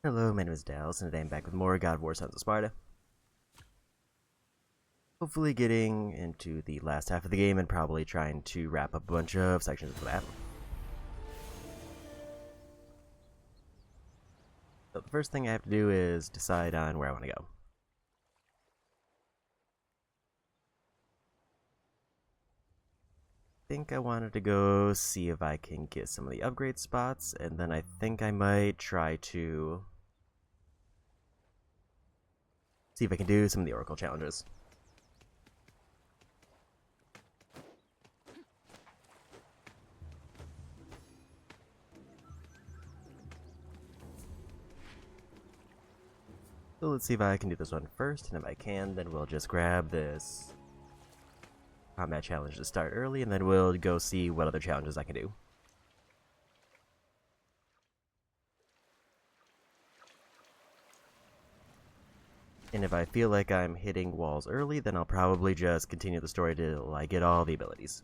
Hello, my name is Dallas, and today I'm back with more God of War Sons of Sparta. Hopefully getting into the last half of the game and probably trying to wrap up a bunch of sections of that. So the first thing I have to do is decide on where I want to go. I think I wanted to go see if I can get some of the upgrade spots, and then I think I might try to see if I can do some of the Oracle challenges. So let's see if I can do this one first, and if I can, then we'll just grab this combat challenge to start early, and then we'll go see what other challenges I can do. And if I feel like I'm hitting walls early, then I'll probably just continue the story till I get all the abilities.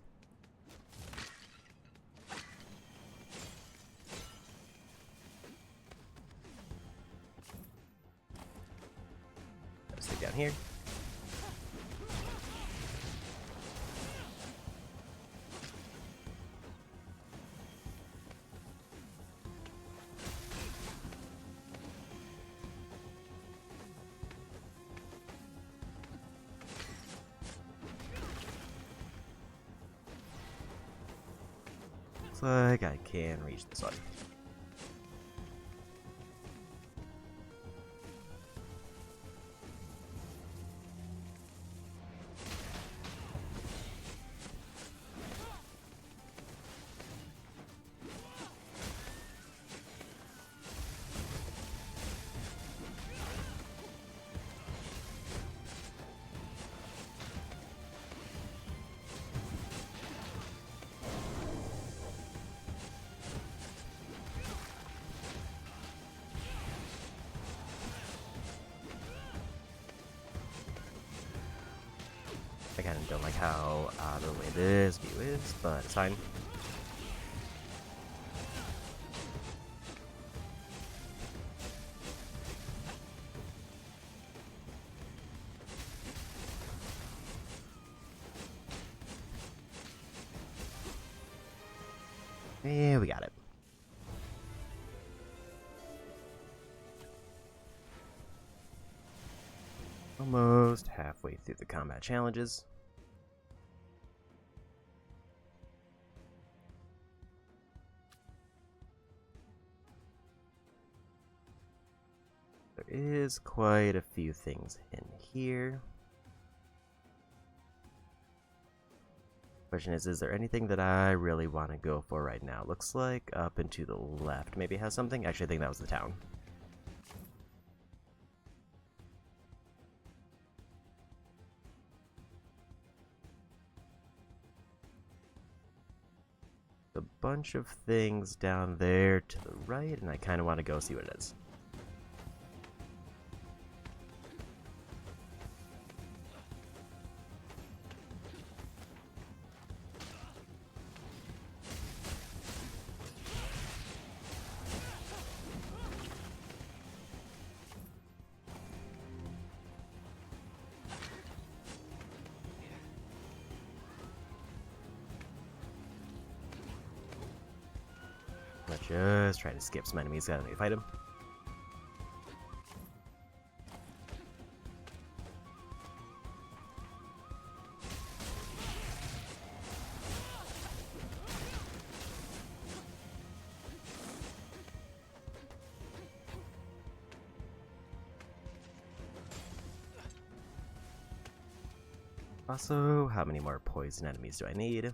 Gotta stick down here. Looks like I can reach this one. I kind of don't like how the way this view is, but it's fine. Yeah, we got it. Almost halfway through the combat challenges. There is quite a few things in here. Question is there anything that I really want to go for right now? Looks like up and to the left maybe has something. Actually, I think that was the town. A bunch of things down there to the right, and I kind of want to go see what it is. Let's just try to skip some enemies that let me fight them. Also, how many more poison enemies do I need?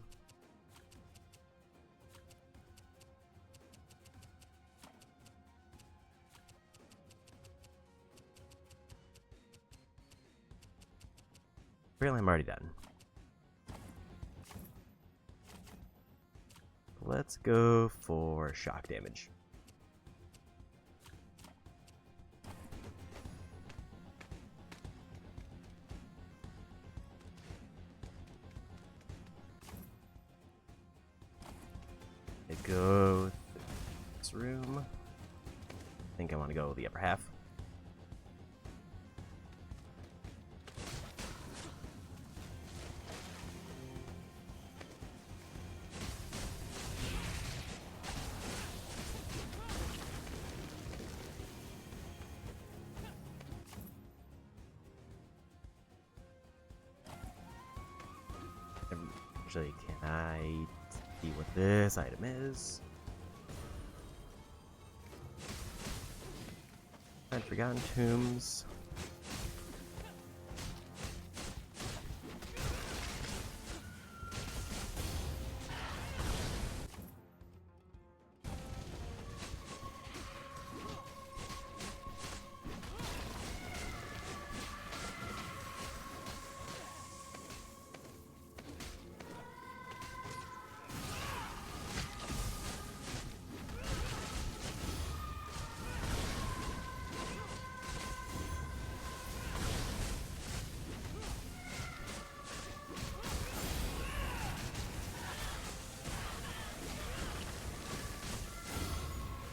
Apparently I'm already done. Let's go for shock damage. I go through this room. think I want to go the upper half. Actually, can I see what this item is? Find forgotten tombs.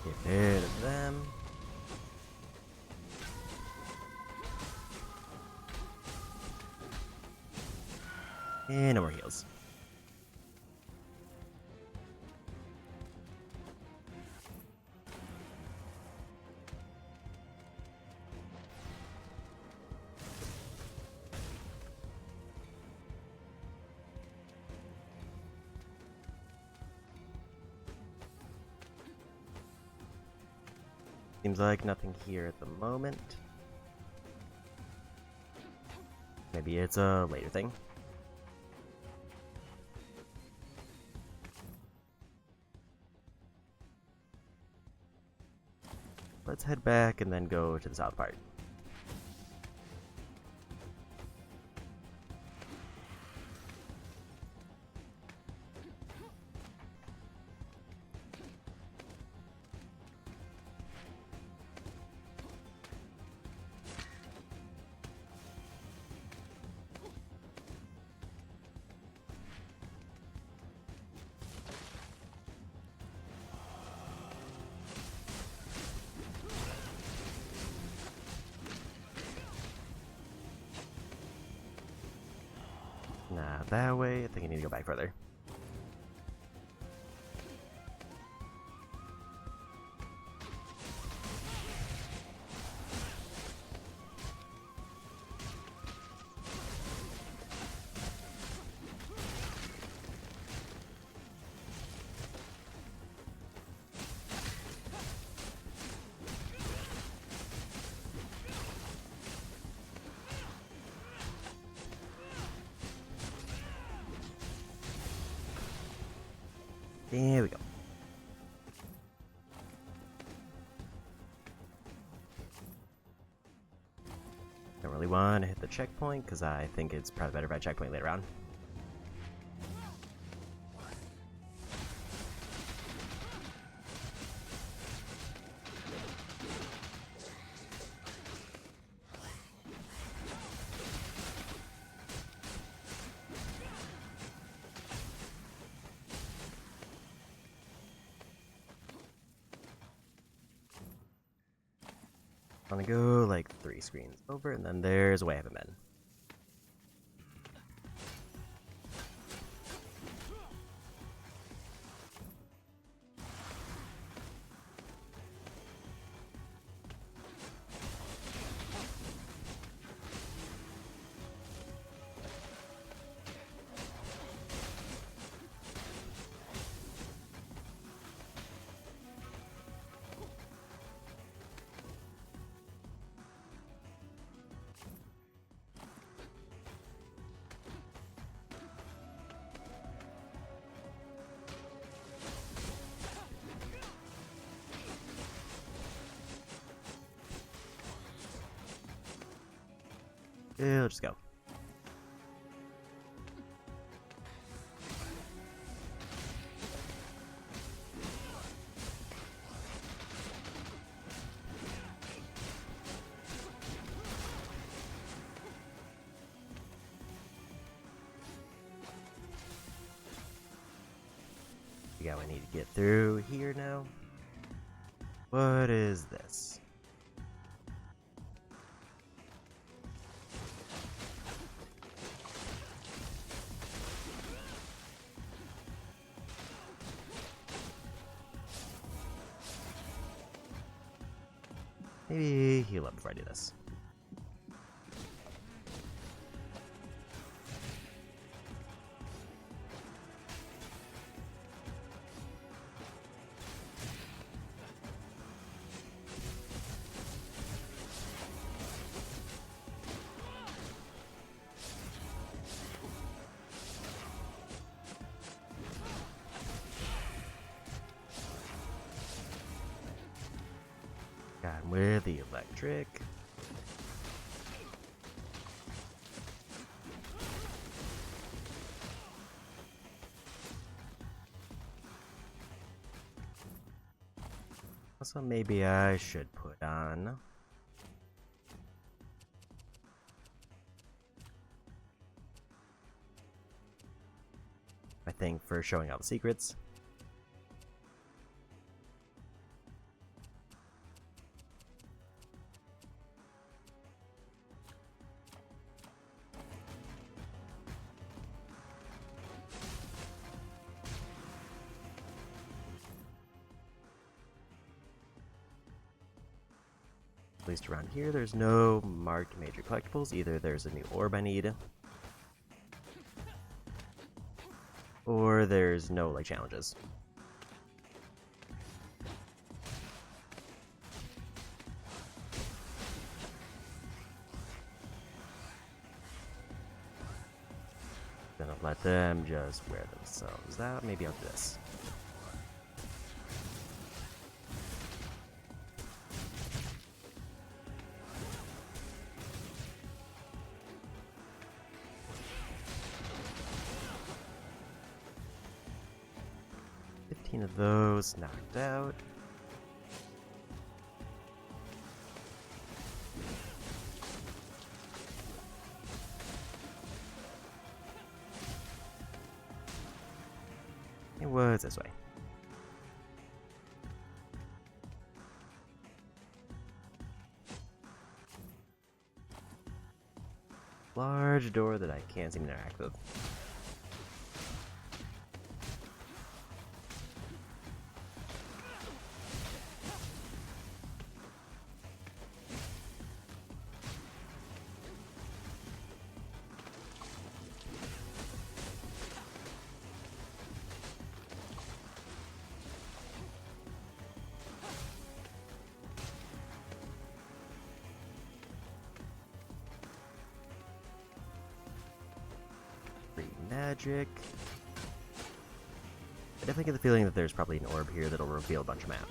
Get rid of them. And no more heals. Seems like nothing here at the moment. Maybe it's a later thing. Let's head back and then go to the south part. Nah, that way. I think I need to go back further. There we go. Don't really want to hit the checkpoint because I think it's probably better if I checkpoint later on. I want to go like 3 screens over, and then there's a way I haven't been. It'll just go. Yeah, I need to get through here now. What is this? Maybe heal up before I do this. Got him with the electric. Also, maybe I should put on my thing for showing all the secrets. At least around here, there's no marked major collectibles. Either there's a new orb I need, or there's no, like, challenges. Then I'll let them just wear themselves out. Maybe I'll do this. Of those knocked out. It was this way. Large door that I can't seem to interact with. Magic. I definitely get the feeling that there's probably an orb here that'll reveal a bunch of map.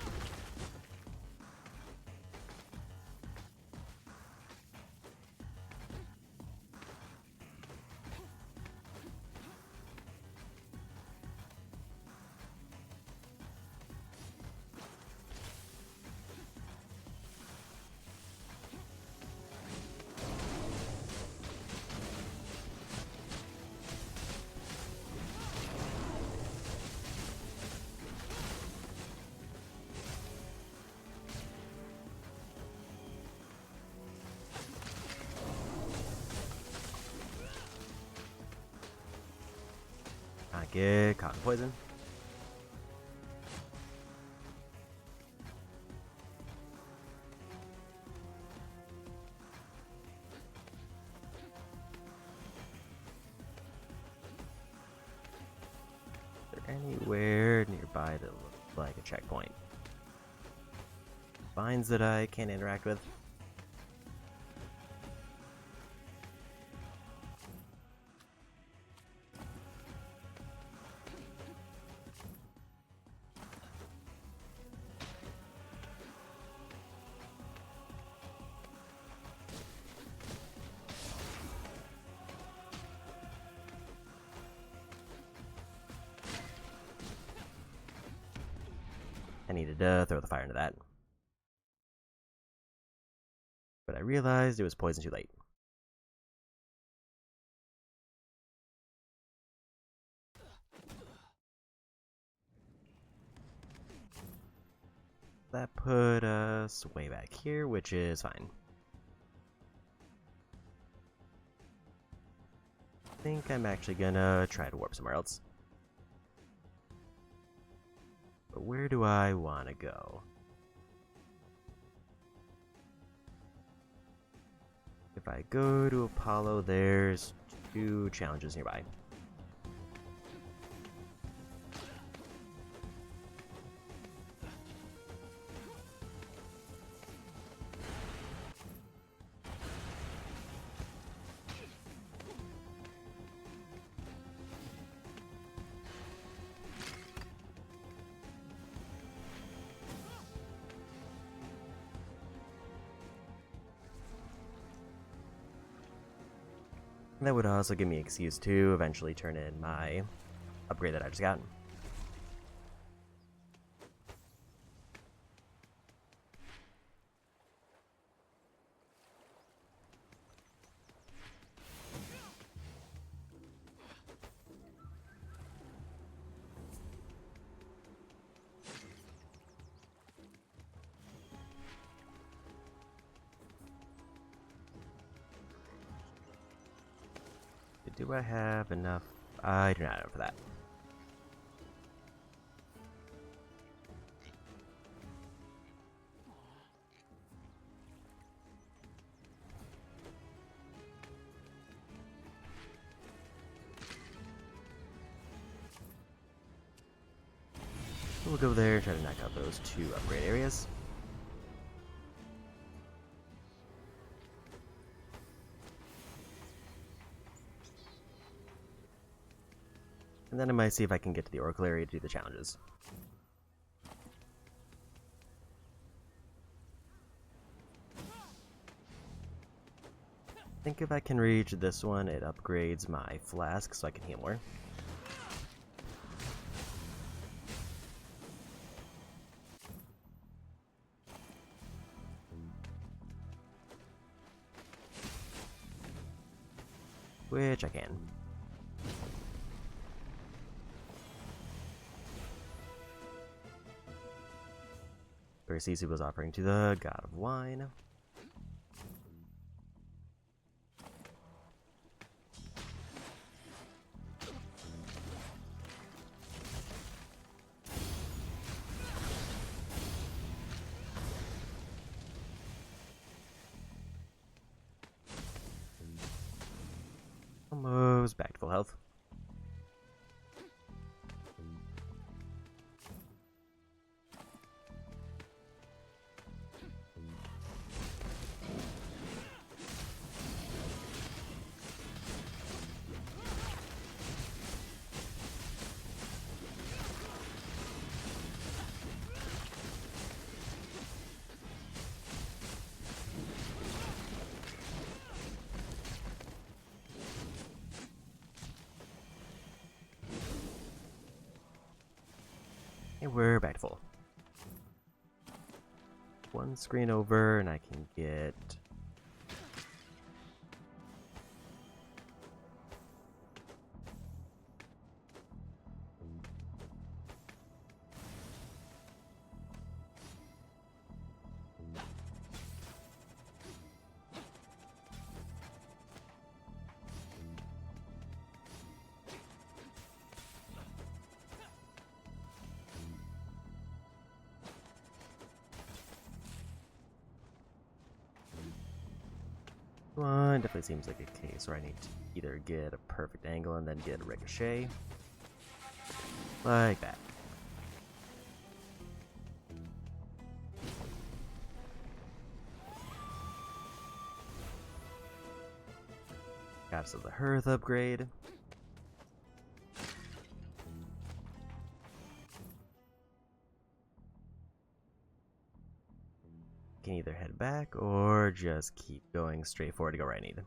I get cotton poison. Is there anywhere nearby that looks like a checkpoint? Vines that I can't interact with? I needed to throw the fire into that. But I realized it was poison too late. that put us way back here, which is fine. I think I'm actually gonna try to warp somewhere else. But where do I want to go? If I go to Apollo, there's 2 challenges nearby. That would also give me an excuse to eventually turn in my upgrade that I just got. Do I have enough? I do not have for that. We'll go there and try to knock out those 2 upgrade areas. And then I might see if I can get to the Oracle area to do the challenges. I think if I can reach this one, it upgrades my flask so I can heal more. Which I can. Cersei was offering to the god of wine. Almost back to full health. And we're back to full. 1 screen over and I can get... One definitely seems like a case where I need to either get a perfect angle and then get a ricochet. Like that. Got us the Hearth upgrade. Can either head back or just keep going straight forward to go where I need.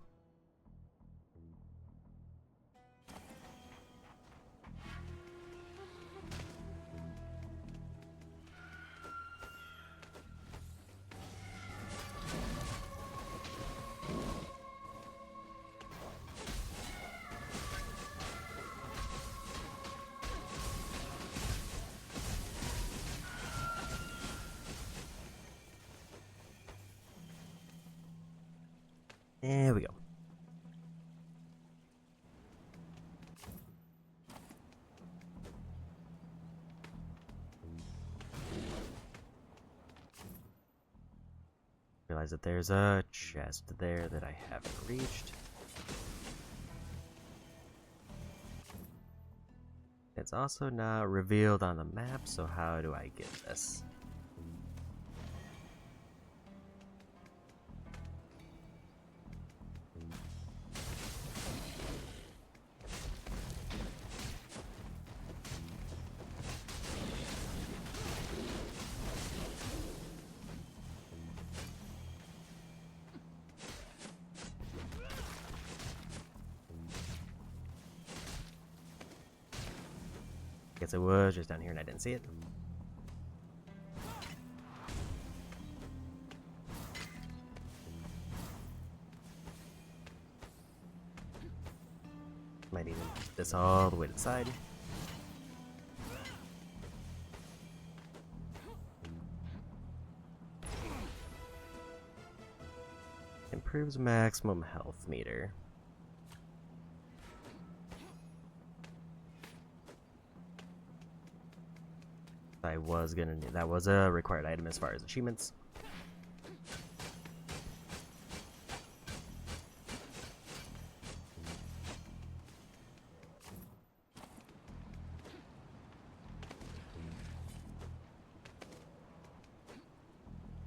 There we go. Realize that there's a chest there that I haven't reached. It's also not revealed on the map, so how do I get this? Guess it was just down here and I didn't see it. Might even put this all the way to the side. Improves maximum health meter. I was gonna need that was a required item as far as achievements.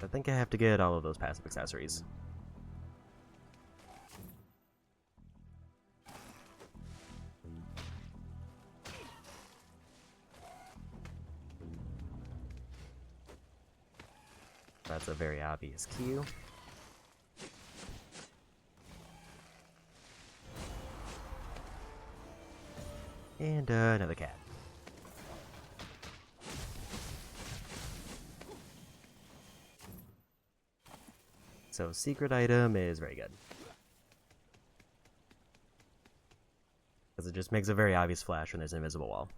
I think I have to get all of those passive accessories. That's a very obvious cue. And another cat. So secret item is very good. Because it just makes a very obvious flash when there's an invisible wall.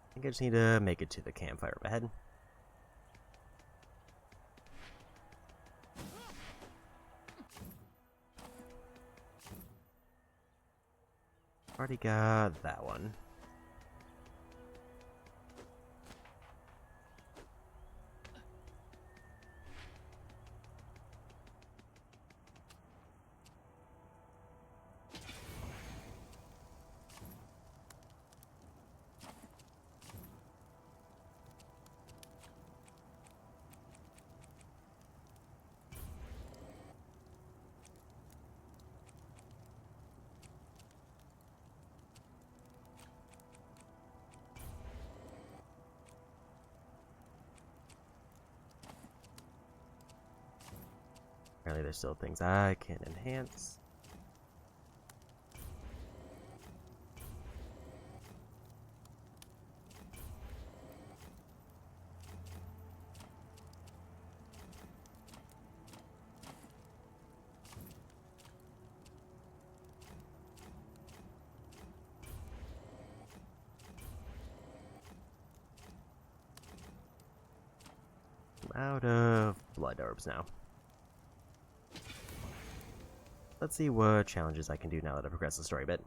I think I just need to make it to the campfire up ahead. Already got that one. Apparently there's still things I can enhance. I'm out of blood orbs now. Let's see what challenges I can do now that I progress the story a bit.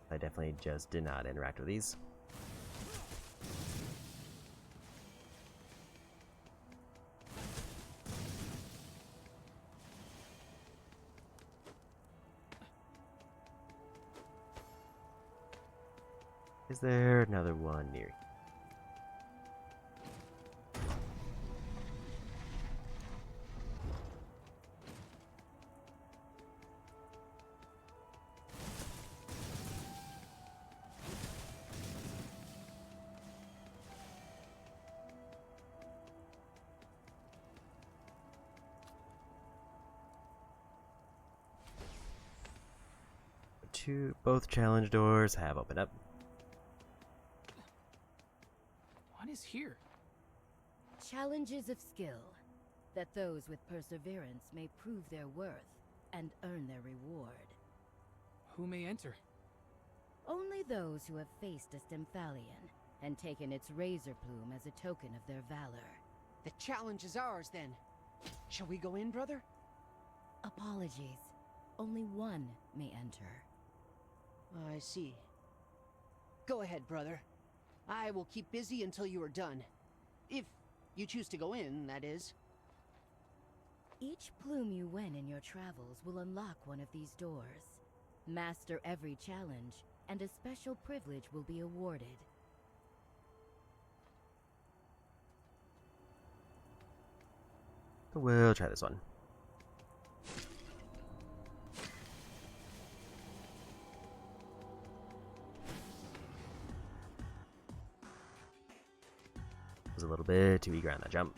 I definitely just did not interact with these. Is there another one near here? Both challenge doors have opened up. What is here? Challenges of skill, that those with perseverance may prove their worth and earn their reward. Who may enter? Only those who have faced a Stymphalion and taken its razor plume as a token of their valor. The challenge is ours, then. Shall we go in, brother? Apologies. Only one may enter. I see. Go ahead, brother. I will keep busy until you are done. If you choose to go in, that is. Each plume you win in your travels will unlock one of these doors. Master every challenge, and a special privilege will be awarded. We'll try this one. Was a little bit too eager on that jump.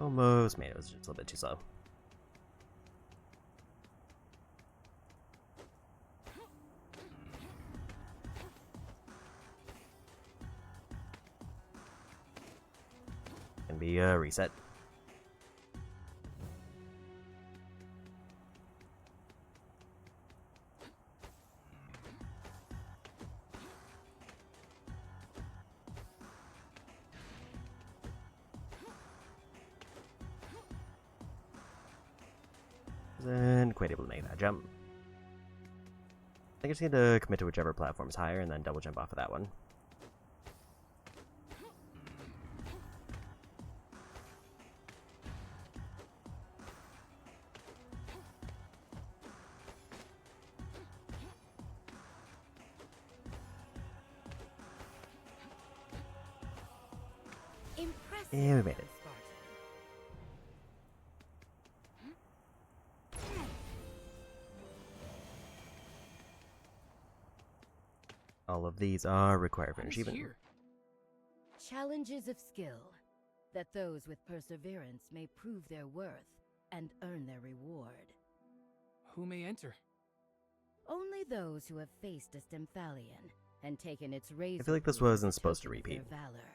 Almost made it. It was just a little bit too slow. Can be a reset. And quite able to make that jump. I think I just need to commit to whichever platform's higher and then double jump off of that one. Impressive. Yeah, we made it. All of these are required for an What is achievement. here? Challenges of skill, that those with perseverance may prove their worth and earn their reward. Who may enter? Only those who have faced a Stymphalion and taken its razor. I feel like this plume wasn't as a supposed to token of their repeat. valor.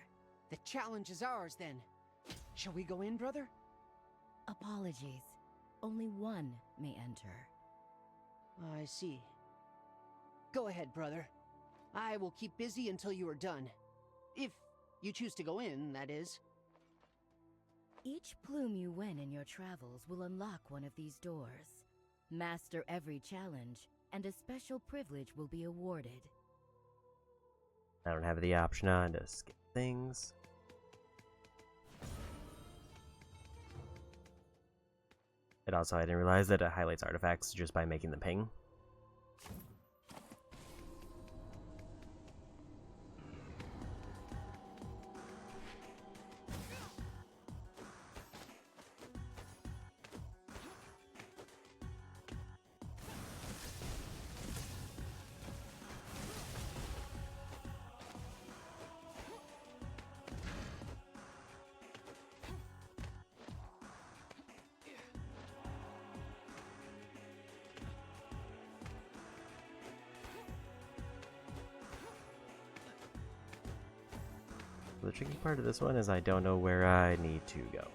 The challenge is ours, then. Shall we go in, brother? Apologies. Only one may enter. I see. Go ahead, brother. I will keep busy until you are done. If you choose to go in, that is. Each plume you win in your travels will unlock one of these doors. Master every challenge, and a special privilege will be awarded. I don't have the option on to skip things. And also, I didn't realize that it highlights artifacts just by making them ping. The tricky part of this one is I don't know where I need to go.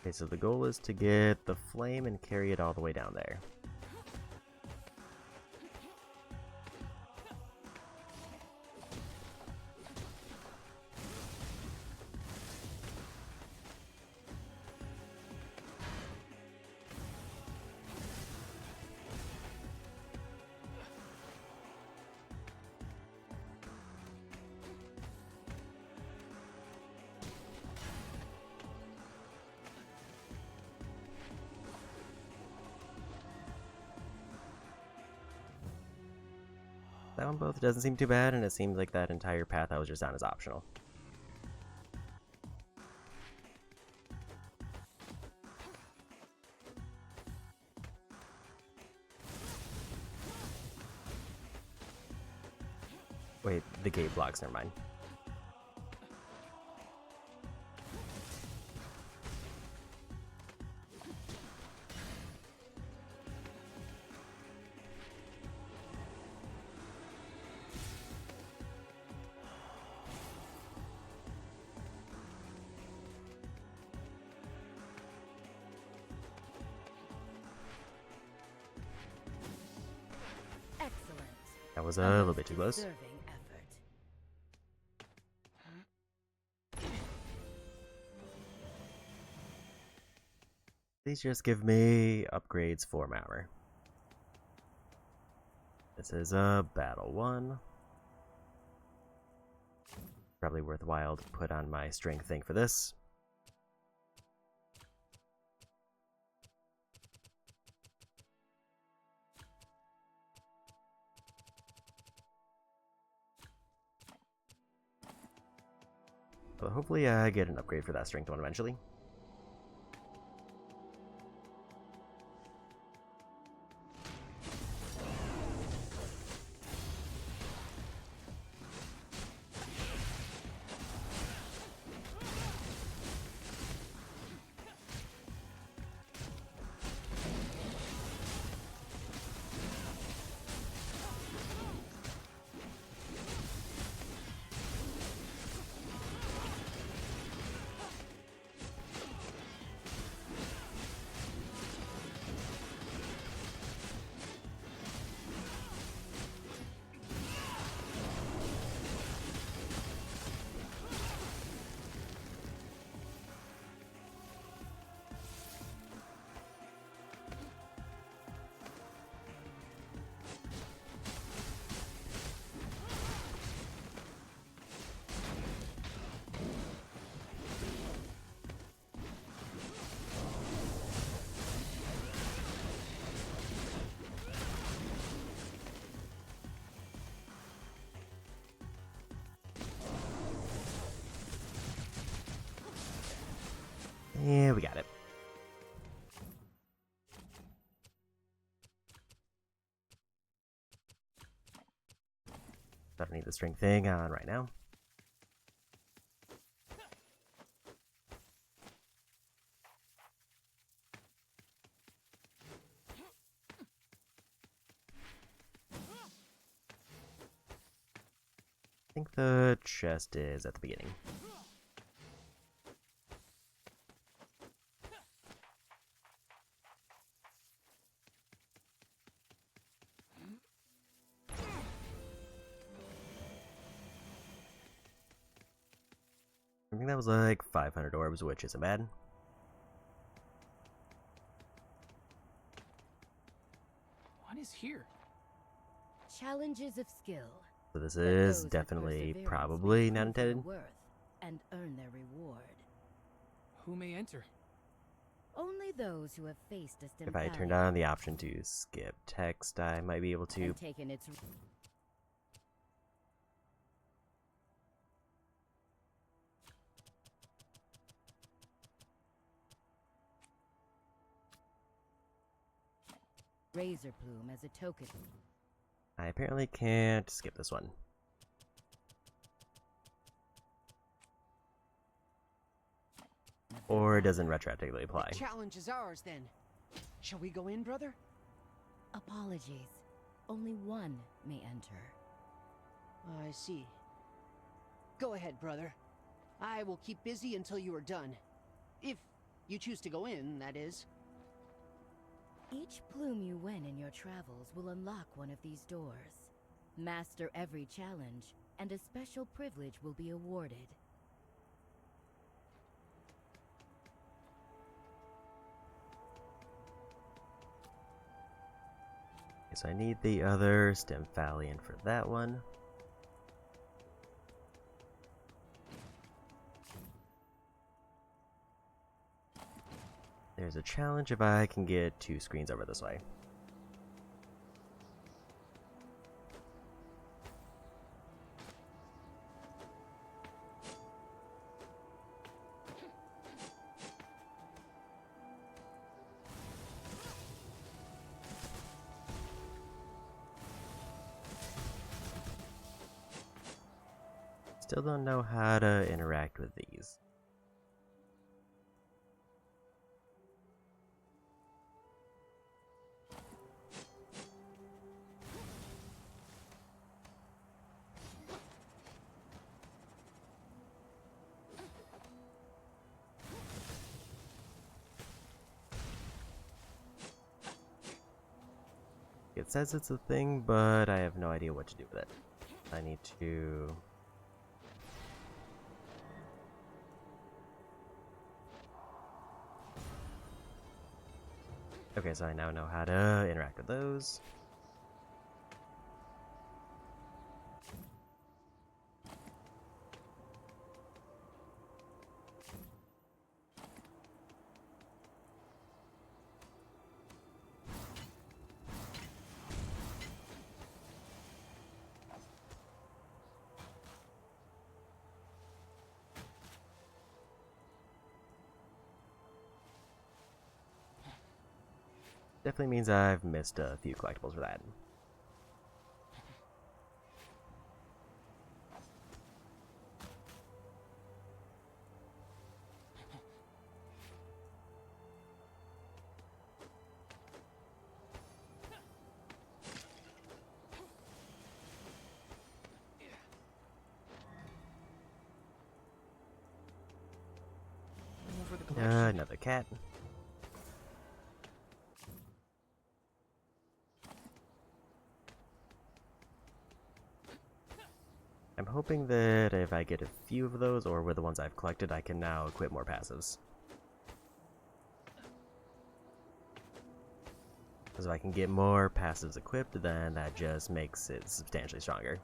Okay, so the goal is to get the flame and carry it all the way down there. That one both doesn't seem too bad, and it seems like that entire path I was just on is optional. Wait, the gate blocks, never mind. Excellent. That was a little bit too close. Deserving effort. Please just give me upgrades for Mauer. This is a battle 1. Probably worthwhile to put on my strength thing for this. But hopefully I get an upgrade for that strength one eventually. Yeah, we got it. I don't need the strength thing on right now. I think the chest is at the beginning. I think that was like 500 orbs, which isn't bad. What is here? Challenges of skill. So this Let is those with definitely perseverance probably make not proof of their intended. worth and earn their reward. Who may enter? Only those who have faced a If I turned on the option to skip text, I might be able to. and taken its razor plume as a token. I apparently can't skip this one. Or it doesn't retroactively apply. The challenge is ours, then. Shall we go in, brother? Apologies. Only one may enter. I see. Go ahead, brother. I will keep busy until you are done. If you choose to go in, that is. Each plume you win in your travels will unlock one of these doors. Master every challenge, and a special privilege will be awarded. So I need the other Stymphalian for that one. There's a challenge if I can get 2 screens over this way. Still don't know how to interact with these. It says it's a thing, but I have no idea what to do with it. I need to... Okay, so I now know how to interact with those. Definitely means I've missed a few collectibles for that. For the collection. Another cat. I'm hoping that if I get a few of those, or with the ones I've collected, I can now equip more passives. Because if I can get more passives equipped, then that just makes it substantially stronger.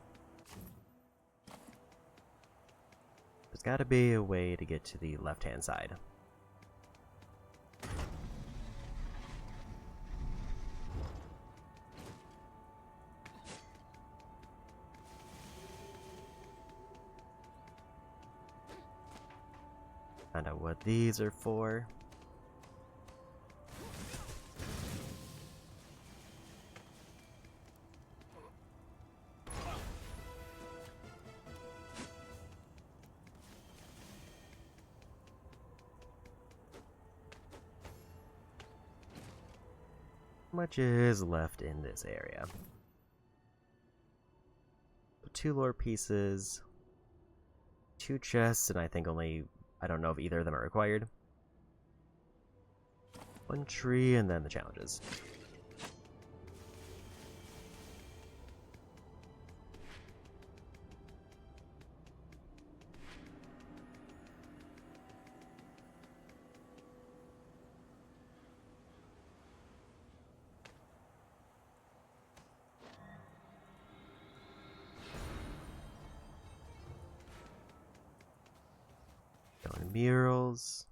There's gotta be a way to get to the left-hand side. Find out what these are for. How much is left in this area? 2 lore pieces, 2 chests, and I think I don't know if either of them are required. 1 tree, and then the challenges. Going murals.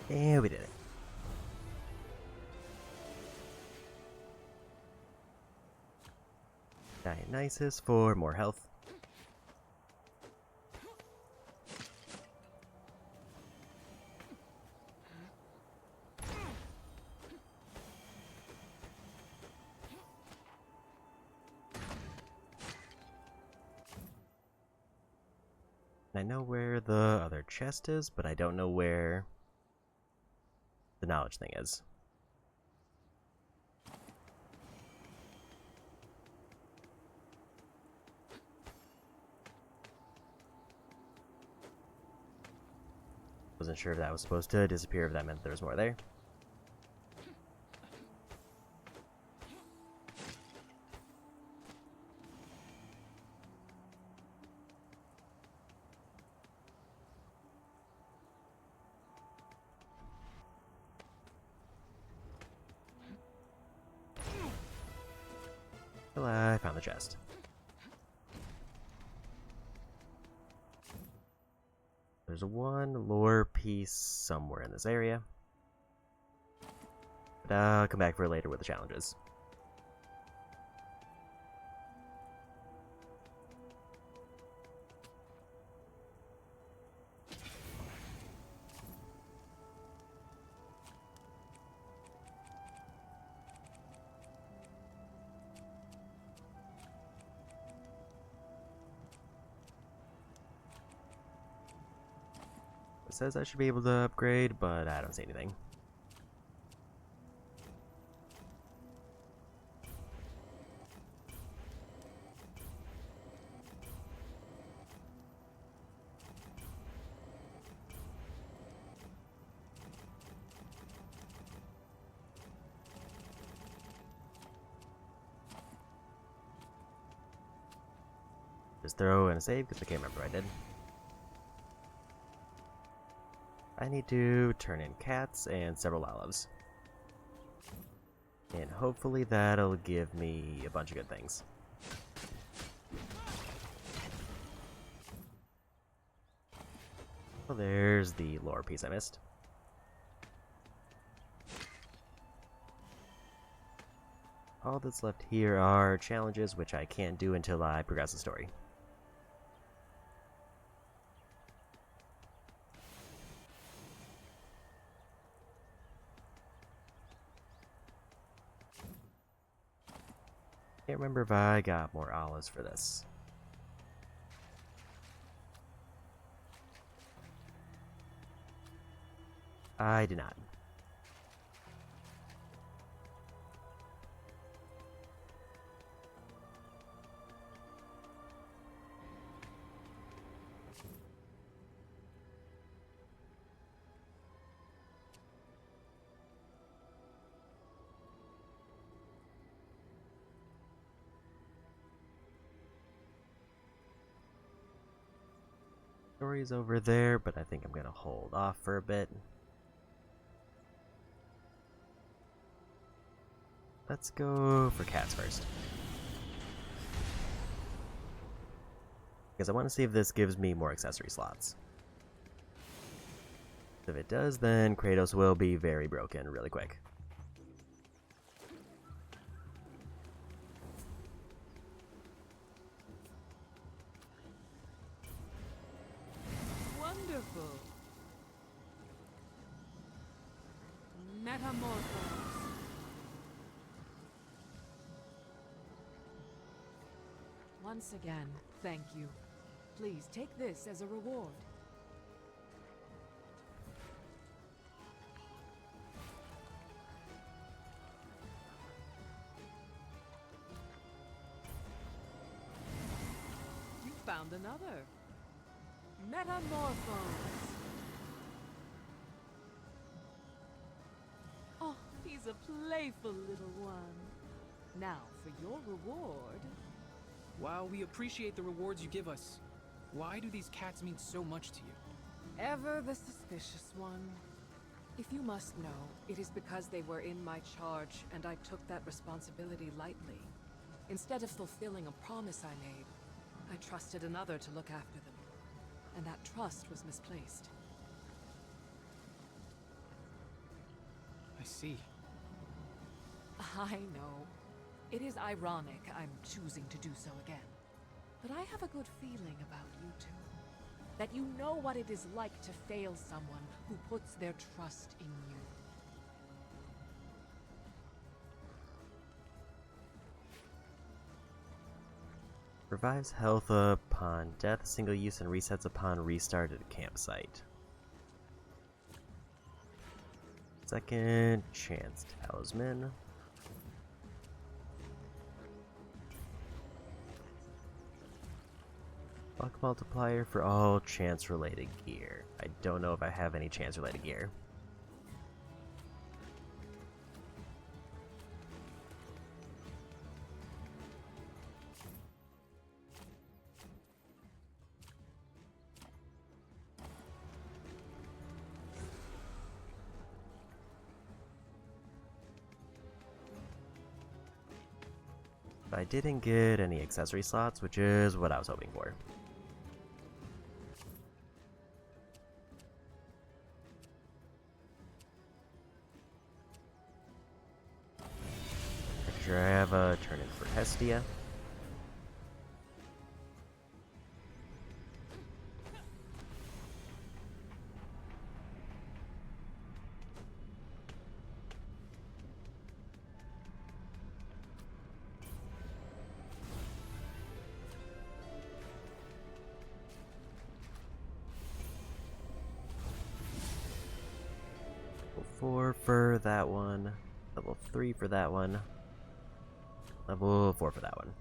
And we did it. Dionysus for more health. I know where the other chest is, but I don't know where the knowledge thing is. Wasn't sure if that was supposed to disappear, if that meant there was more there. Well, I found the chest. There's one lore piece somewhere in this area. But I'll come back for it later with the challenges. It says I should be able to upgrade, but I don't see anything. Just throw in a save because I can't remember what I did. I need to turn in cats and several olives. And hopefully that'll give me a bunch of good things. Well, there's the lore piece I missed. All that's left here are challenges, which I can't do until I progress the story. Can't remember if I got more olives for this. I did not. Story's over there, but I think I'm gonna hold off for a bit. Let's go for cats first. Because I want to see if this gives me more accessory slots. If it does, then Kratos will be very broken really quick. Wonderful. Metamorphose. Once again, thank you. Please take this as a reward. You found another. Metamorphose. Oh, he's a playful little one. Now, for your reward. While we appreciate the rewards you give us, why do these cats mean so much to you? Ever the suspicious one. If you must know, it is because they were in my charge, and I took that responsibility lightly. Instead of fulfilling a promise I made, I trusted another to look after them. And that trust was misplaced. I see. I know. It is ironic I'm choosing to do so again. But I have a good feeling about you two. That you know what it is like to fail someone who puts their trust in you. Revives health upon death, single use, and resets upon restart at a campsite. Second chance talisman. Luck multiplier for all chance-related gear. I don't know if I have any chance-related gear. But I didn't get any accessory slots, which is what I was hoping for. Make sure I have a turn in for Hestia. Level 4 for that one. Level 3 for that one. Level 4 for that one.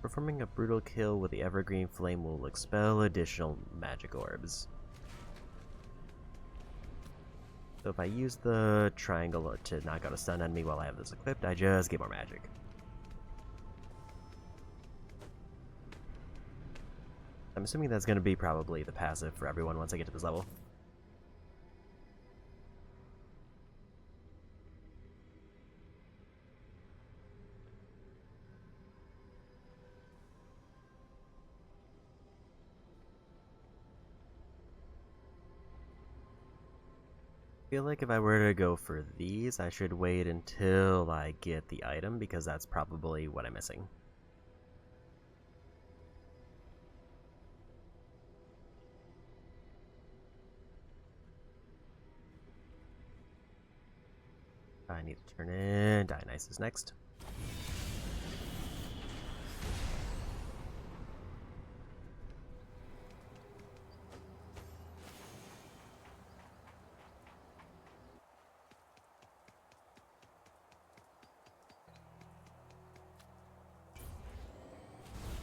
Performing a brutal kill with the evergreen flame will expel additional magic orbs. So if I use the triangle to knock out a stun enemy while I have this equipped, I just get more magic. I'm assuming that's going to be probably the passive for everyone once I get to this level. I feel like if I were to go for these, I should wait until I get the item, because that's probably what I'm missing. I need to turn in Dionysus next.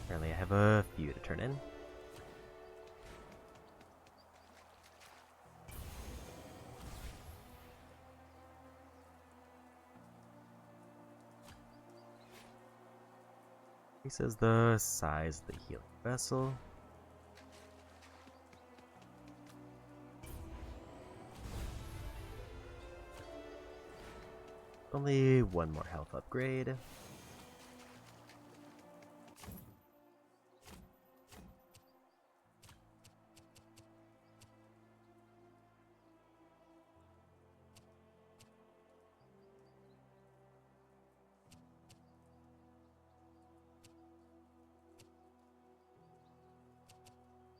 Apparently I have a few to turn in. Increases the size of the healing vessel. Only one more health upgrade.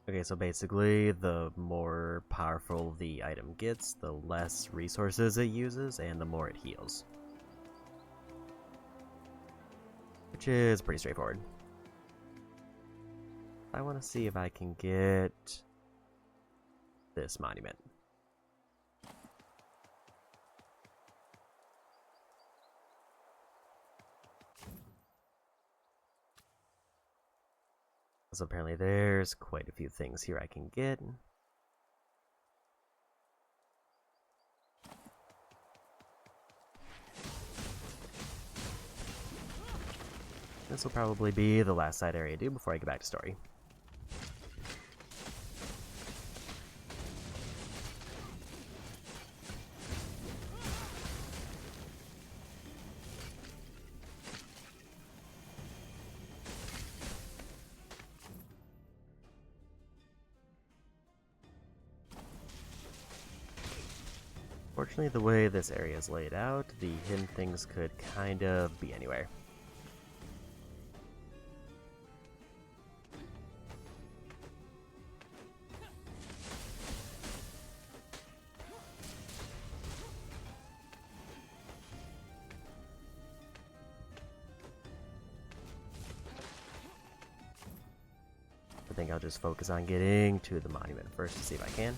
Okay, so basically, the more powerful the item gets, the less resources it uses, and the more it heals. Which is pretty straightforward. I want to see if I can get this monument. So apparently there's quite a few things here I can get. This will probably be the last side area I do before I get back to story. Fortunately, the way this area is laid out, the hidden things could kind of be anywhere. I think I'll just focus on getting to the monument first to see if I can.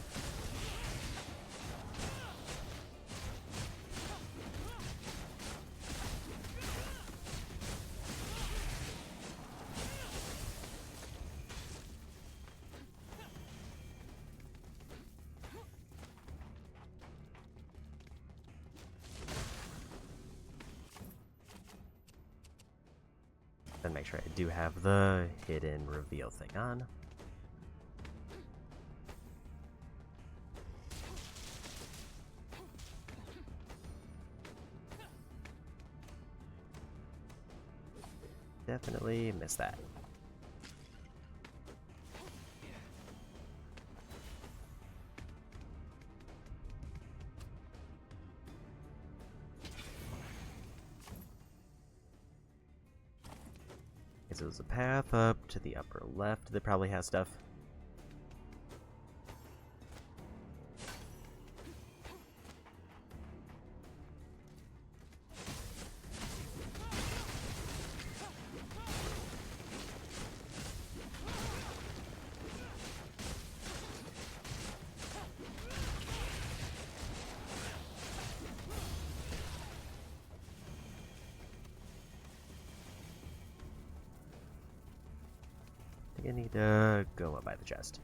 Then make sure I do have the hidden reveal thing on. Definitely missed that. So there's a path up to the upper left that probably has stuff. I think I need to go up by the chest.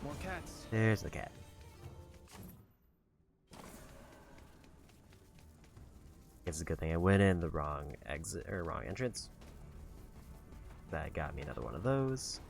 More cats. There's the cat. It's a good thing I went in the wrong exit or wrong entrance. That got me another one of those.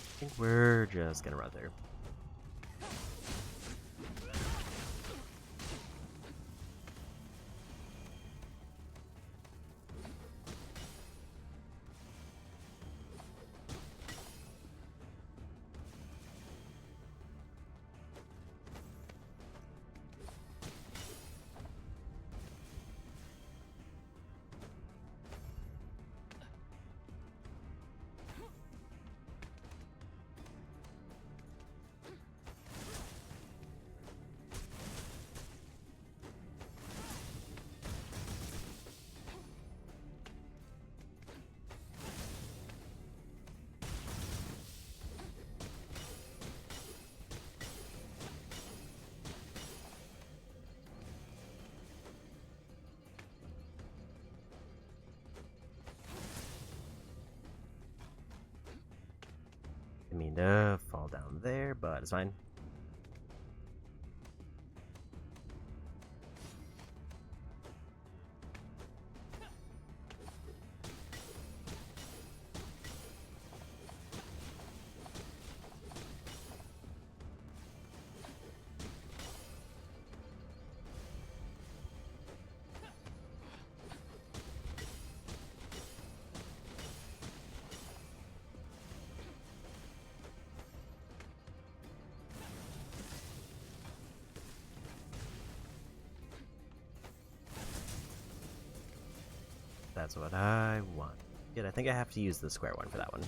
I think we're just gonna run through. I mean to fall down there, but it's fine. That's what I want. Good, I think I have to use the square one for that one.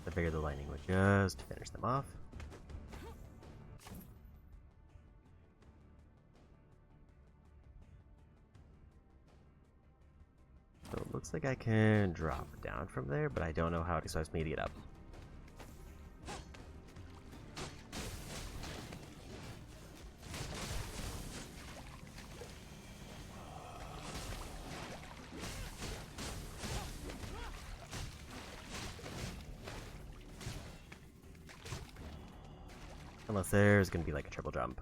I figured the lightning would just finish them off. So it looks like I can drop down from there, but I don't know how it expects me to get up. Unless there's gonna be like a triple jump.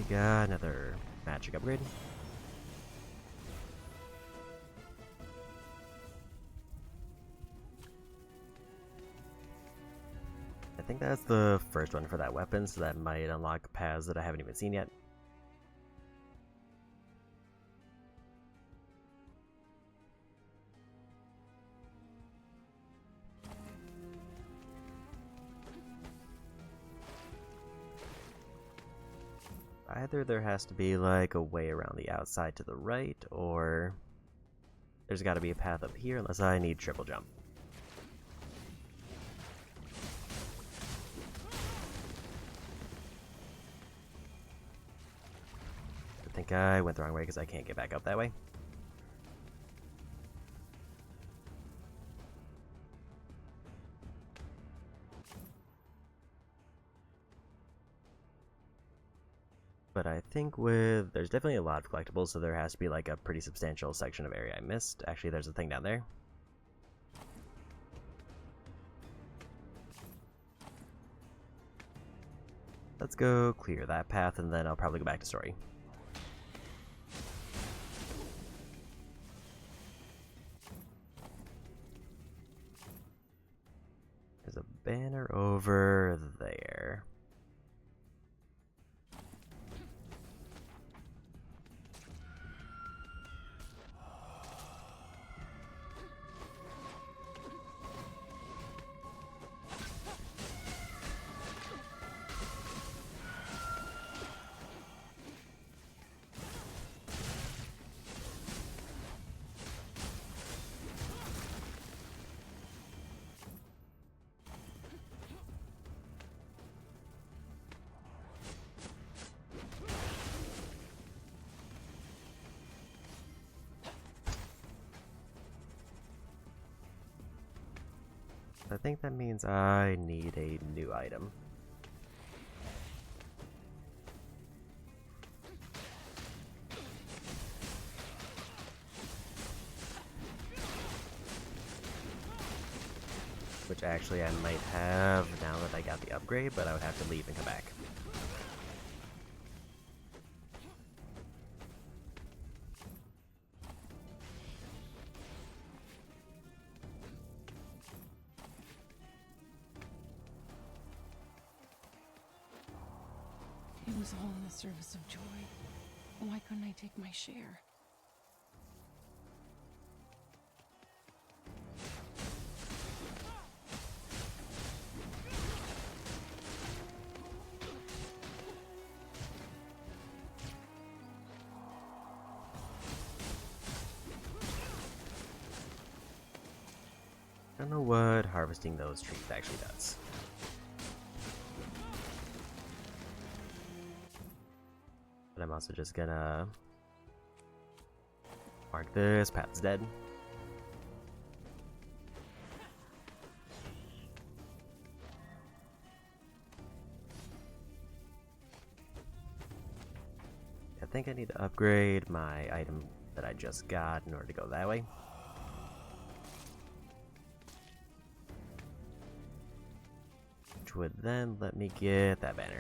got another magic upgrade. I think that's the first one for that weapon, so that might unlock paths that I haven't even seen yet. Either there has to be like a way around the outside to the right, or there's got to be a path up here unless I need triple jump. I think I went the wrong way because I can't get back up that way. But I think there's definitely a lot of collectibles, so there has to be like a pretty substantial section of area I missed. Actually, there's a thing down there. Let's go clear that path, and then I'll probably go back to story. There's a banner over there. I think that means I need a new item. Which actually I might have now that I got the upgrade, but I would have to leave and come back. It was all in the service of joy. Why couldn't I take my share? I don't know what harvesting those trees actually does. But I'm also just gonna mark this path's dead. I think I need to upgrade my item that I just got in order to go that way. Which would then let me get that banner.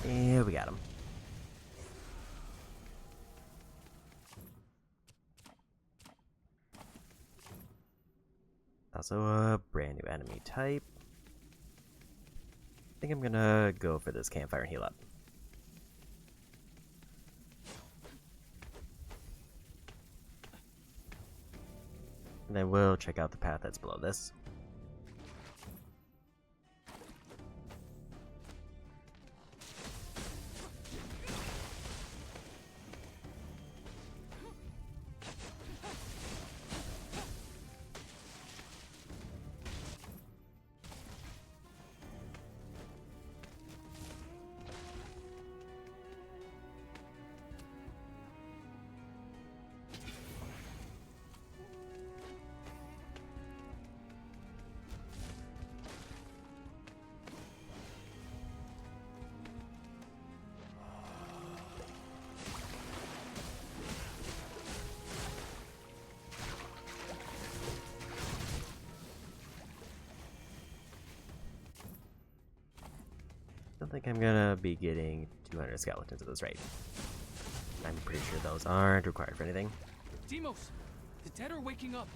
Yeah, we got him. Also a brand new enemy type. I think I'm gonna go for this campfire and heal up. And then we'll check out the path that's below this. I don't think I'm gonna be getting 200 skeletons at this rate. I'm pretty sure those aren't required for anything. Demos, the dead are waking up.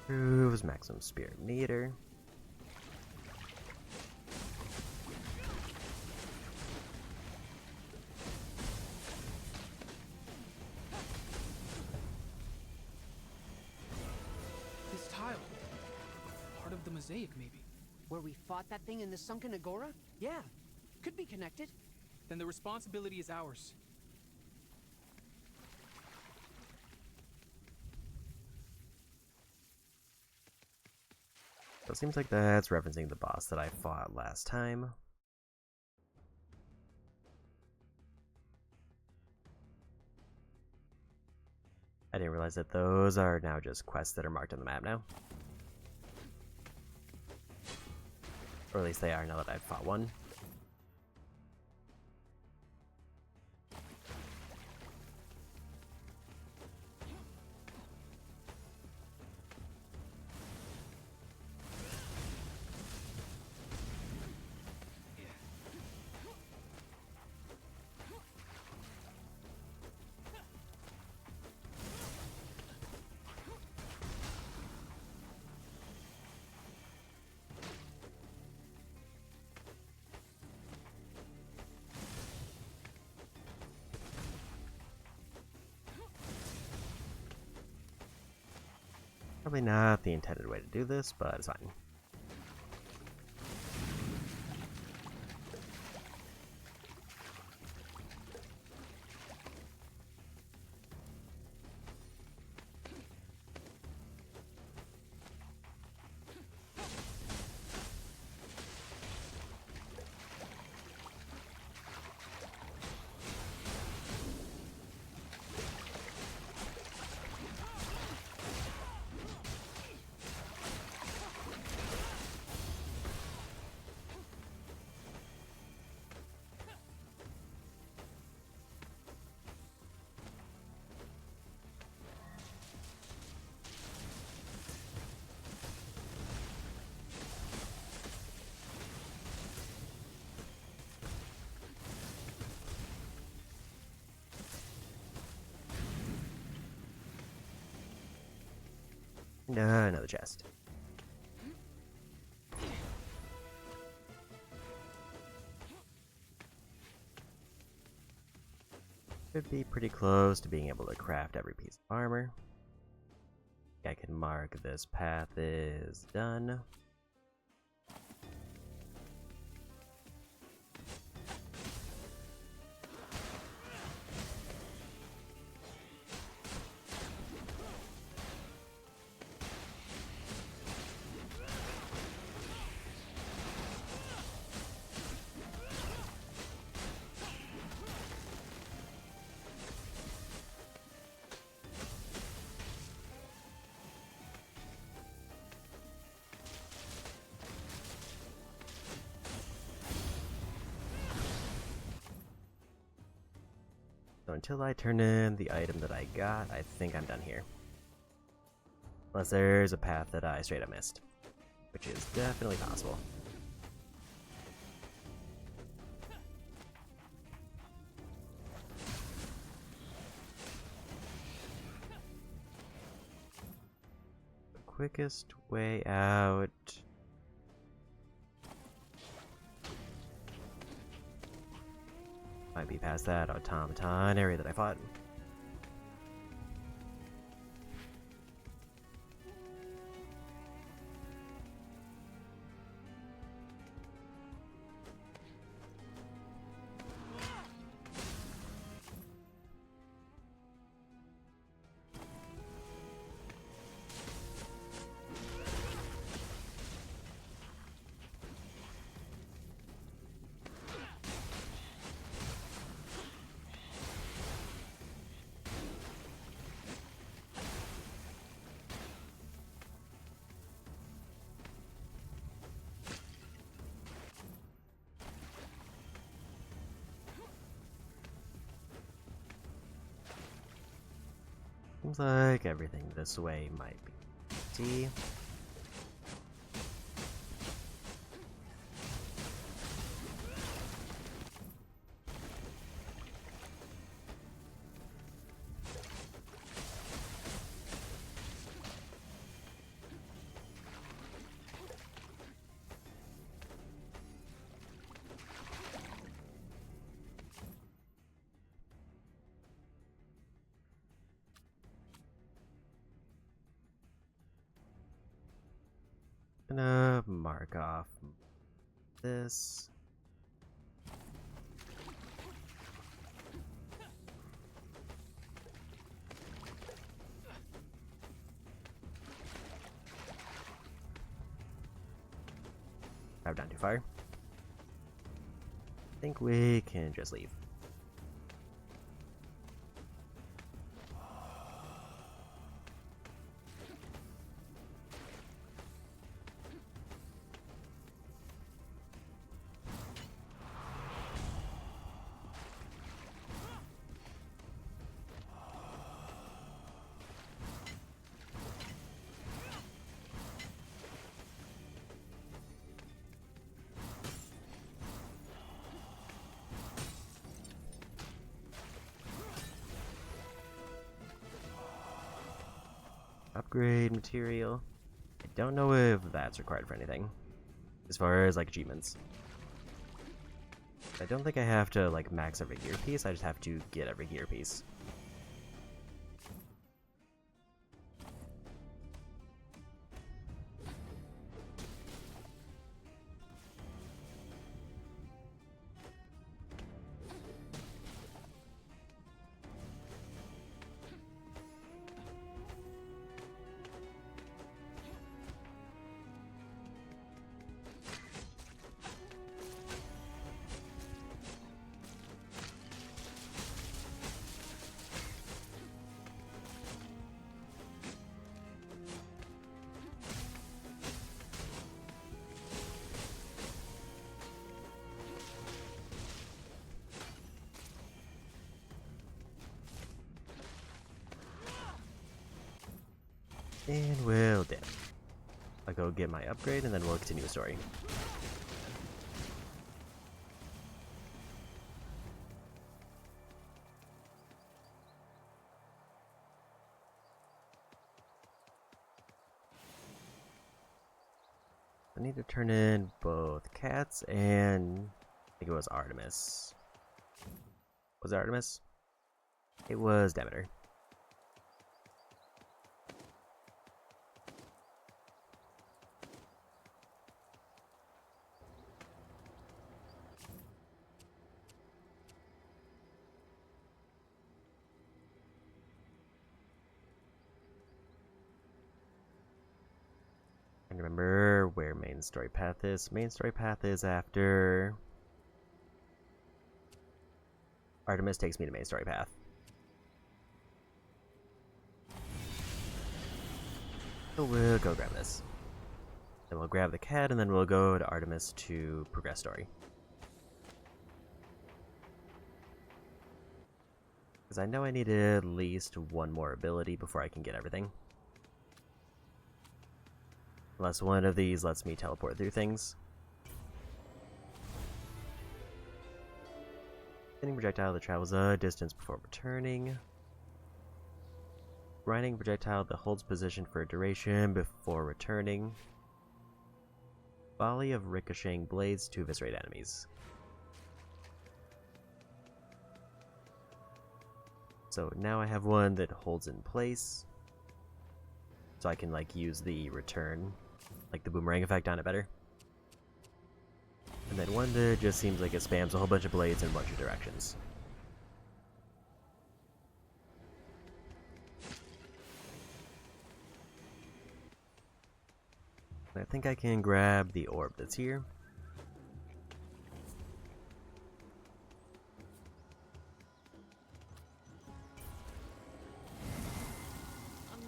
Proves maximum spirit meter. This tile. Part of the mosaic, maybe. Where we fought that thing in the sunken agora? Yeah, could be connected. Then the responsibility is ours. So it seems like that's referencing the boss that I fought last time. I didn't realize that those are now just quests that are marked on the map now. Or at least they are now that I've fought one. Probably not the intended way to do this, but it's fine. And another chest. Should be pretty close to being able to craft every piece of armor. I can mark this path is done. So until I turn in the item that I got, I think I'm done here. Unless there's a path that I straight up missed, which is definitely possible. The quickest way out. Might be past that automaton area that I fought. Seems like everything this way might be empty. Gonna mark off this. I've gone too far. I think we can just leave. Upgrade material. I don't know if that's required for anything. As far as, like, achievements. I don't think I have to, like, max every gear piece, I just have to get every gear piece. And we'll dip. I'll go get my upgrade and then we'll continue the story. I need to turn in both cats and I think it was Artemis. Was it Artemis? It was Demeter. I remember where main story path is. Main story path is after Artemis takes me to main story path. So we'll go grab this. Then we'll grab the cat and then we'll go to Artemis to progress story. Because I know I need at least one more ability before I can get everything. Unless one of these lets me teleport through things. Spinning projectile that travels a distance before returning. Grinding projectile that holds position for a duration before returning. Volley of ricocheting blades to eviscerate enemies. So now I have one that holds in place. So I can like use the return, like the boomerang effect on it better. And then one that just seems like it spams a whole bunch of blades in a bunch of directions. I think I can grab the orb that's here.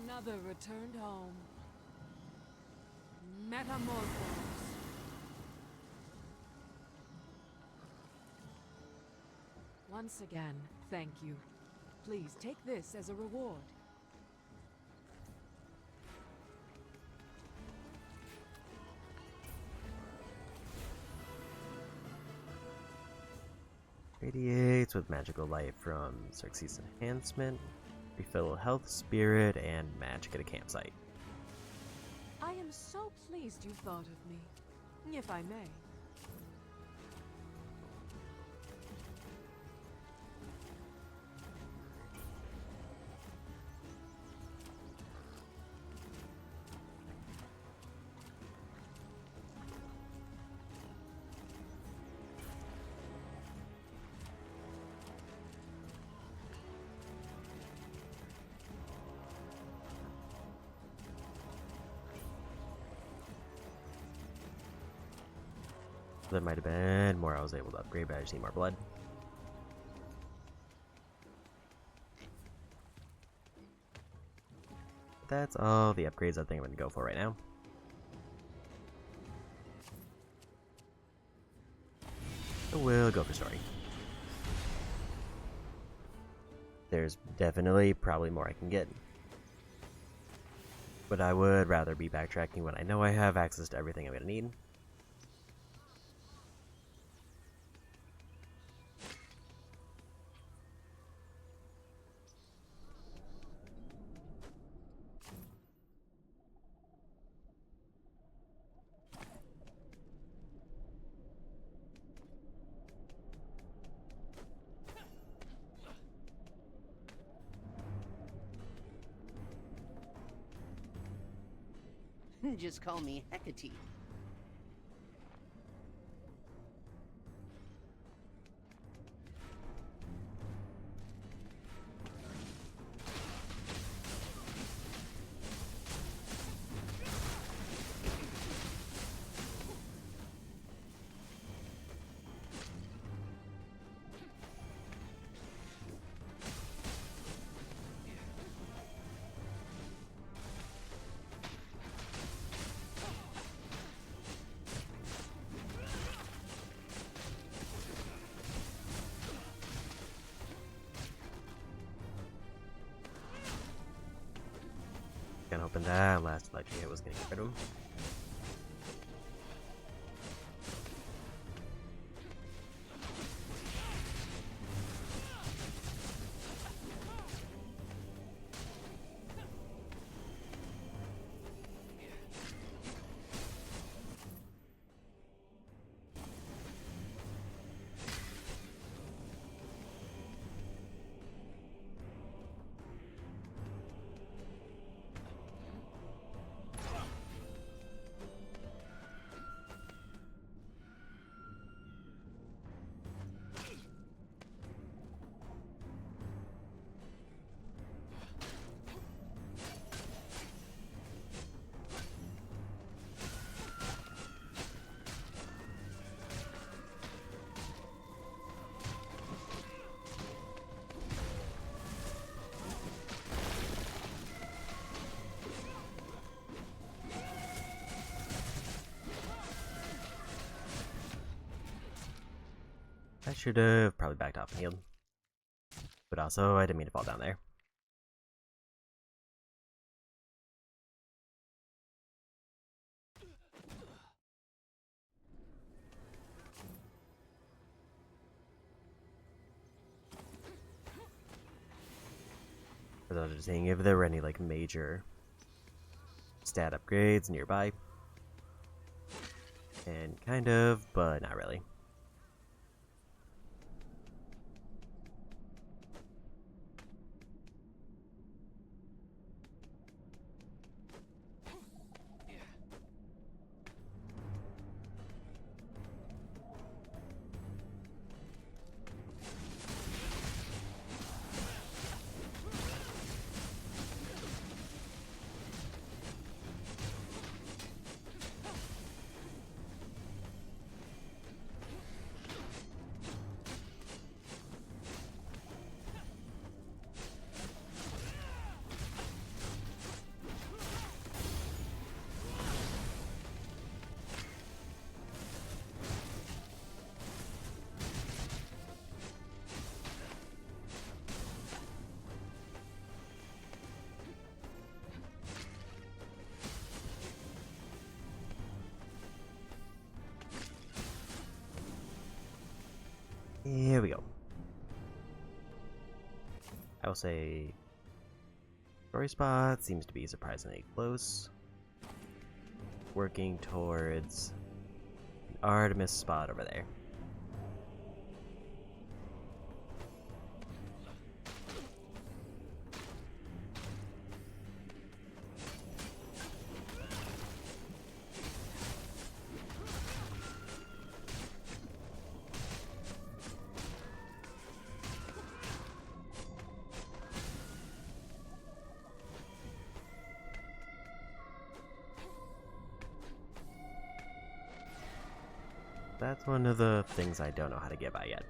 Another returned home. Metamorphose. Once again, thank you. Please take this as a reward. Radiates with magical light from Xerxes Enhancement. Refill health, spirit, and magic at a campsite. I am so pleased you thought of me, if I may. There might have been more I was able to upgrade, but I just need more blood. That's all the upgrades I think I'm going to go for right now. So we'll go for story. There's definitely probably more I can get. But I would rather be backtracking when I know I have access to everything I'm going to need. Just call me Hecate. Kinda hoping that last electric hit was gonna get rid of him. I should have probably backed off and healed. But also, I didn't mean to fall down there. I was just seeing if there were any like major stat upgrades nearby. And kind of, but not really. Here we go. I will say story spot seems to be surprisingly close. Working towards an Artemis spot over there. That's one of the things I don't know how to get by yet.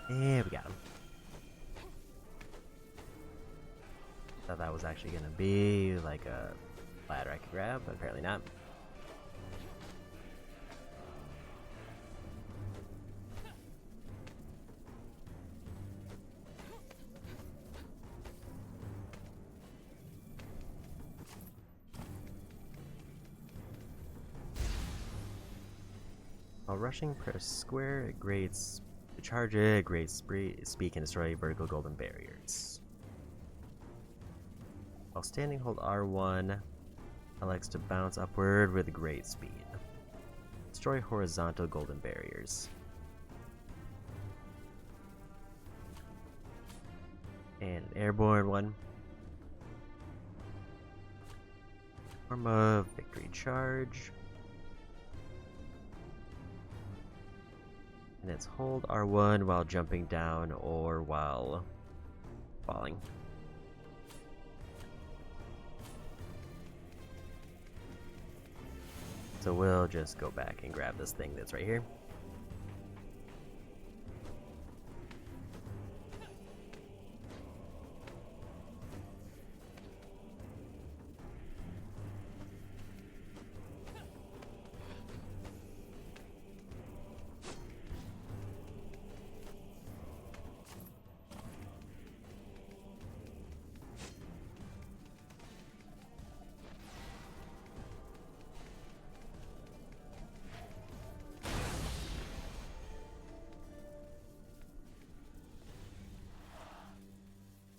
Yeah, we got him. Thought that was actually gonna be like a ladder I could grab, but apparently not. While rushing, press square, it grades to charge it, grades speak, and destroy vertical golden barriers. While standing, hold R1, LX to bounce upward with great speed. Destroy horizontal golden barriers. And an airborne one. Form of victory charge. And it's hold R1 while jumping down or while falling. So we'll just go back and grab this thing that's right here.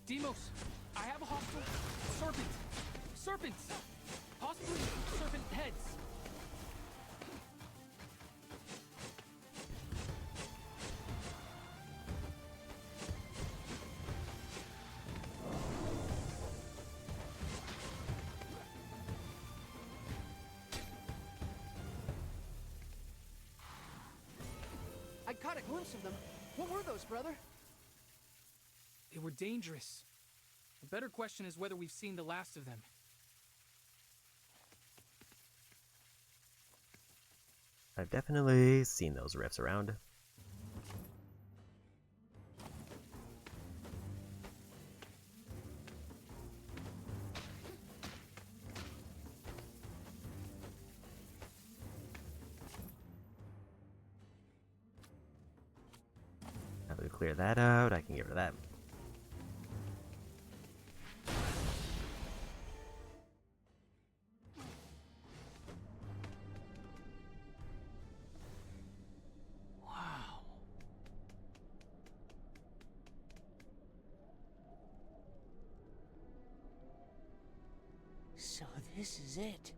Demos, I have a hostile serpent. Serpents! Possibly serpent heads. caught a glimpse of them. What were those, brother? They were dangerous. The better question is whether we've seen the last of them. I've definitely seen those rifts around. Now that we clear that out, I can get rid of that. Wow. So this is it.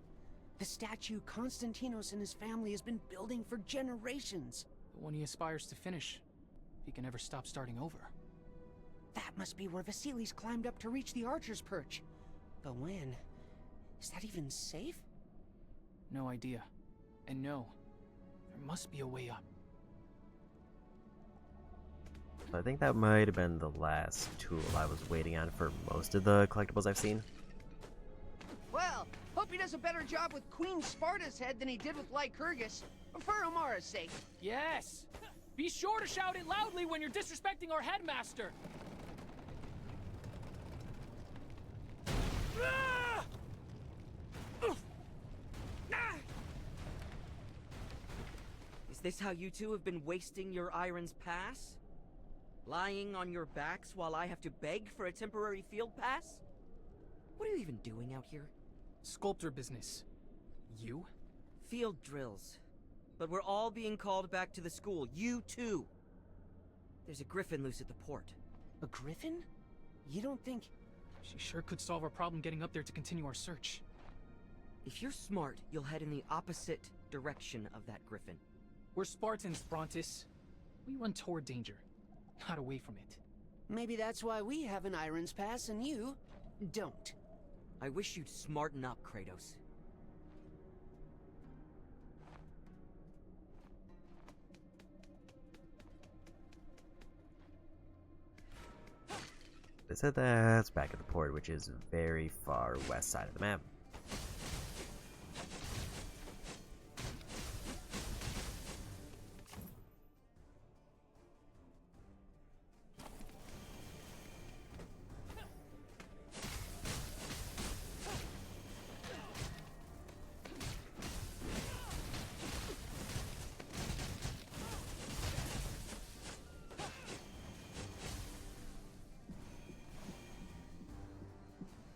The statue Konstantinos and his family has been building for generations. The one he aspires to finish, if he can ever stop starting over. That must be where Vasilis climbed up to reach the archer's perch. But when? Is that even safe? No idea. And no, there must be a way up. I think that might have been the last tool I was waiting on for most of the collectibles I've seen. Well, hope he does a better job with Queen Sparta's head than he did with Lycurgus. For Amara's sake. Yes! Be sure to shout it loudly when you're disrespecting our headmaster! Ah! Is this how you two have been wasting your Iron's Pass? Lying on your backs while I have to beg for a temporary field pass? What are you even doing out here? Sculptor business. You? Field drills. But we're all being called back to the school. You too! There's a griffin loose at the port. A griffin? You don't think... She sure could solve our problem getting up there to continue our search. If you're smart, you'll head in the opposite direction of that griffin. We're Spartans, Brontis. We run toward danger, not away from it. Maybe that's why we have an Iron's Pass and you don't. I wish you'd smarten up, Kratos. They said that's back at the port, which is very far west side of the map.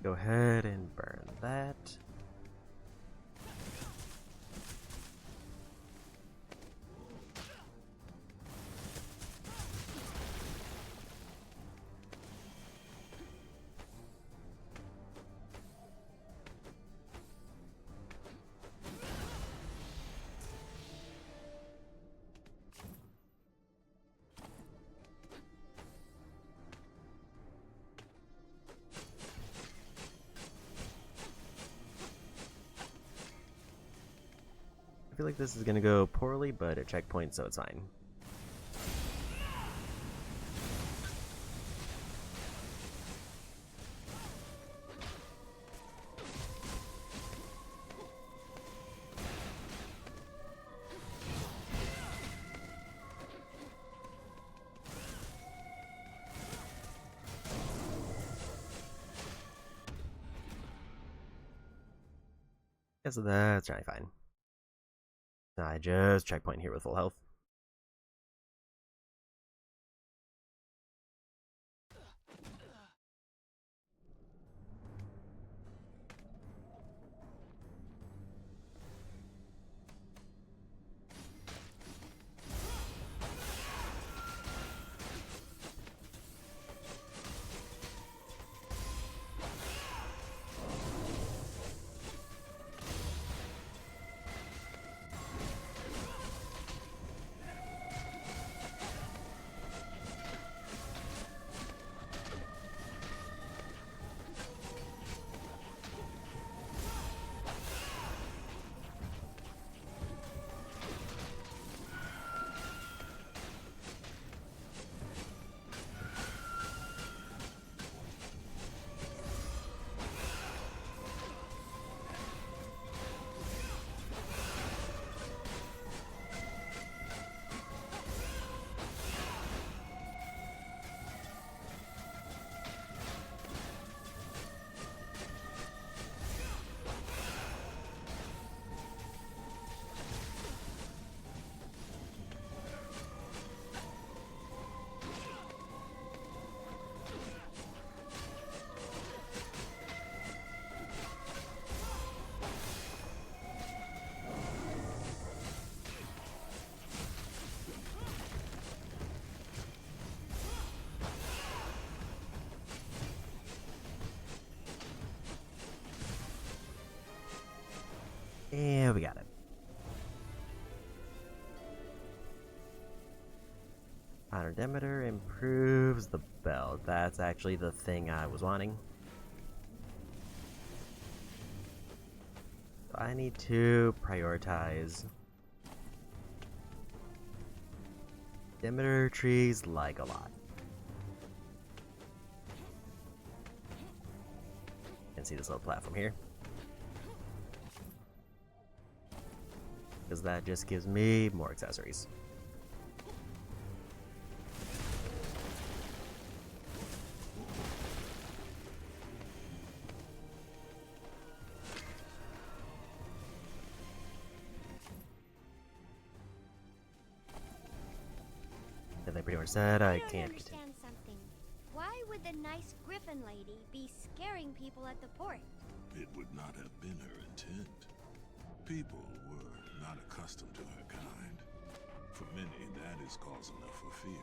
Go ahead and burn that. I feel like this is gonna go poorly, but a checkpoint, so it's fine. Yeah, so that's really fine. I just checkpoint here with full health. And we got it. Honor Demeter improves the belt. That's actually the thing I was wanting. So I need to prioritize Demeter trees like a lot. And see this little platform here. Because that just gives me more accessories. And they pretty much said I can't continue. understand something. Why would the nice Griffin lady be scaring people at the port? It would not have been her intent. People were not accustomed to her kind. For many, that is cause enough for fear.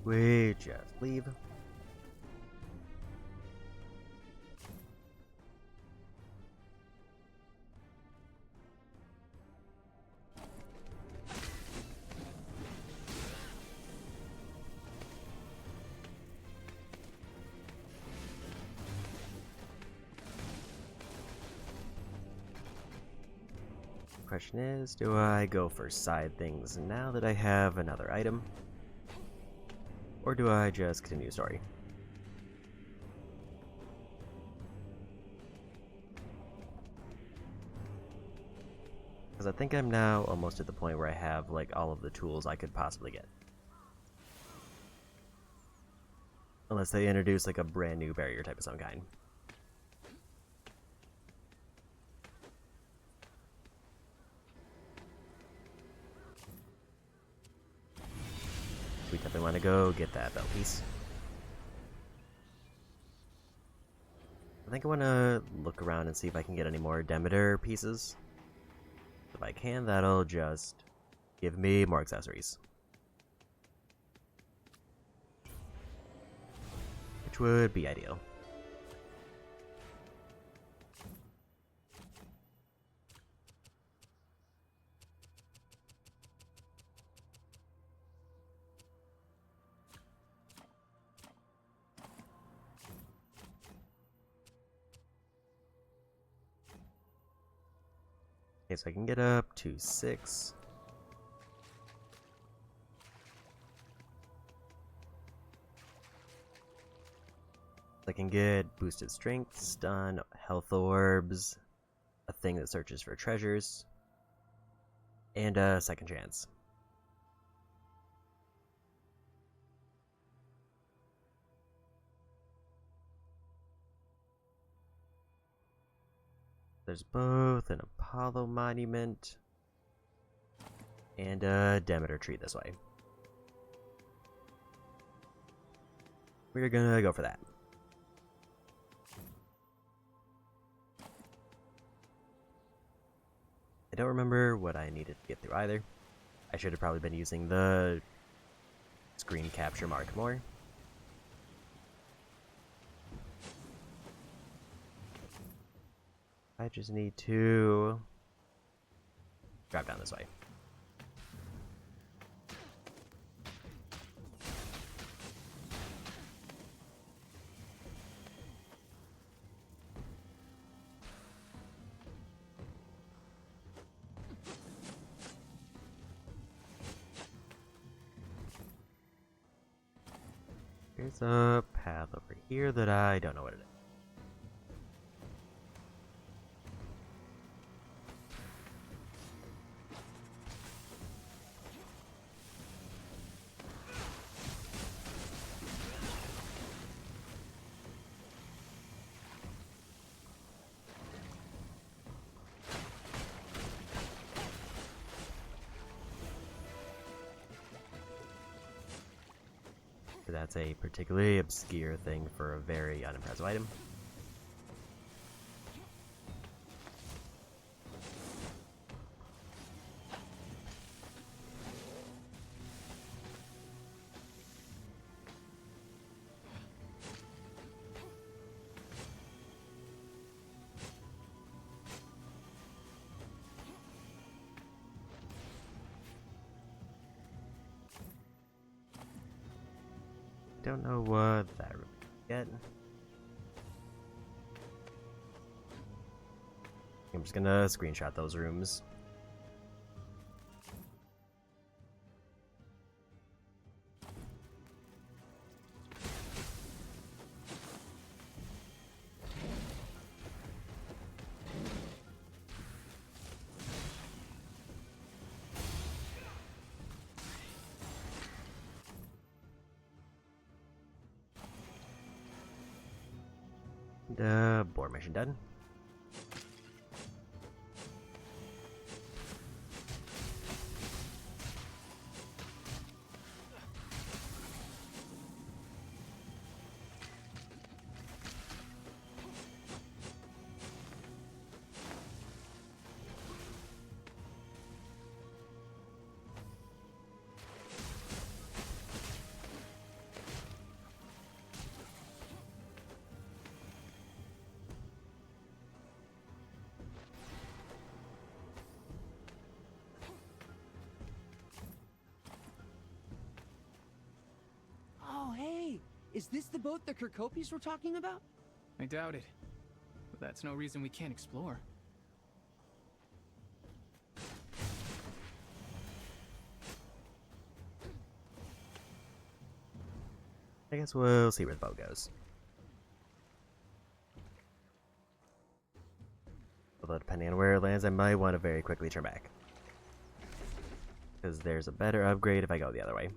We just leave. Question is, do I go for side things now that I have another item? Or do I just continue story? Because I think I'm now almost at the point where I have like all of the tools I could possibly get. Unless they introduce like a brand new barrier type of some kind. We definitely want to go get that belt piece. I think I want to look around and see if I can get any more Demeter pieces. If I can, that'll just give me more accessories. Which would be ideal. Okay, so I can get up to 6. I can get boosted strength, stun, health orbs, a thing that searches for treasures, and a second chance. There's both an Apollo monument and a Demeter tree this way. We're gonna go for that. I don't remember what I needed to get through either. I should have probably been using the screen capture mark more. I just need to drop down this way. There's a path over here that I don't know what it is. That's a particularly obscure thing for a very unimpressive item. Don't know what that would get. I'm just gonna screenshot those rooms. Board mission done. Oh, hey! Is this the boat the Kirkopis were talking about? I doubt it. But that's no reason we can't explore. I guess we'll see where the boat goes. Although depending on where it lands, I might want to very quickly turn back. Because there's a better upgrade if I go the other way.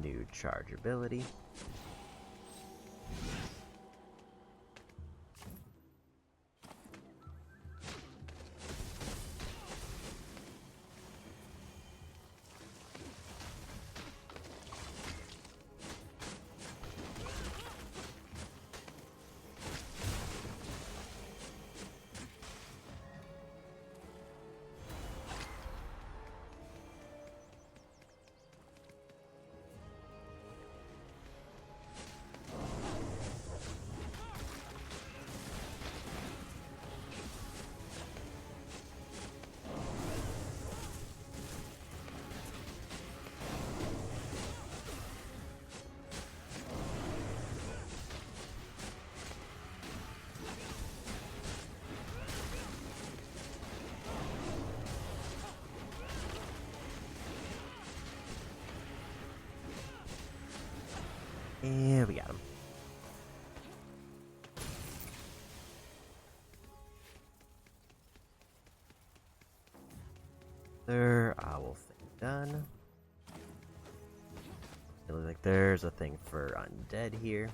New charge ability. And we got him. There, owl thing done. It looks like there's a thing for undead here.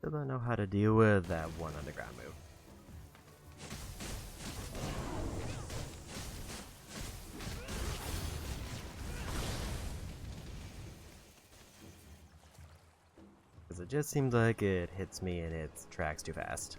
Still don't know how to deal with that one underground move. Because it just seems like it hits me in its tracks too fast.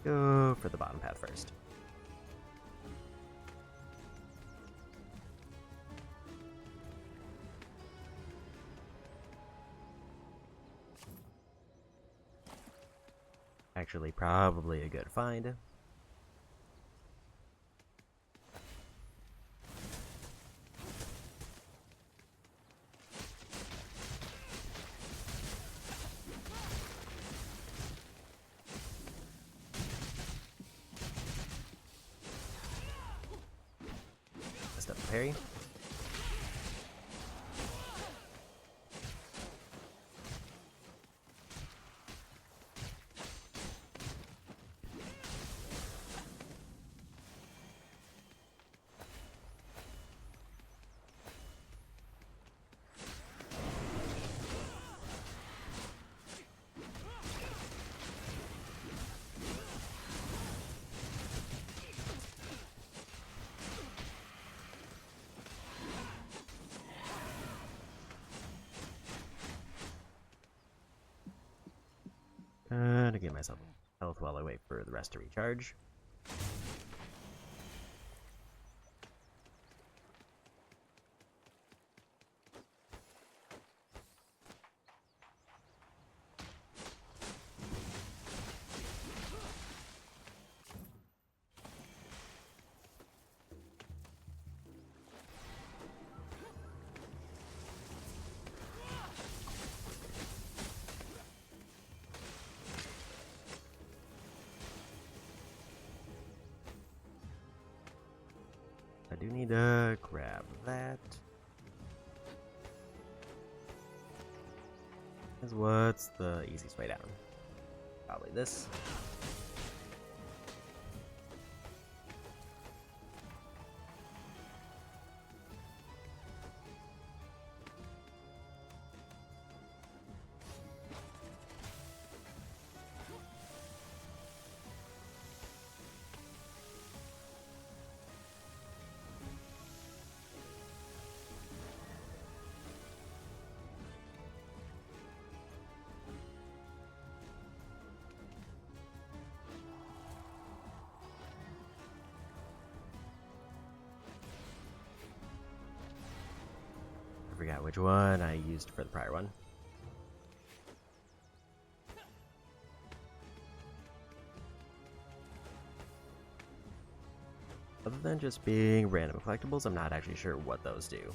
Go for the bottom path first. Actually, probably a good find. Step parry. To get myself health while I wait for the rest to recharge. I do need to grab that. Because what's the easiest way down? Probably this. I forgot which one I used for the prior one. Other than just being random collectibles, I'm not actually sure what those do.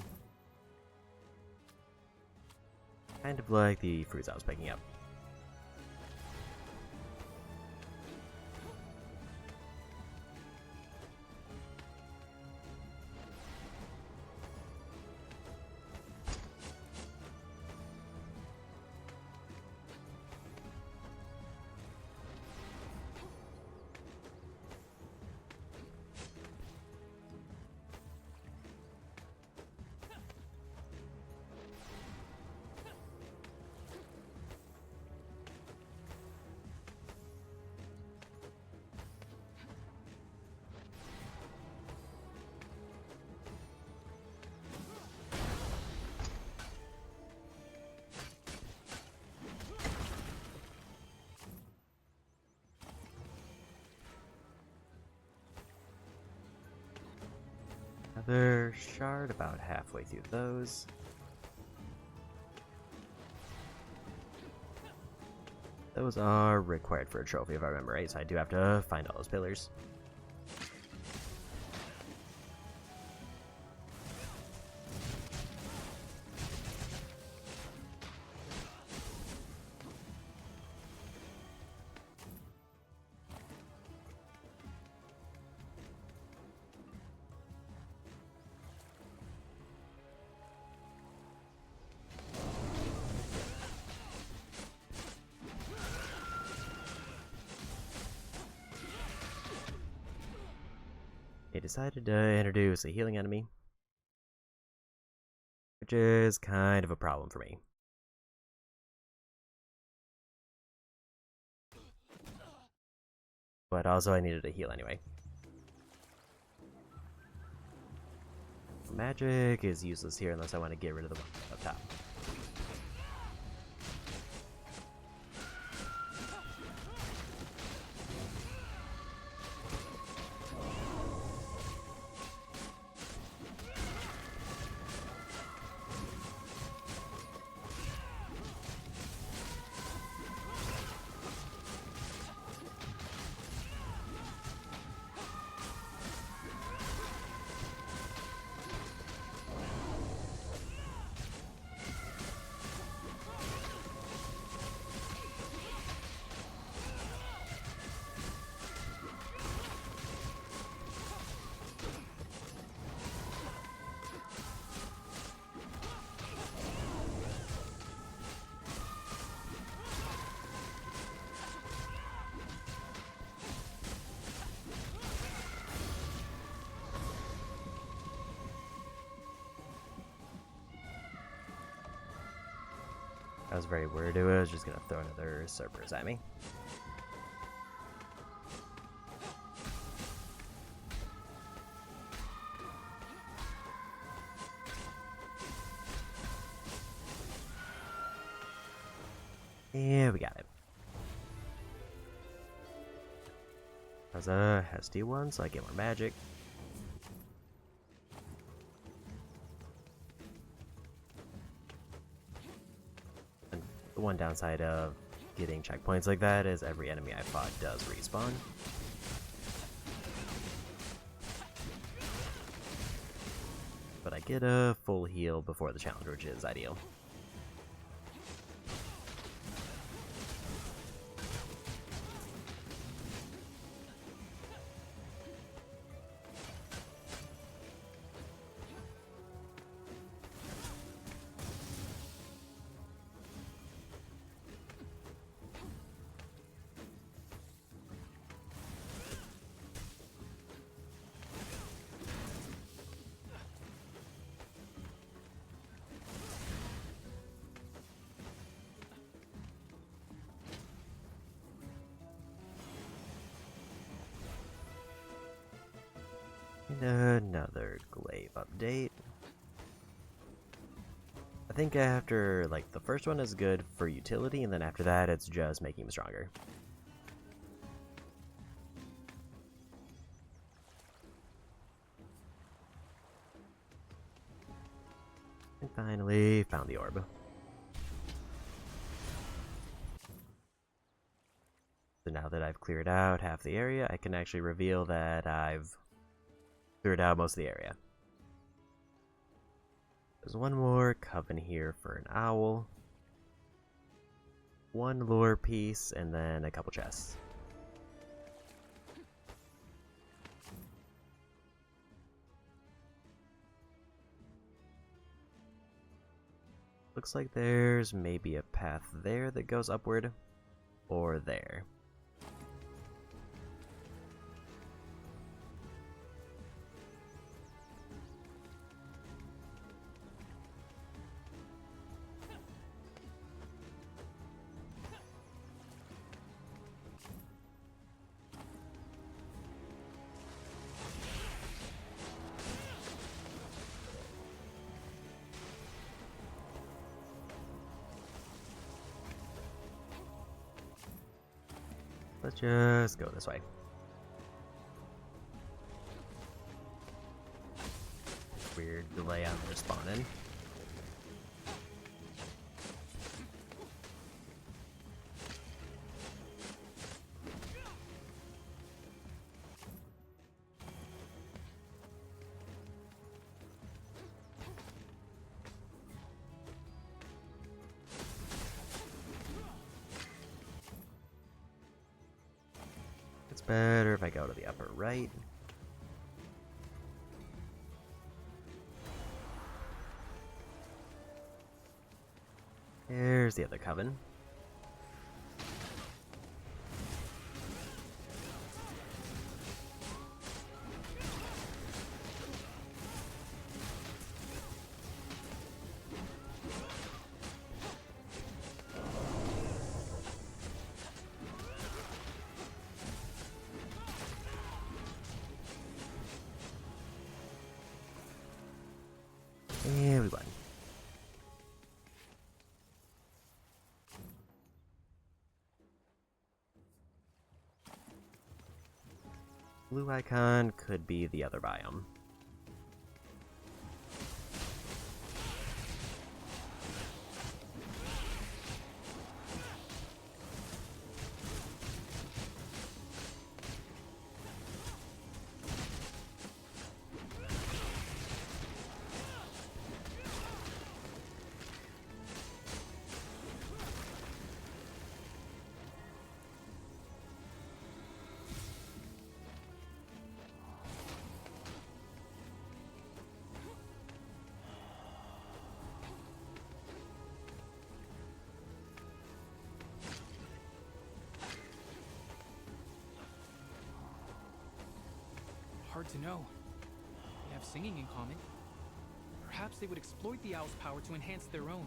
Kind of like the fruits I was picking up. Another shard about halfway through those. Those are required for a trophy if I remember right, so I do have to find all those pillars. He decided to introduce a healing enemy, which is kind of a problem for me. But also I needed a heal anyway. Magic is useless here unless I want to get rid of the one up top. I was very worried it was just gonna throw another Cerberus at me. Yeah, we got it. Has a hasty one, so I get more magic. And the one downside of getting checkpoints like that is every enemy I fought does respawn. But I get a full heal before the challenge, which is ideal. Another glaive update. I think after, like, the first one is good for utility, and then after that it's just making him stronger. And finally, found the orb. So now that I've cleared out half the area, I can actually reveal that I've cleared out most of the area. There's one more coven here for an owl, one lore piece, and then a couple chests. Looks like there's maybe a path there that goes upward, or there. Let's just go this way. Weird delay on respawning. It's better if I go to the upper right. There's the other coven. And we won. Blue icon could be the other biome. Hard to know. They have singing in common. Perhaps they would exploit the owl's power to enhance their own.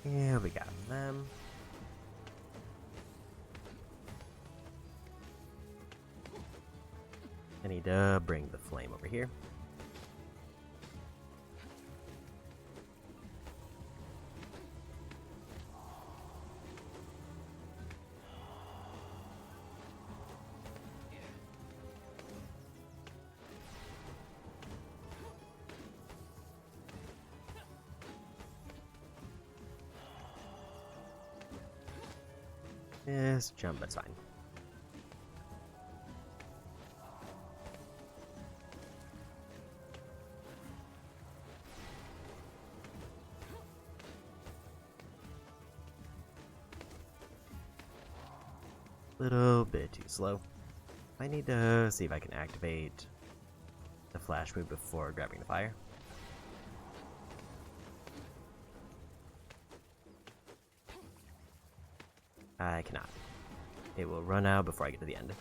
Yeah, we got them. I need to bring the flame over here. Yes, jump, that's fine. Little bit too slow. I need to see if I can activate the flash move before grabbing the fire. I cannot. It will run out before I get to the end.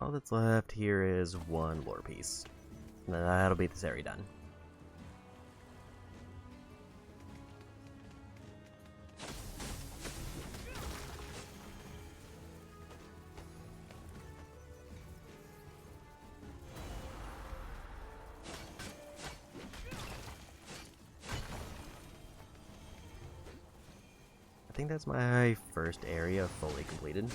All that's left here is one lore piece. And that'll be this area done. I think that's my first area fully completed.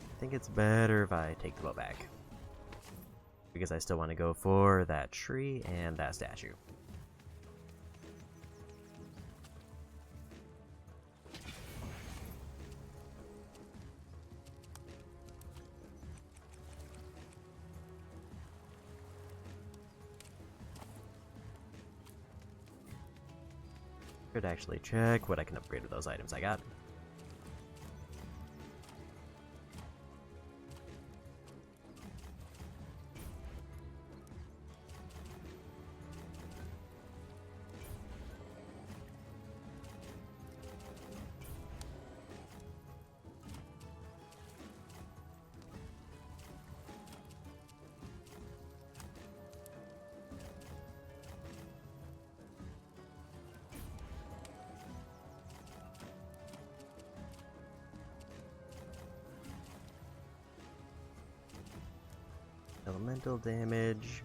I think it's better if I take the bow back, because I still want to go for that tree and that statue. Could actually check what I can upgrade with those items I got. Elemental damage.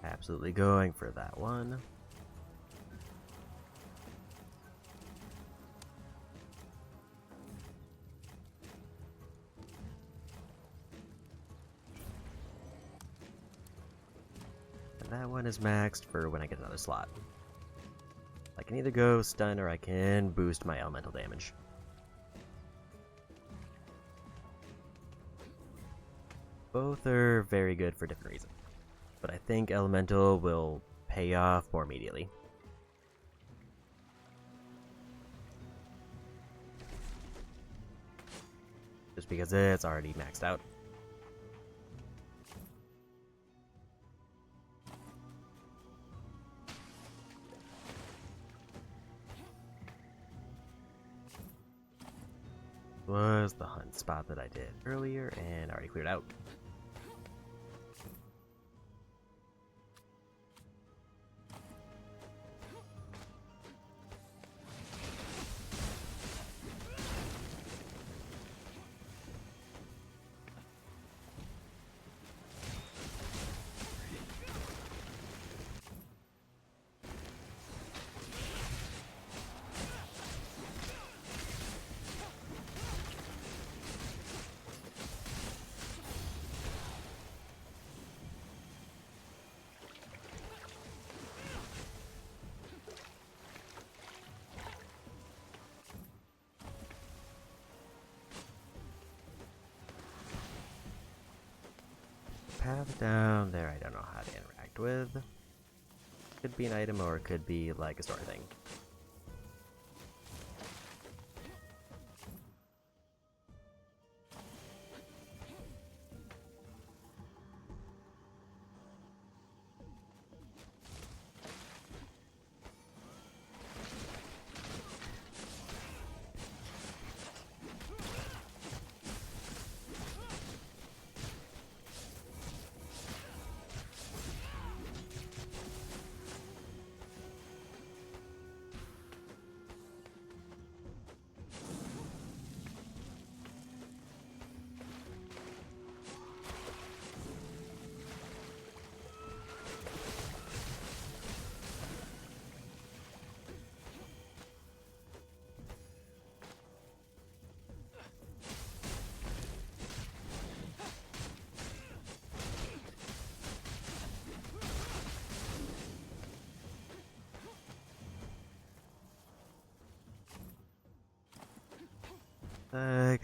Absolutely going for that one. And that one is maxed for when I get another slot. I can either go stun or I can boost my elemental damage. Both are very good for different reasons, but I think elemental will pay off more immediately. Just because it's already maxed out. Was the hunt spot that I did earlier and already cleared out. Path down there I don't know how to interact with. Could be an item or it could be like a story thing.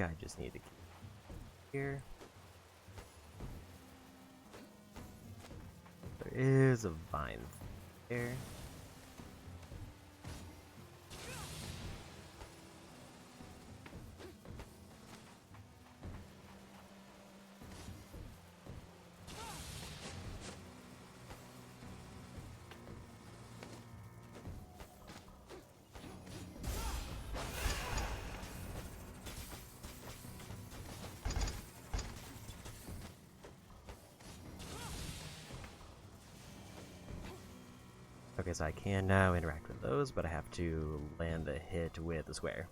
I just need to keep here. There is a vine there. Okay, so I can now interact with those, but I have to land the hit with the square.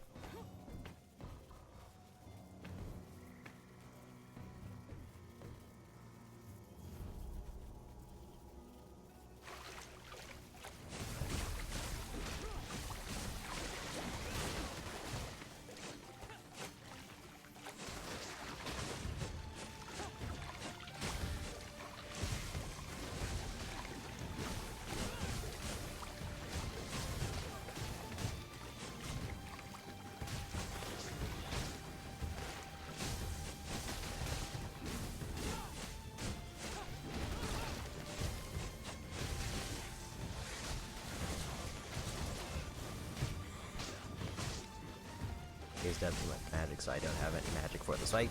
He's definitely my magic, so I don't have any magic for the site.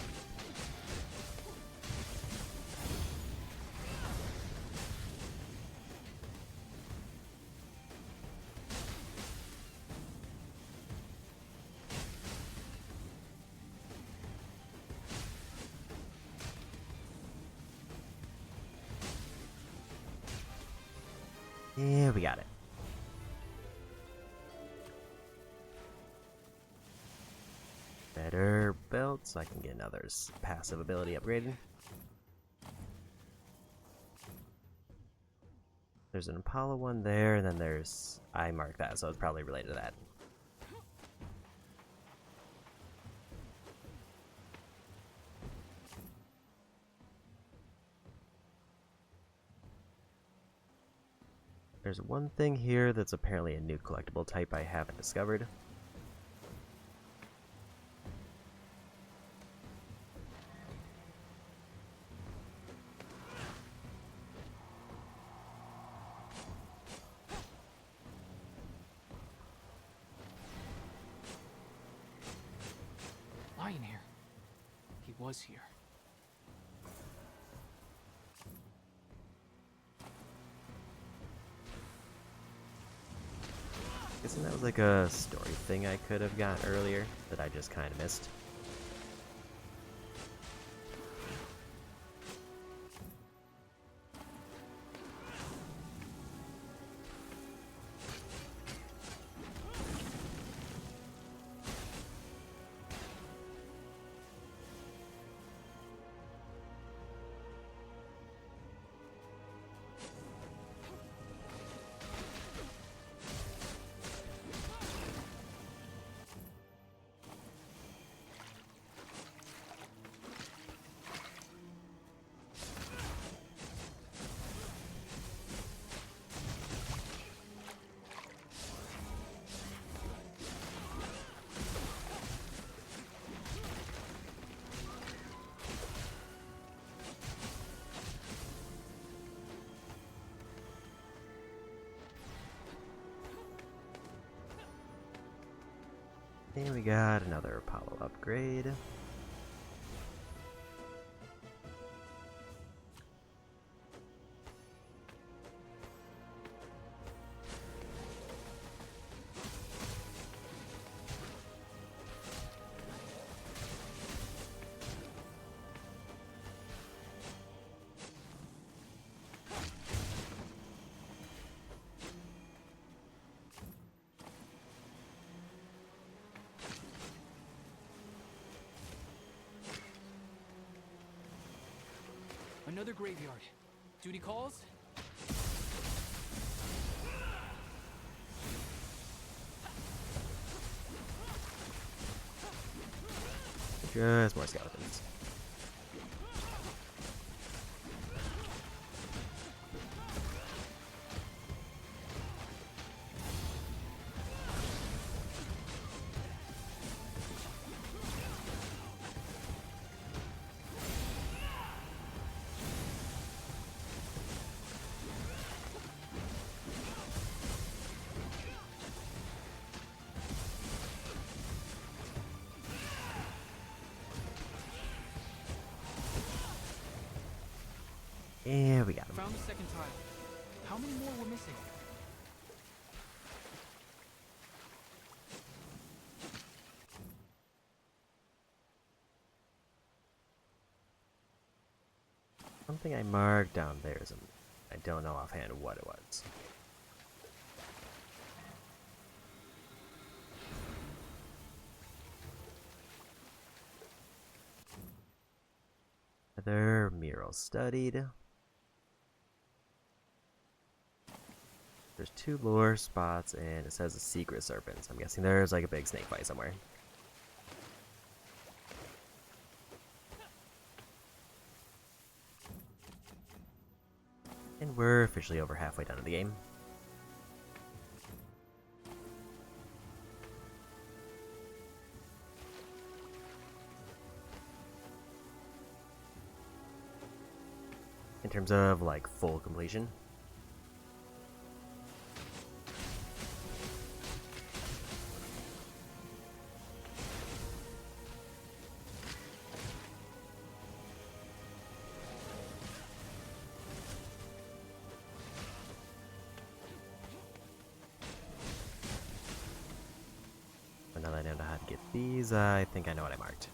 Yeah, we got it. Better belt, so I can get another passive ability upgraded. There's an Apollo one there, and then there's... I marked that, so it's probably related to that. There's one thing here that's apparently a new collectible type I haven't discovered. Lion Hair. He was here. Guessing that was like a story thing I could have got earlier that I just kind of missed. And we got another Apollo upgrade. Another graveyard. Duty calls? Just more skeletons. And we got him. Found the second tile. How many more were missing? Something I marked down there is I don't know offhand what it was. Another mural studied. There's 2 lore spots, and it says a secret serpent. So I'm guessing there's like a big snake fight somewhere. And we're officially over halfway done in the game. In terms of like full completion. Now that I know how to get these, I think I know what I marked.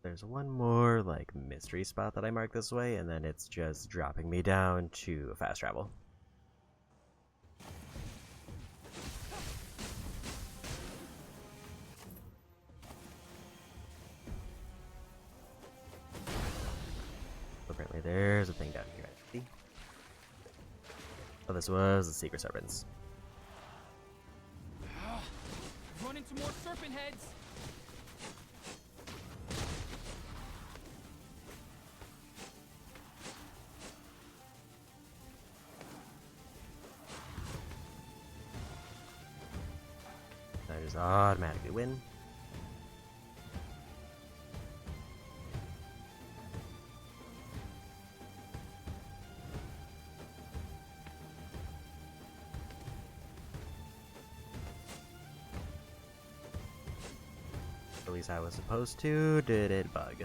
There's one more, like, mystery spot that I marked this way, and then it's just dropping me down to fast travel. Apparently there's a thing down here. I see. Oh, this was the secret serpents. Run into more serpent heads! I just automatically win. At least I was supposed to. Did it bug?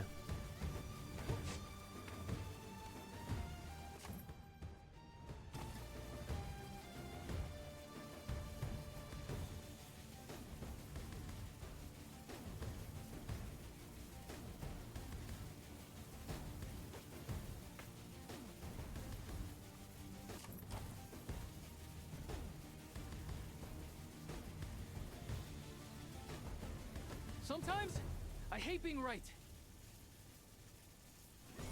Sometimes, I hate being right.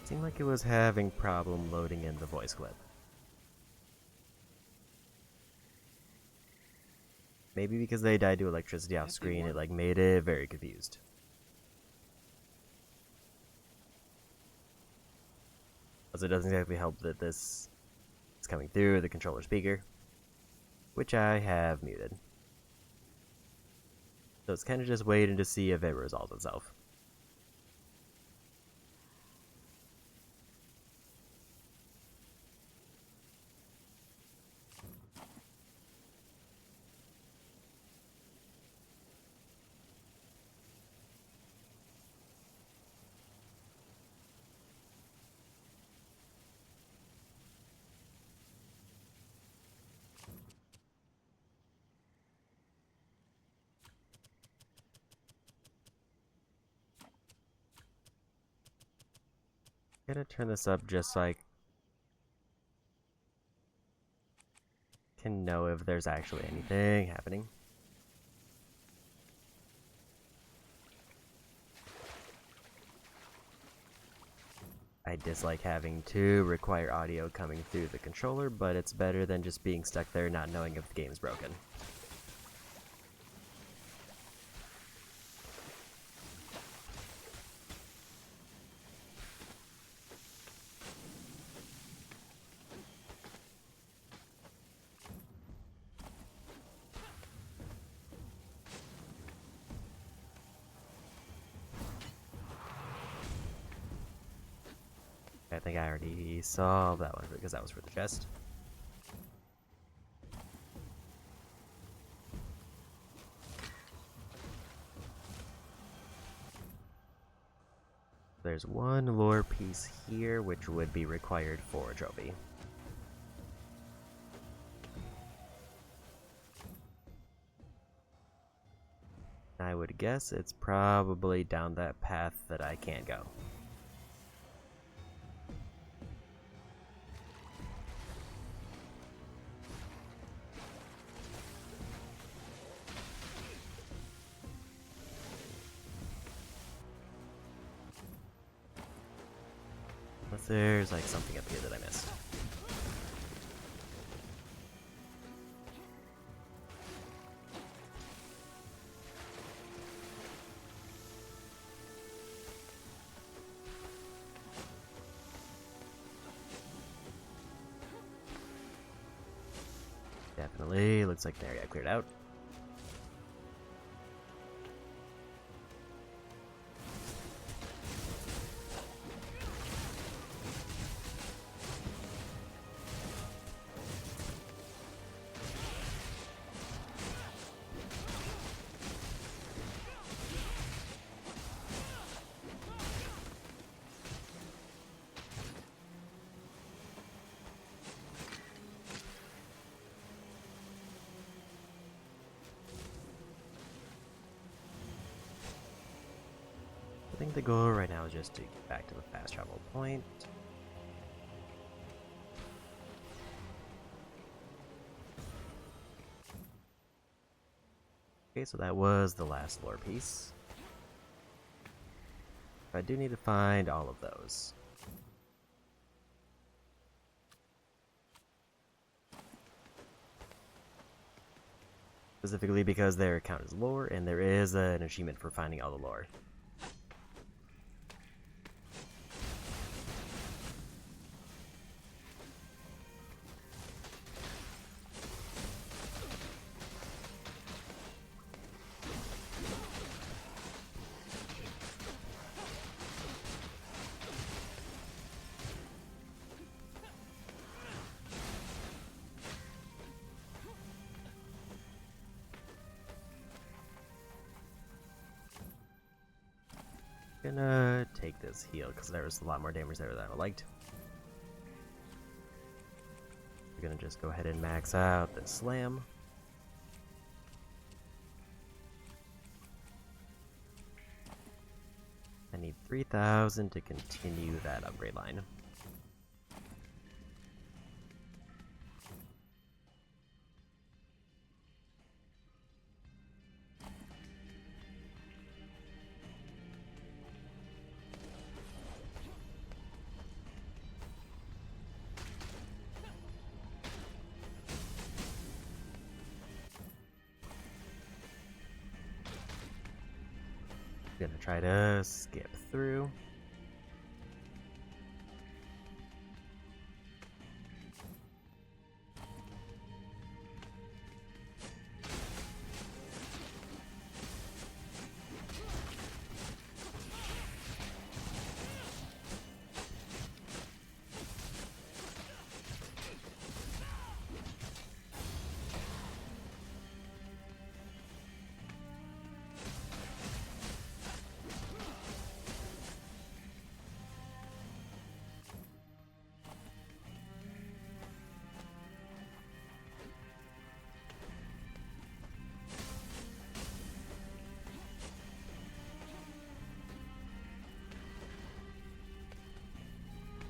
Seemed like it was having problem loading in the voice clip. Maybe because they died to electricity off screen, it like made it very confused. Also, it doesn't exactly help that this is coming through the controller speaker, which I have muted. So it's kind of just waiting to see if it resolves itself. I'm gonna turn this up just so I can know if there's actually anything happening. I dislike having to require audio coming through the controller, but it's better than just being stuck there not knowing if the game's broken. I think I already solved that one because that was for the chest. There's one lore piece here which would be required for a trophy. I would guess it's probably down that path that I can't go. Unless there's like something up here that I missed. Definitely looks like the area cleared out. think the goal right now is just to get back to the fast travel point. Okay, so that was the last lore piece. I do need to find all of those. Specifically because they count as lore, and there is an achievement for finding all the lore. Gonna take this heal because there was a lot more damage there than I liked. We're gonna just go ahead and max out the slam. I need 3,000 to continue that upgrade line. Gonna try to skip through.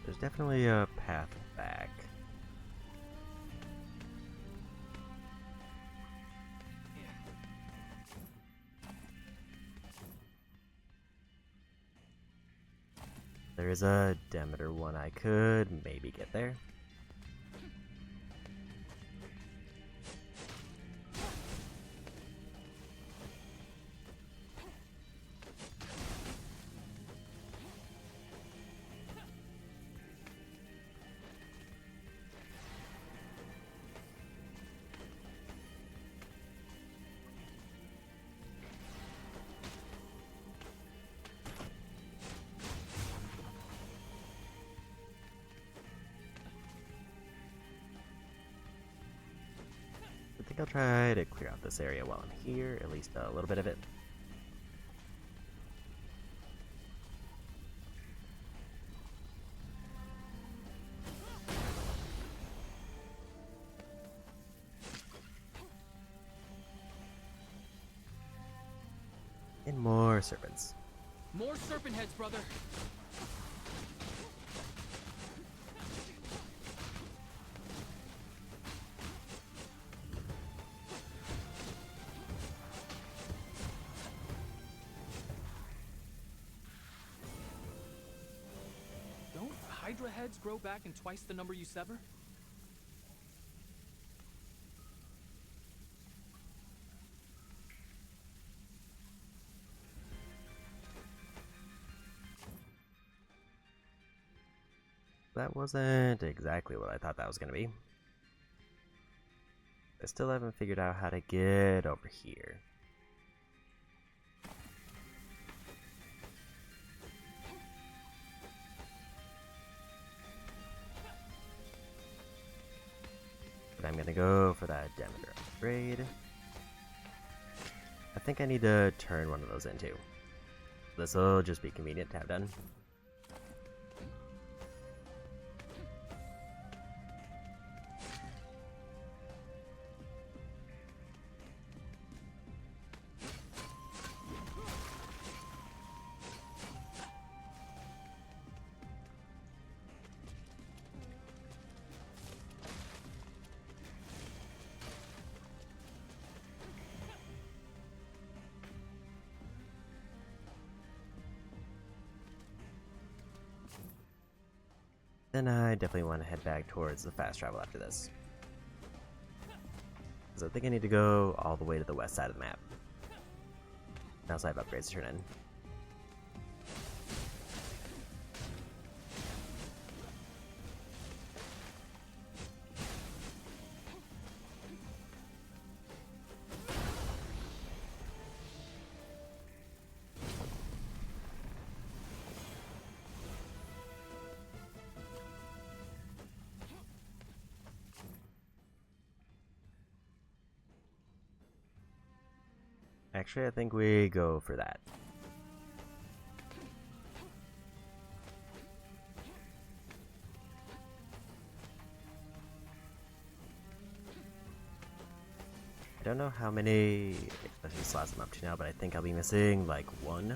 There's definitely a path back. There is a Demeter one I could maybe get there. I think I'll try to clear out this area while I'm here, at least a little bit of it. And more serpents. More serpent heads, brother. Don't Hydra heads grow back in twice the number you sever? That wasn't exactly what I thought that was going to be. I still haven't figured out how to get over here. But I'm going to go for that Demeter upgrade. I think I need to turn one of those in too. This will just be convenient to have done. Then I definitely want to head back towards the fast travel after this. Because I think I need to go all the way to the west side of the map. I also have upgrades to turn in. Actually, I think we go for that. I don't know how many expansion slots I'm up to now, but I think I'll be missing like one.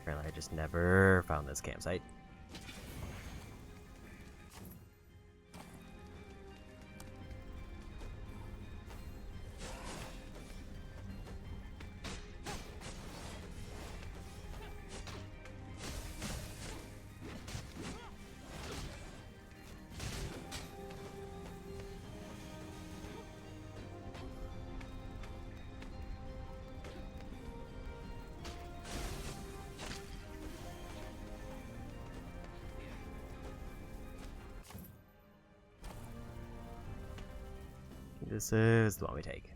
Apparently, I just never found this campsite. This is the one we take.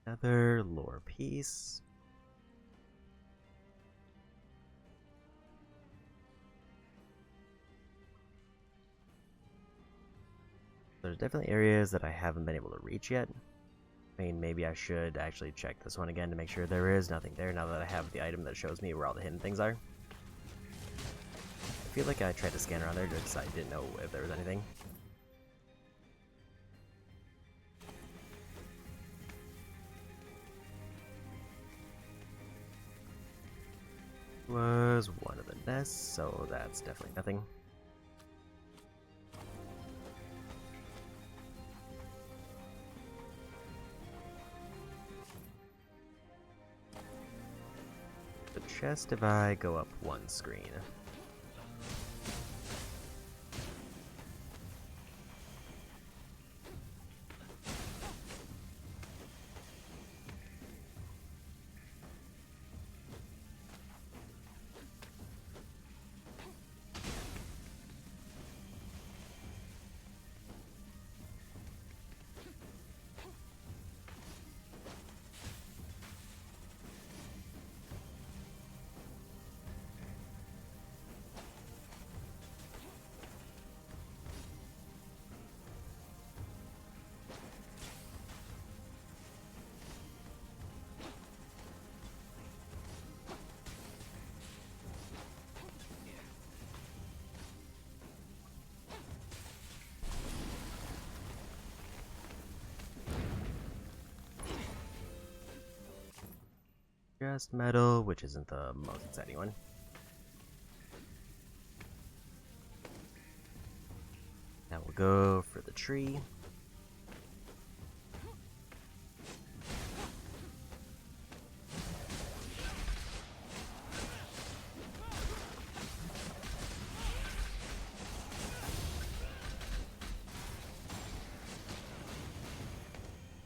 Another lore piece. There's definitely areas that I haven't been able to reach yet. I mean, maybe I should actually check this one again to make sure there is nothing there now that I have the item that shows me where all the hidden things are. I feel like I tried to scan around there just because I didn't know if there was anything. Was one of the nests, so that's definitely nothing. The chest if I go up one screen. Just metal, which isn't the most exciting one. Now we'll go for the tree.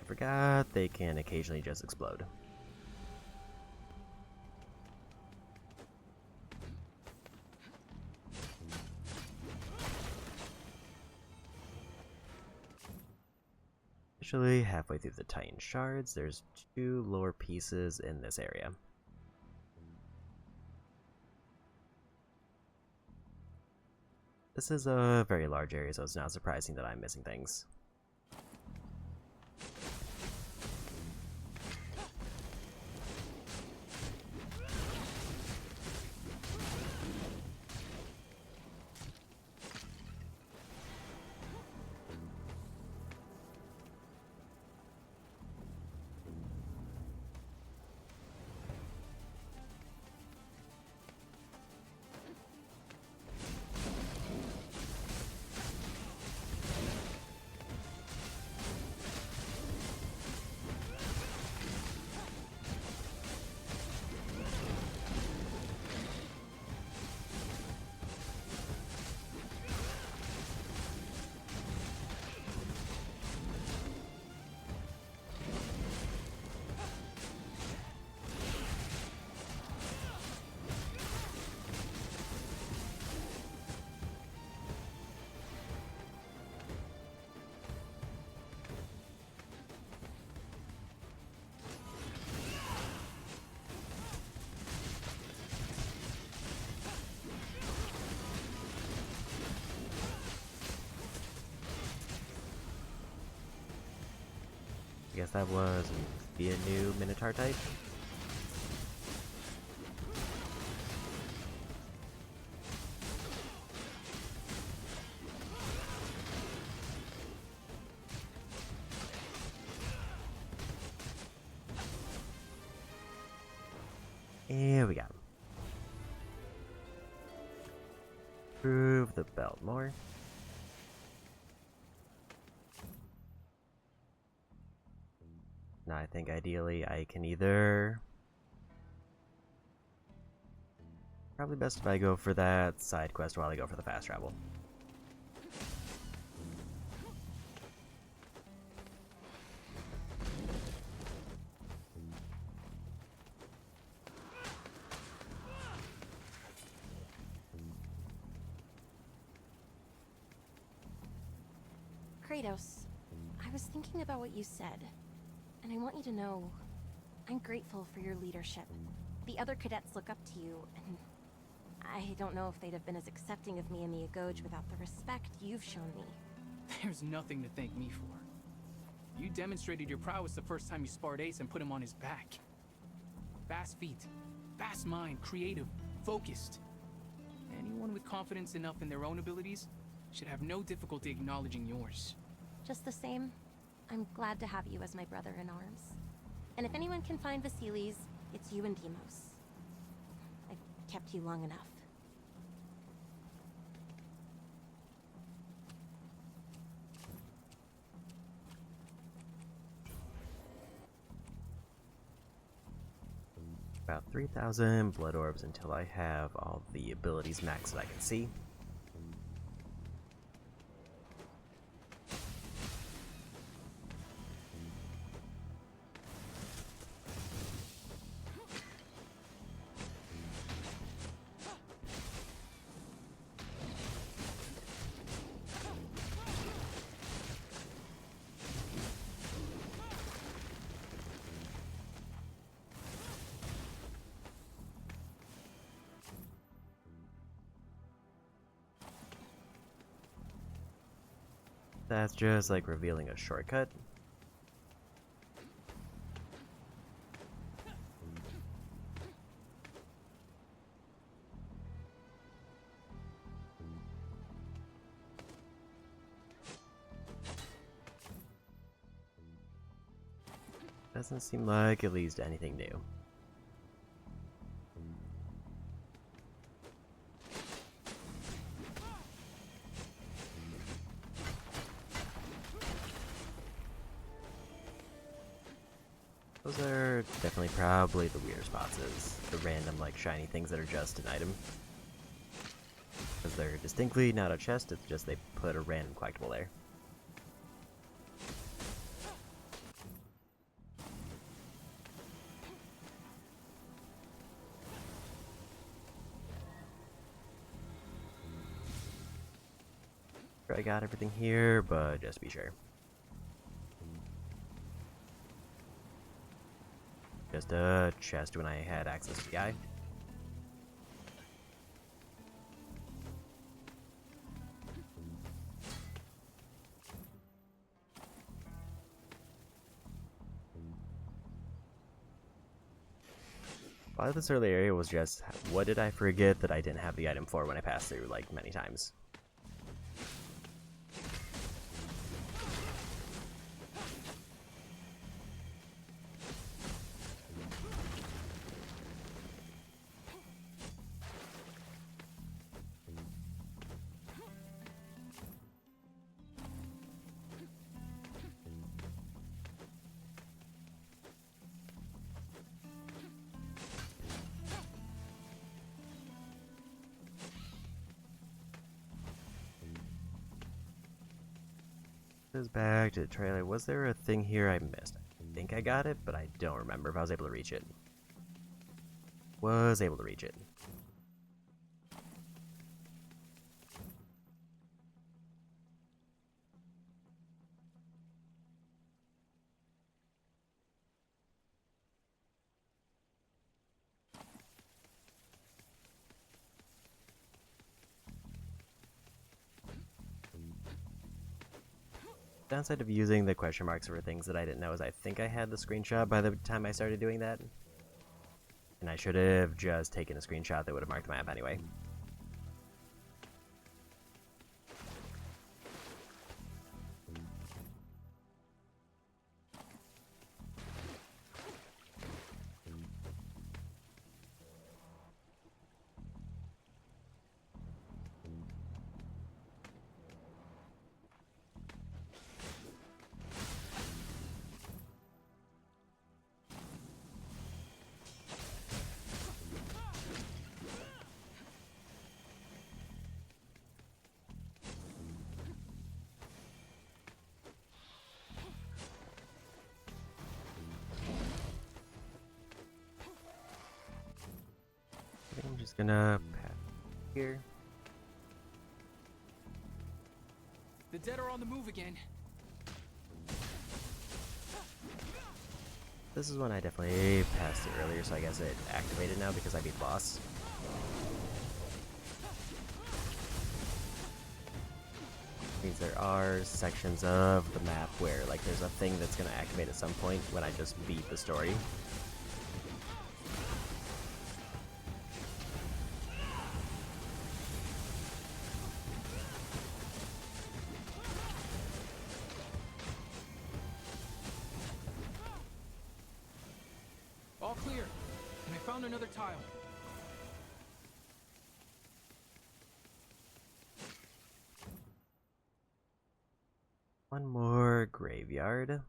I forgot they can occasionally just explode. Actually, halfway through the Titan shards, there's 2 lore pieces in this area. This is a very large area, so it's not surprising that I'm missing things. guess that was be a new Minotaur type. Here we go. Prove the belt more. Now I think ideally I can either... Probably best if I go for that side quest while I go for the fast travel. Kratos, I was thinking about what you said, and I want you to know I'm grateful for your leadership. The other cadets look up to you, and I don't know if they'd have been as accepting of me in the Agoj without the respect you've shown me. There's nothing to thank me for. You demonstrated your prowess the first time you sparred Ace and put him on his back. Fast feet, fast mind, creative, focused. Anyone with confidence enough in their own abilities should have no difficulty acknowledging yours. Just the same, I'm glad to have you as my brother in arms. And if anyone can find Vasilis, it's you and Demos. I've kept you long enough. About 3,000 blood orbs until I have all the abilities maxed that I can see. That's just like revealing a shortcut. Doesn't seem like it leads to anything new. Those are definitely probably the weird spots, is the random like shiny things that are just an item. Because they're distinctly not a chest, it's just they put a random collectible there. I got everything here, but just to be sure. Just a chest when I had access to the eye. A lot of this early area was just, what did I forget that I didn't have the item for when I passed through, like, many times. Back to the trailer. Was there a thing here I missed? I think I got it, but I don't remember if I was able to reach it. Was able to reach it. Downside of using the question marks for things that I didn't know is I think I had the screenshot by the time I started doing that. And I should have just taken a screenshot that would have marked the map anyway. I'm just gonna pass here. The dead are on the move again. This is one I definitely passed it earlier, so I guess it activated now because I beat the boss. Means there are sections of the map where like there's a thing that's gonna activate at some point when I just beat the story. All clear. And I found another tile. One more graveyard.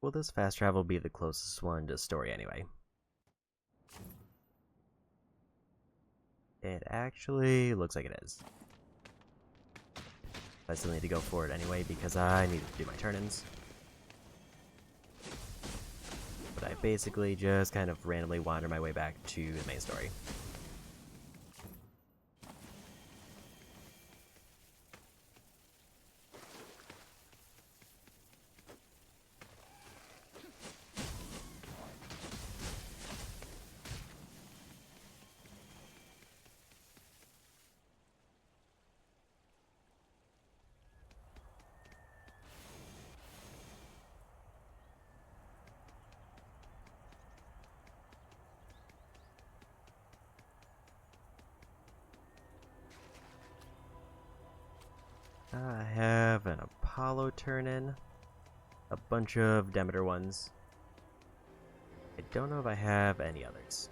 Will this fast travel be the closest one to story anyway? It actually looks like it is. I still need to go for it anyway because I need to do my turn-ins. But I basically just kind of randomly wander my way back to the main story. I have an Apollo turn-in, a bunch of Demeter ones. I don't know if I have any others.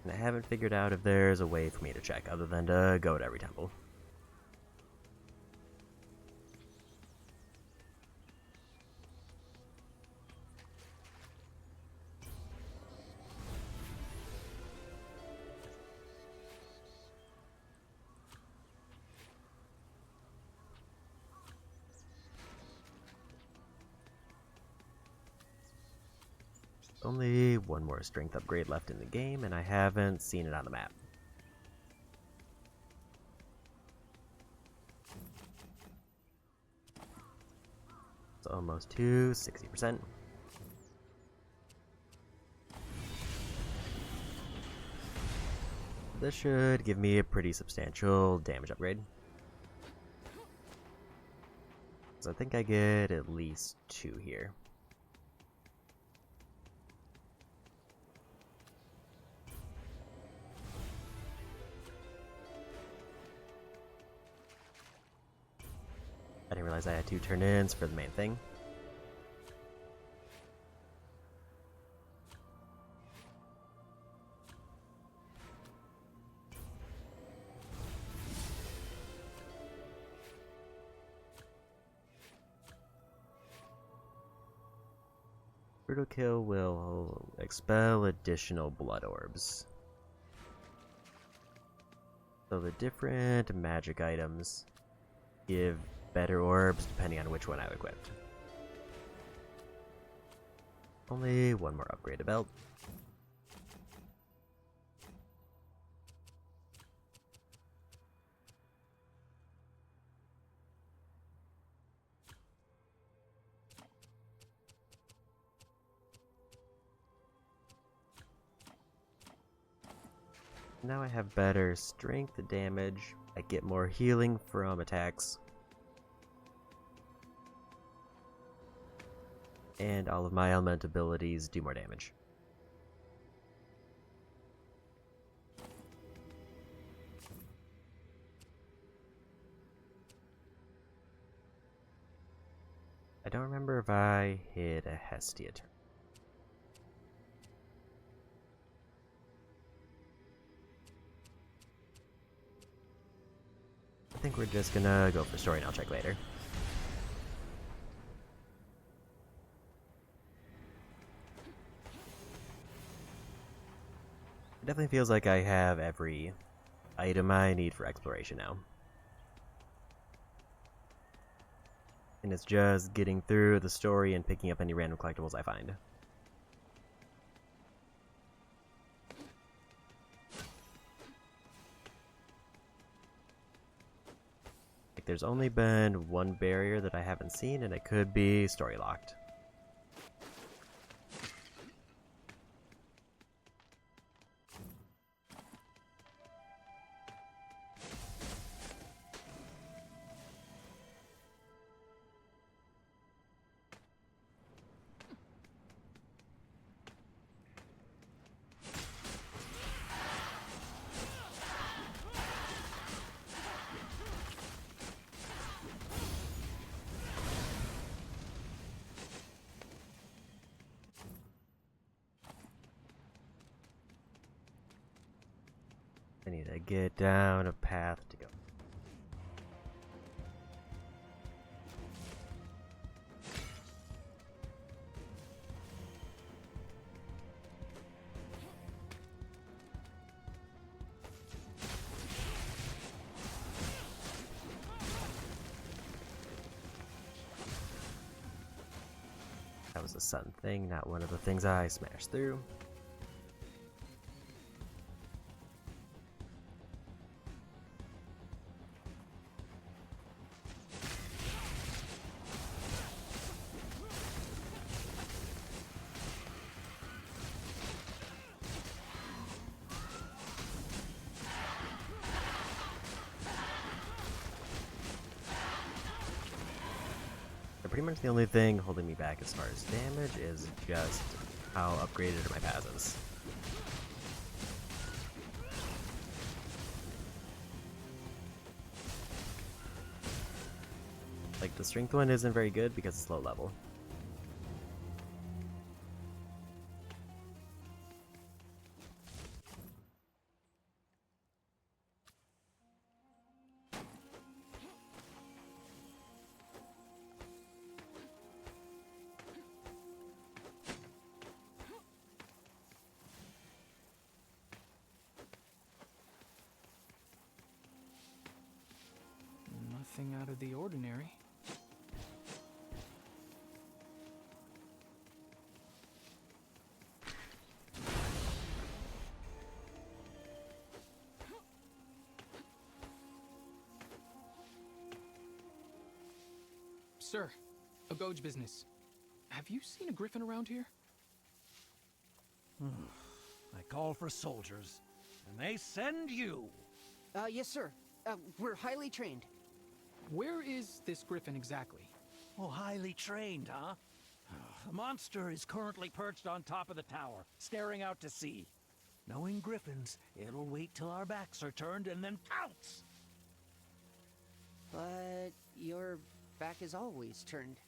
And I haven't figured out if there's a way for me to check other than to go to every temple. Only one more strength upgrade left in the game, and I haven't seen it on the map. It's almost to 60%. This should give me a pretty substantial damage upgrade. So I think I get at least 2 here. I didn't realize I had 2 turn-ins for the main thing. Brutal Kill will expel additional blood orbs. So the different magic items give better orbs depending on which one I've equipped. Only one more upgrade to belt. Now I have better strength damage. I get more healing from attacks. And all of my element abilities do more damage. I don't remember if I hit a Hestia turn. I think we're just gonna go for story and I'll check later. It definitely feels like I have every item I need for exploration now. And it's just getting through the story and picking up any random collectibles I find. Like, there's only been one barrier that I haven't seen, and it could be story locked. I need to get down a path to go. That was a sudden thing, not one of the things I smashed through. Pretty much the only thing holding me back as far as damage is just how upgraded are my passives. Like, the strength one isn't very good because it's low level. Nothing out of the ordinary. Sir, a Goj business. Have you seen a griffin around here? I call for soldiers, and they send you. Yes, sir. We're highly trained. Where is this griffin exactly? Oh, highly trained, huh? The monster is currently perched on top of the tower, staring out to sea. Knowing griffins, it'll wait till our backs are turned and then pounce! But your back is always turned.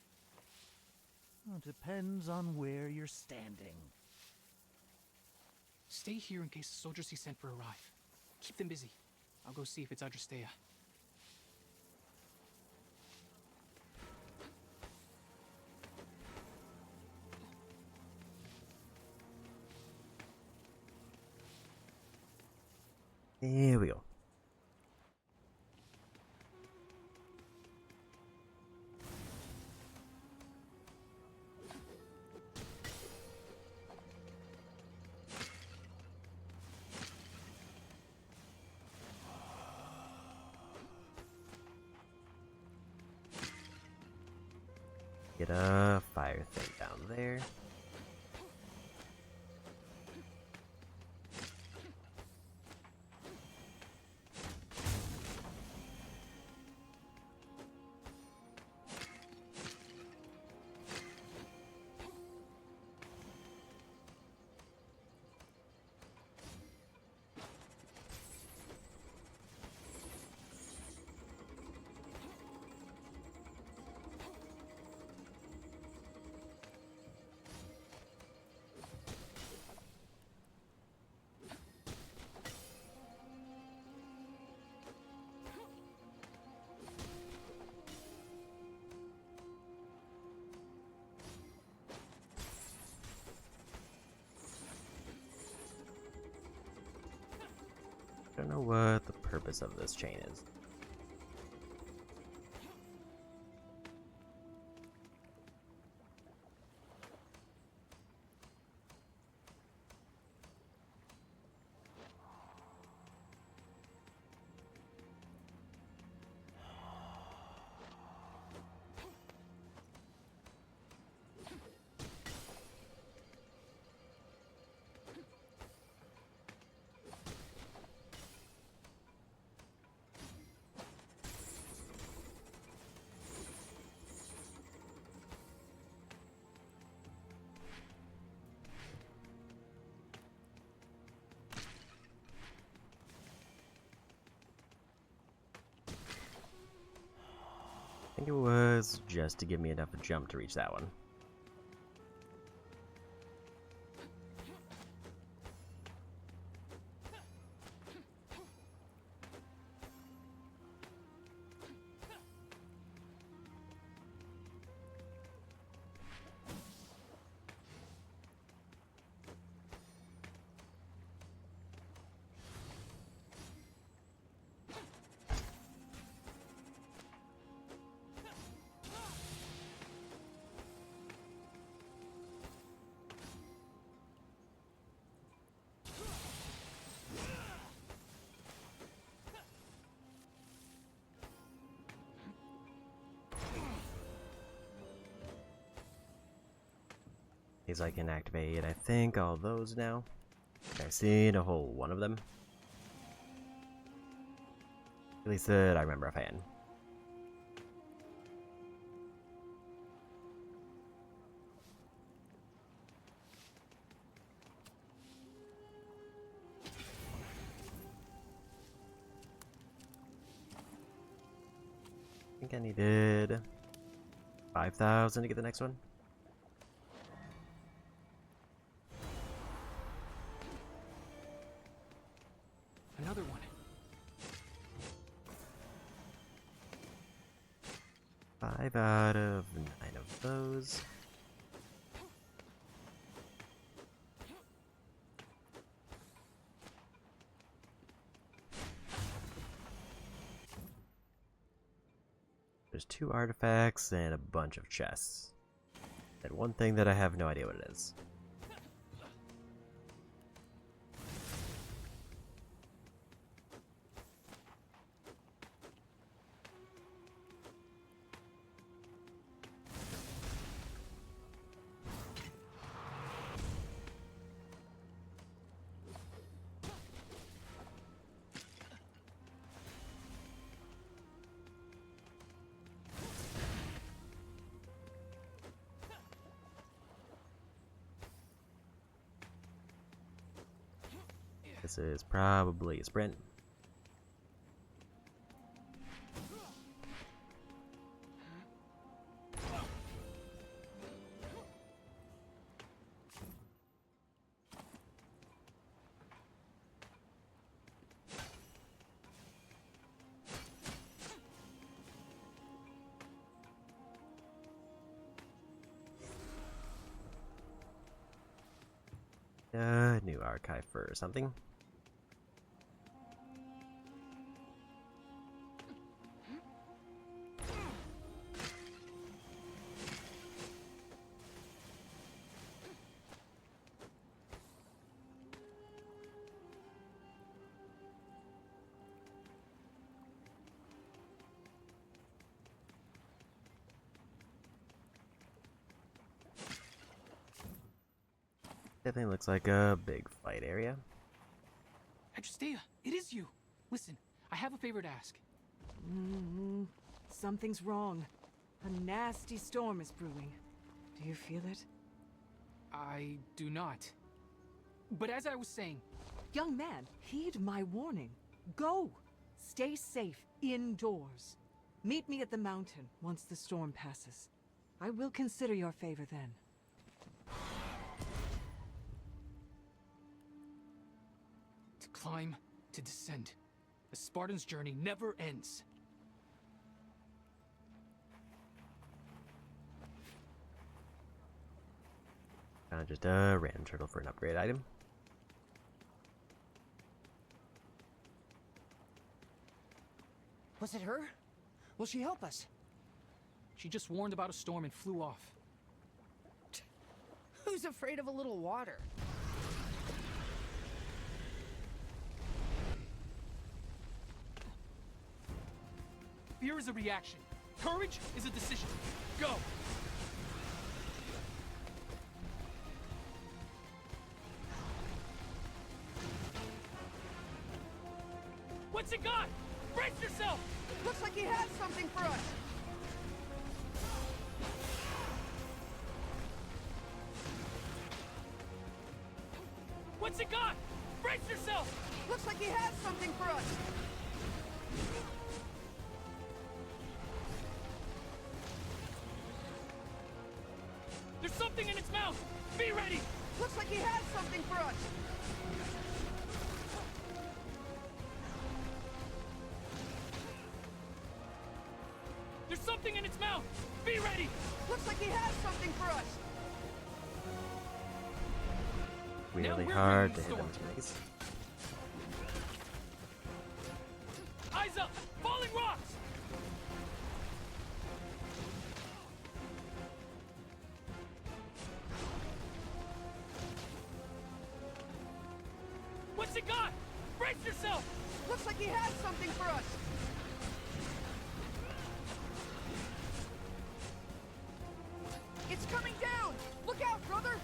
Well, depends on where you're standing. Stay here in case the soldiers he sent for arrive. Keep them busy. I'll go see if it's Adrastea. Here we go. Get a fire thing down there. don't know what the purpose of this chain is. I think it was just to give me enough of a jump to reach that one. These I can activate, I think, all those now. I've seen a whole one of them. At least that I remember offhand. I think I needed 5,000 to get the next one. Another one. 5 out of 9 of those. There's 2 artifacts and a bunch of chests. And one thing that I have no idea what it is. This is probably a sprint. New archive for something. Definitely looks like a big fight area. Adristea, it is you. Listen, I have a favor to ask. Something's wrong. A nasty storm is brewing. Do you feel it? I do not. But as I was saying... Young man, heed my warning. Go! Stay safe indoors. Meet me at the mountain once the storm passes. I will consider your favor then. To climb, to descend. A Spartan's journey never ends. Just a random turtle for an upgrade item. Was it her? Will she help us? She just warned about a storm and flew off. Who's afraid of a little water? Fear is a reaction. Courage is a decision. Go! What's it got? Brace yourself! Looks like he has something for us! What's it got? Brace yourself! Looks like he has something for us! There's something in its mouth! Be ready! Looks like he has something for us! There's something in its mouth! Be ready! Looks like he has something for us! Really we're hard ready to to hit them storm. twice. Eyes up! Falling rocks! What's it got? Brace yourself! Looks like he has something for us! It's coming down! Look out, brother!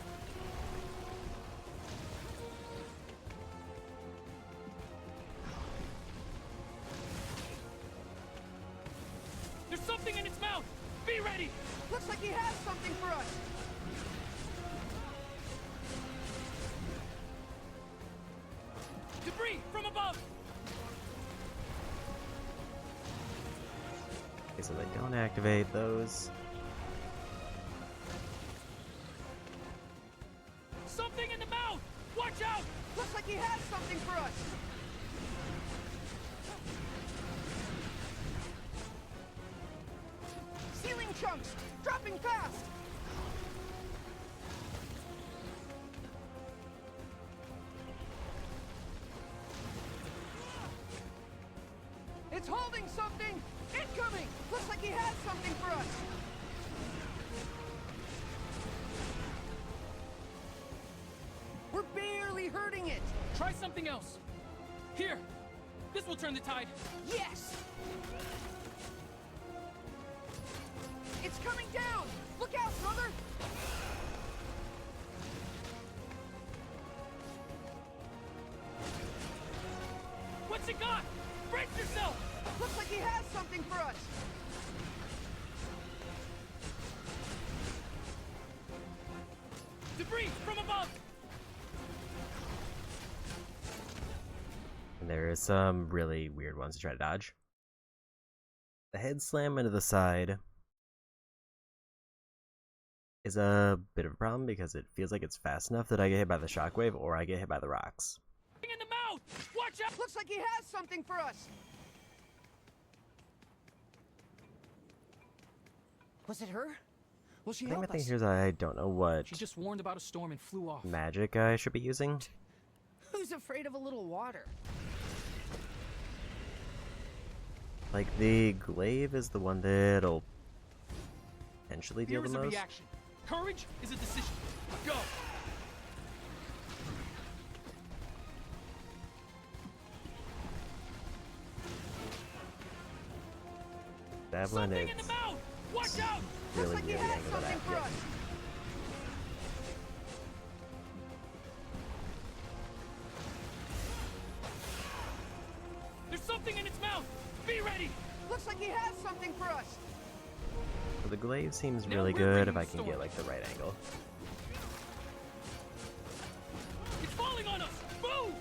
There's something in its mouth! Be ready! Looks like he has something for us! Debris from above! Okay, so they don't activate those. Something in the mouth! Watch out! Looks like he has something for us! Ceiling chunks! Dropping fast! It's holding something! Incoming! Looks like he has something for us! We're barely hurting it! Try something else. Here! This will turn the tide. Yes! It's coming down! Look out, brother! What's it got? Brace yourself! Looks like he has something for us! Debris from above! And there are some really weird ones to try to dodge. The head slam into the side is a bit of a problem because it feels like it's fast enough that I get hit by the shockwave or I get hit by the rocks. In the mouth! Watch out! Looks like he has something for us! Was it her? Will she I think help my thing us? here is I don't know what She just warned about a storm and flew off. magic I should be using. Who's afraid of a little water? Like, the glaive is the one that'll potentially deal Fear the is a most. reaction. Courage is a decision. Go! Javelin, Something in the it's mouth! Watch out! really Looks like he near the has angle that I something have to for get. us! There's something in its mouth! Be ready! Looks like he has something for us! So the glaive seems Now really we're good if bringing I can storm. get, like, the right angle. It's falling on us! Move!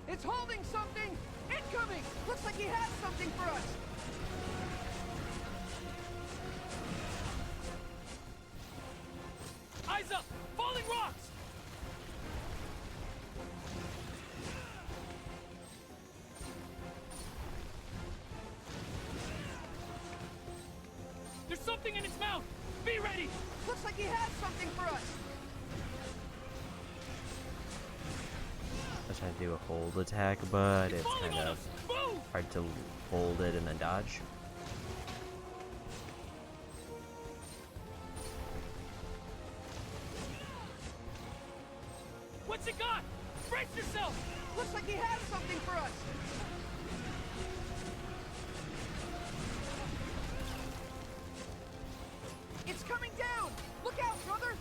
It's holding something! Incoming! Looks like he has something for us! Eyes up! Falling rocks! There's something in its mouth! Be ready! Looks like like he has something for us! I was trying to do a hold attack, but it's kind of hard to hold it and then dodge. What's it got? Brace yourself! Looks like he has something for us! It's coming down! Look out, brother!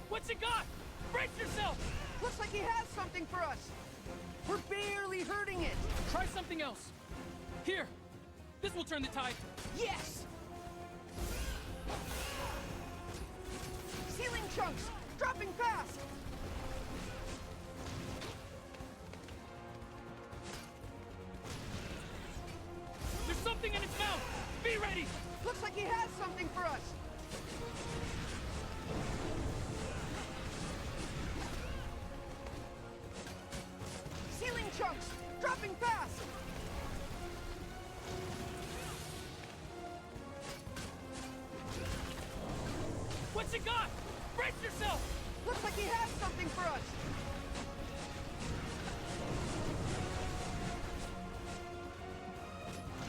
What's it got? Brace yourself! Looks like he has something for us! We're barely hurting it! Try something else. Here! This will turn the tide. Yes! Ceiling chunks! Dropping fast! There's something in its mouth! Be ready! Looks like he has something for us! Ceiling chunks! Dropping fast! What's it got? Brace yourself! Looks like he has something for us!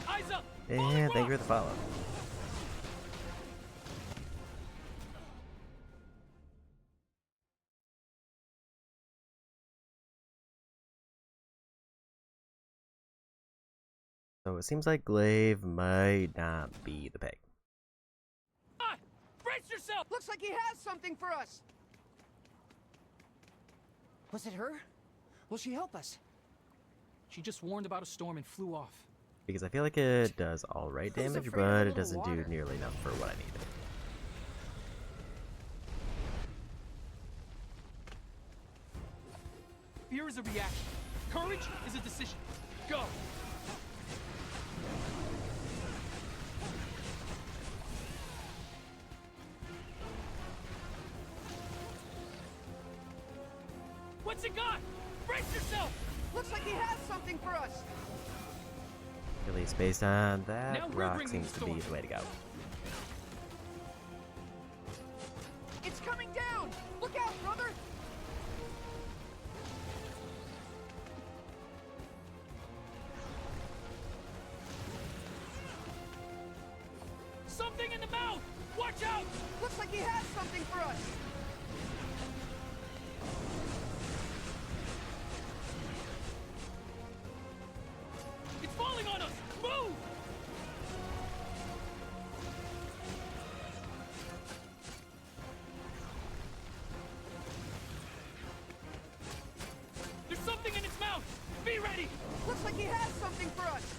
Eyes up! And thank you for the follow. So it seems like Glaive might not be the pick. Brace yourself! Looks like he has something for us! Was it her? Will she help us? She just warned about a storm and flew off. Because I feel like it does alright Who's damage, afraid of a but it little doesn't do water? nearly enough for what I need. Fear is a reaction. Courage is a decision. Go! What's it got? Brace yourself! Looks like he has something for us! At least based on Now that, we're rock bringing seems the to be storm. the way to go. It's coming down! Look out, brother! Something in the mouth! Watch out! Looks like he has something for us! It's falling on us! Move! There's something in its mouth! Be ready! Looks like he has something for us!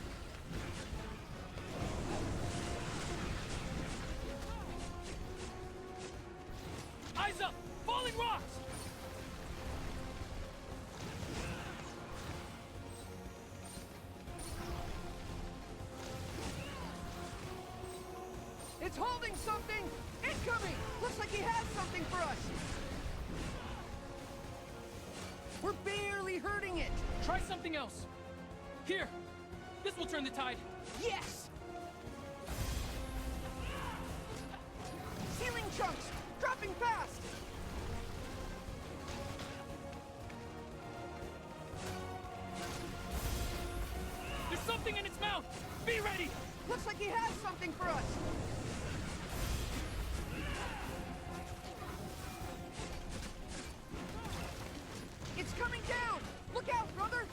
Eyes up! Falling rocks! It's holding something! Incoming! Looks like he has something for us! We're barely hurting it! Try something else. Here! This will turn the tide. Yes! Ceiling chunks! Dropping fast! There's something in its mouth! Be ready! Looks like he has something for us! It's coming down! Look out, brother!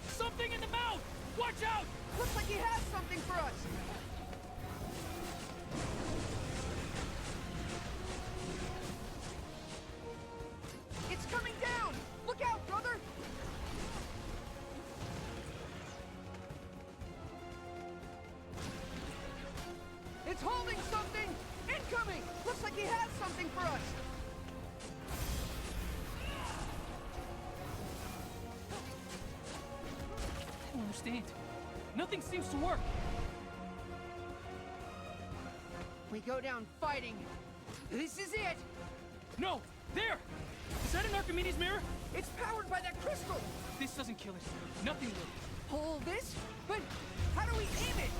Something in the mouth! Watch out! Looks like he has something for us! It's coming down! Look out, brother! It's holding something! Incoming! Looks like he has something for us! I don't understand. Nothing seems to work. We go down fighting, This is it! No! There! Is that an Archimedes mirror? It's powered by that crystal! This doesn't kill it. Nothing will. Hold this? But how do we aim it?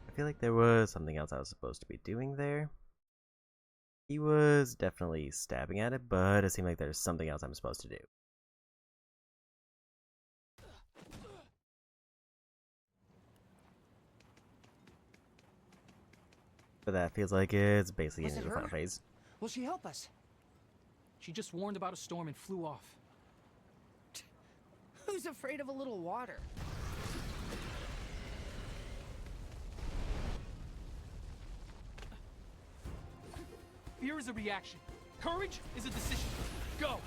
I feel like there was something else I was supposed to be doing there. He was definitely stabbing at it, but it seemed like there's something else I'm supposed to do. But that feels like it's basically into the final phase. Will she help us? She just warned about a storm and flew off. Who's afraid of a little water? Fear is a reaction. Courage is a decision. Go!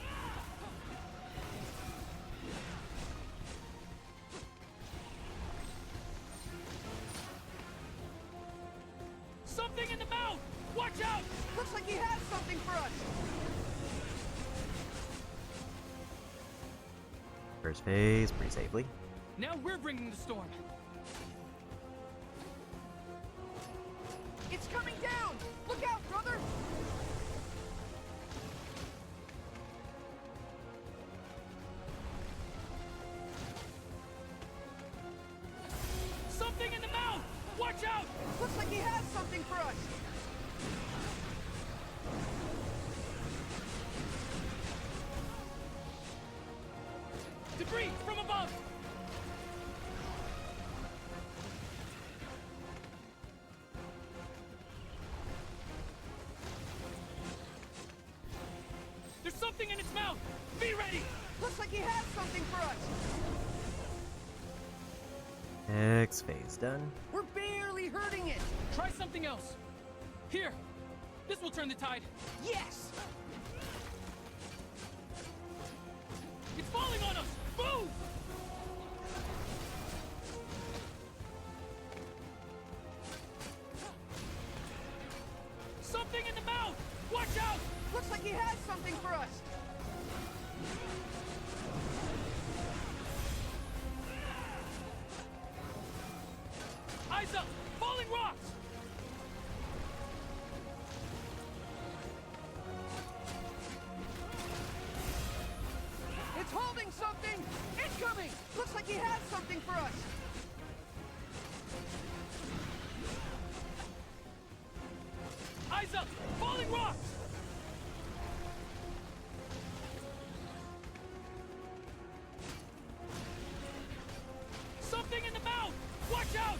Something in the mouth! Watch out! Looks like he has something for us! First phase, pretty safely. Now we're bringing the storm. It's coming down! Look out, brother! Something in the mouth! Watch out! Looks like he has something for us! Debris from above! There's something in its mouth! Be ready! Looks like he has something for us! Next phase done. We're barely hurting it! Try something else. Here! This will turn the tide. Yes! It's falling on us! Move! Something in the mouth! Watch out! Looks like he has something for us! Eyes up! Falling rocks! It's holding something! Incoming! Looks like he has something for us! Eyes up! Falling rocks! Something in the mouth! Watch out!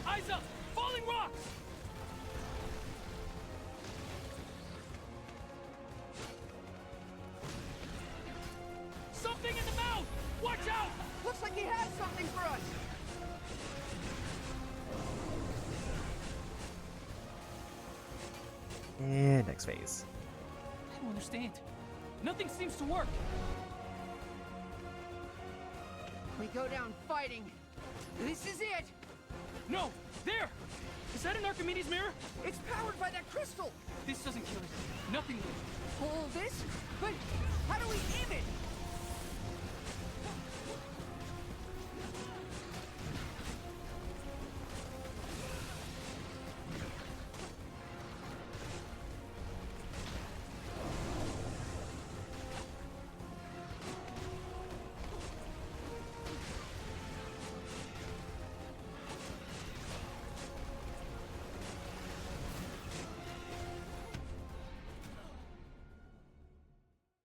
Eyes up! Falling rocks! Something in the mouth! Watch out! Looks like he has something for us! And next phase. I don't understand. Nothing seems to work. We go down fighting! This is it! No! There! Is that an Archimedes mirror? It's powered by that crystal! This doesn't kill it. Nothing will. Hold this? But how do we aim it?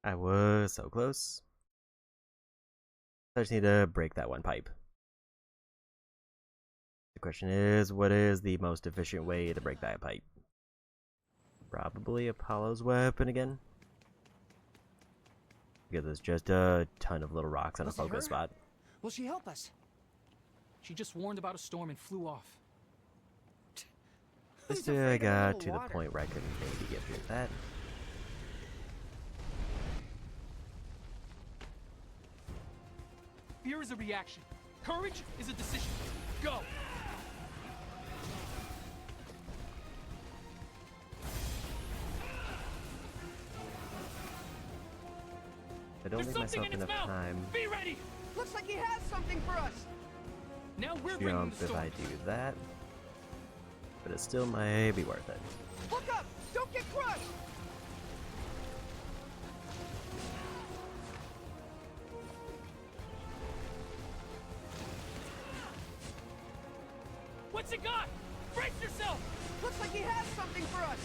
I was so close. I just need to break that one pipe. The question is, what is the most efficient way to break that pipe? Probably Apollo's weapon again. Because there's just a ton of little rocks on a focus spot. Will she help us? She just warned about a storm and flew off. Just till I got to the point where I could maybe get through that. Fear is a reaction. Courage is a decision. Go! I don't leave myself enough time. Be ready! Looks like he has something for us! Now we're bringing Jump the if storm. I do that. But it still might be worth it. Look up! Don't get crushed! What's it got? Brace yourself! Looks like he has something for us!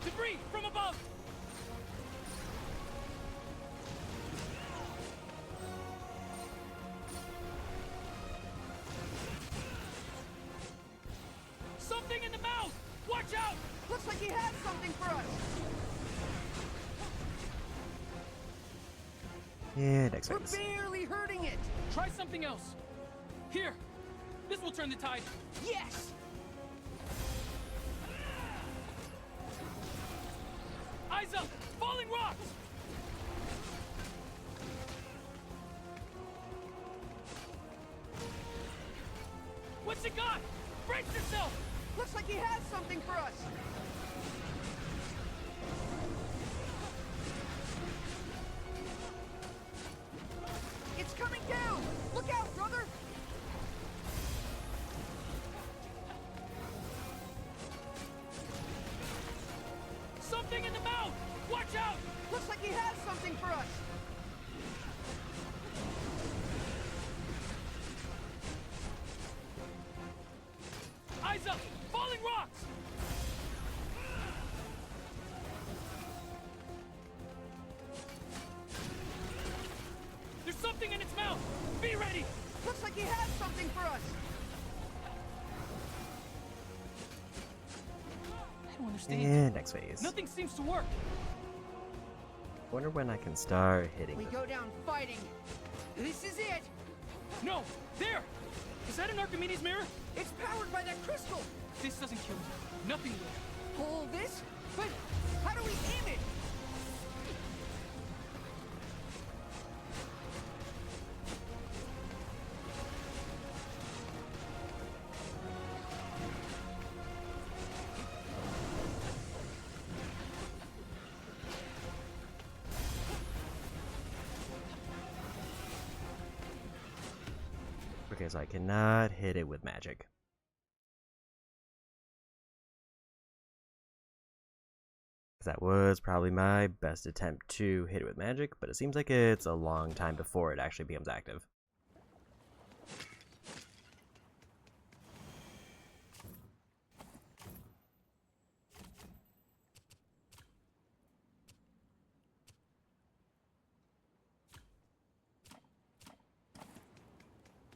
Debris from above! Something in the mouth! Watch out! Looks like he has something for us! Yeah, next We're phase. barely hurting it! Try something else. Here! This will turn the tide. Yes! Eyes up! Falling rocks! What's it got? Brace yourself! Looks like he has something for us! It's coming down! Look out, brother! Something in the mouth! Watch out! Looks like he has something for us! Eyes up! Falling rocks! There's something in its mouth! Be ready! Looks like he has something for us! I don't understand. And next phase. Nothing seems to work. Wonder when I can start hitting We them. go down fighting! This is it! No! There! Is that an Archimedes mirror? It's powered by that crystal! This doesn't kill me. Nothing will. Pull this? But how do we aim it? Okay, so I cannot hit it with magic. That was probably my best attempt to hit it with magic, but it seems like it's a long time before it actually becomes active.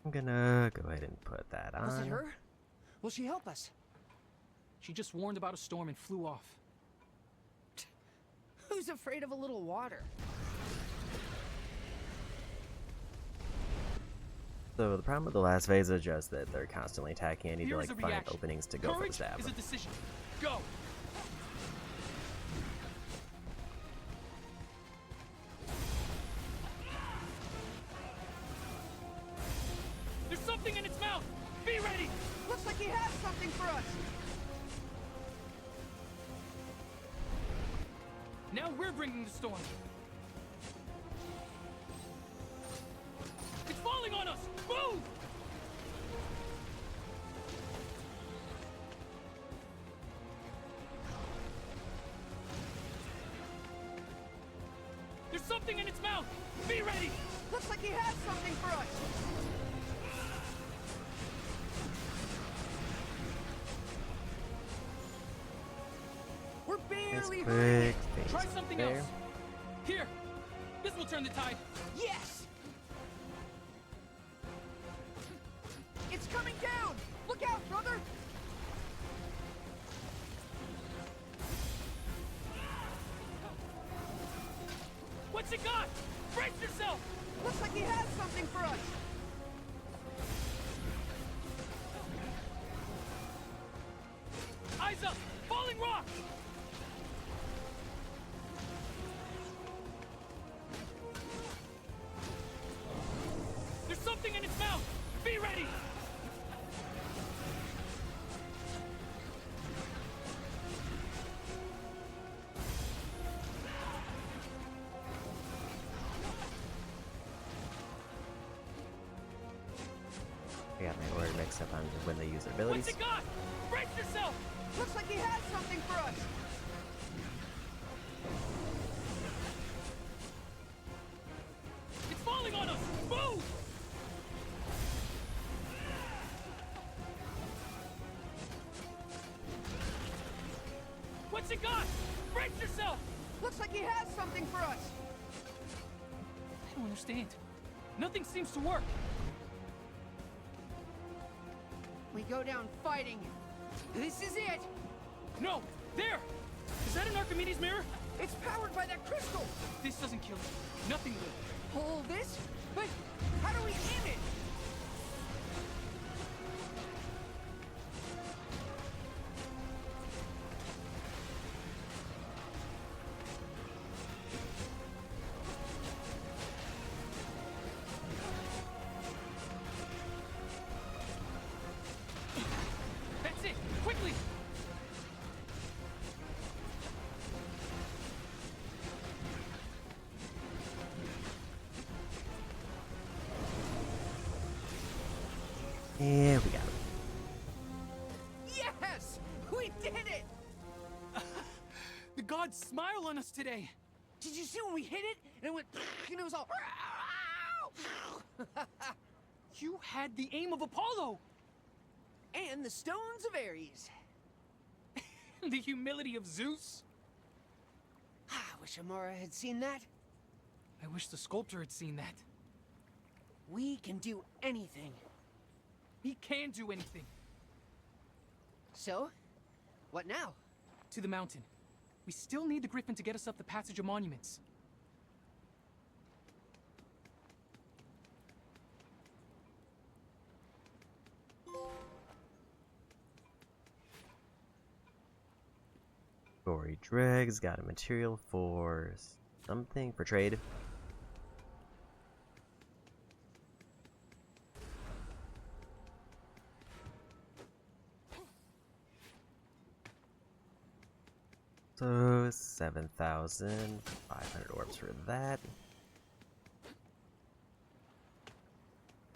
I'm gonna go ahead and put that on. Was it her? Will she help us? She just warned about a storm and flew off. Who's afraid of a little water? So the problem with the last phase is just that they're constantly attacking. I need to Fear like is a find reaction. openings to go for the Courage stab. is a decision. Go! There's something in its mouth! Be ready! Looks like he has something for us! Now we're bringing the storm. It's falling on us! Move! There's something in its mouth! Be ready! Looks like he has something for us! We're Nice barely hurting quick it! phase Try something there. else. Here! This will turn the tide. Yes! It's coming down! Look out, brother! What's it got? Brace yourself! Looks like he has something for us! Eyes up! Falling rocks! except on when they use their abilities. What's it got? Brace yourself! Looks like he has something for us! It's falling on us! Move! What's it got? Brace yourself! Looks like he has something for us! I don't understand. Nothing seems to work. We go down fighting. This is it! No! There! Is that an Archimedes mirror? It's powered by that crystal! This doesn't kill it. Nothing will. Hold this? But how do we aim it? That's it! Quickly! Yeah, we got him. Yes! We did it! The gods smile on us today! Did you see when we hit it? And it went and it was all You had the aim of Apollo! and the stones of Ares. The humility of Zeus! I wish Amara had seen that. I wish the sculptor had seen that. We can do anything. He can do anything. So, what now? To the mountain. We still need the Griffin to get us up the passage of monuments. Gory Dregs got a material for something for trade. So 7,500 orbs for that.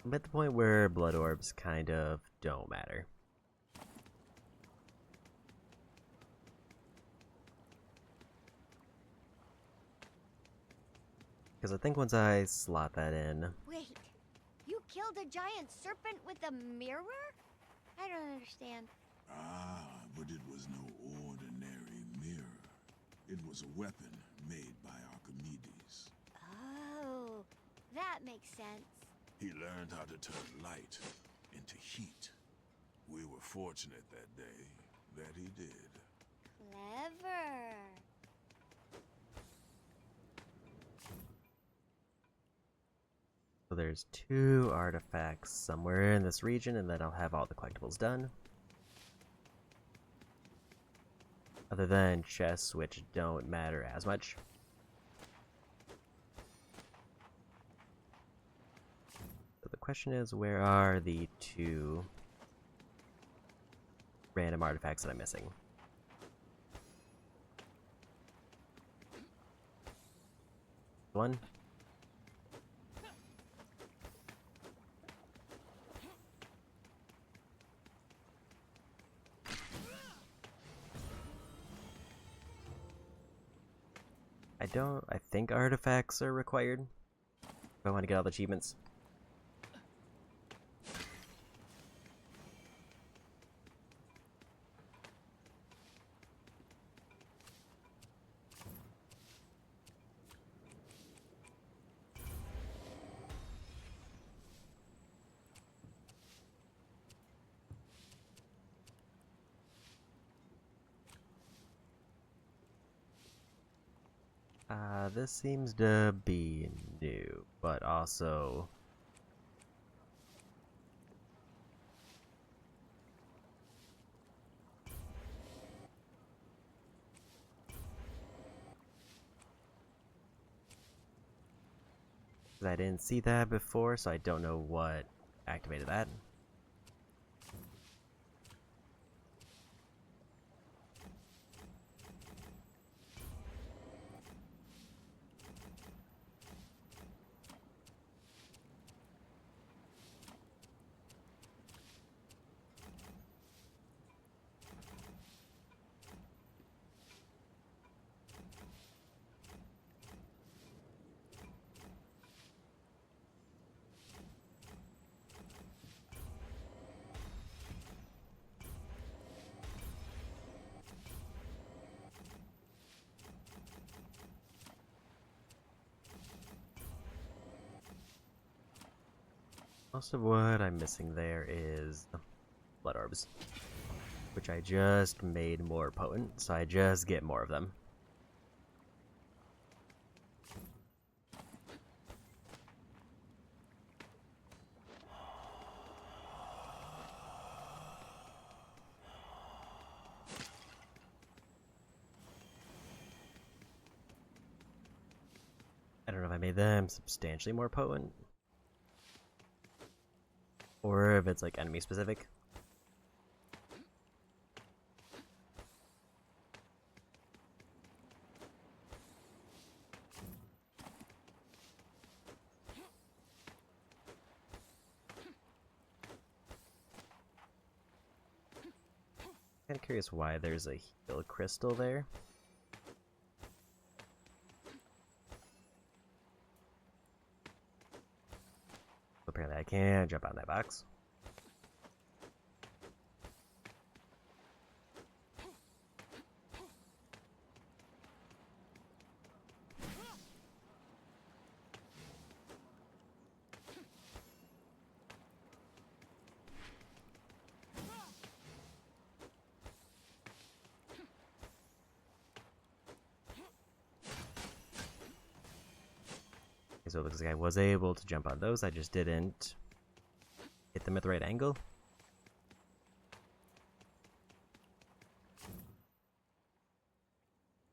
I'm at the point where blood orbs kind of don't matter. Because I think once I slot that in... Wait, you killed a giant serpent with a mirror? I don't understand. Ah, but it was no ordinary mirror. It was a weapon made by Archimedes. Oh, that makes sense. He learned how to turn light into heat. We were fortunate that day that he did. Clever. So there's 2 artifacts somewhere in this region, and then I'll have all the collectibles done. Other than chests, which don't matter as much. So the question is, where are the 2 random artifacts that I'm missing? One. I think artifacts are required if I want to get all the achievements. This seems to be new, but also... I didn't see that before, so I don't know what activated that. Most of what I'm missing there is blood orbs, which I just made more potent, so I just get more of them. I don't know if I made them substantially more potent, or if it's like enemy specific. Kind of curious why there's a heal crystal there. Apparently I can't jump on that box. So it looks like I was able to jump on those, I just didn't hit them at the right angle.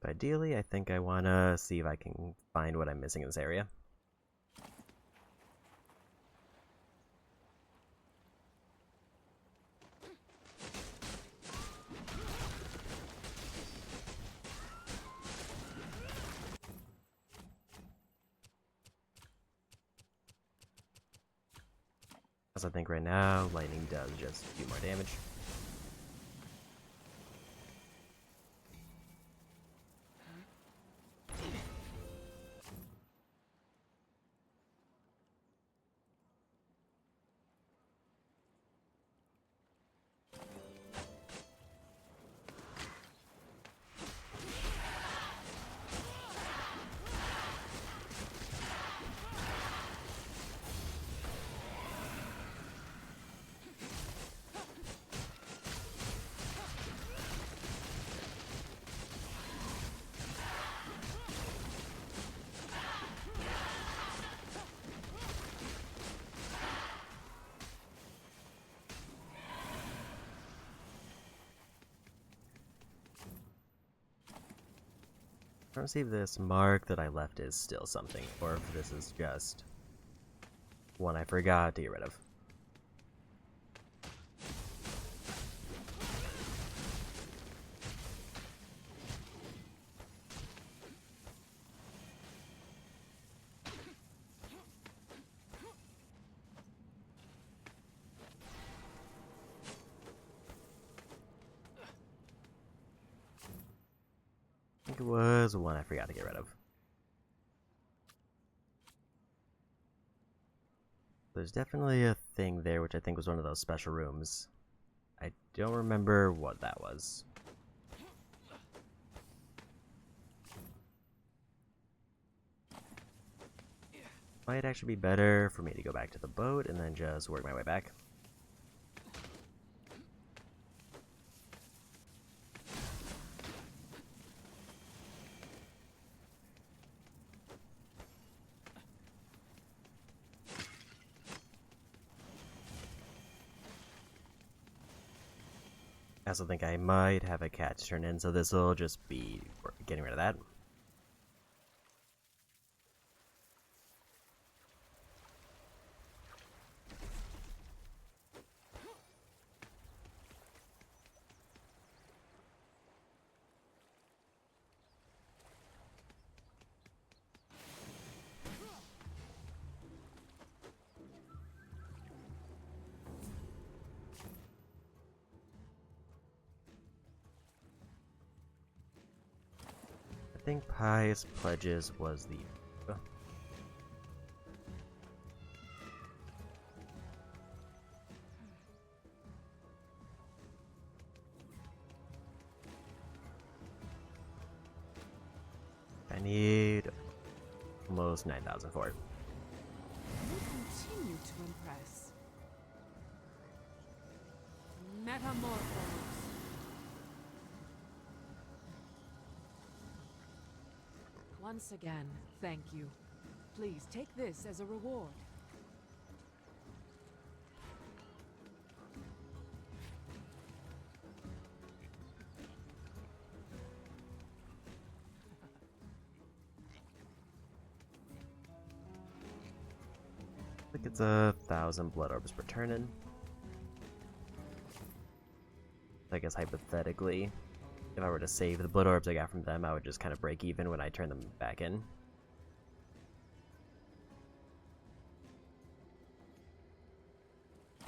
But ideally, I think I want to see if I can find what I'm missing in this area. As I think right now, lightning does just a few more damage. I want to see if this mark that I left is still something, or if this is just one I forgot to get rid of. I think it was one I forgot to get rid of. There's definitely a thing there, which I think was one of those special rooms. I don't remember what that was. Might actually be better for me to go back to the boat and then just work my way back. I also think I might have a cat to turn in, so this will just be getting rid of that. I think Pious Pledges was the... I need almost 9,000 for it. You continue to impress. Metamorphose. Once again, thank you. Please take this as a reward. I think it's 1,000 blood orbs per turn in. I guess hypothetically, if I were to save the blood orbs I got from them, I would just kind of break even when I turn them back in. I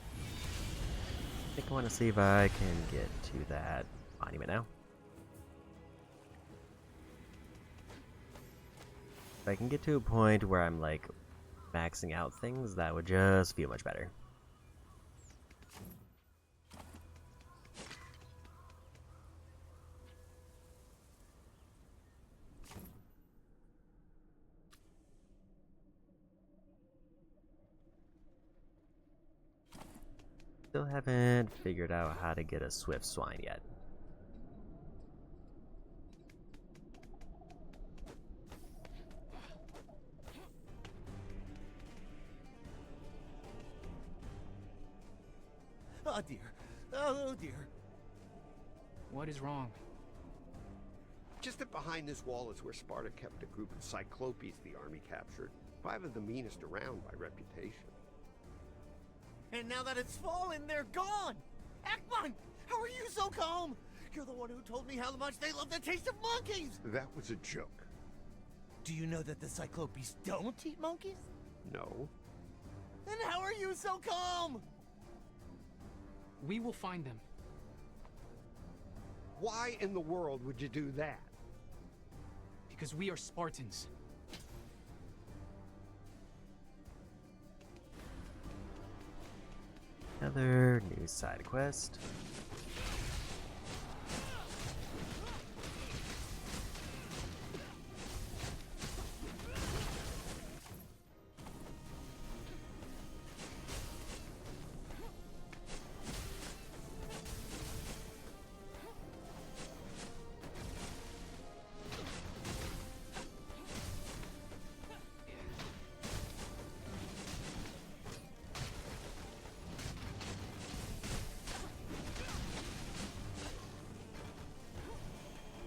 think I want to see if I can get to that monument now. If I can get to a point where I'm like maxing out things, that would just feel much better. Still haven't figured out how to get a swift swine yet. Oh dear. Oh dear. What is wrong? Just that behind this wall is where Sparta kept a group of Cyclopes the army captured. 5 of the meanest around by reputation. And now that it's fallen, they're gone! Ekman! How are you so calm? You're the one who told me how much they love the taste of monkeys! That was a joke. Do you know that the Cyclopes don't eat monkeys? No. Then how are you so calm? We will find them. Why in the world would you do that? Because we are Spartans. Another new side quest.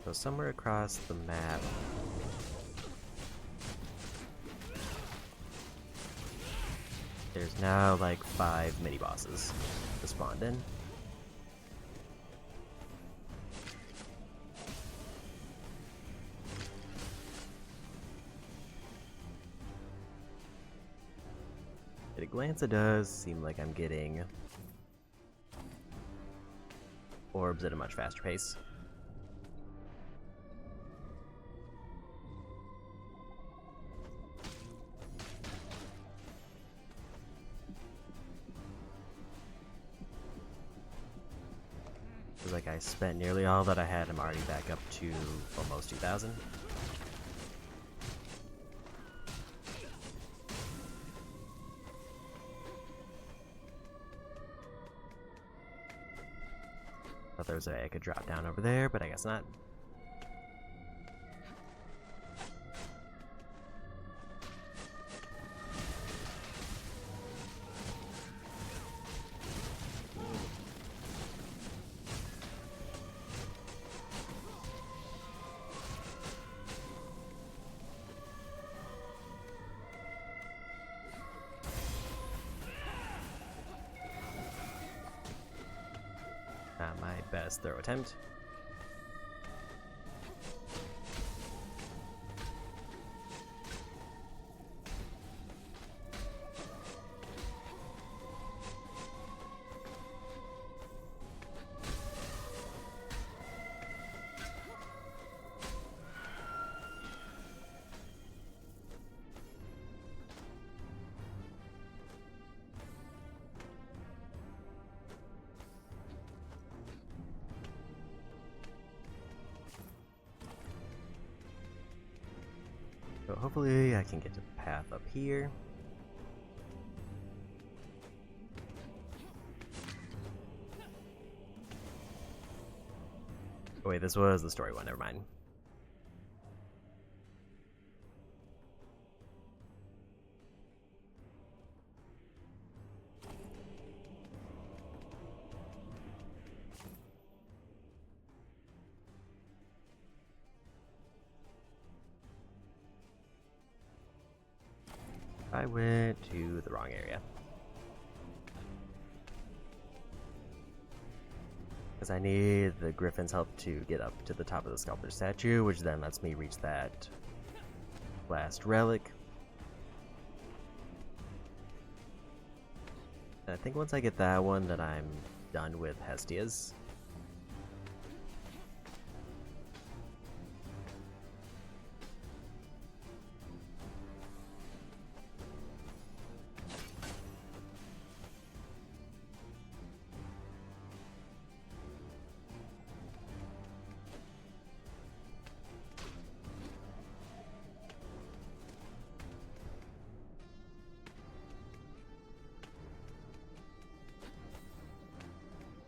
So somewhere across the map, there's now like 5 mini bosses that spawned in. At a glance, it does seem like I'm getting orbs at a much faster pace. Like I spent nearly all that I had. I'm already back up to almost 2,000. Thought there was a way I could drop down over there, but I guess not. Not my best throw attempt. So hopefully I can get to the path up here. Oh, wait, this was the story one, never mind. I went to the wrong area. Because I need the Griffin's help to get up to the top of the sculptor's statue, which then lets me reach that last relic. And I think once I get that one, then I'm done with Hestia's.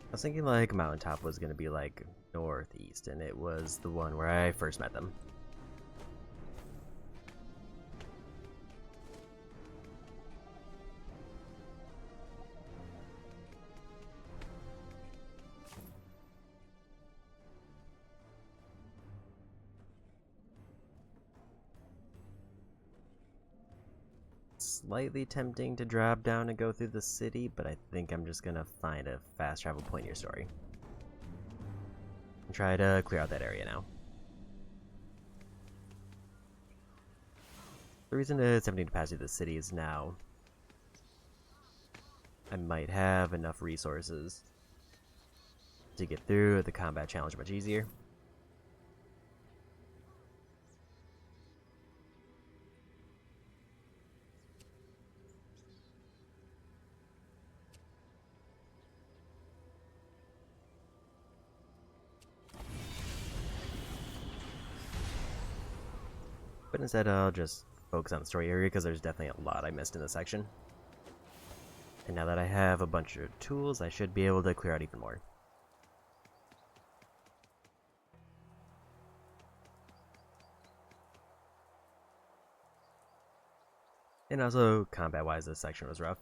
I was thinking like Mountaintop was gonna be like northeast, and it was the one where I first met them. Slightly tempting to drop down and go through the city, but I think I'm just gonna find a fast travel point in your story. And try to clear out that area now. The reason it's tempting to pass through the city is now I might have enough resources to get through the combat challenge much easier. But instead I'll just focus on the story area because there's definitely a lot I missed in this section. And now that I have a bunch of tools, I should be able to clear out even more. And also, combat-wise, this section was rough.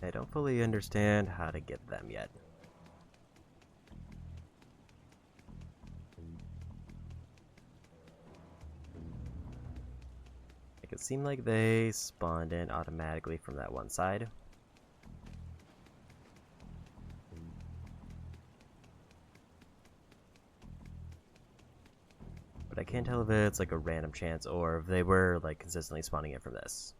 I don't fully understand how to get them yet. It seemed like they spawned in automatically from that one side. But I can't tell if it's like a random chance or if they were like consistently spawning it from this.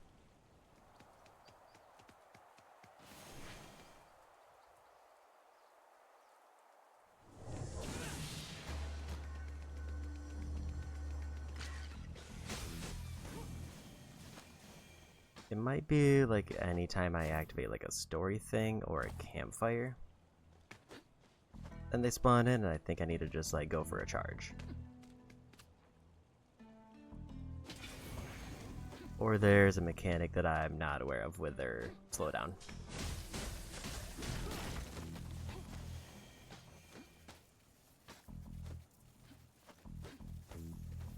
It might be like anytime I activate like a story thing or a campfire. Then they spawn in and I think I need to just like go for a charge. Or there's a mechanic that I'm not aware of with their slowdown.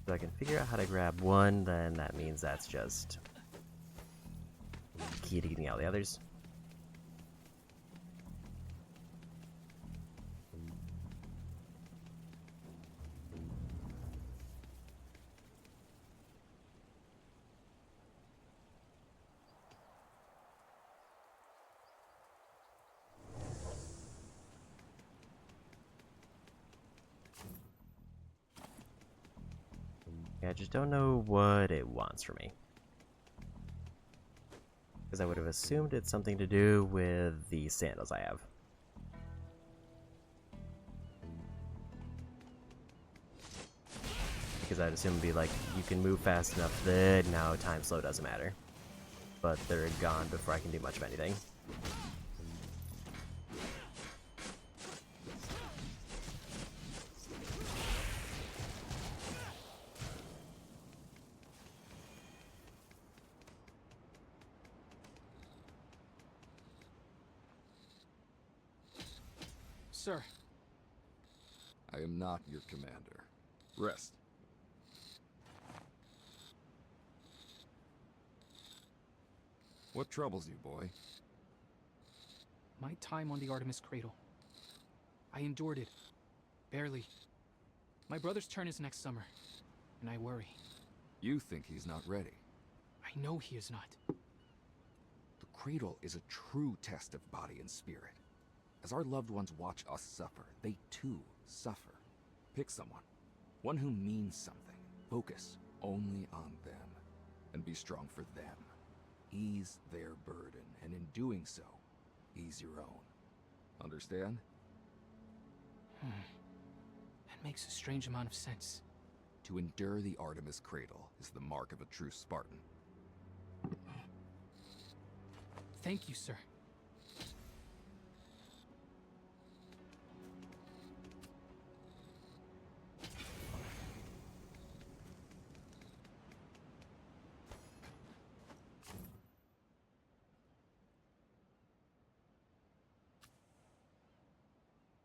If I can figure out how to grab one, then that means that's just key to getting out the others. Yeah, I just don't know what it wants from me. Because I would have assumed it's something to do with the sandals I have. Because I'd assume it'd be like, you can move fast enough that now time slow doesn't matter. But they're gone before I can do much of anything. sir. I am not your commander. Rest. What troubles you, boy? My time on the Artemis Cradle. I endured it. Barely. My brother's turn is next summer, and I worry. You think he's not ready. I know he is not. The Cradle is a true test of body and spirit. As our loved ones watch us suffer, they too suffer. Pick someone. One who means something. Focus only on them. And be strong for them. Ease their burden, and in doing so, ease your own. Understand? That makes a strange amount of sense. To endure the Artemis Cradle is the mark of a true Spartan. Thank you, sir.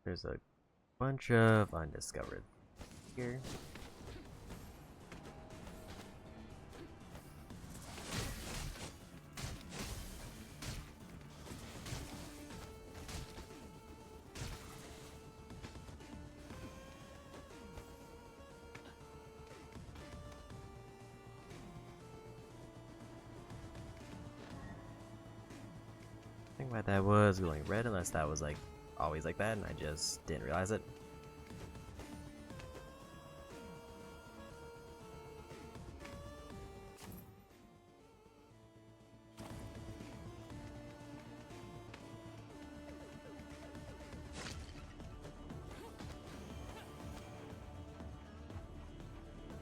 There's a bunch of undiscovered here. I think why that was glowing red, unless that was like always like that and I just didn't realize it.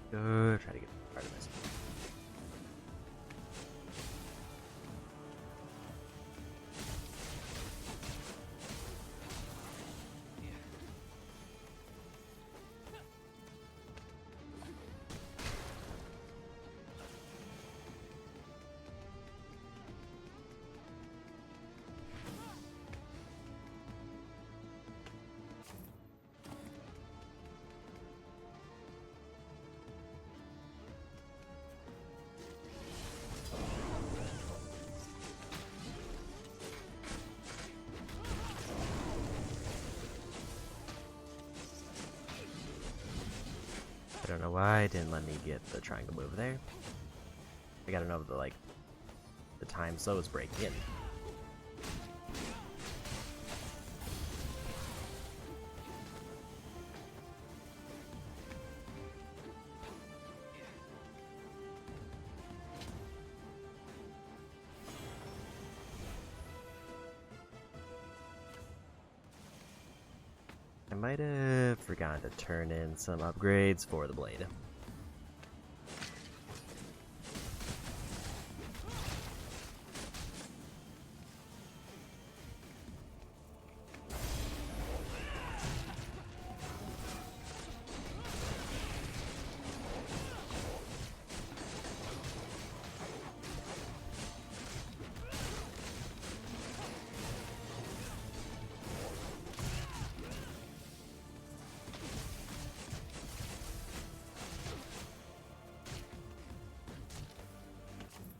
Good, try to get part of this. I don't know why it didn't let me get the triangle move there. I gotta know the time slow is breaking in. I might have forgotten to turn in some upgrades for the blade.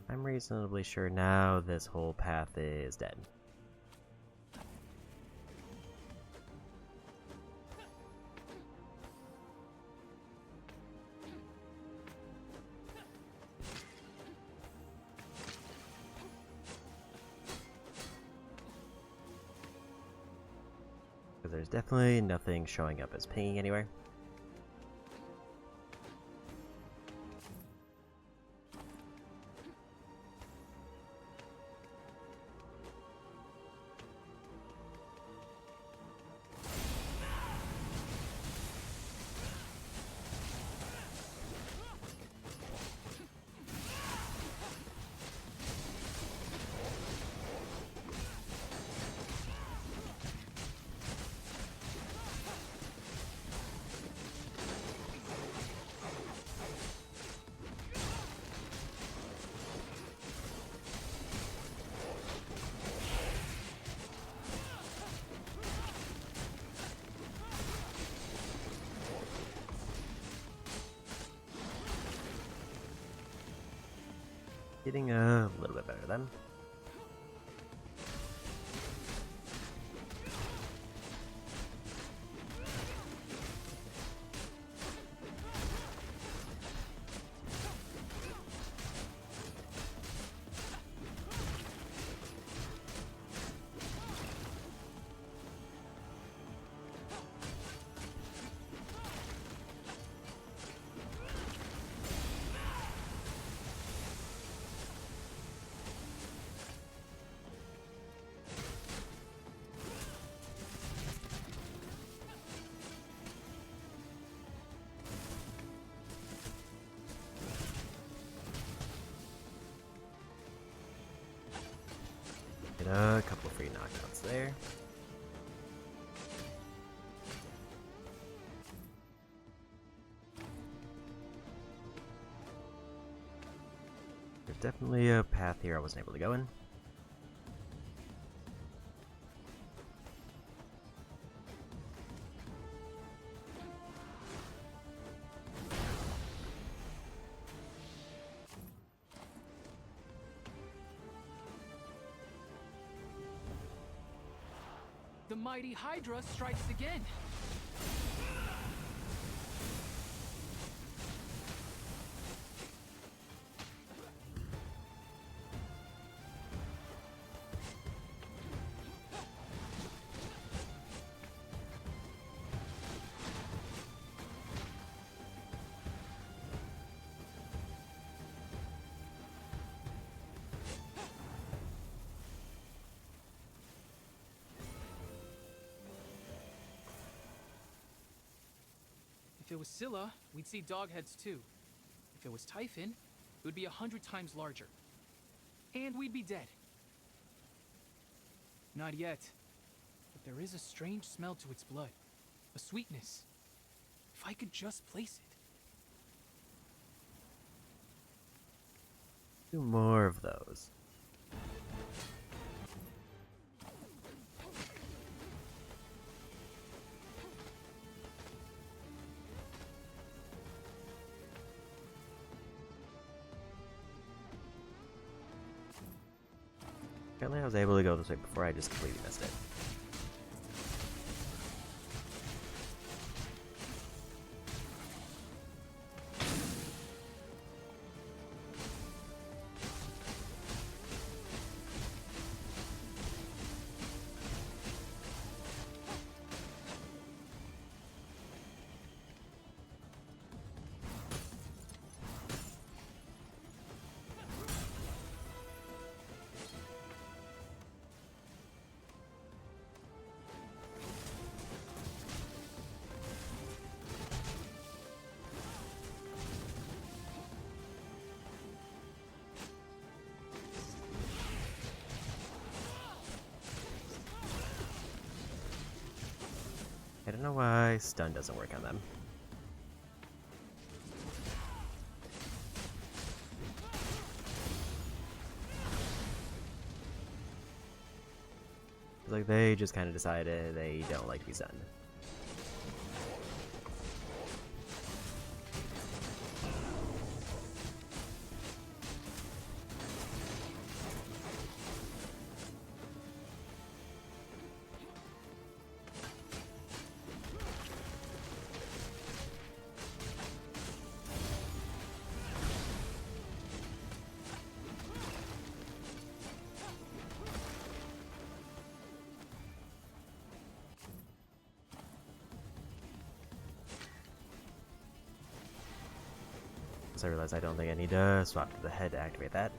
I'm reasonably sure now this whole path is dead. Because there's definitely nothing showing up as pinging anywhere. Getting a little bit better then. Get a couple free knockouts there. There's definitely a path here I wasn't able to go in. The mighty Hydra strikes again. If it was Scylla, we'd see dogheads too. If it was Typhon, it would be 100 times larger. And we'd be dead. Not yet. But there is a strange smell to its blood. A sweetness. If I could just place it. Do more of those. Apparently I was able to go this way before I just completely missed it. I don't know why stun doesn't work on them. It's like they just kind of decided they don't like to be stunned. So I realize I don't think I need to swap to the head to activate that.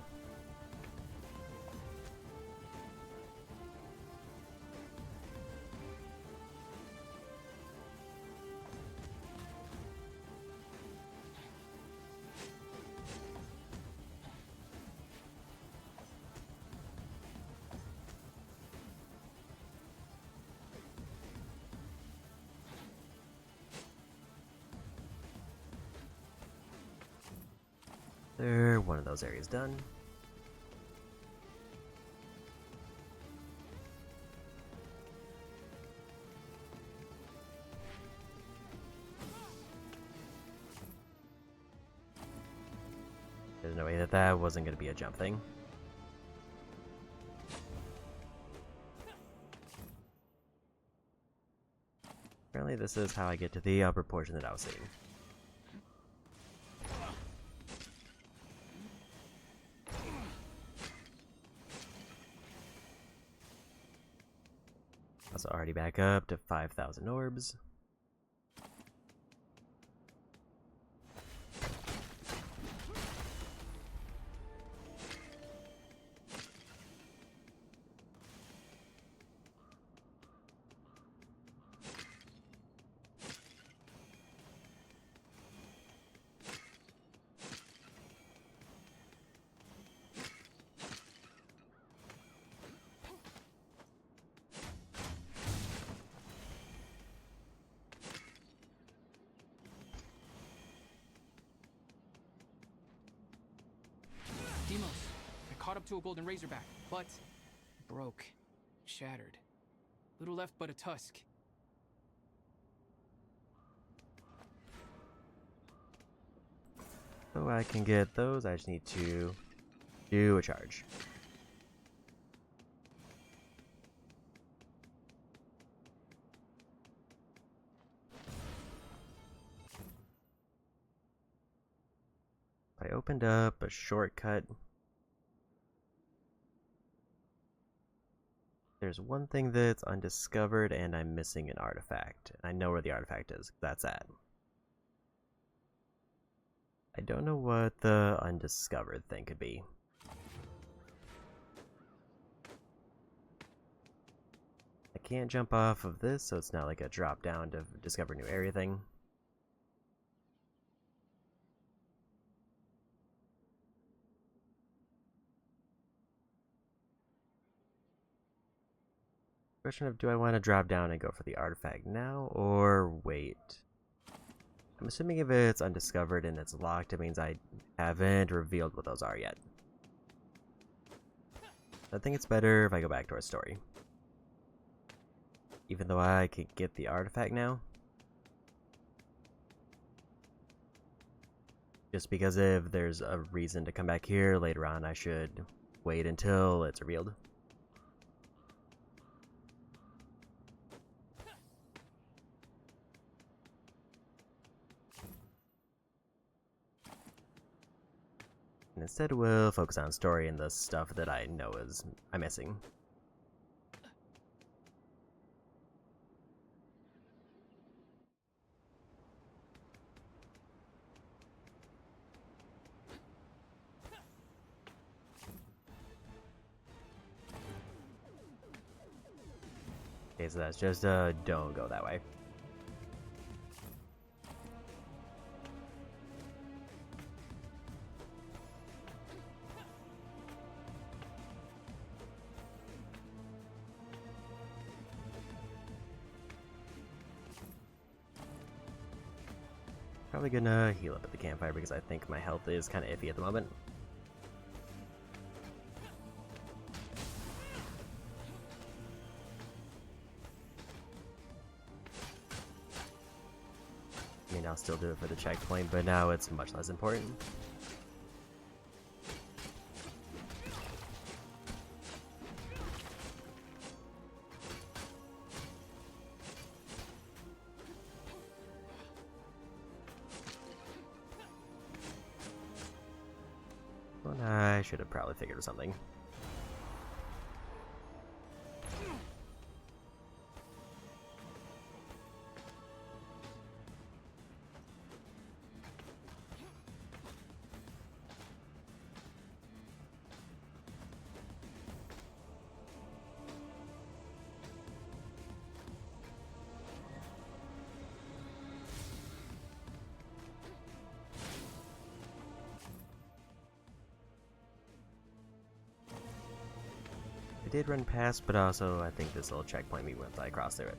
There, one of those areas done. There's no way that that wasn't going to be a jump thing. Apparently this is how I get to the upper portion that I was seeing. That's already back up to 5,000 orbs. Demos, I caught up to a golden razorback, but broke, shattered. Little left but a tusk. So I can get those, I just need to do a charge. I opened up a shortcut. There's one thing that's undiscovered and I'm missing an artifact. I know where the artifact is. That's at. I don't know what the undiscovered thing could be. I can't jump off of this, so it's not like a drop down to discover new area thing. Question of, do I want to drop down and go for the artifact now, or wait? I'm assuming if it's undiscovered and it's locked, it means I haven't revealed what those are yet. I think it's better if I go back to our story. Even though I could get the artifact now. Just because if there's a reason to come back here later on, I should wait until it's revealed. And instead we'll focus on story and the stuff that I know I'm missing. Okay, so that's just don't go that way. Probably gonna heal up at the campfire because I think my health is kind of iffy at the moment. I mean, I'll still do it for the checkpoint, but now it's much less important. Well, I should have probably figured something. I did run past, but also I think this little checkpoint me once I cross through it.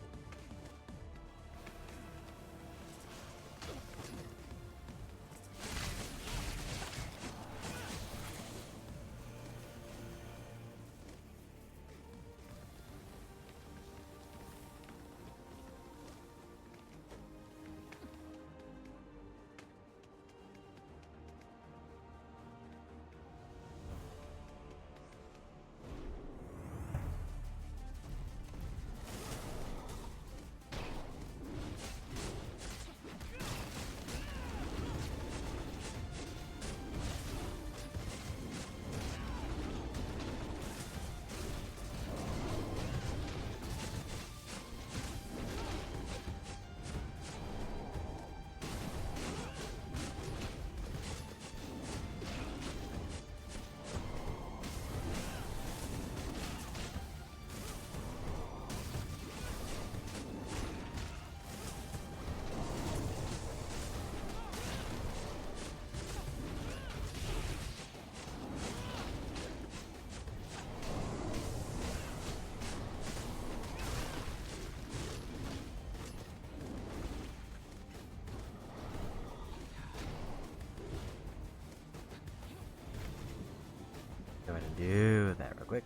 do that real quick.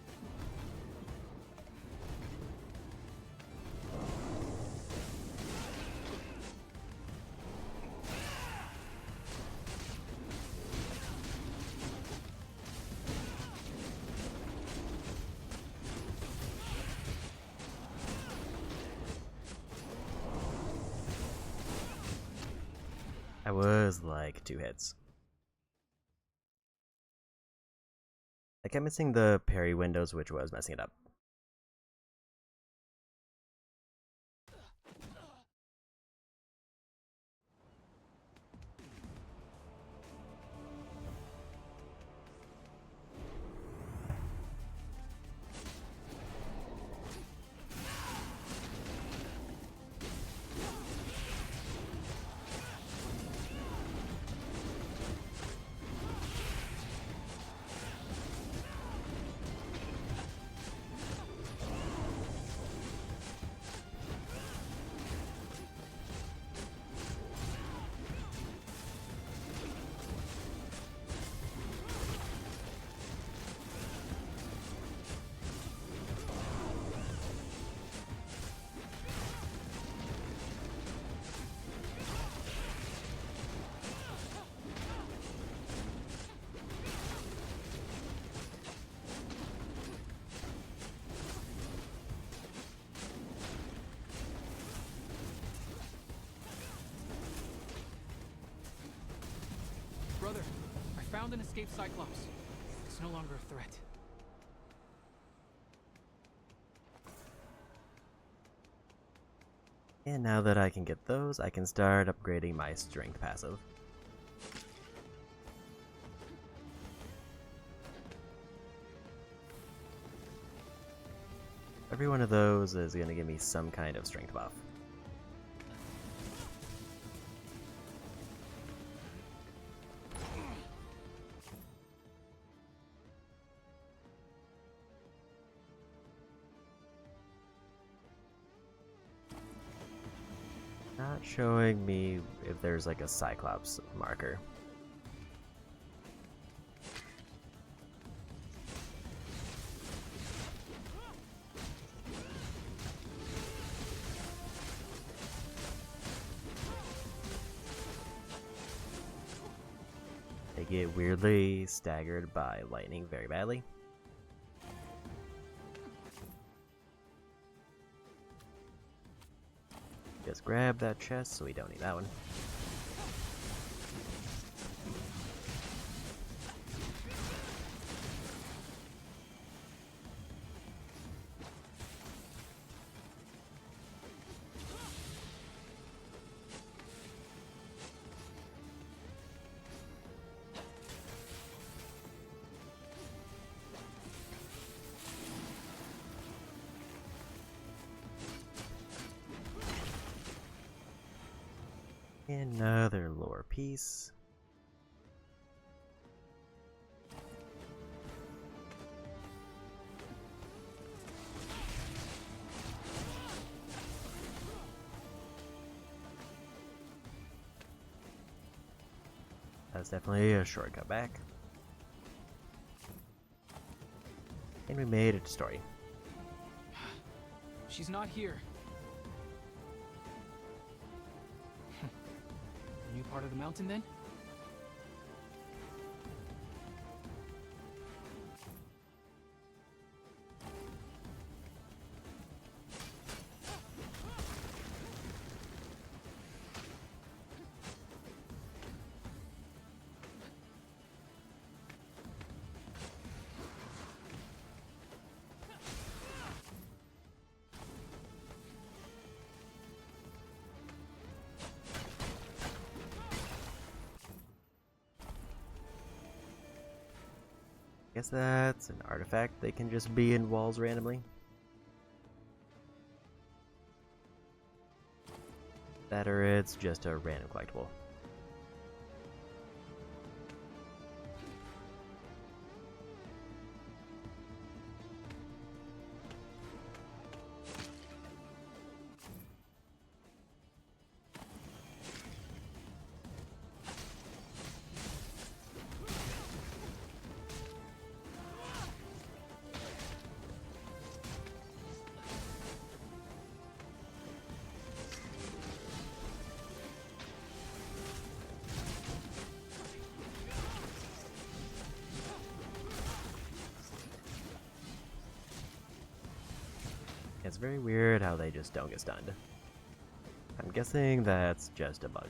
I was like 2 hits. I kept missing the parry windows, which was messing it up. Brother, I found an escaped Cyclops. It's no longer a threat. And now that I can get those, I can start upgrading my strength passive. Every one of those is going to give me some kind of strength buff. Not showing me if there's like a Cyclops marker. They get weirdly staggered by lightning very badly. Just grab that chest so we don't need that one. Another lore piece. That's definitely a shortcut back. And we made it to story. She's not here. New part of the mountain, then? Guess that's an artifact. They can just be in walls randomly. That or it's just a random collectible. It's very weird how they just don't get stunned. I'm guessing that's just a bug.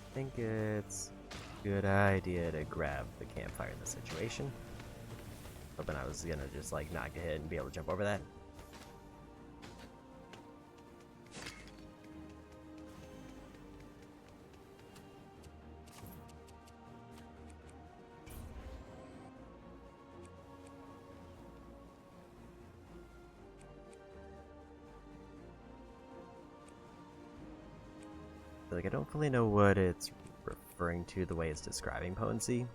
I think it's a good idea to grab the campfire in this situation. Hoping I was gonna just like not get hit and be able to jump over that. Like, I don't fully know what it's referring to the way it's describing potency.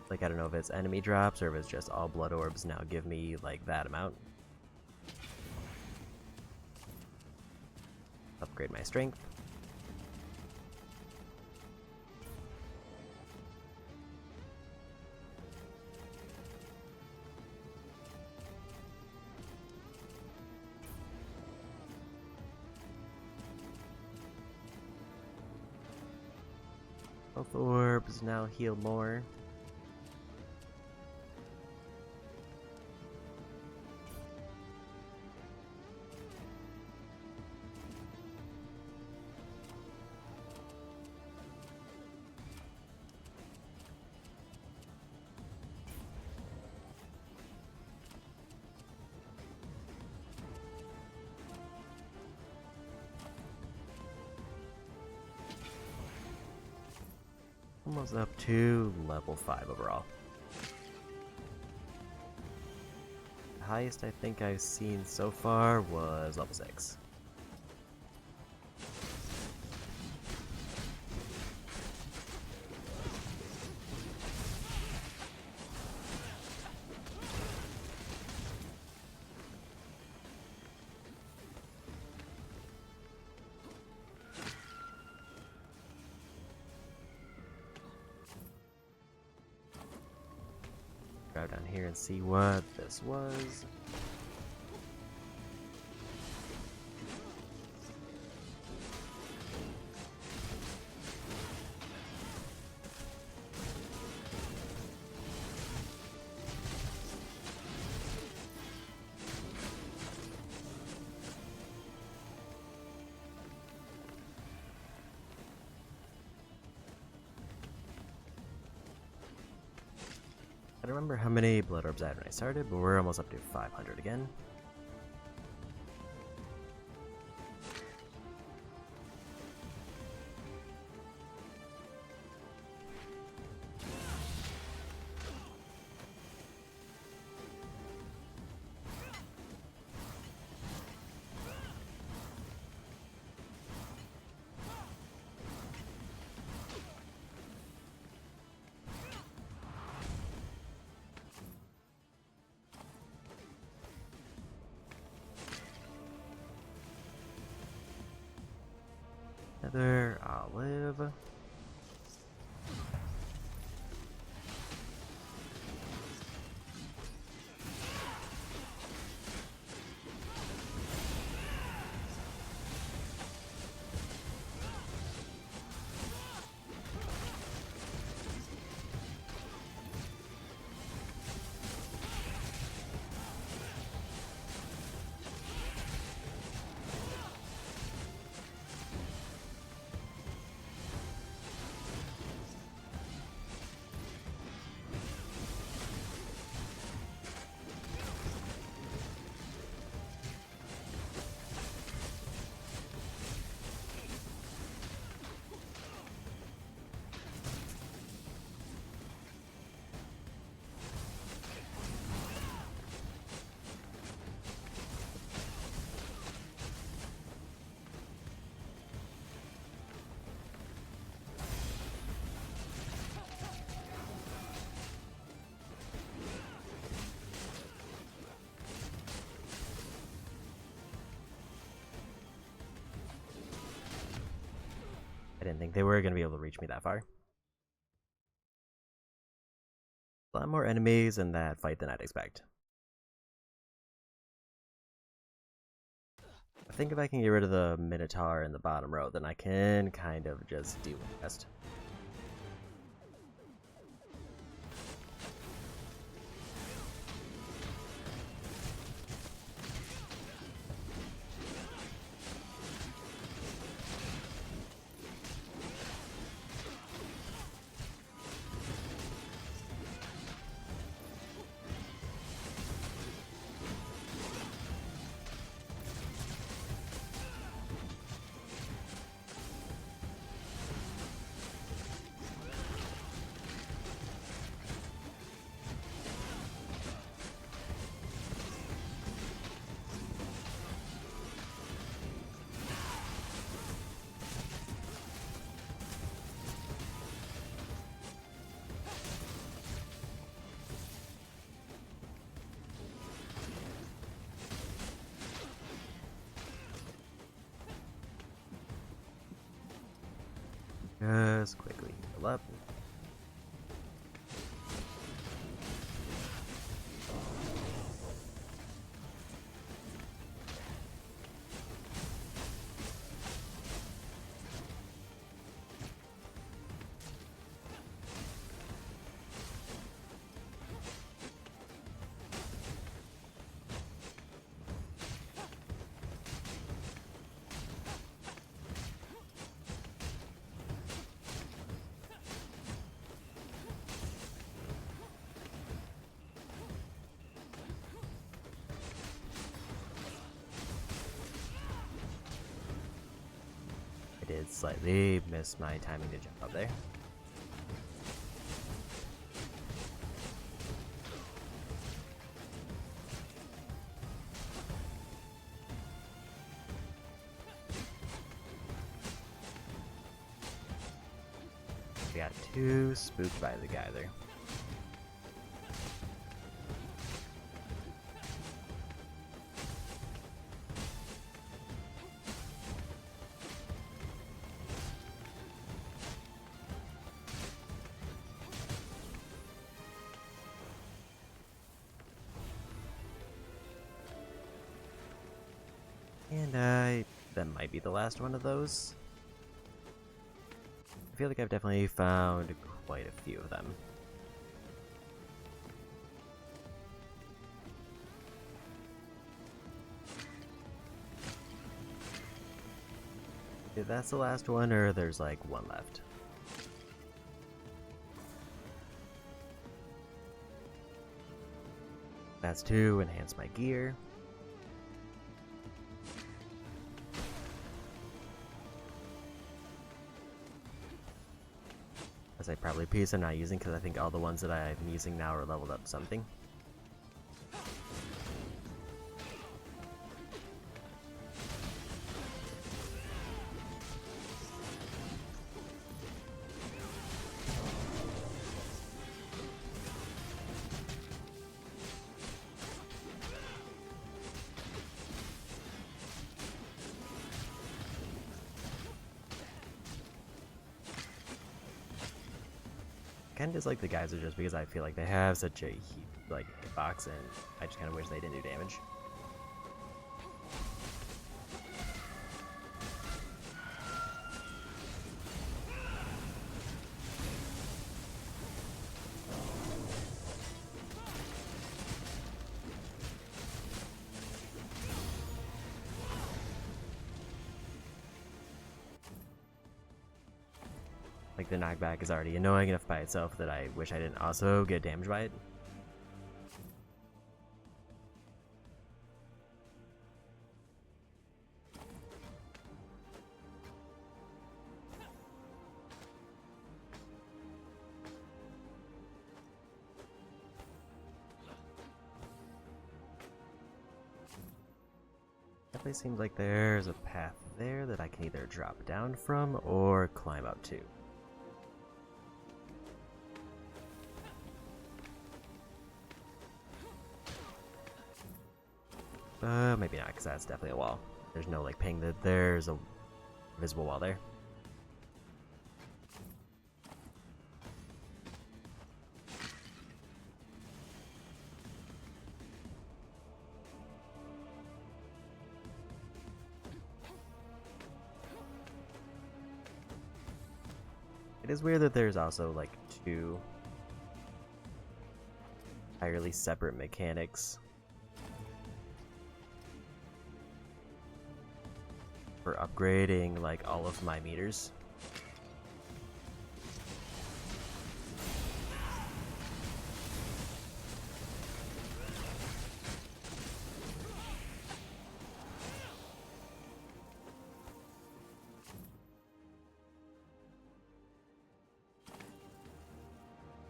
Like, I don't know if it's enemy drops or if it's just all blood orbs now give me, like, that amount. Upgrade my strength. Health orbs now heal more. Almost up to level 5 overall. The highest I think I've seen so far was level 6. Go down here and see what this was. I don't remember how many blood orbs I had when I started, but we're almost up to 500 again. Another olive. they were going to be able to reach me that far. A lot more enemies in that fight than I'd expect. I think if I can get rid of the Minotaur in the bottom row, then I can kind of just do the rest. Just quickly heal up. I did slightly miss my timing to jump up there. We got too spooked by the guy there. And that might be the last one of those. I feel like I've definitely found quite a few of them. If that's the last one, or there's like one left. That's to enhance my gear. As I probably piece I'm not using because I think all the ones that I've been using now are leveled up something. Kind of dislike the geyser just because I feel like they have such a hitbox, and I just kind of wish they didn't do damage. Like, the knockback is already annoying enough by itself that I wish I didn't also get damaged by it. Definitely seems like there's a path there that I can either drop down from or climb up to. Maybe not, because that's definitely a wall. There's no like ping that there's a visible wall there. It is weird that there's also like two entirely separate mechanics for upgrading like all of my meters.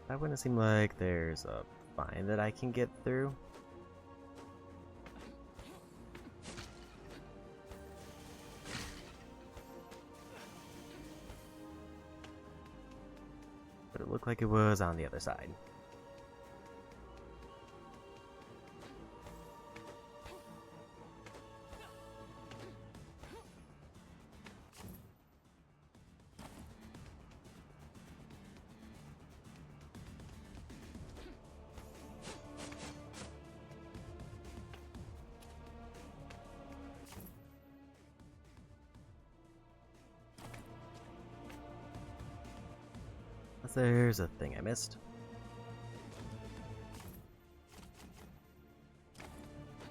That wouldn't seem like there's a vine that I can get through. But it looked like it was on the other side. There's a thing I missed.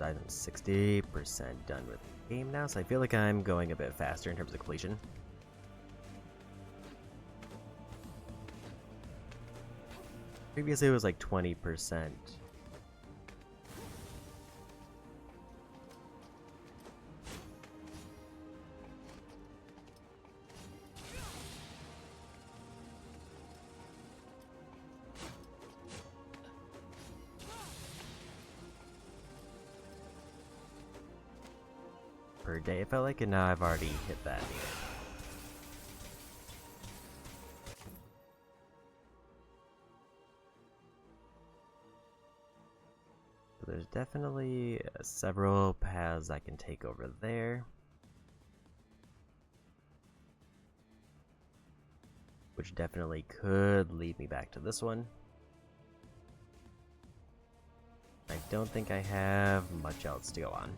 I'm 60% done with the game now, so I feel like I'm going a bit faster in terms of completion. Previously it was like 20%. Per day it felt like, and now I've already hit that meter. So there's definitely several paths I can take over there, which definitely could lead me back to this one. I don't think I have much else to go on.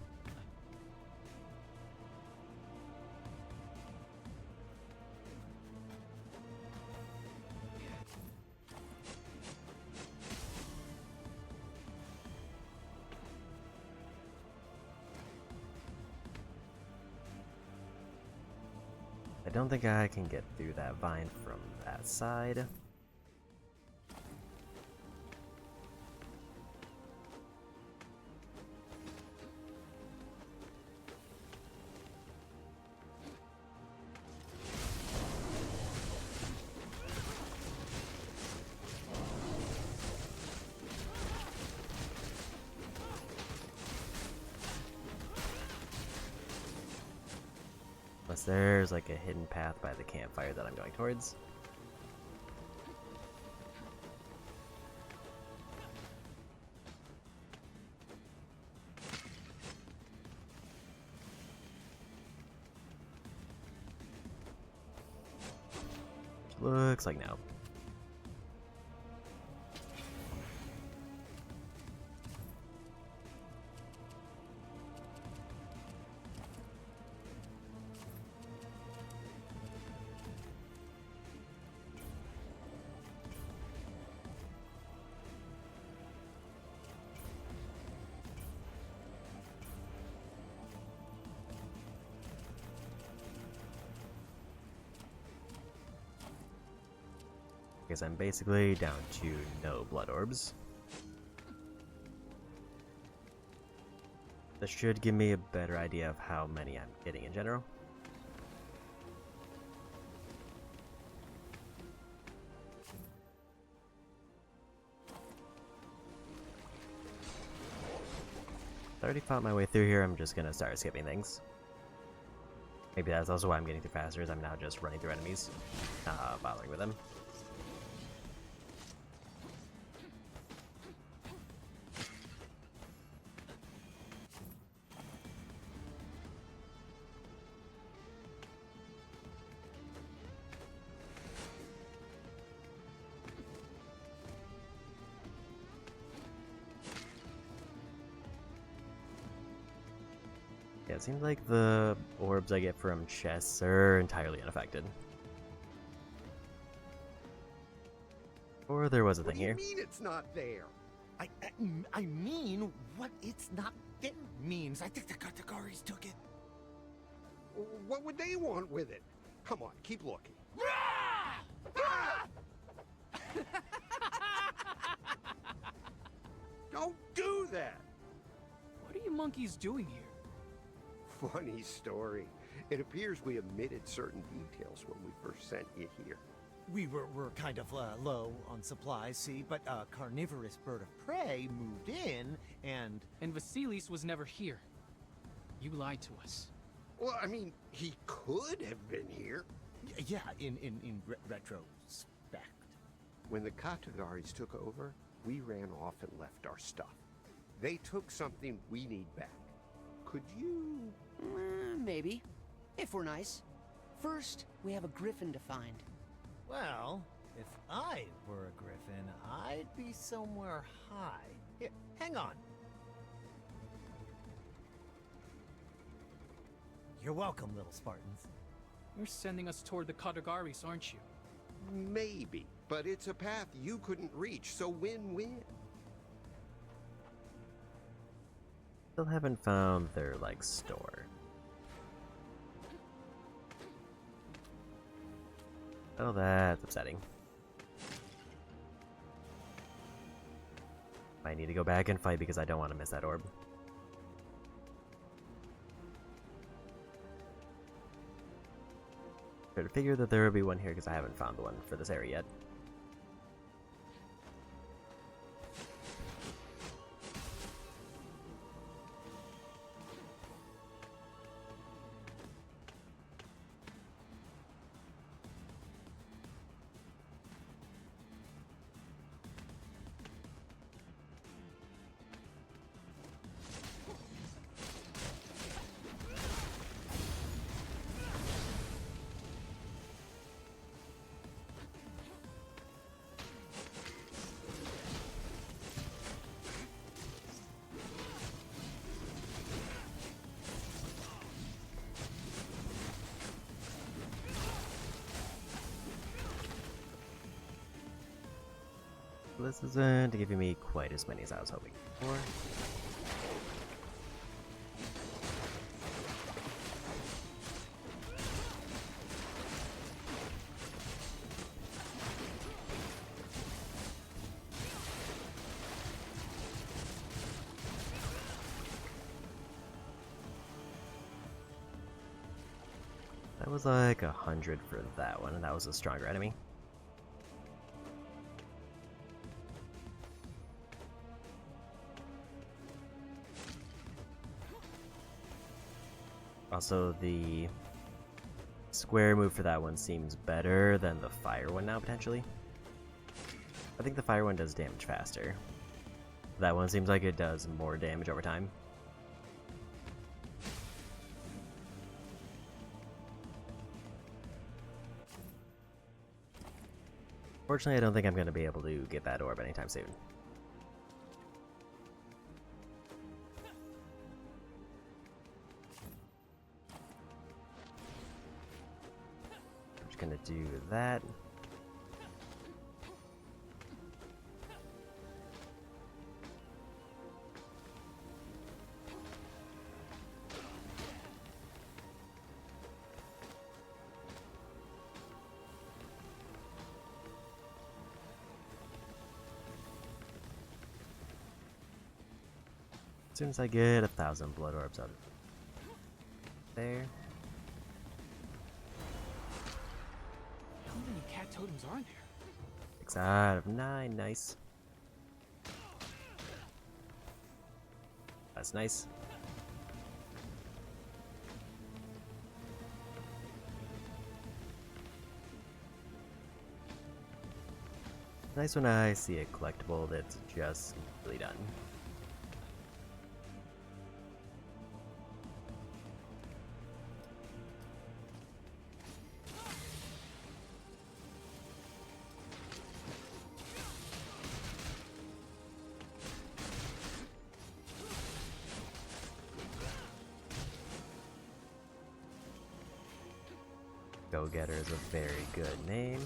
I don't think I can get through that vine from that side. Unless there's like a hidden path by the campfire that I'm going towards. Looks like no. Because I'm basically down to no blood orbs. This should give me a better idea of how many I'm getting in general. I already fought my way through here, I'm just gonna start skipping things. Maybe that's also why I'm getting through faster, is I'm now just running through enemies, not bothering with them. Yeah, it seems like the orbs I get from chests are entirely unaffected. Or there was a What thing do you here. mean it's not there? I mean, what it's not there means. I think the Katagaris took it. What would they want with it? Come on, keep looking. Don't do that! What are you monkeys doing here? Funny story. It appears we omitted certain details when we first sent you here. We were kind of low on supplies, see, but a carnivorous bird of prey moved in, and... And Vasilis was never here. You lied to us. Well, I mean, he could have been here. Yeah, in retrospect. When the Katagaris took over, we ran off and left our stuff. They took something we need back. Could you... Maybe. If we're nice. First, we have a griffin to find. Well, if I were a griffin, I'd be somewhere high. Here, hang on. You're welcome, little Spartans. You're sending us toward the Katagaris, aren't you? Maybe, but it's a path you couldn't reach, so win-win. Still haven't found their, like, store. Oh, that's upsetting. I need to go back and fight because I don't want to miss that orb. I figured that there would be one here because I haven't found the one for this area yet. This isn't giving me quite as many as I was hoping for. That was like 100 for that one, and that was a stronger enemy. Also, the square move for that one seems better than the fire one now, potentially. I think the fire one does damage faster. That one seems like it does more damage over time. Fortunately, I don't think I'm going to be able to get that orb anytime soon. Gonna do that. As soon as I get 1,000 blood orbs out of there. How many cat totems are there? 6 out of 9, nice. That's nice. Nice when I see a collectible that's just really done. Go-Getter is a very good name.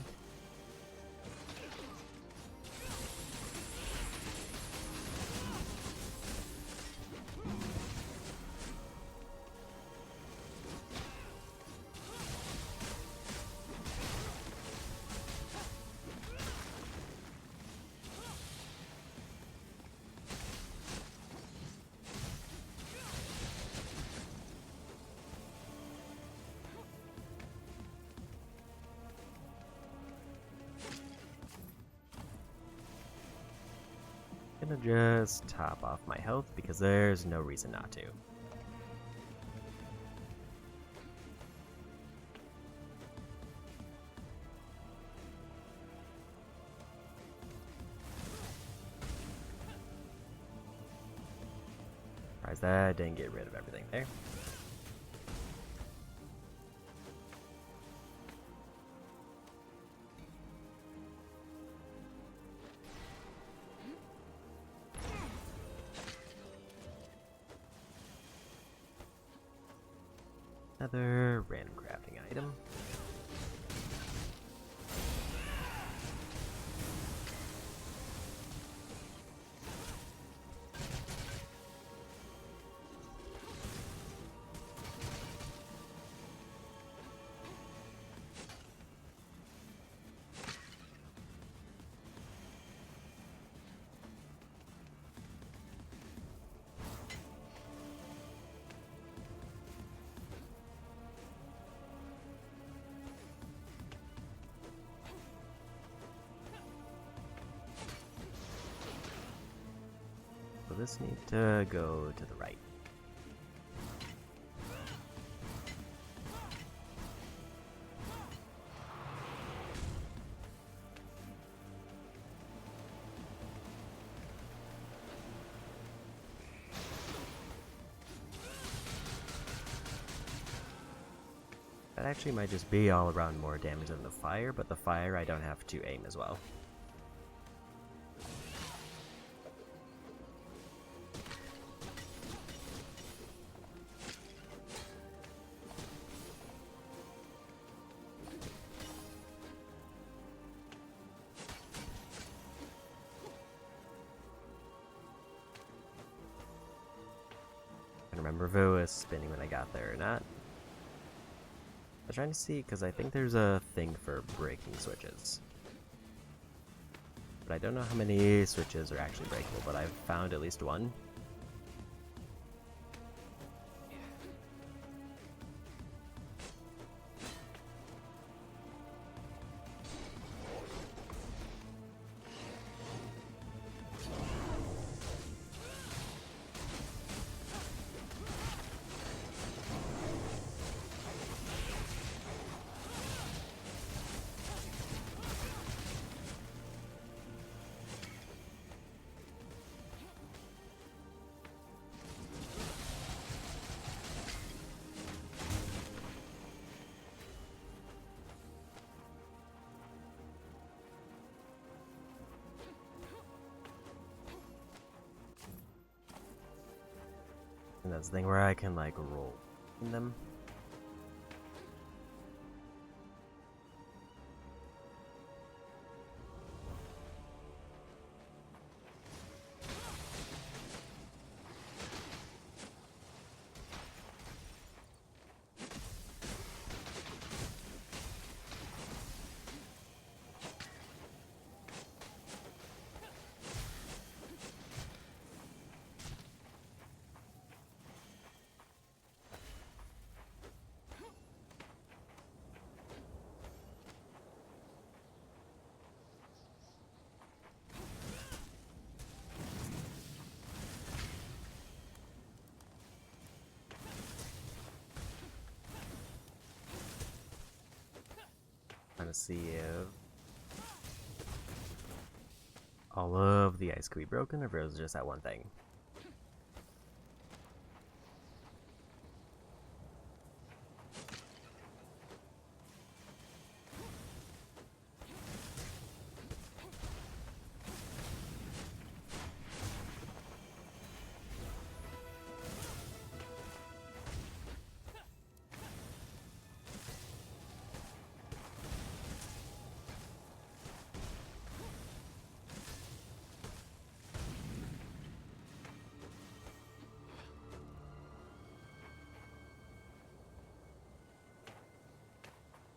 Gonna just top off my health because there's no reason not to. Surprised that didn't get rid of everything there. Another random crafting item. So this needs to go to the right. That actually might just be all around more damage than the fire, but the fire I don't have to aim as well. I don't remember if it was spinning when I got there or not. I was trying to see, because I think there's a thing for breaking switches. But I don't know how many switches are actually breakable, but I've found at least one. And that's the thing where I can, like, roll in them. Trying to see if all of the ice could be broken, or if it was just that one thing.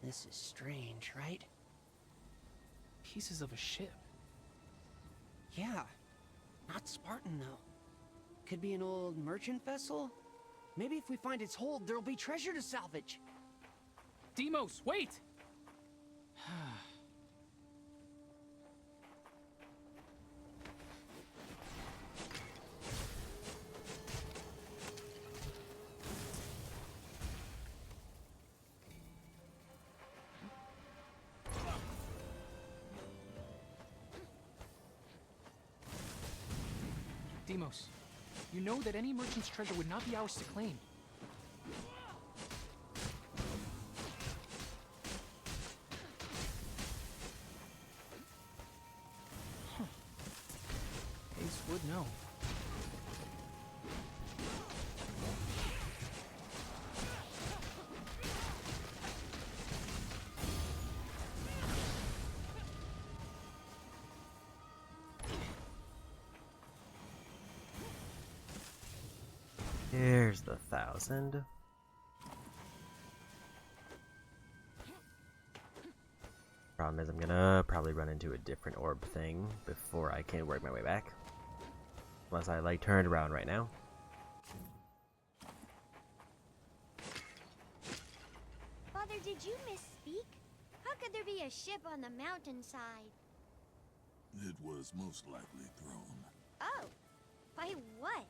This is strange, right? Pieces of a ship. Yeah. Not Spartan, though. Could be an old merchant vessel? Maybe if we find its hold, there'll be treasure to salvage. Deimos, wait! Deimos, you know that any merchant's treasure would not be ours to claim. Huh. Ace would know. Here's the 1,000. Problem is I'm gonna probably run into a different orb thing before I can work my way back. Unless I like turned around right now. Father, did you misspeak? How could there be a ship on the mountainside? It was most likely thrown. Oh, by what?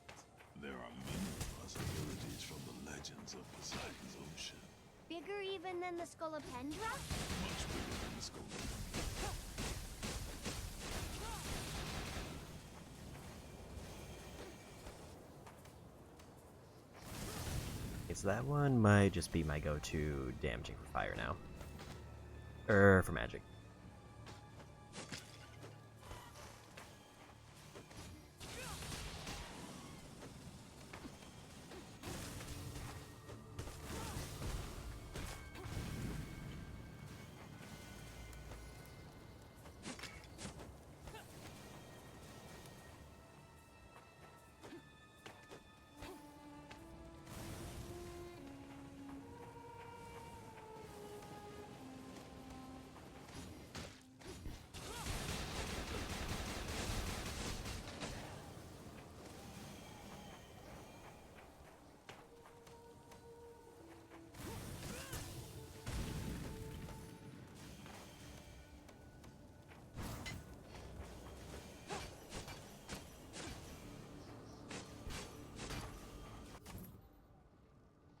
There are many possibilities from the legends of Poseidon's ocean. Bigger even than the Scolopendra? Much bigger than the Scolopendra. Okay, so that one might just be my go-to damaging for fire now. For magic.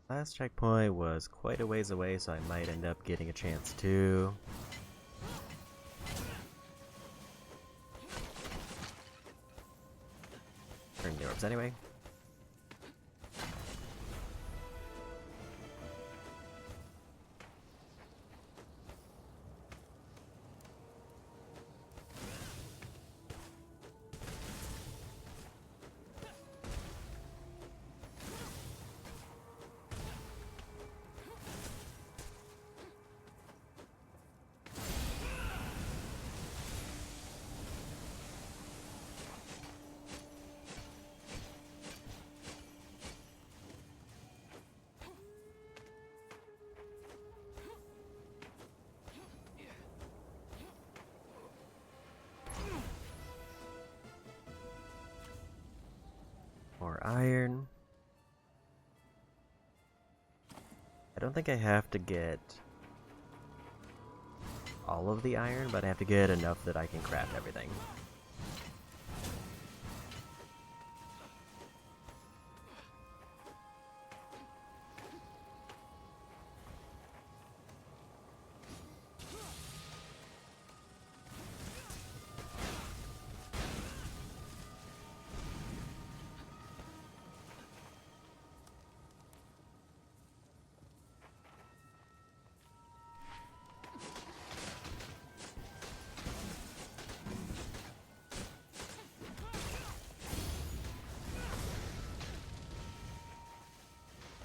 Last checkpoint was quite a ways away, so I might end up getting a chance to turn the orbs anyway. More iron. I don't think I have to get all of the iron, but I have to get enough that I can craft everything.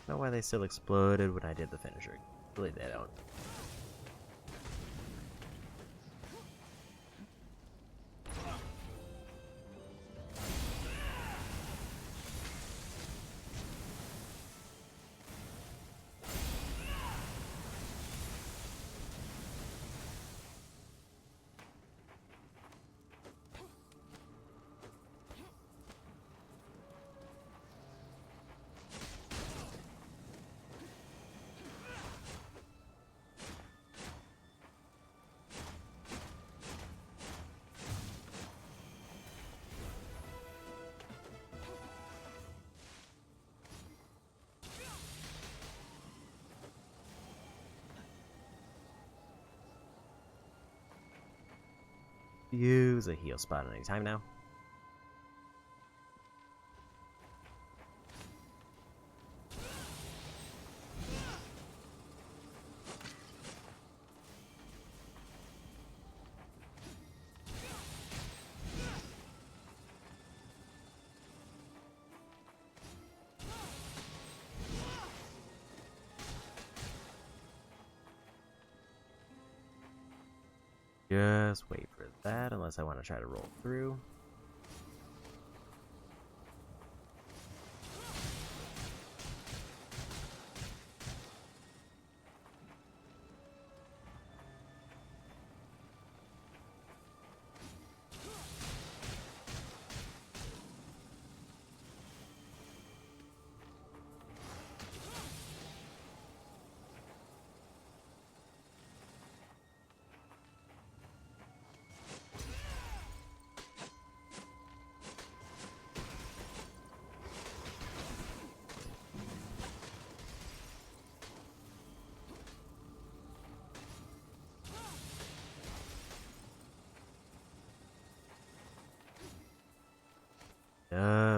I don't know why they still exploded when I did the finisher. Really, they don't. Use a heal spot at any time now. Just wait for that, unless I want to try to roll through.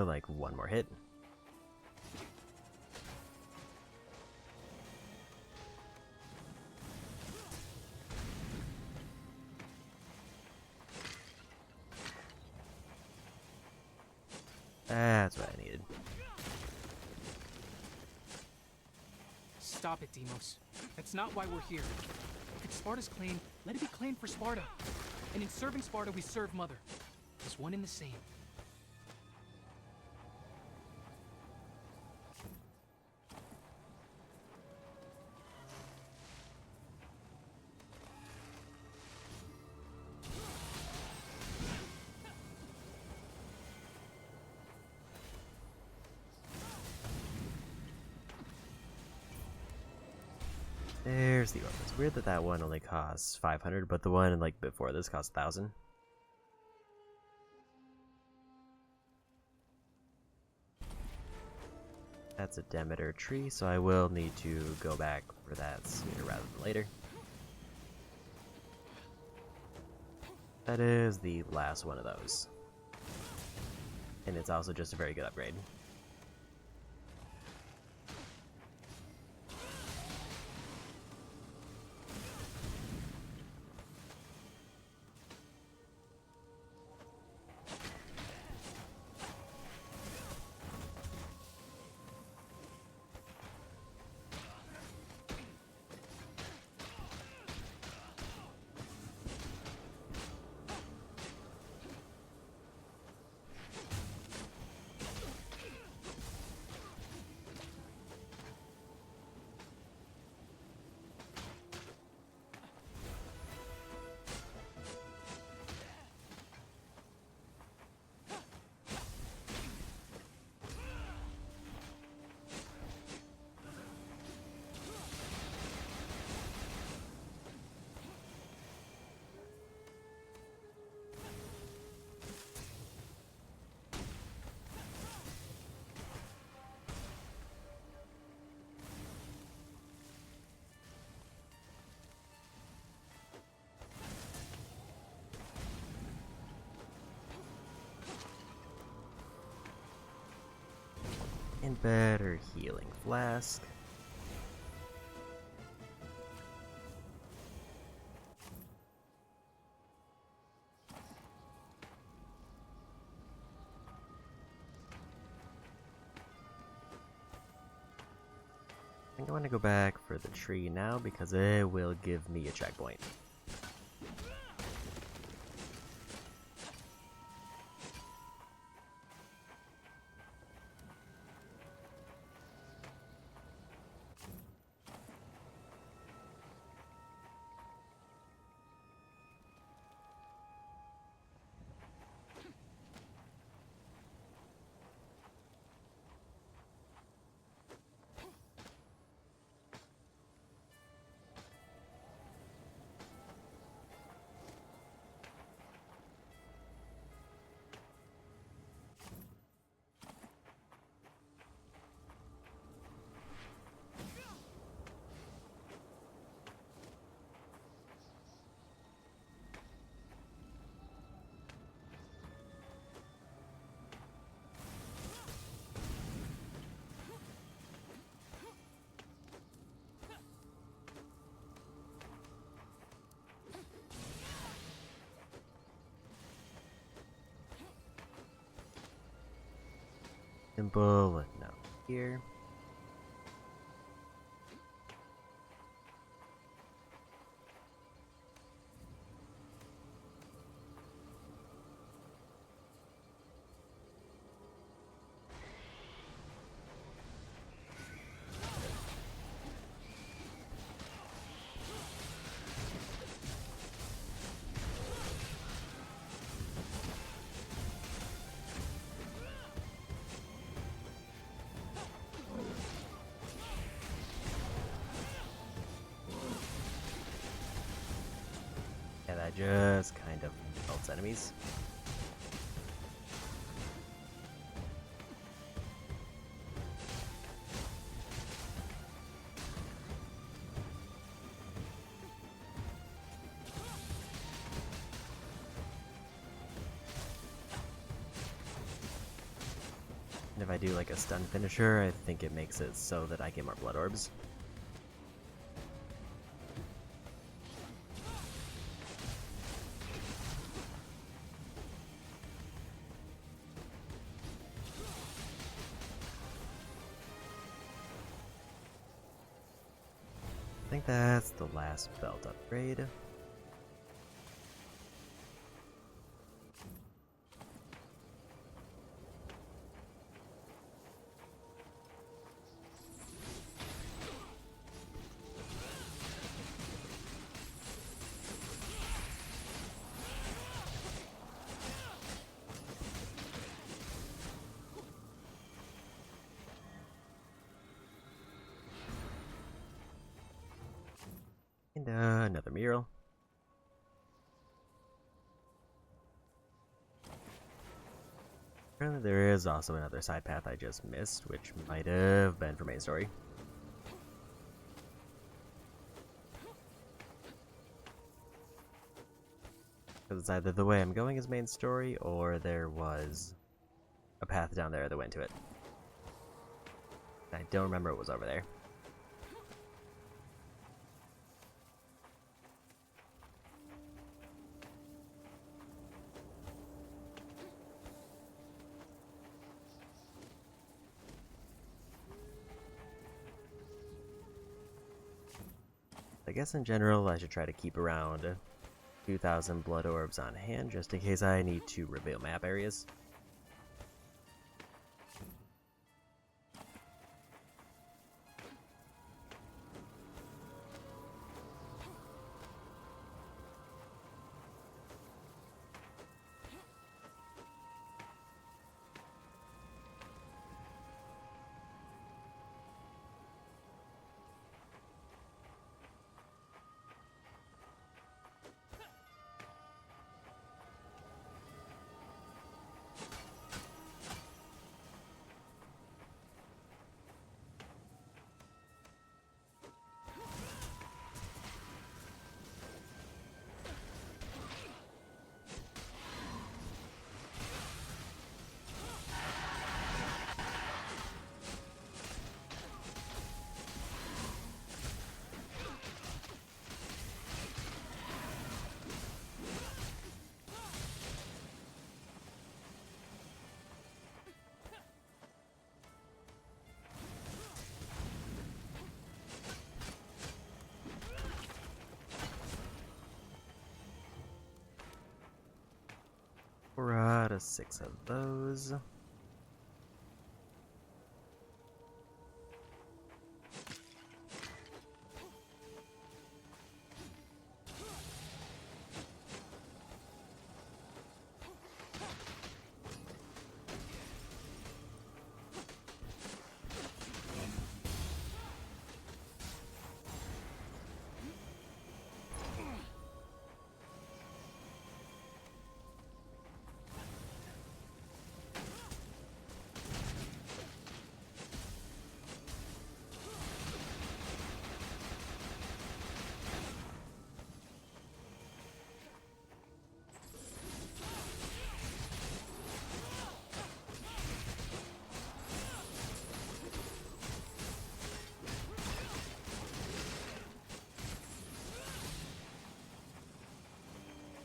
Like one more hit. That's what I needed. Stop it, Deimos. That's not why we're here. If it's Sparta's claim, let it be claimed for Sparta. And in serving Sparta, we serve Mother. It's one and the same. There's the orb. It's weird that that one only costs 500, but the one like before this cost 1,000. That's a Demeter tree, so I will need to go back for that sooner rather than later. That is the last one of those. And it's also just a very good upgrade. And better healing flask. I think I want to go back for the tree now because it will give me a checkpoint. Simple enough here. just kind of melts enemies. And if I do like a stun finisher, I think it makes it so that I get more blood orbs. I think that's the last belt upgrade. And another mural. Apparently there is also another side path I just missed, which might have been for main story. Because it's either the way I'm going is main story, or there was a path down there that went to it. I don't remember what was over there. I guess in general I should try to keep around 2,000 blood orbs on hand just in case I need to reveal map areas. We're out of 6 of those.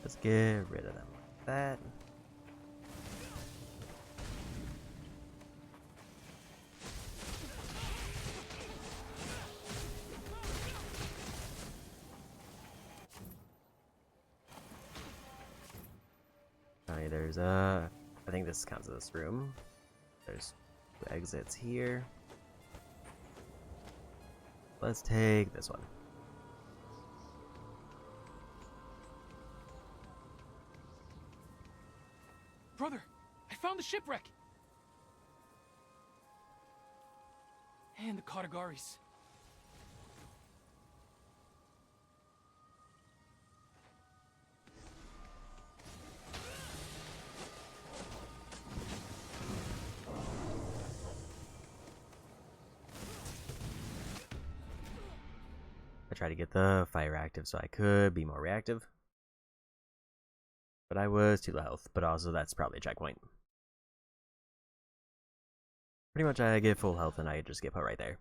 Let's get rid of them like that. Alright, there's I think this counts as this room. There's 2 exits here. Let's take this one. Brother, I found the shipwreck! And the Katagaris. try to get the fire active so I could be more reactive. But I was too low health, but also that's probably a checkpoint. Pretty much I get full health and I just get put right there.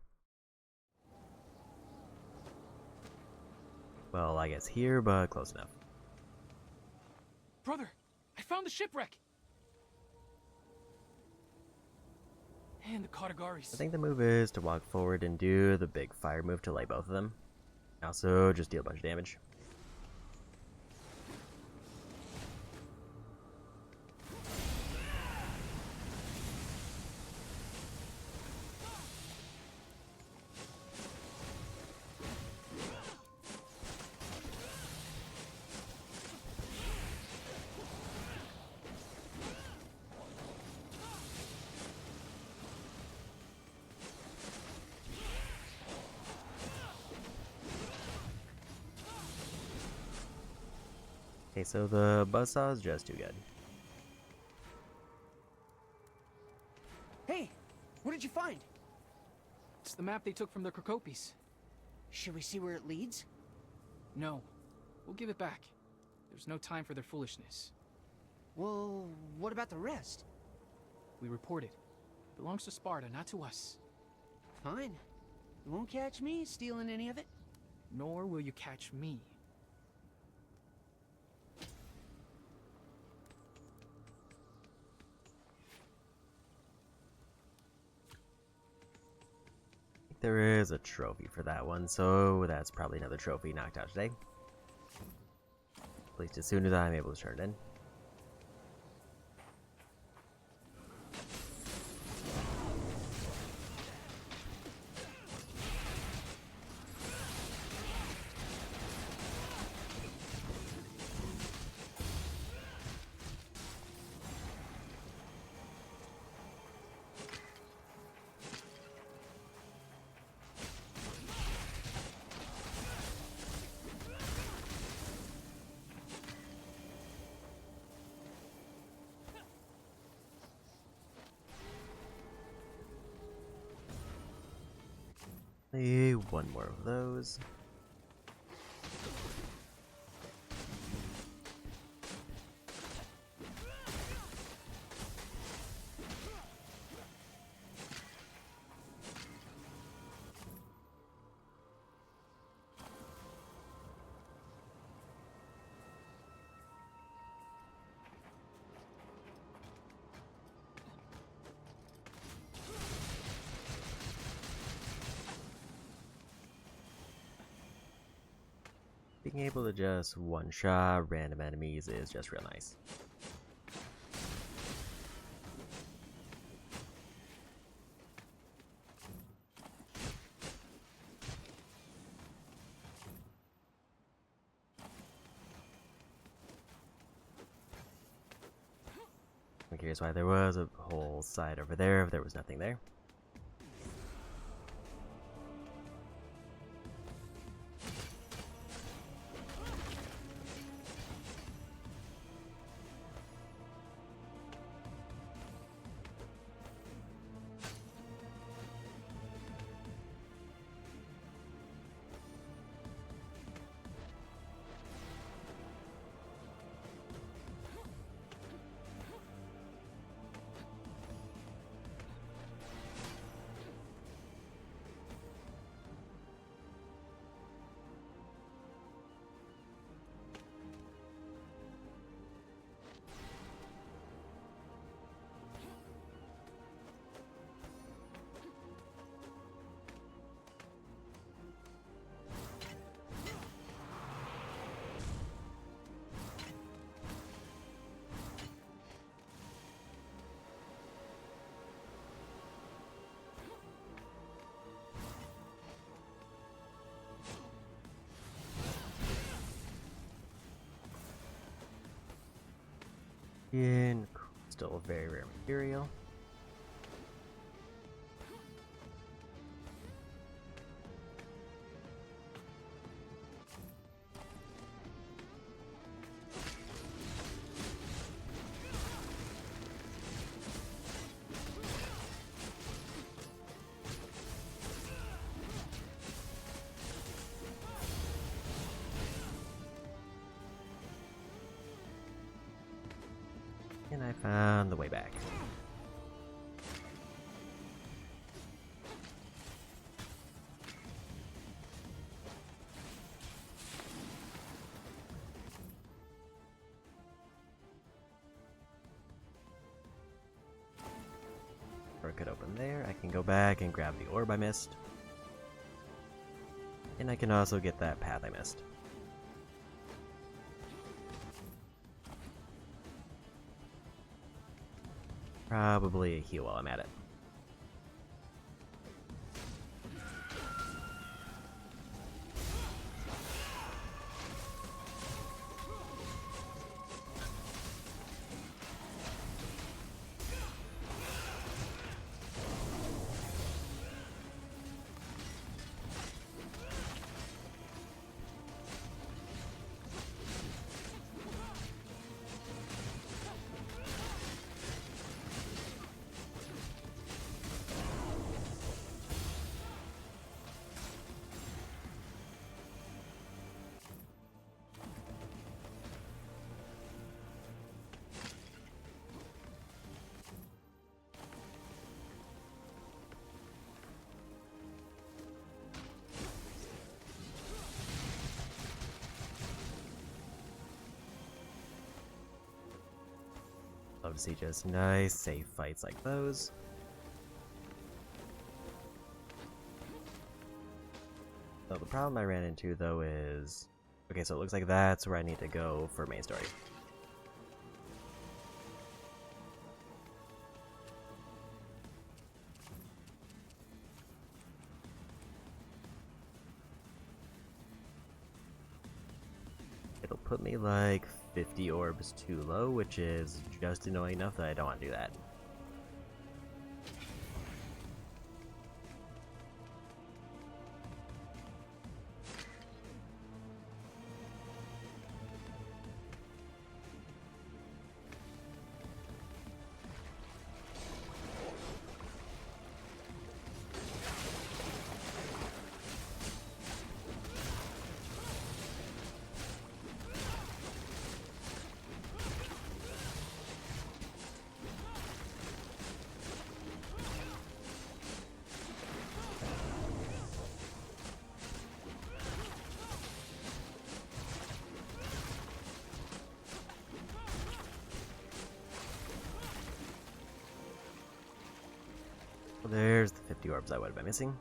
Well, I guess here, but close enough. Brother, I found the shipwreck! And the Katagaris. I think the move is to walk forward and do the big fire move to lay both of them. Also, just deal a bunch of damage. Okay, so the buzzsaw is just too good. Hey, what did you find? It's the map they took from the Crocopes. Should we see where it leads? No. We'll give it back. There's no time for their foolishness. Well, what about the rest? We report it. It belongs to Sparta, not to us. Fine. You won't catch me stealing any of it? Nor will you catch me. There is a trophy for that one, so that's probably another trophy knocked out today. At least as soon as I'm able to turn it in. One more of those. Being able to just one-shot random enemies is just real nice. I'm curious why there was a whole side over there if there was nothing there. Still a very rare material. And I found the way back. Or it could open there. I can go back and grab the orb I missed. And I can also get that path I missed. Probably a heal while I'm at it. Love to see just nice, safe fights like those. So the problem I ran into, though, is... Okay, so it looks like that's where I need to go for main story. It'll put me like 50 orbs too low, which is just annoying enough that I don't want to do that. Well, there's the 50 orbs I would have been missing.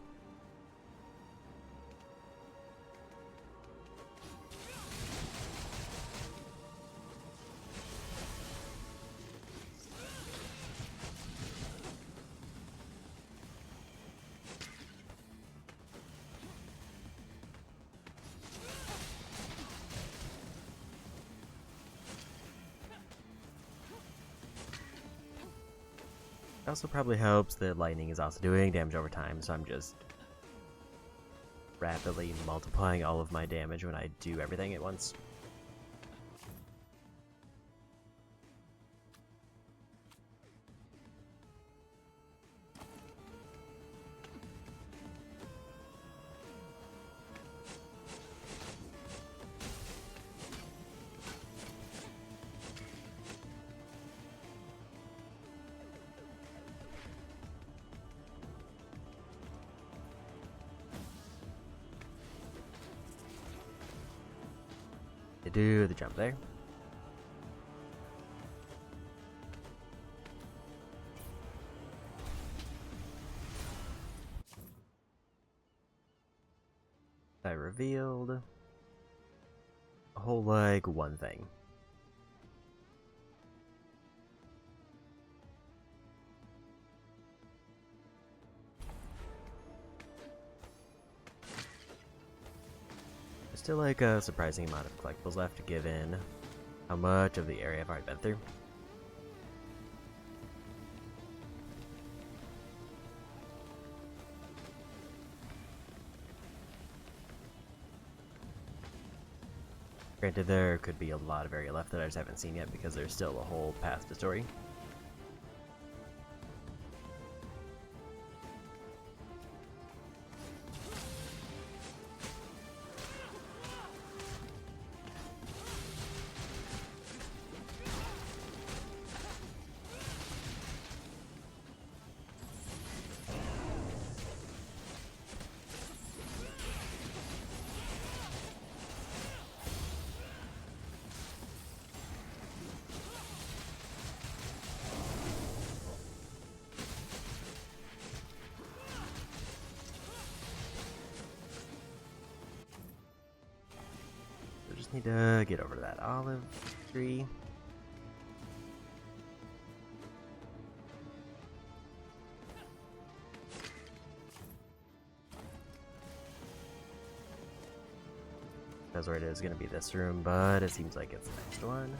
It also probably helps that lightning is also doing damage over time, so I'm just rapidly multiplying all of my damage when I do everything at once. To do the jump there. I revealed a whole, like, one thing. There's still like a surprising amount of collectibles left given how much of the area I've already been through. Granted, there could be a lot of area left that I just haven't seen yet because there's still a whole path to story. Need to get over to that olive tree. That's where it is going to be this room, but it seems like it's the next one.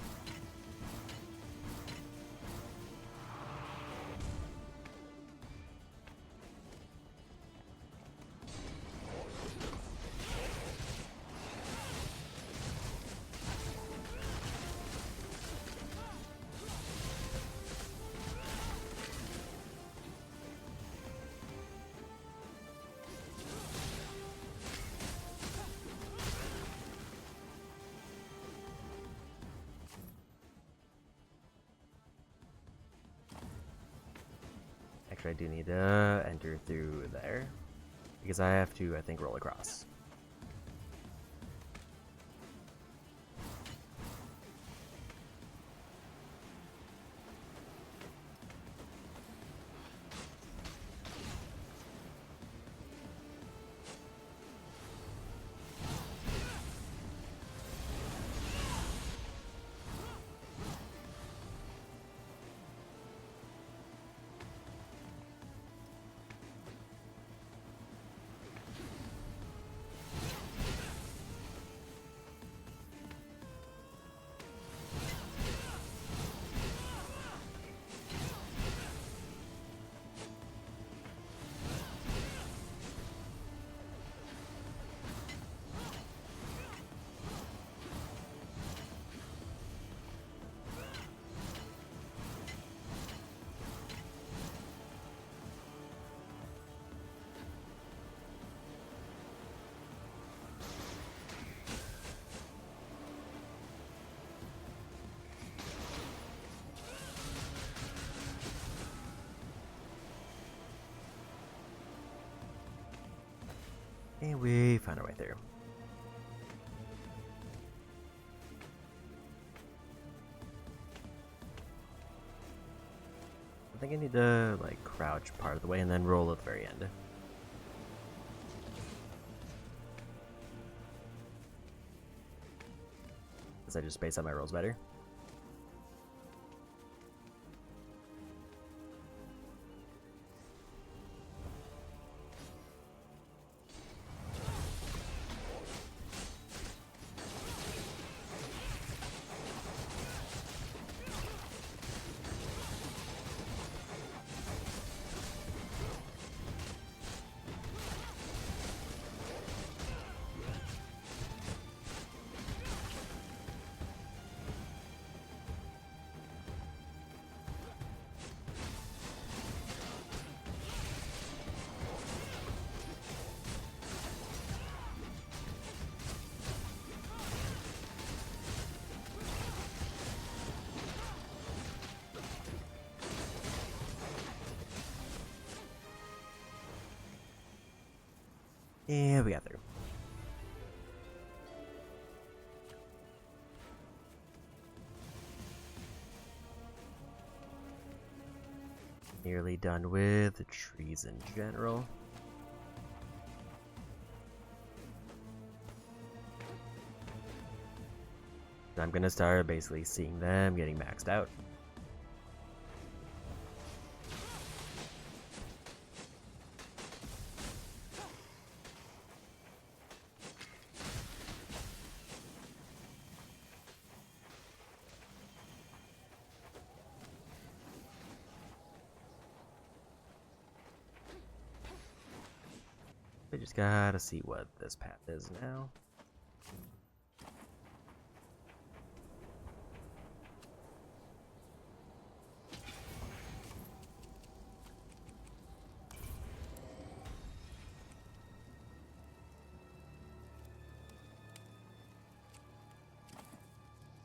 Actually, I do need to enter through there, because I have to, I think, roll across. And we found our way through. I think I need to, like, crouch part of the way and then roll at the very end. Because I just space out my rolls better. And we got through. Nearly done with the trees in general. I'm gonna start basically seeing them getting maxed out. I just gotta see what this path is now.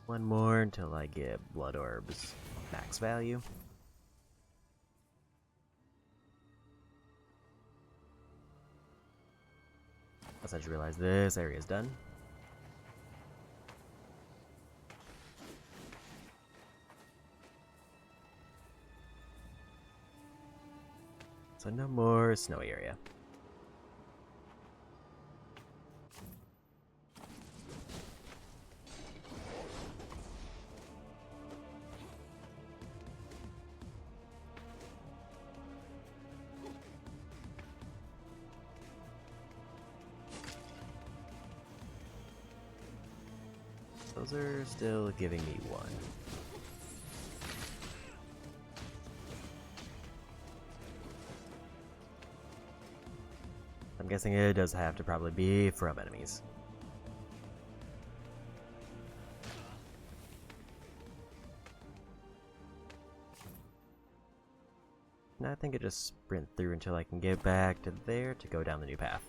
One more until I get blood orbs max value. Once I just realize this area is done. So no more snowy area. Those are still giving me 1. I'm guessing it does have to probably be from enemies. And I think I just sprint through until I can get back to there to go down the new path.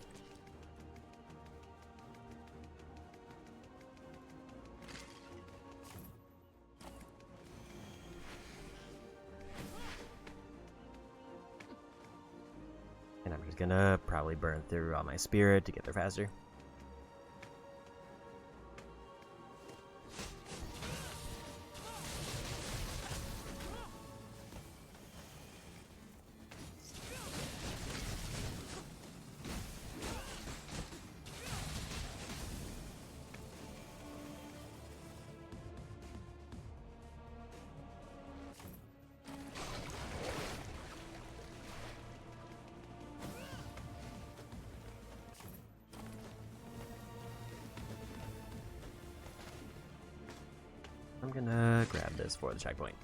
And I'm just gonna probably burn through all my spirit to get there faster. I'm gonna grab this for the checkpoint.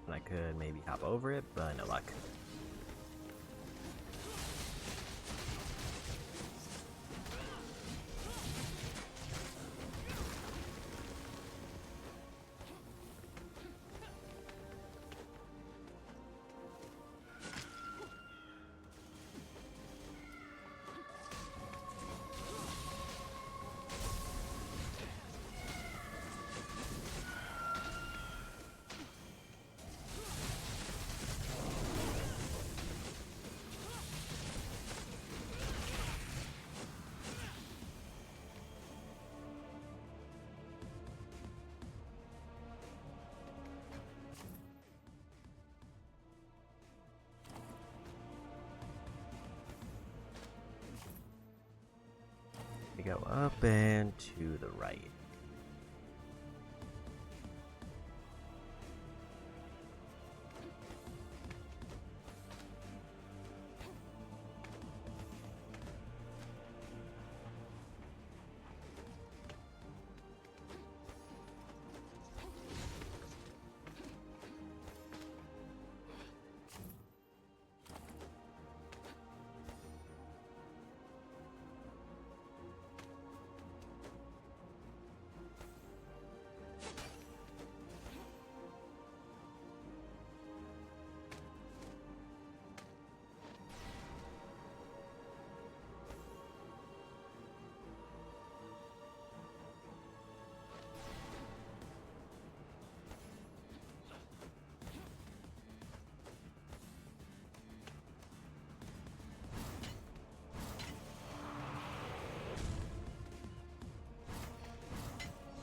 And I could maybe hop over it, but no luck. We go up and to the right.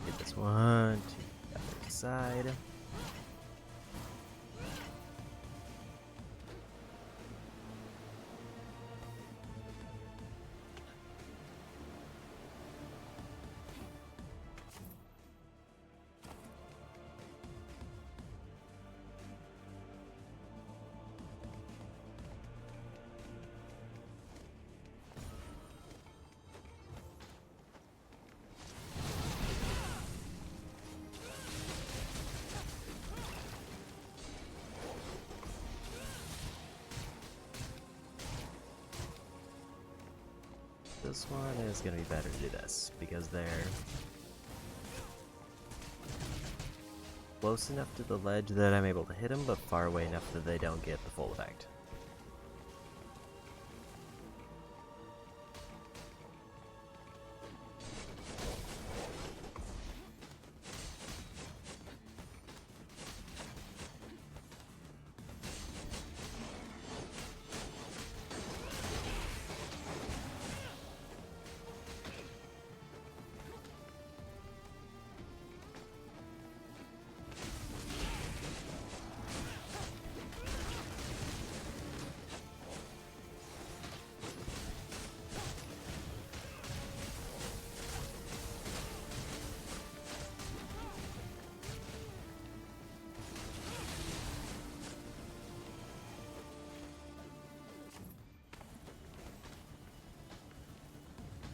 Get this one to the other side. This one is going to be better to do this, because they're close enough to the ledge that I'm able to hit them, but far away enough that they don't get the full effect.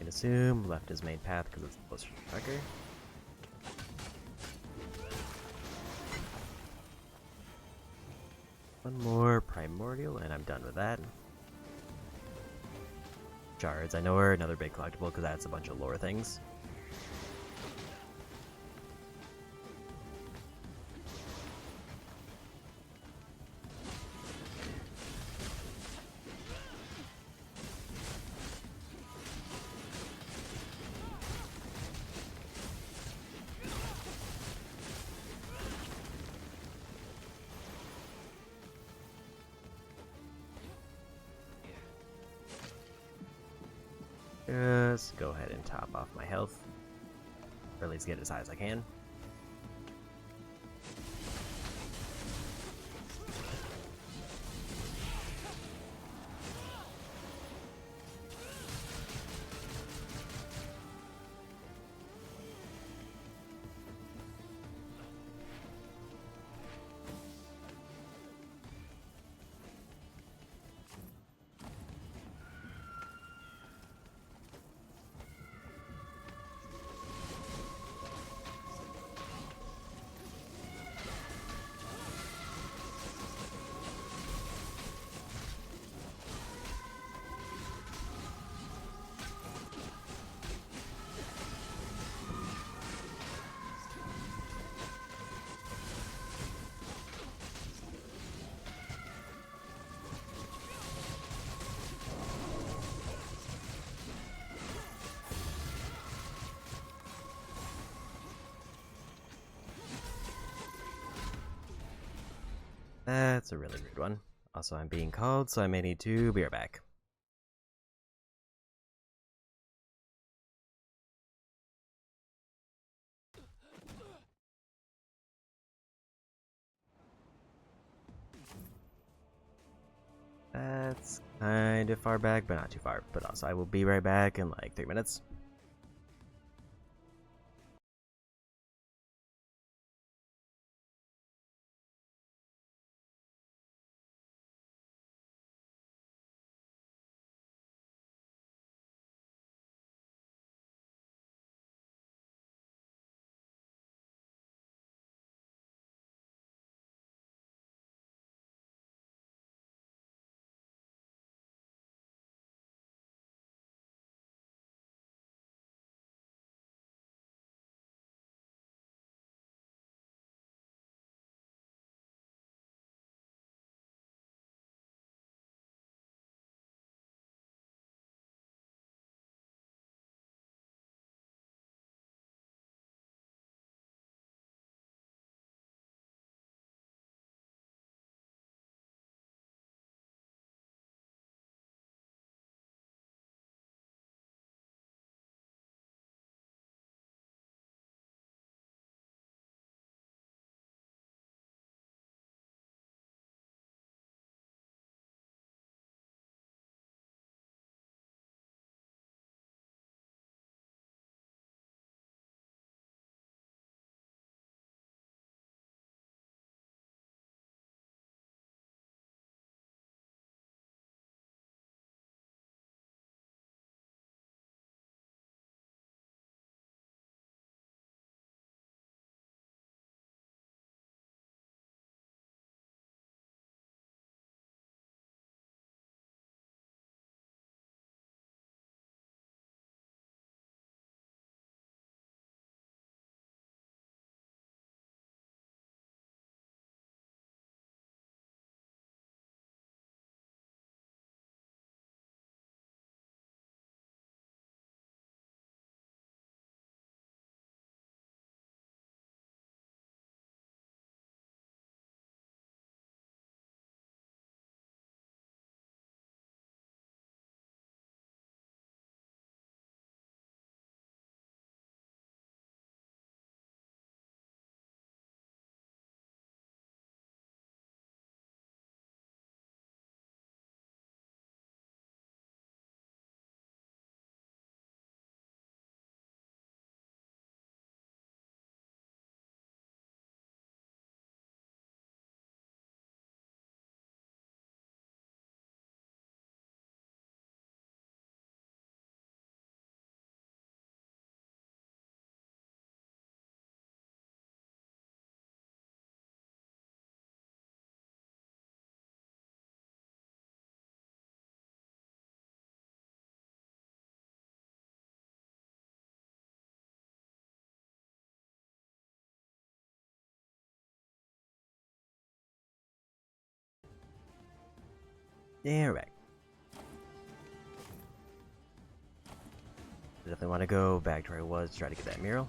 can assume left is main path because it's closer to the tracker. One more primordial and I'm done with that. Shards, I know are another big collectible because that's a bunch of lore things. Just go ahead and top off my health. Or at least get as high as I can. That's a really rude one. Also, I'm being called, so I may need to be right back. That's kind of far back, but not too far. But also, I will be right back in like 3 minutes. Yeah, right. I definitely want to go back to where I was to try to get that mural.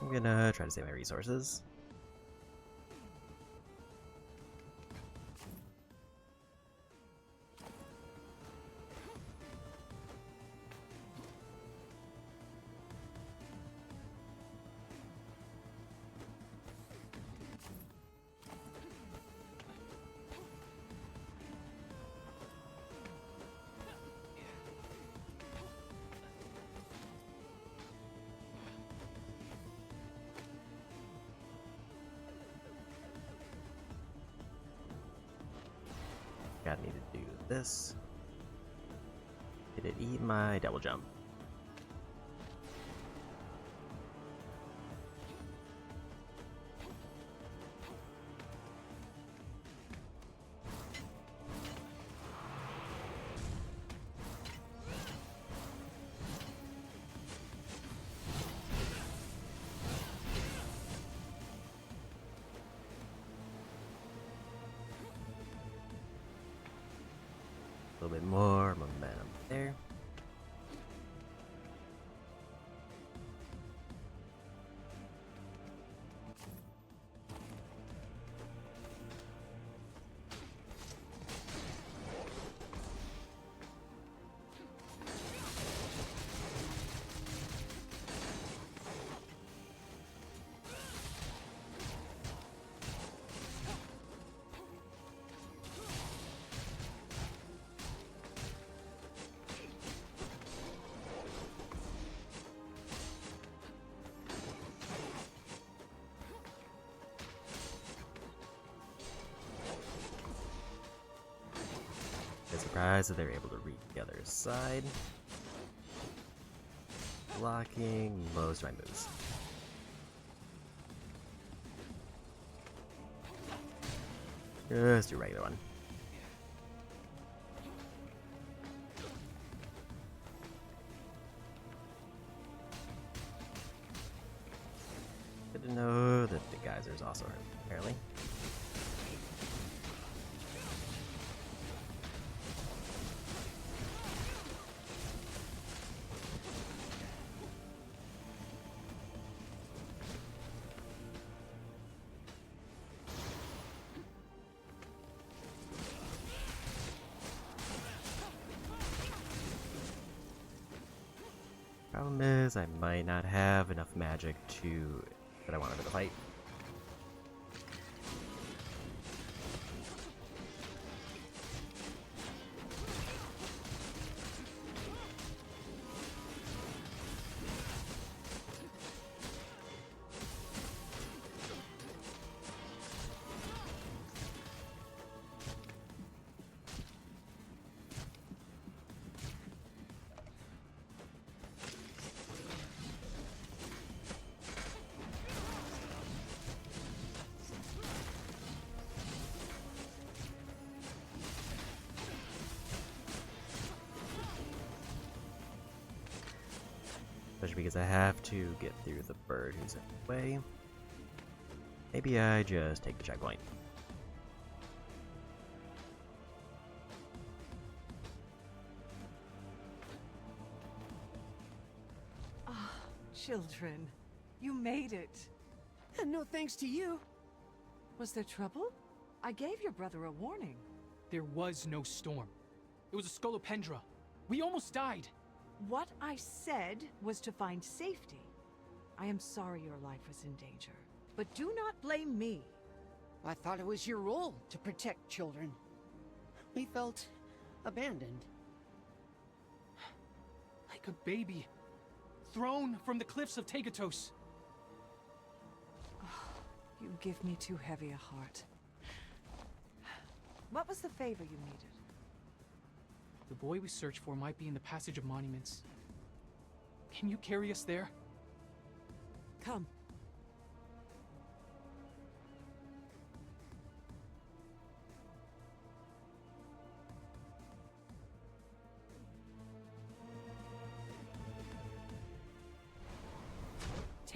I'm gonna try to save my resources. Gotta need to do this. Did it eat my double jump? A little bit more momentum there. Surprised that they were able to reach the other side. Blocking most of my moves. Just do a regular one. Good to know that the geyser's also hurt, apparently. Problem is, I might not have enough magic that I want for the fight. Especially because I have to get through the bird who's in the way. Maybe I just take the checkpoint. Ah, children. You made it. And no thanks to you. Was there trouble? I gave your brother a warning. There was no storm. It was a scolopendra. We almost died. What I said was to find safety. I am sorry your life was in danger, but do not blame me. I thought it was your role to protect children. We felt abandoned. Like a baby. Thrown from the cliffs of Tegatos. You give me too heavy a heart. What was the favor you needed? The boy we search for might be in the Passage of Monuments. Can you carry us there? Come.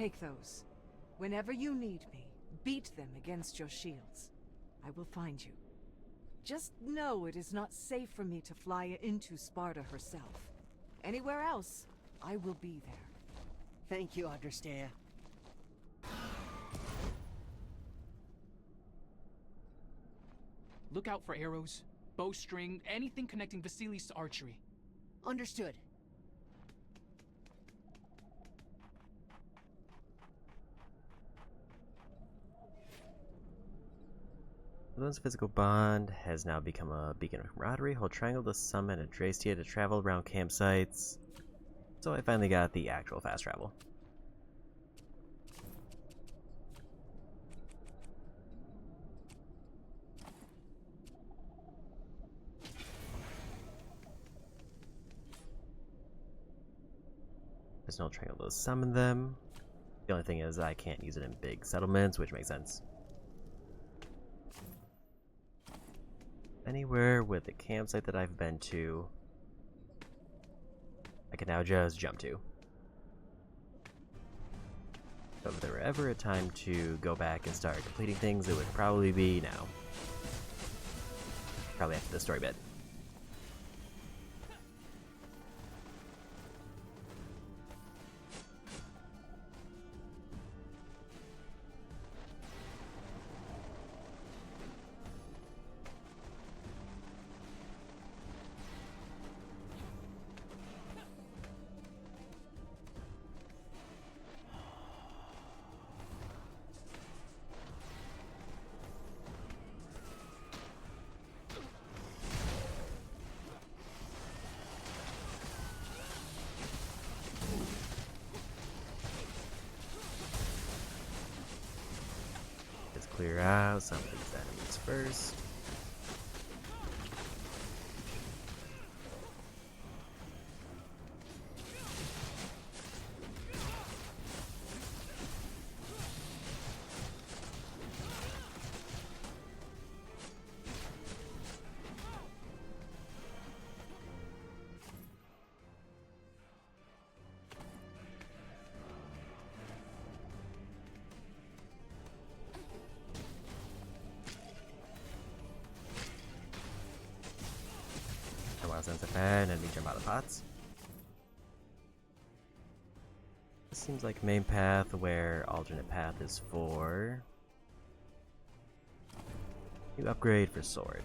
Take those. Whenever you need me, beat them against your shields. I will find you. Just know it is not safe for me to fly into Sparta herself. Anywhere else, I will be there. Thank you, Adrastea. Look out for arrows, bowstring, anything connecting Vasilis to archery. Understood. Everyone's physical bond has now become a beacon of camaraderie. Hold triangle to summon Adrastea to travel around campsites. So I finally got the actual fast travel. There's no triangle to summon them. The only thing is I can't use it in big settlements, which makes sense. Anywhere with a campsite that I've been to, I can now just jump to. So if there were ever a time to go back and start completing things, it would probably be now. Probably after the story bit. Clear out some of these enemies first. Since I've had enemy jump out of pots. This seems like main path where alternate path is for new upgrade for sword.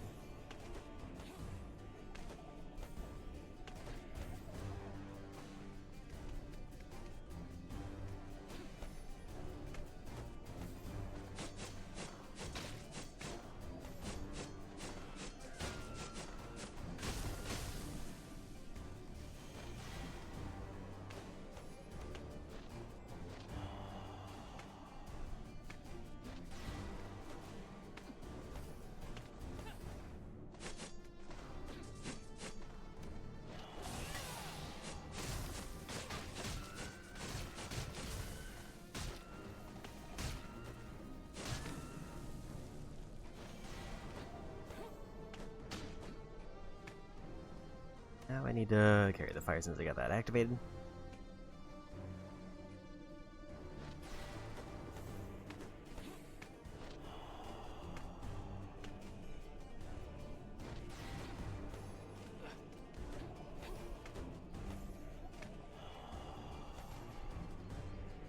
Now I need to carry the fire since I got that activated.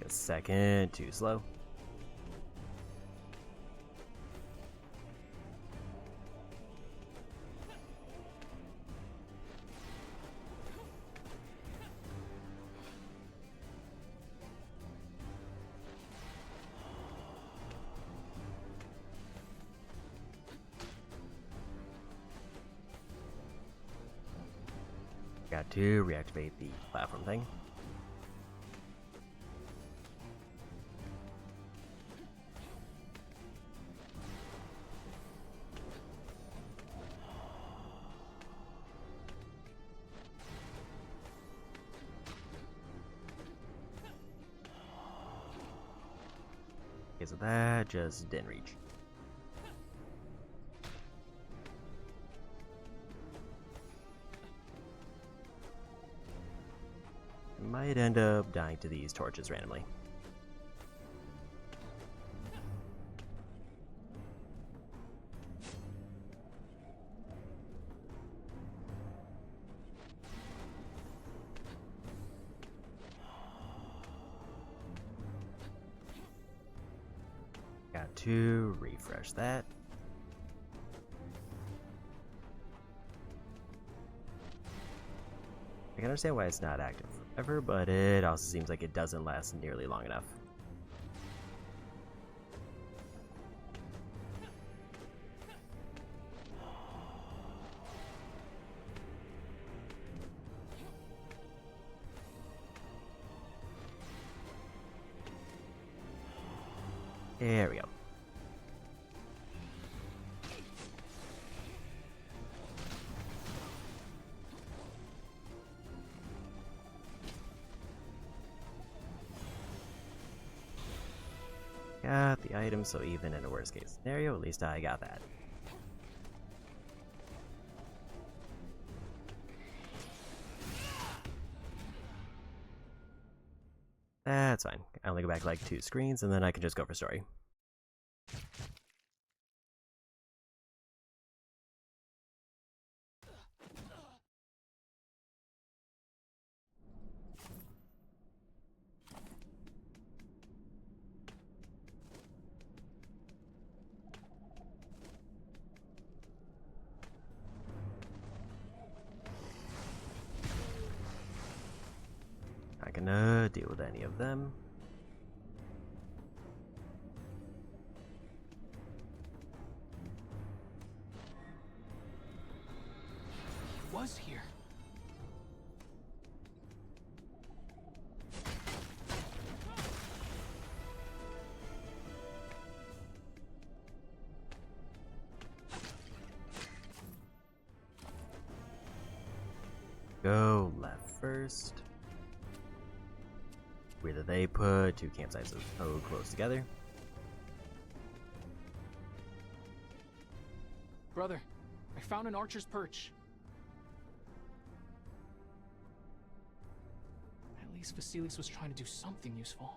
A second, too slow. Got to reactivate the platform thing. Okay, so that just didn't reach. Might end up dying to these torches randomly. Got to refresh that. I can understand why it's not active forever, but it also seems like it doesn't last nearly long enough. There we go. Got the item, so even in a worst case scenario, at least I got that. That's fine. I only go back like 2 screens, and then I can just go for story. Not gonna deal with any of them. He was here. Go left first. Weird that they put 2 campsites so close together. Brother, I found an archer's perch. At least Vasilis was trying to do something useful.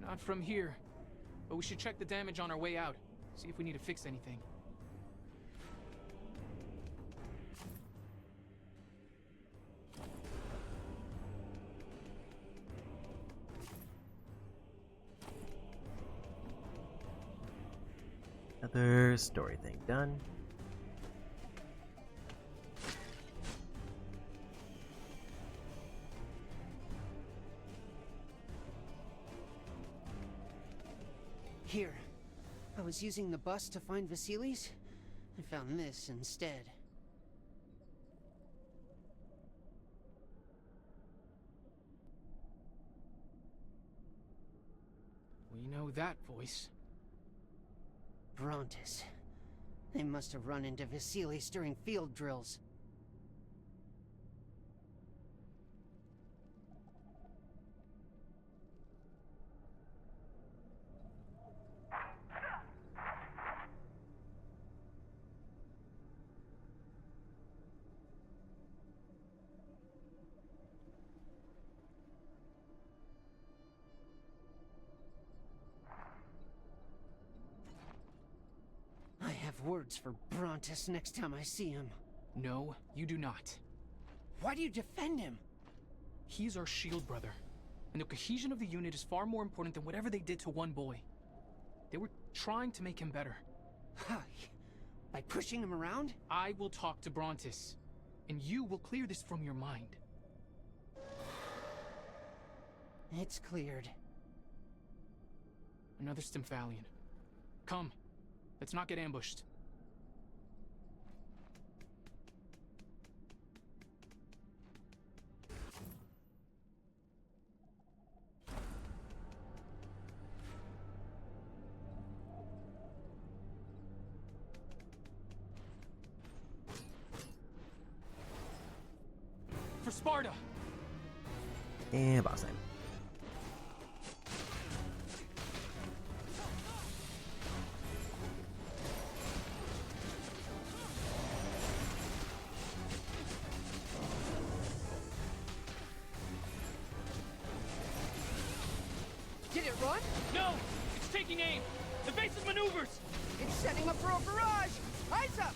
Not from here, but we should check the damage on our way out. See if we need to fix anything. Another story thing done. Here. I was using the bus to find Vasilis. I found this instead. We know that voice. Brontis. They must have run into Vasilis during field drills. I have words for Brontis next time I see him. No, you do not. Why do you defend him? He's our shield brother, and the cohesion of the unit is far more important than whatever they did to one boy. They were trying to make him better. By pushing him around? I will talk to Brontis, and you will clear this from your mind. It's cleared. Another Stymphalian. Come, let's not get ambushed. For Sparta! And boss time. Did it run? No! It's taking aim! Evasive maneuvers! It's setting up for a barrage! Eyes up!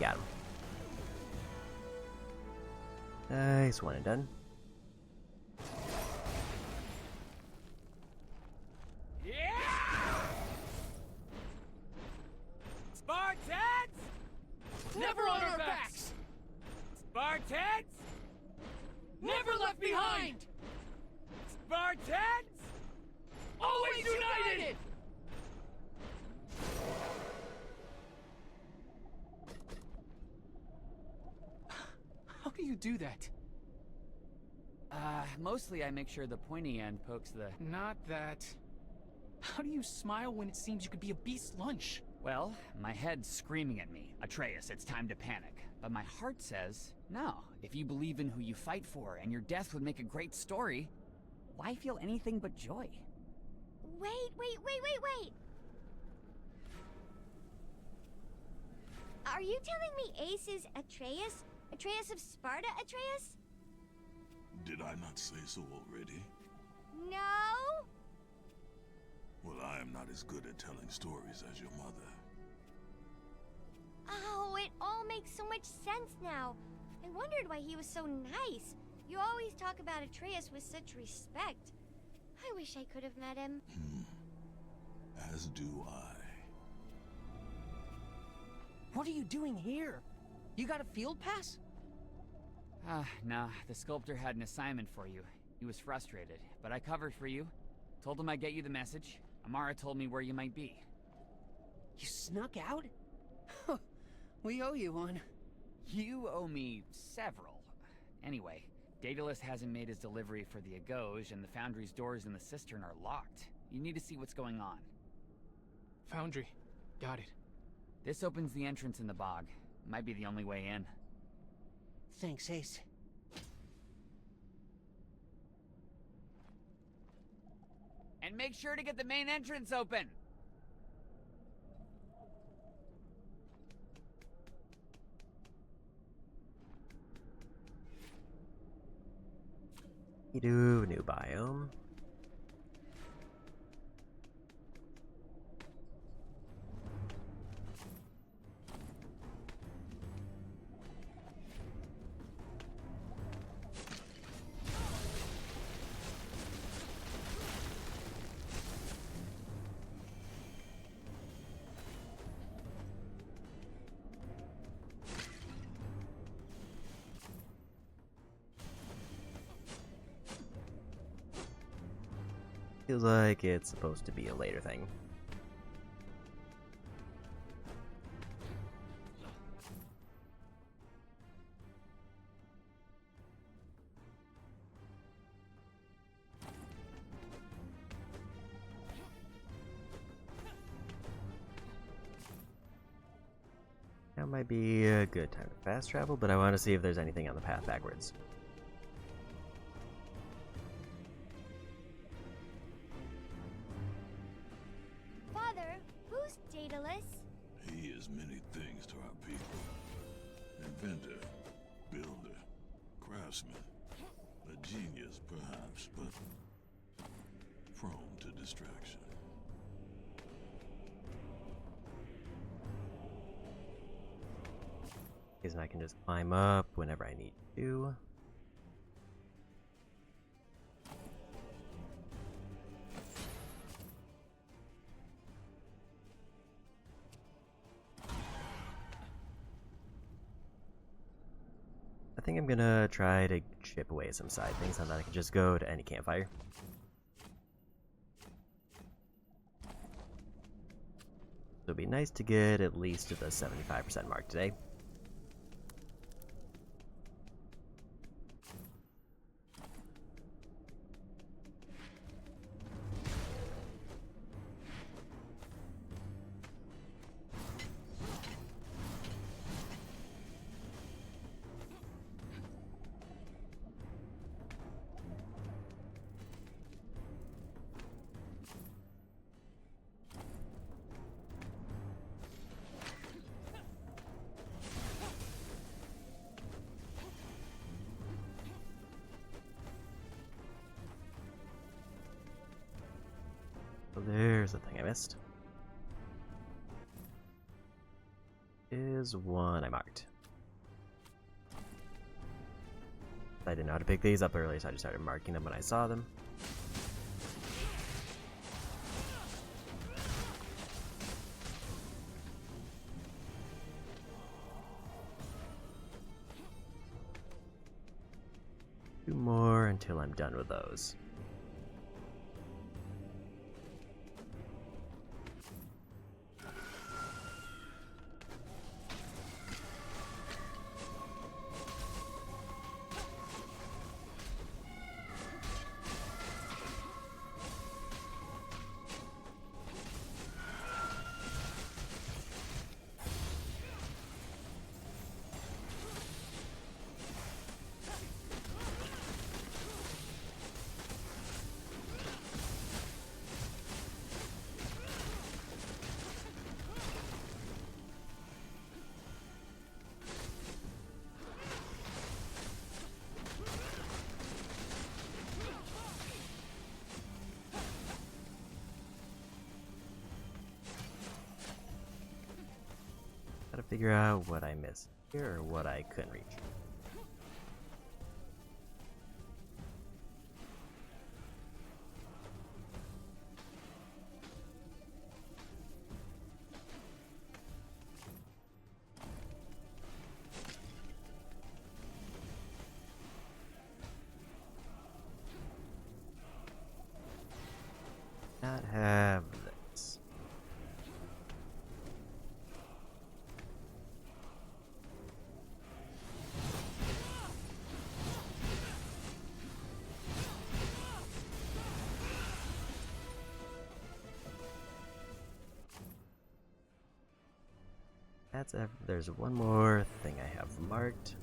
got him. Nice, one and done. Spartans! Never on our backs! Spartans! Never left behind! Spartans! Always united! How do you do that? Mostly I make sure the pointy end pokes the... Not that. How do you smile when it seems you could be a beast lunch? Well, my head's screaming at me, Atreus, it's time to panic. But my heart says, no, if you believe in who you fight for and your death would make a great story, why feel anything but joy? Wait. Are you telling me Ace is Atreus? Atreus of Sparta, Atreus? Did I not say so already? No? Well, I am not as good at telling stories as your mother. Oh, it all makes so much sense now. I wondered why he was so nice. You always talk about Atreus with such respect. I wish I could have met him. As do I. What are you doing here? You got a field pass? Nah, the sculptor had an assignment for you. He was frustrated, but I covered for you. Told him I'd get you the message. Amara told me where you might be. You snuck out? We owe you one. You owe me several. Anyway, Daedalus hasn't made his delivery for the Agoj, and the Foundry's doors in the cistern are locked. You need to see what's going on. Foundry. Got it. This opens the entrance in the bog. Might be the only way in. Thanks, Ace. And make sure to get the main entrance open! We do new biome. Feels like it's supposed to be a later thing. Now might be a good time to fast travel, but I want to see if there's anything on the path backwards. Father, who's Daedalus? He is many things to our people. Inventor, builder, craftsman, a genius perhaps, but prone to distraction. Because I can just climb up whenever I need to. I think I'm gonna try to chip away some side things so that I can just go to any campfire. So it'd be nice to get at least to the 75% mark today. So there's the thing I missed. Is was one I marked. I didn't know how to pick these up early, so I just started marking them when I saw them. Two more until I'm done with those. Gotta figure out what I missed here or what I couldn't reach. Not have this. There's one more thing I have marked.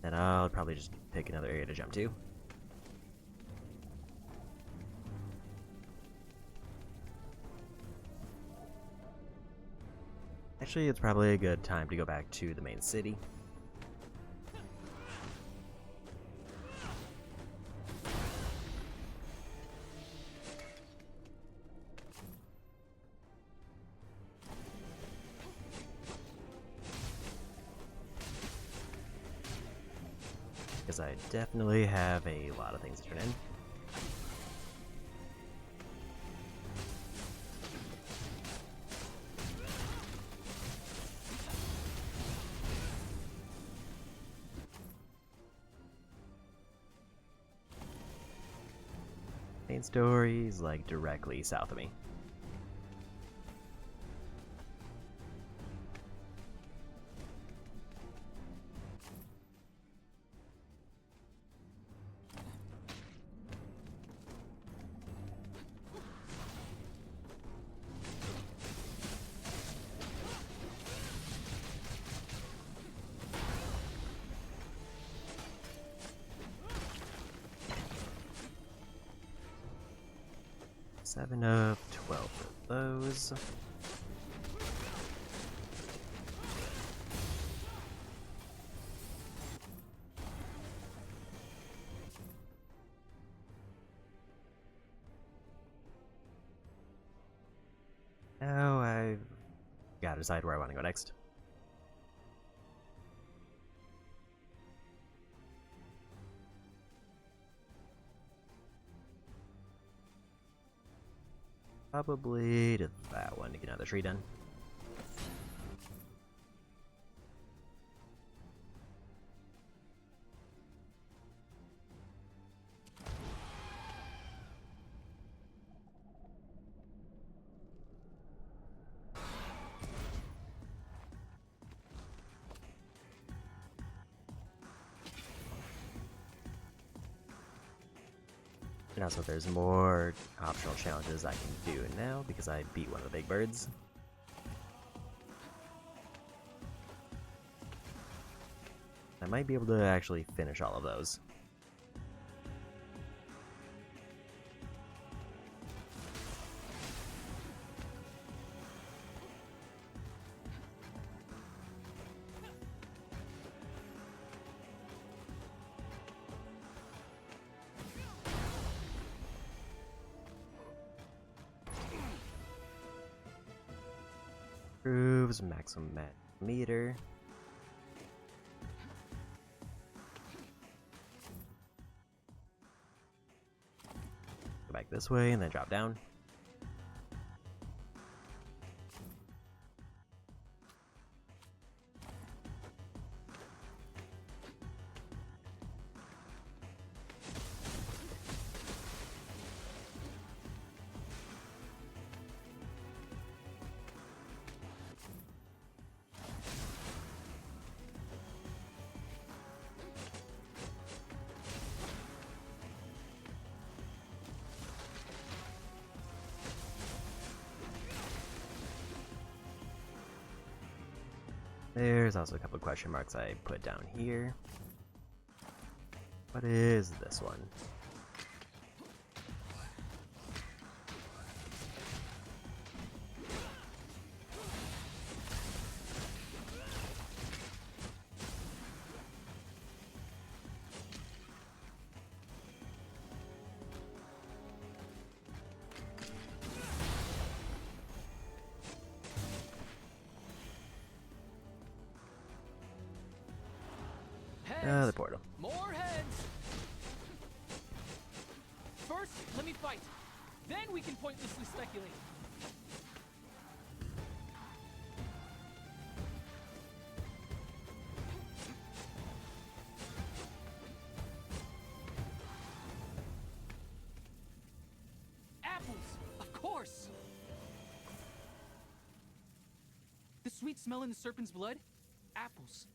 Then I'll probably just pick another area to jump to. Actually, it's probably a good time to go back to the main city. Because I definitely have a lot of things to turn in. Main story is like directly south of me. Seven of 12 of those. Now I've got to decide where I want to go next. Probably to that one to get another tree done. And also there's more optional challenges I can do now because I beat one of the big birds. I might be able to actually finish all of those. Proves maximum meter. Go back this way and then drop down. There's also a couple of question marks I put down here. What is this one? The portal. More heads! First, let me fight. Then we can pointlessly speculate. Apples! Of course! The sweet smell in the serpent's blood? Apples.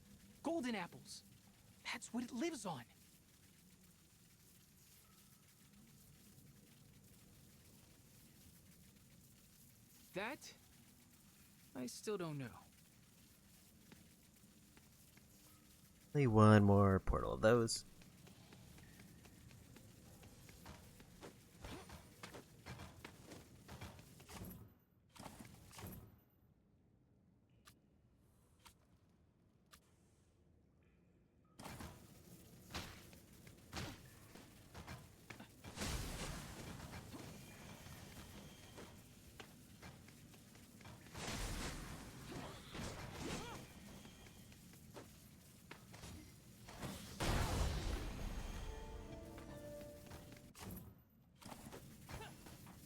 Golden apples. That's what it lives on. That, I still don't know. Only one more portal of those.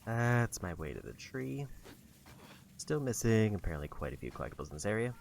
That's my way to the tree. Still missing apparently quite a few collectibles in this area.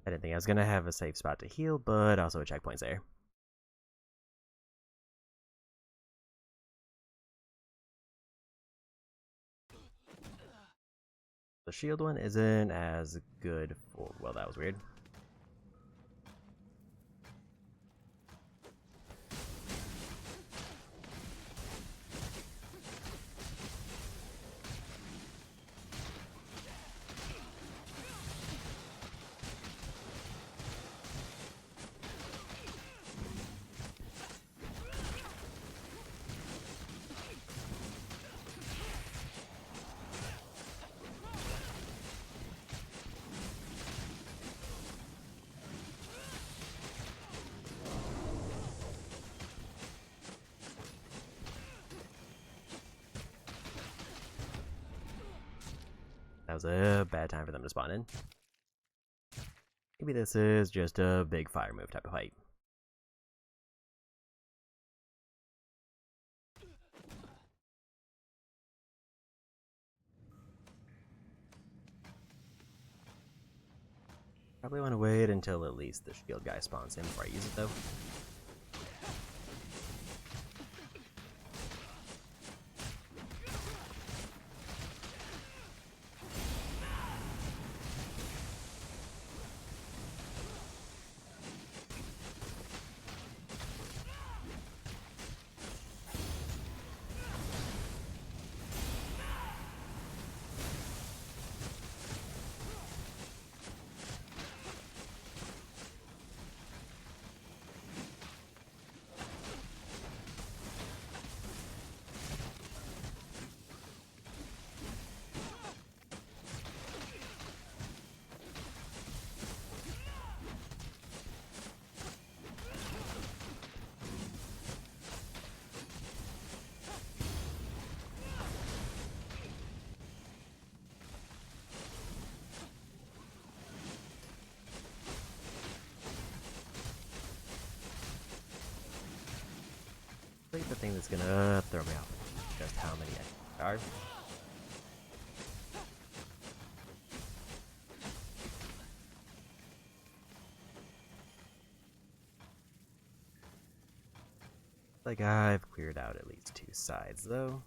I didn't think I was going to have a safe spot to heal, but also a checkpoint's there. The shield one isn't as good for... Well, that was weird. That was a bad time for them to spawn in. Maybe this is just a big fire move type of fight. Probably want to wait until at least the shield guy spawns in before I use it though. thing that's gonna throw me off just how many there are. Like I've cleared out at least 2 sides though.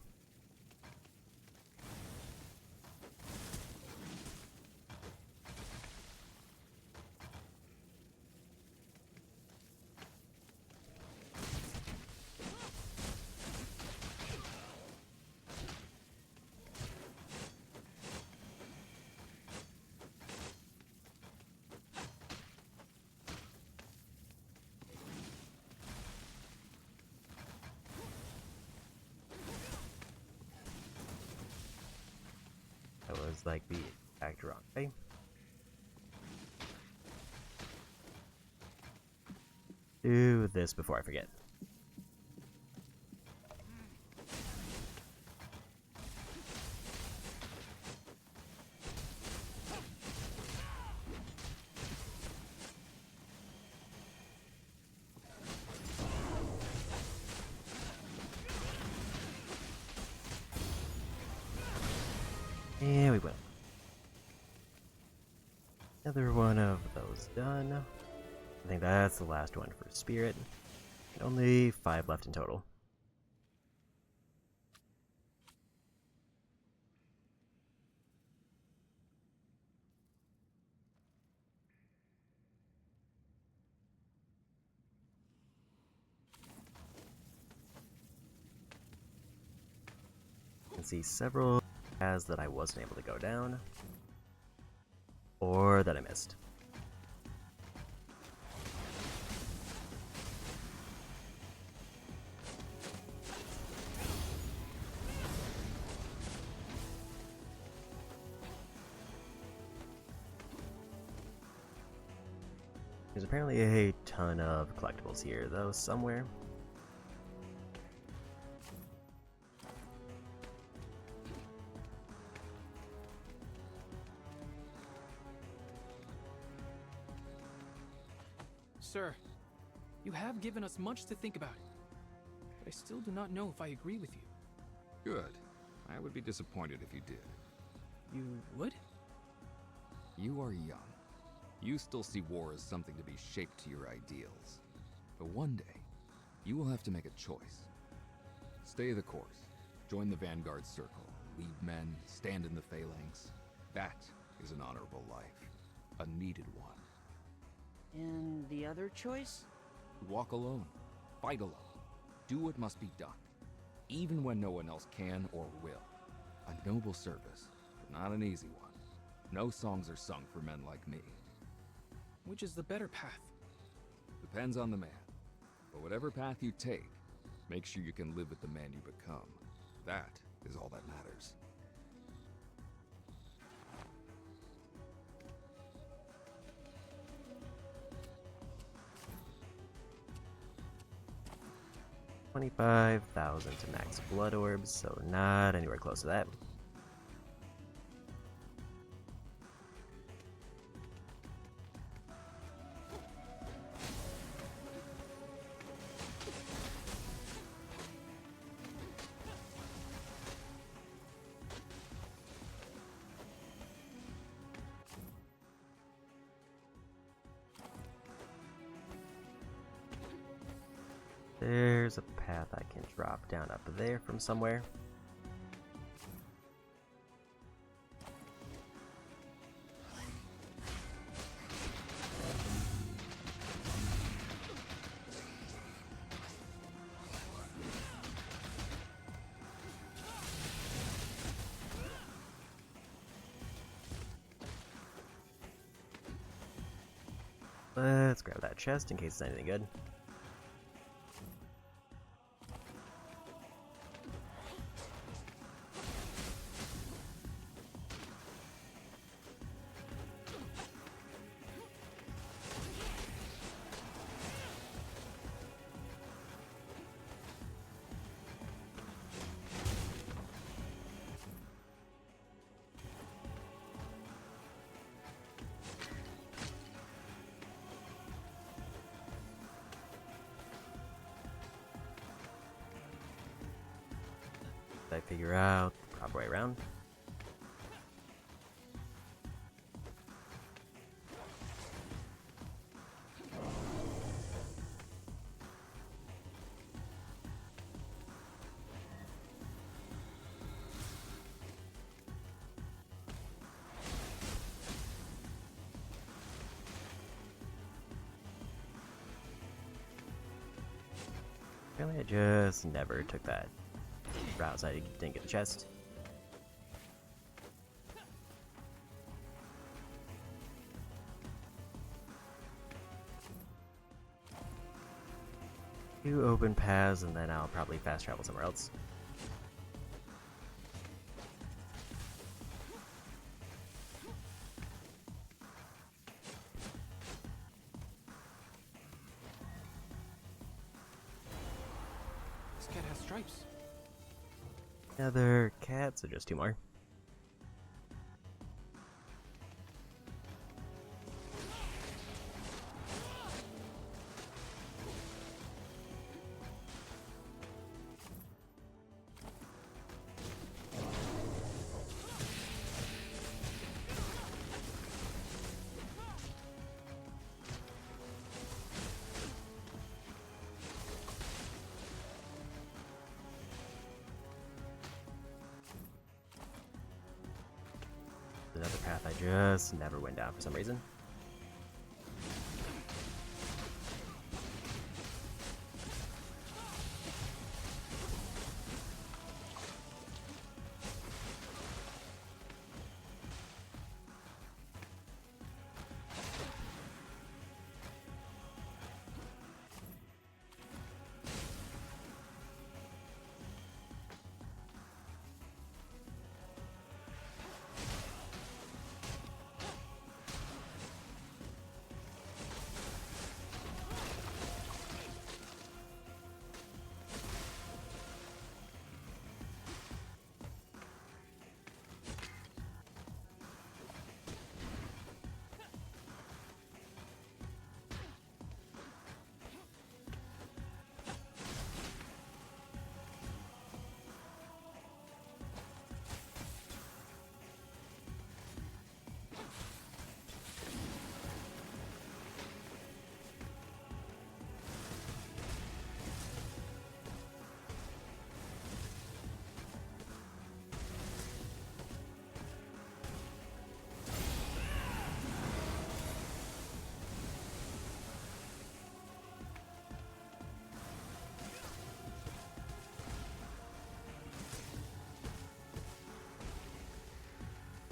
That was like the actor wrong way. Do this before I forget. And we went. Another one of those done. I think that's the last one for Spirit. Only 5 left in total. You can see several paths that I wasn't able to go down, or that I missed. There's apparently a ton of collectibles here, though, somewhere. Sir, you have given us much to think about, but I still do not know if I agree with you. Good. I would be disappointed if you did. You would? You are young. You still see war as something to be shaped to your ideals. But one day, you will have to make a choice. Stay the course. Join the Vanguard Circle. Lead men, stand in the phalanx. That is an honorable life. A needed one. And the other choice? Walk alone. Fight alone. Do what must be done. Even when no one else can or will. A noble service, but not an easy one. No songs are sung for men like me. Which is the better path? Depends on the man. But whatever path you take, make sure you can live with the man you become. That is all that matters. $25,000 to max blood orbs, so not anywhere close to that. There's a path I can drop down up there from somewhere. Let's grab that chest in case it's anything good. I figure out the proper way around. Apparently I just never took that route, so I didn't get the chest. Two open paths, and then I'll probably fast travel somewhere else. This cat has stripes. Another cat, so just two more. Another path I just never went down for some reason.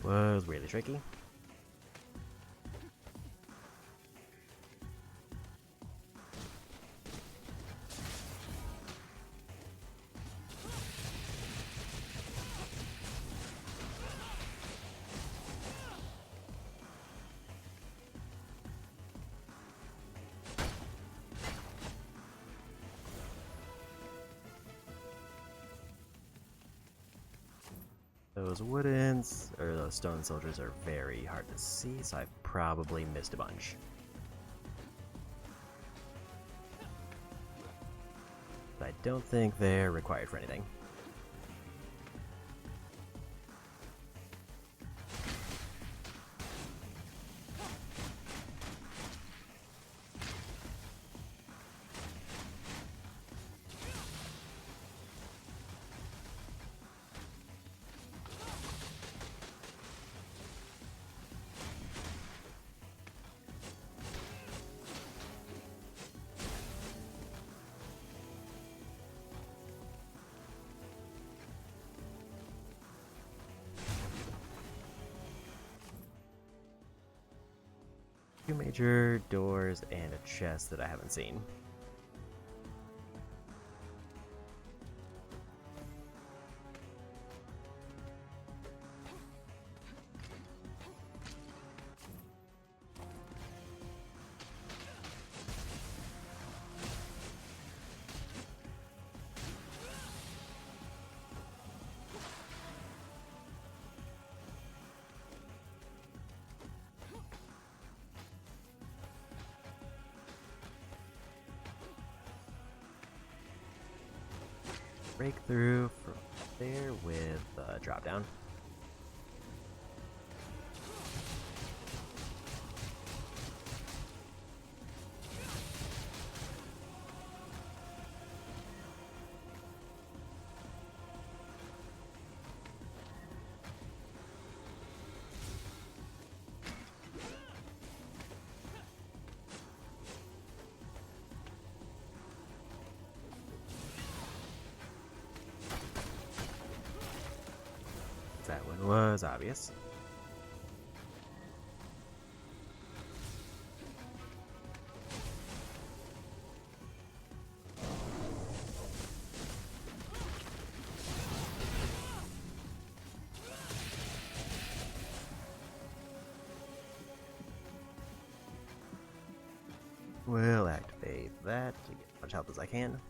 Was really tricky. Those woodens, or those stone soldiers, are very hard to see, so I probably missed a bunch. But I don't think they're required for anything. Two major doors and a chest that I haven't seen. breakthrough from there with drop down. That one was obvious. We'll activate that to get as much health as I can.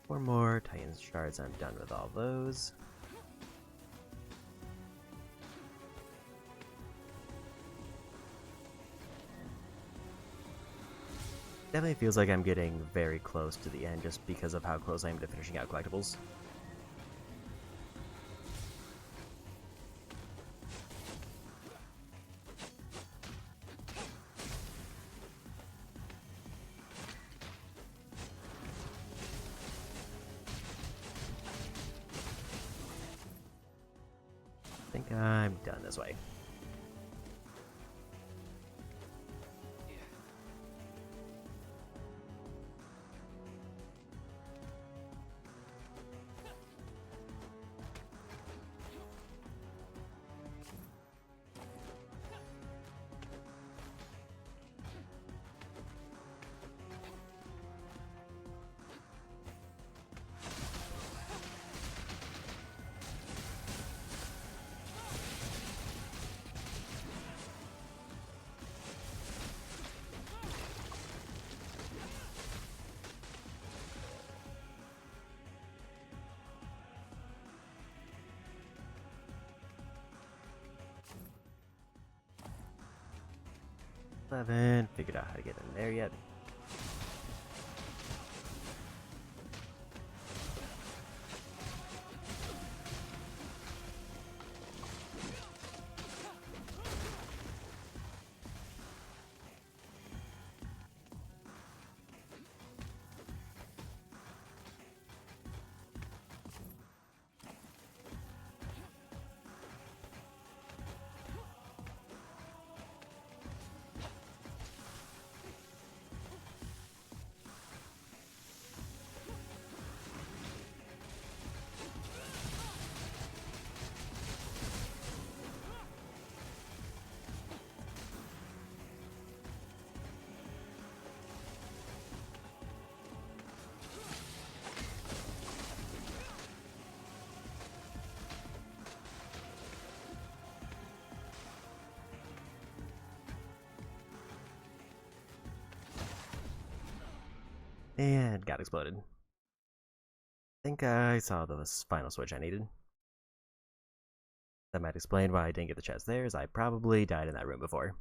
Four more Titan shards, I'm done with all those. Definitely feels like I'm getting very close to the end just because of how close I am to finishing out collectibles. I think I'm done this way. Figured out how to get in there yet. And got exploded. I think I saw the final switch I needed. That might explain why I didn't get the chest there, as I probably died in that room before.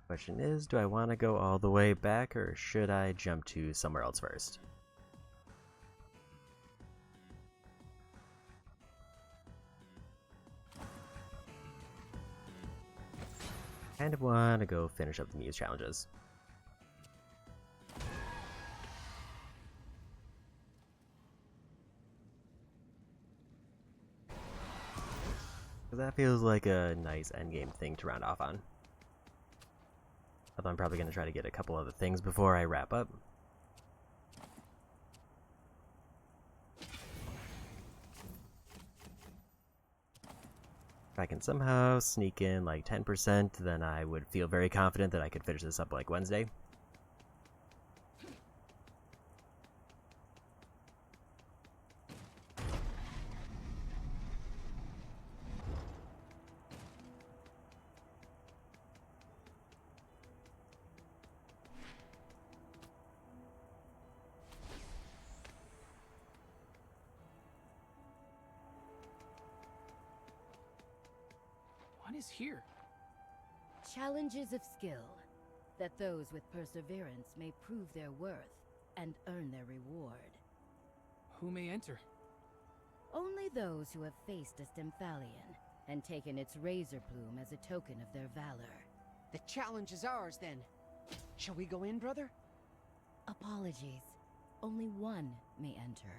Question is, do I want to go all the way back, or should I jump to somewhere else first? Kind of want to go finish up the Muse challenges. That feels like a nice endgame thing to round off on. Although I'm probably going to try to get a couple other things before I wrap up. If I can somehow sneak in like 10%, then I would feel very confident that I could finish this up like Wednesday. What is here? Challenges of skill, that those with perseverance may prove their worth and earn their reward. Who may enter? Only those who have faced a Stymphalion and taken its razor plume as a token of their valor. The challenge is ours, then. Shall we go in, brother? Apologies. Only one may enter.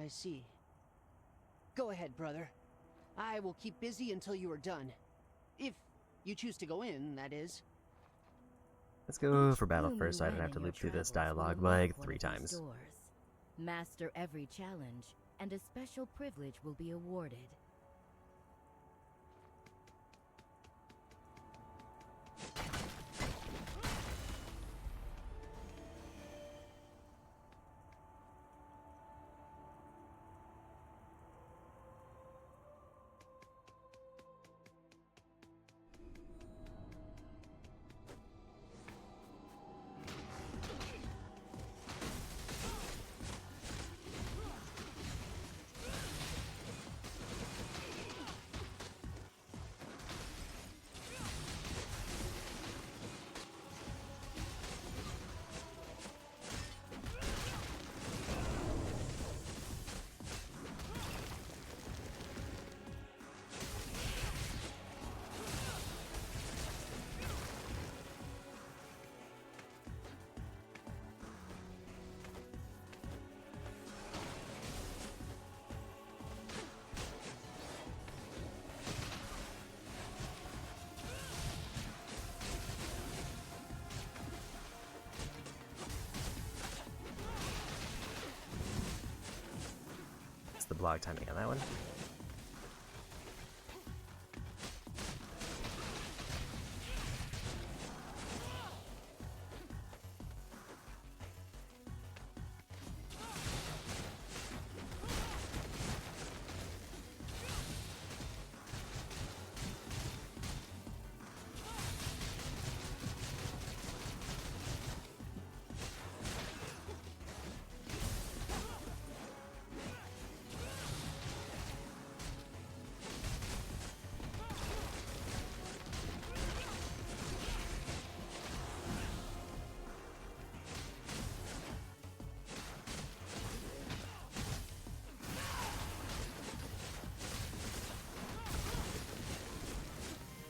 I see. Go ahead, brother. I will keep busy until you are done. If you choose to go in, that is. Let's go for battle first so I don't have to loop through this dialogue like 3 times. Doors. Master every challenge, and a special privilege will be awarded. The block timing on that one.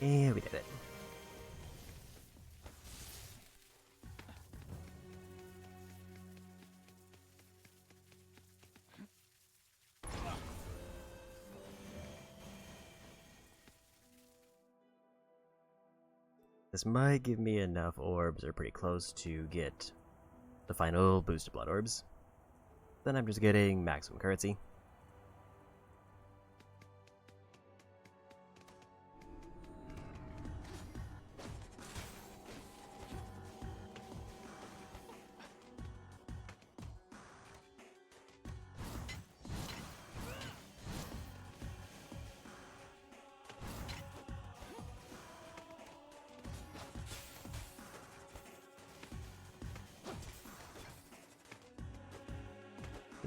And we did it. This might give me enough orbs, or pretty close, to get the final boost of blood orbs. Then I'm just getting maximum currency.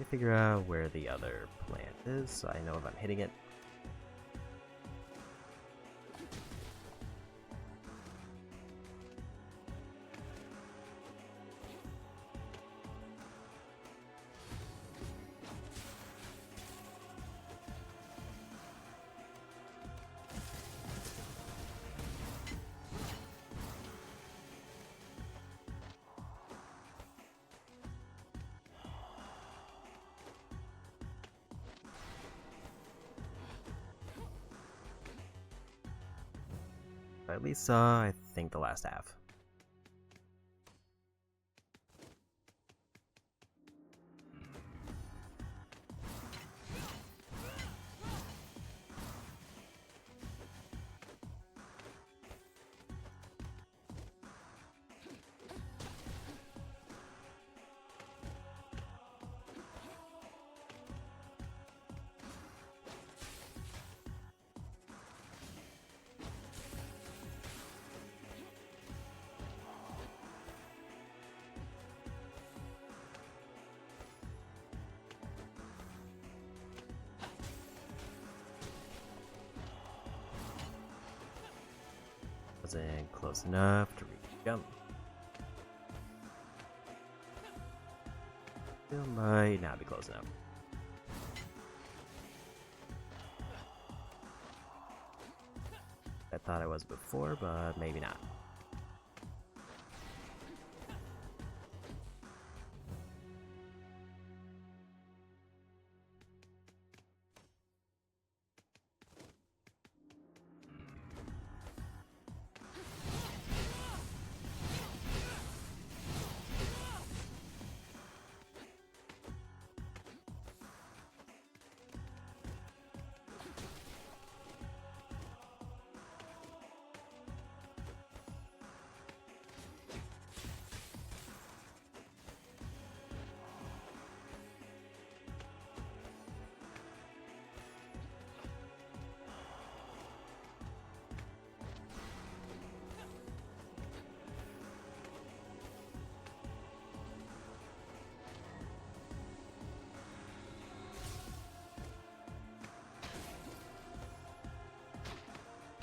Figure out where the other plant is, so I know if I'm hitting it. I at least saw, I think, the last half. wasn't close enough to reach the jump. Still might not be close enough. I thought I was before, but maybe not.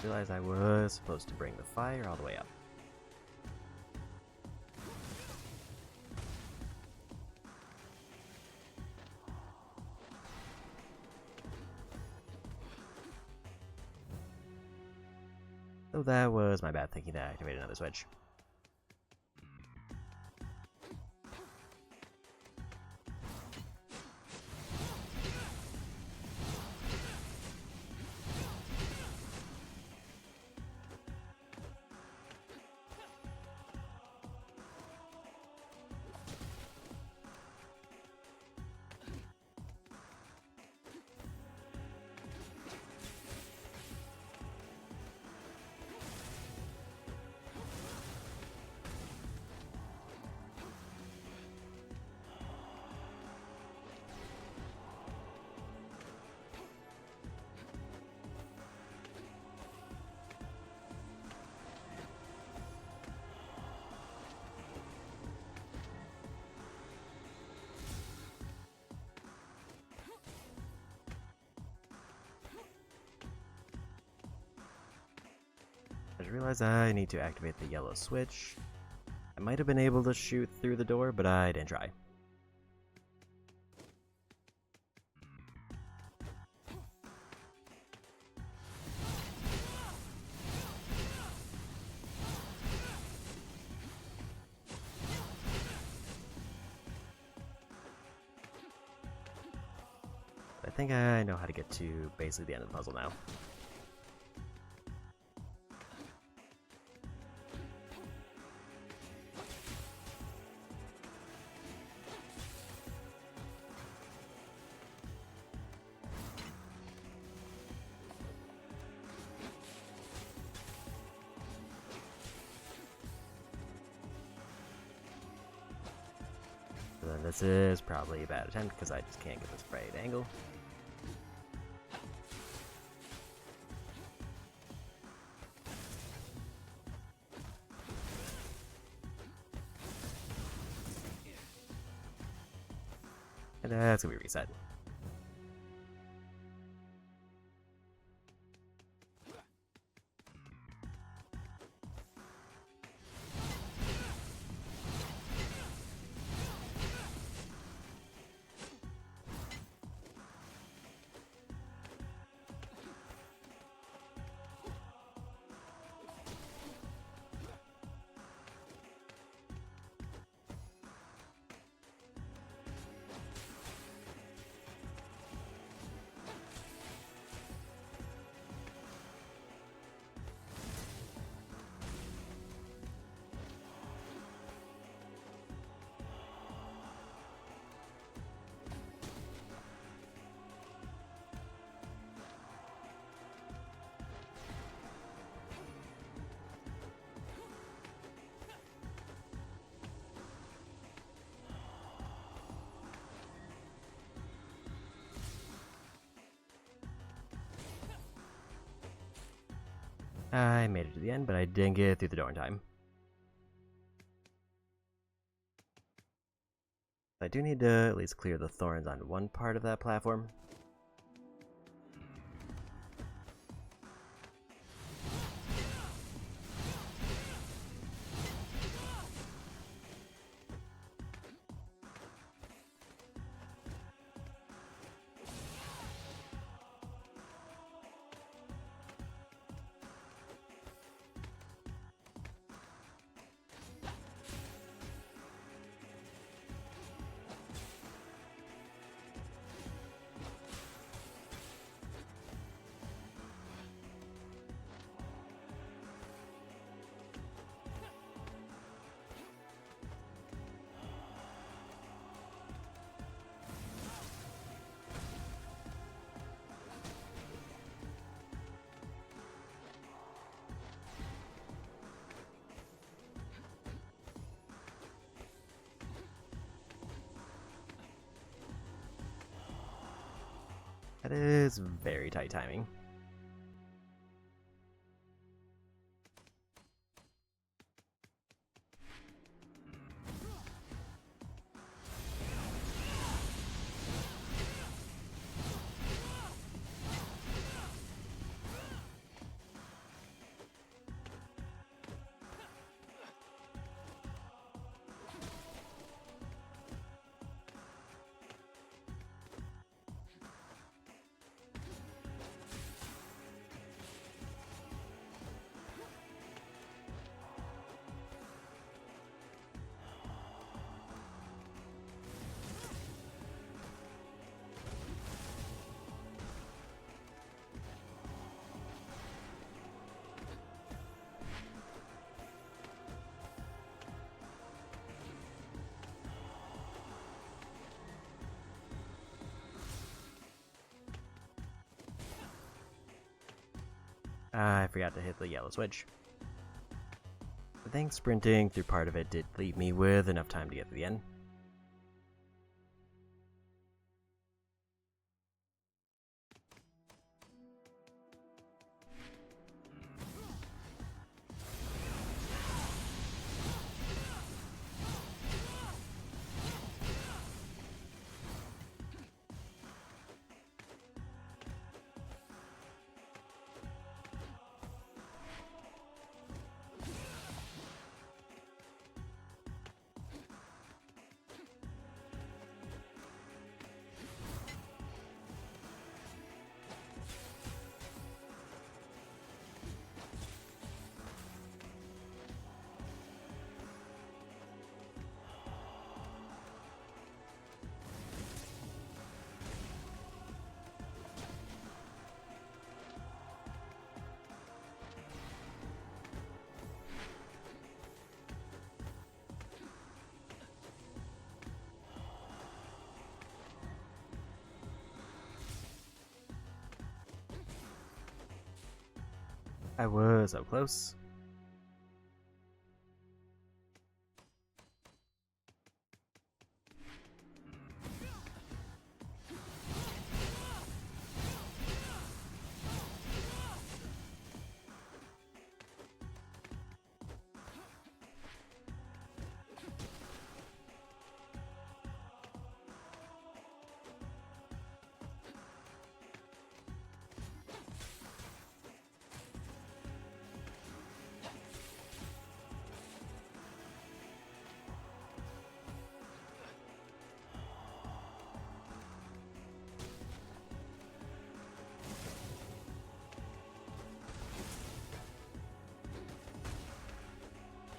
Realized I was supposed to bring the fire all the way up. So that was my bad thinking to activate another switch. I just realized I need to activate the yellow switch. I might have been able to shoot through the door, but I didn't try. I think I know how to get to basically the end of the puzzle now. So then this is probably a bad attempt because I just can't get this right angle. And that's gonna be reset. I made it to the end, but I didn't get through the door in time. I do need to at least clear the thorns on one part of that platform. That is very tight timing. I forgot to hit the yellow switch. I think sprinting through part of it did leave me with enough time to get to the end. I was so close.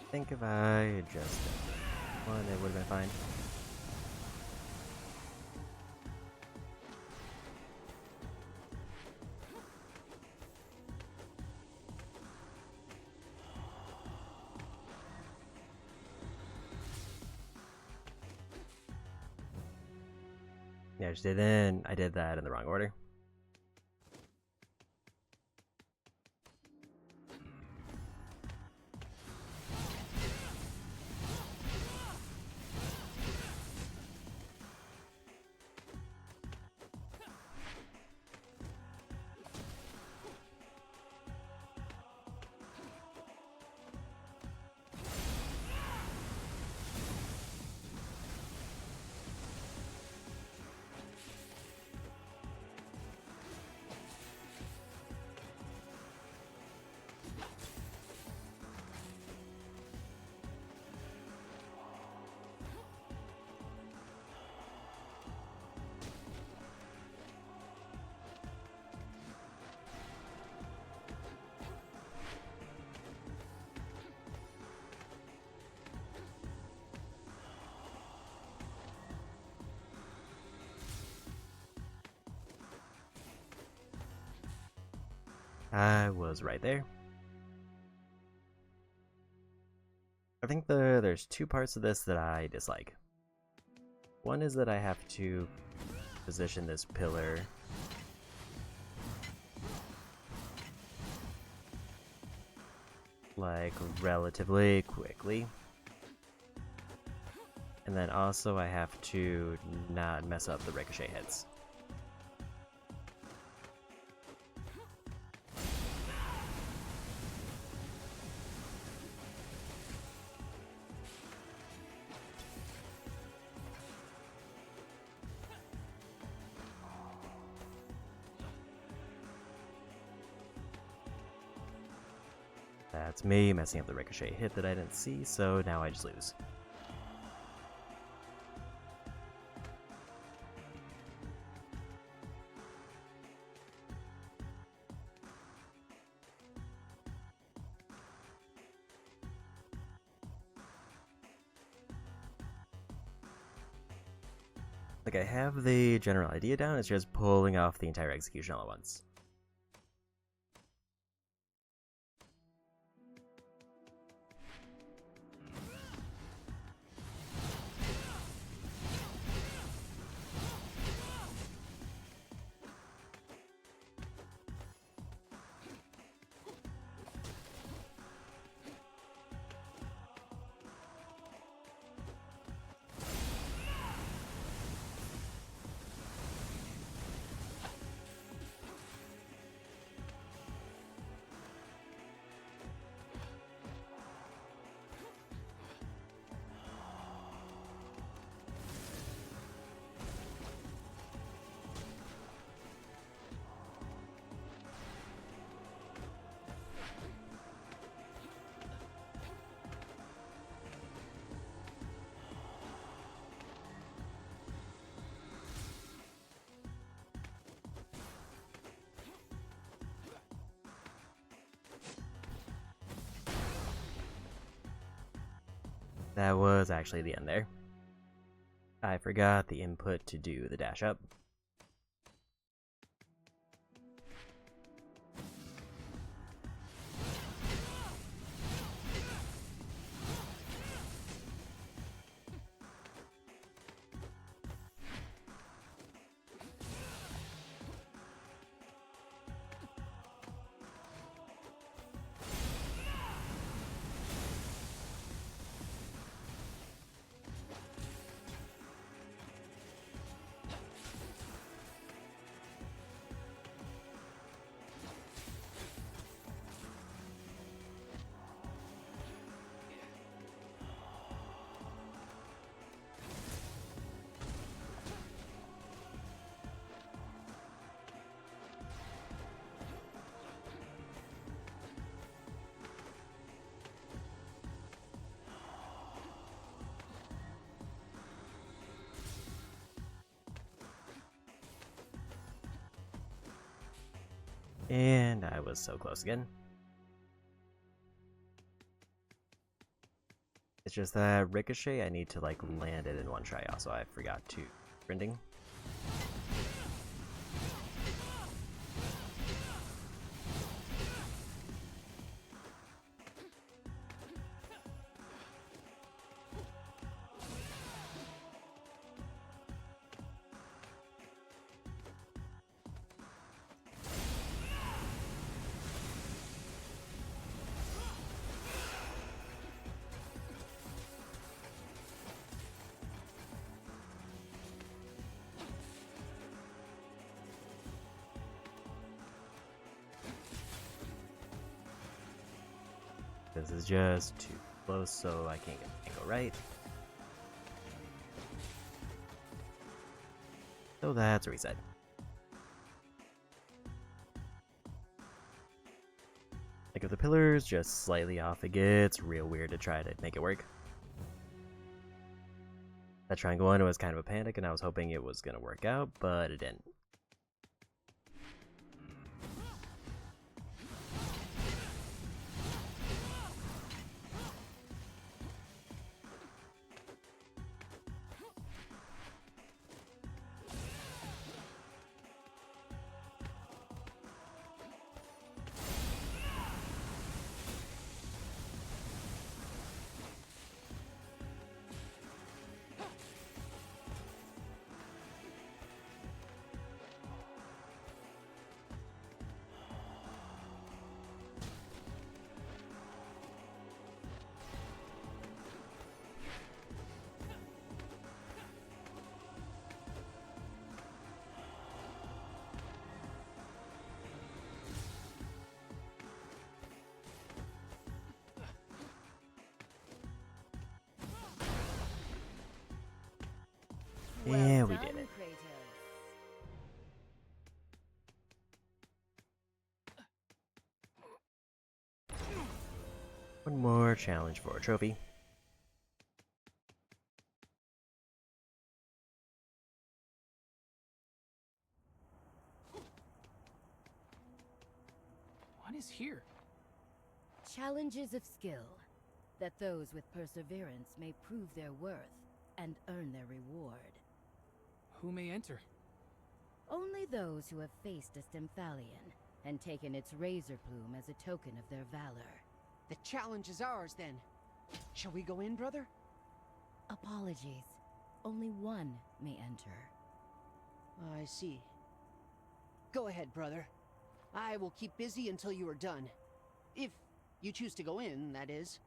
I think if I adjusted one, it would have been fine. Yeah, I just didn't. I did that in the wrong order. I was right there. I think there's two parts of this that I dislike. One is that I have to position this pillar like relatively quickly. And then also I have to not mess up the ricochet hits. That's me messing up the ricochet hit that I didn't see, so now I just lose. Like, I have the general idea down, it's just pulling off the entire execution all at once. That was actually the end there. I forgot the input to do the dash up. And I was so close again. It's just that ricochet, I need to like land it in one try. Also, I forgot to sprinting. This is just too close, so I can't go right. So that's a reset. Like if the pillar's just slightly off, it gets real weird to try to make it work. That triangle one was kind of a panic, and I was hoping it was gonna work out, but it didn't. Yeah, we did it. One more challenge for a trophy. What is here? Challenges of skill, that those with perseverance may prove their worth and earn their reward. Who may enter? Only those who have faced a Stymphalion and taken its razor plume as a token of their valor. The challenge is ours, then. Shall we go in, brother? Apologies. Only one may enter. I see. Go ahead, brother. I will keep busy until you are done. If you choose to go in, that is.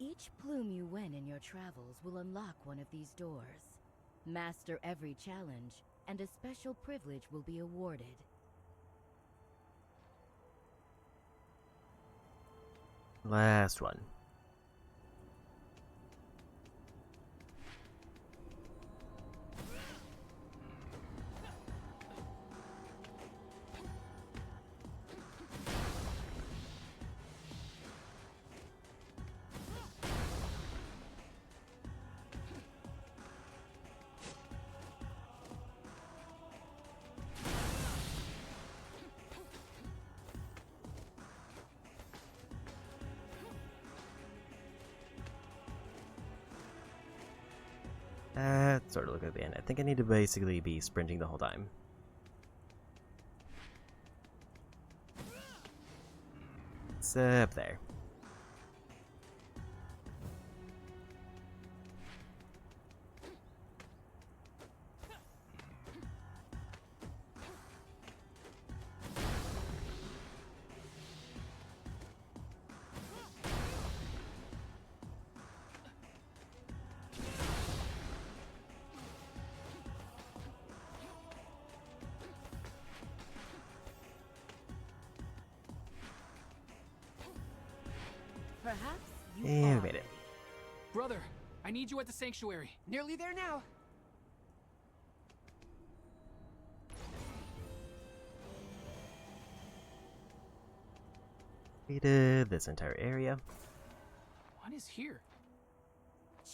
Each plume you win in your travels will unlock one of these doors. Master every challenge, and a special privilege will be awarded. Last one. That sort of look at the end. I think I need to basically be sprinting the whole time. Except there. Perhaps you And are we made it. Brother, I need you at the sanctuary. Nearly there now. Completed this entire area. What is here?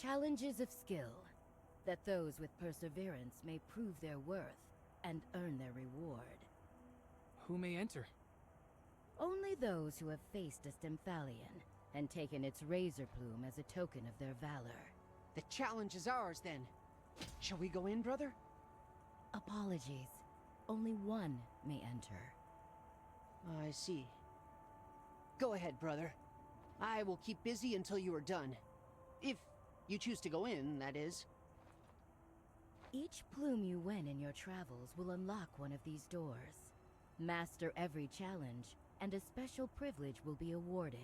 Challenges of skill, that those with perseverance may prove their worth and earn their reward. Who may enter? Only those who have faced a Stymphalion and taken its razor plume as a token of their valor. The challenge is ours, then. Shall we go in, brother? Apologies. Only one may enter. I see. Go ahead, brother. I will keep busy until you are done. If you choose to go in, that is. Each plume you win in your travels will unlock one of these doors. Master every challenge, and a special privilege will be awarded.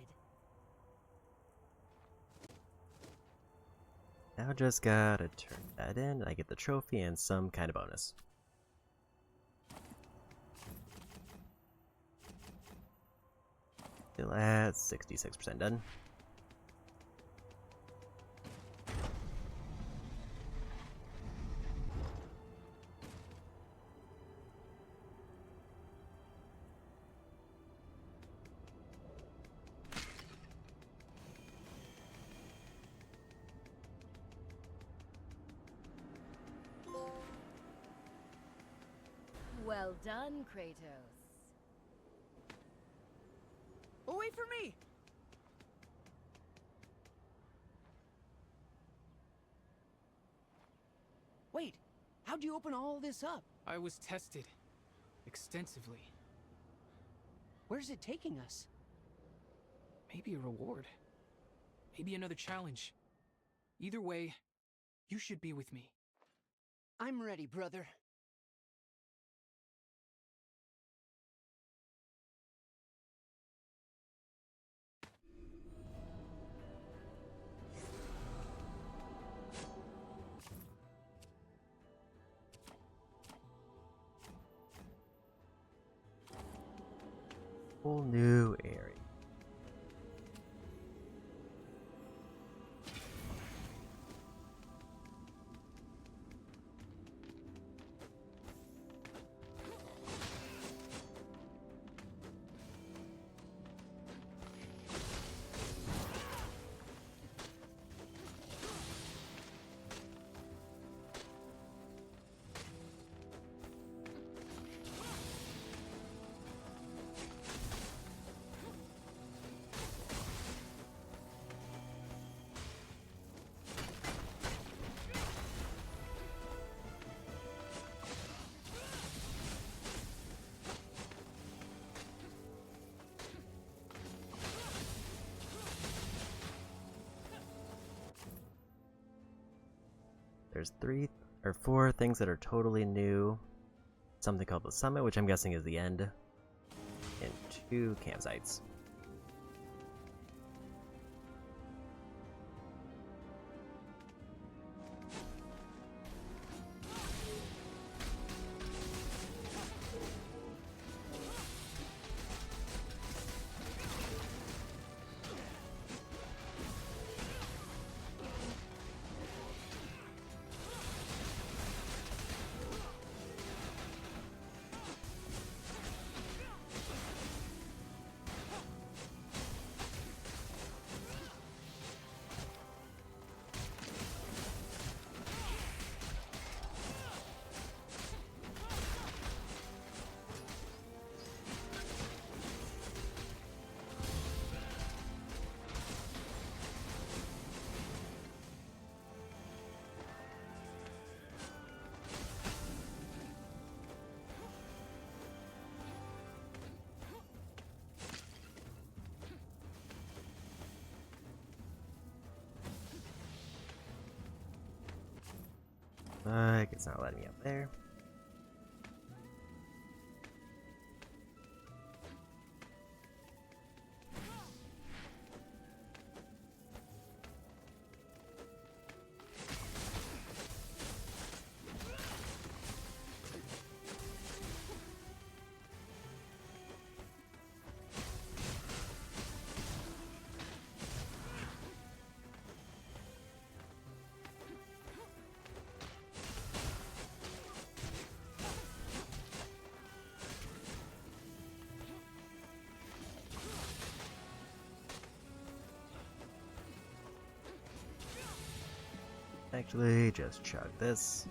Now just gotta turn that in, and I get the trophy and some kind of bonus. Still at 66% done. Well done, Kratos. Oh, wait for me! Wait, how'd you open all this up? I was tested. Extensively. Where's it taking us? Maybe a reward. Maybe another challenge. Either way, you should be with me. I'm ready, brother. Whole new area. there's 3 or 4 things that are totally new. Something called the Summit, which I'm guessing is the end, and 2 campsites. It's not letting me up there. Actually, just chug this.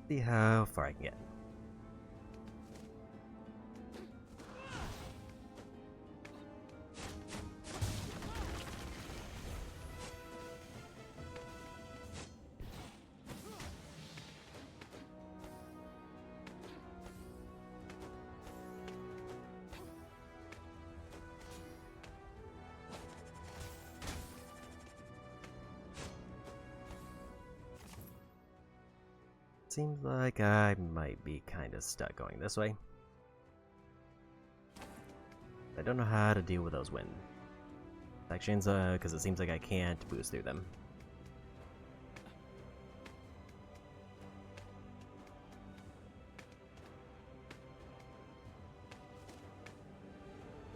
See how far I can get. Seems like I might be kind of stuck going this way. I don't know how to deal with those wind sections, because it seems like I can't boost through them.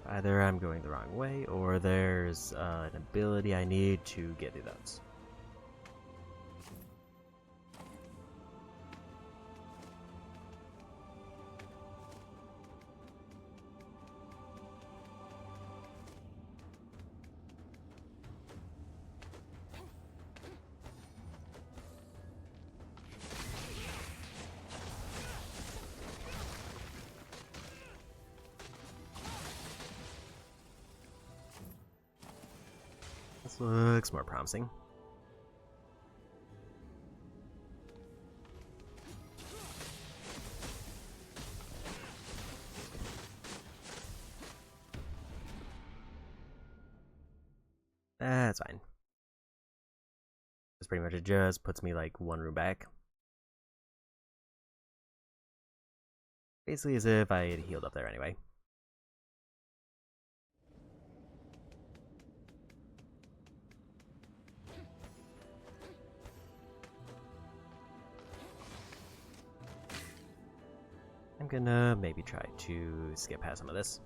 Either I'm going the wrong way, or there's an ability I need to get through those. This looks more promising. That's fine. That's pretty much it. Just puts me like 1 room back. Basically as if I had healed up there anyway. I'm gonna maybe try to skip past some of this.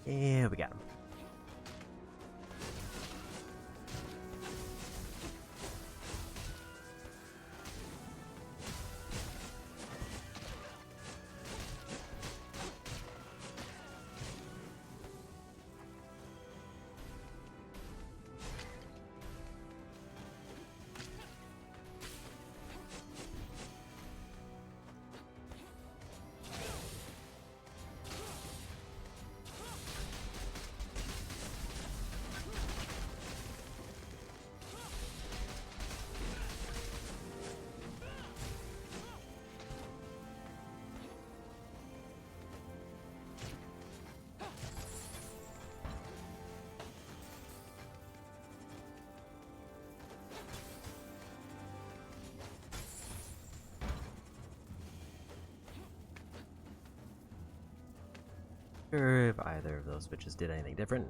Yeah, we got him. Sure if either of those switches did anything different.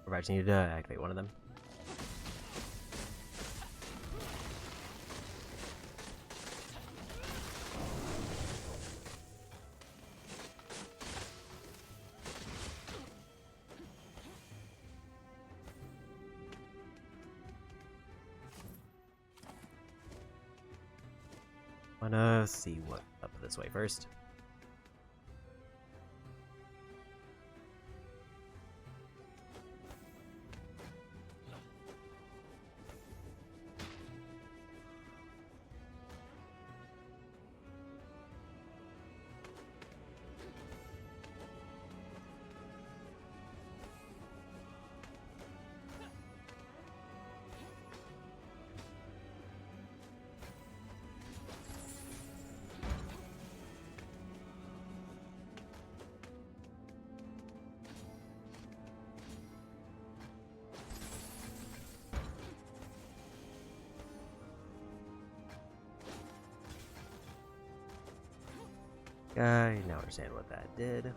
Or I just needed to activate one of them. Wanna see what up this way first. I now understand what that did.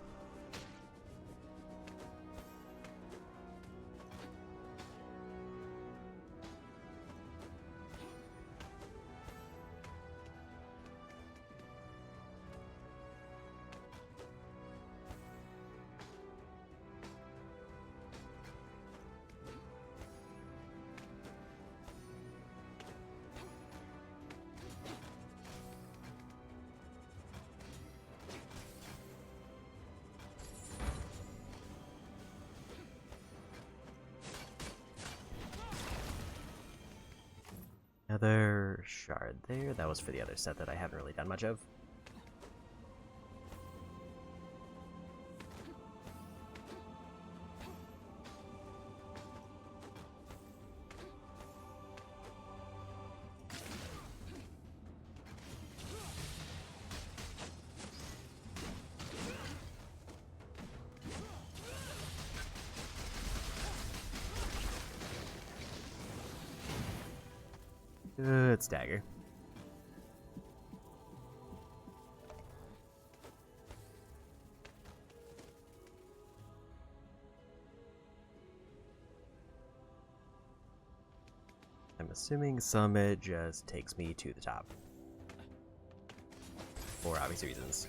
Another shard there. That was for the other set that I haven't really done much of. Good stagger. I'm assuming Summit just takes me to the top. For obvious reasons.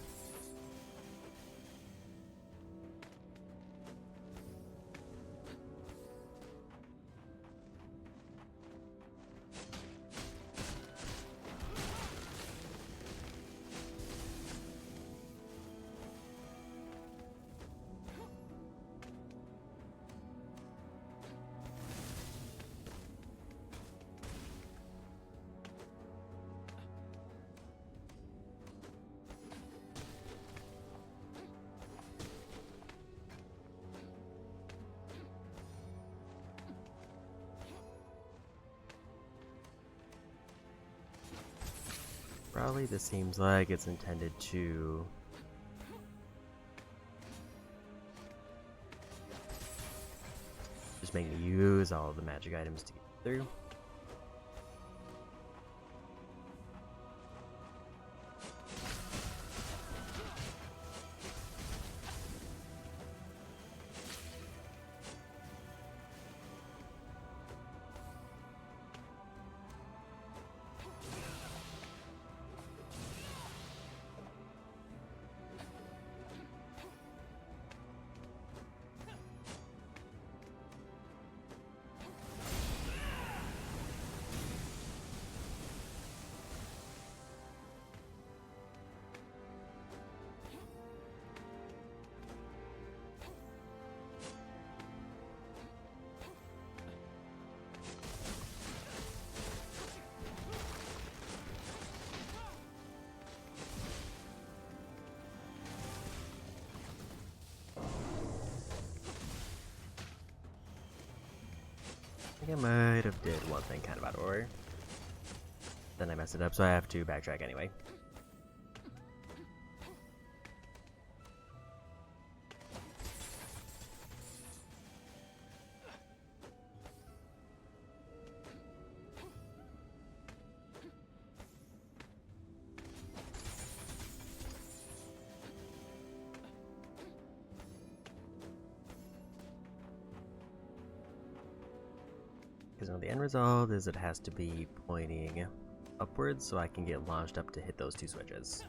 Probably this seems like it's intended to just make me use all of the magic items to get through. I think I might have did one thing kind of out of order. Then I messed it up, so I have to backtrack anyway. Because the end result is it has to be pointing upwards so I can get launched up to hit those two switches.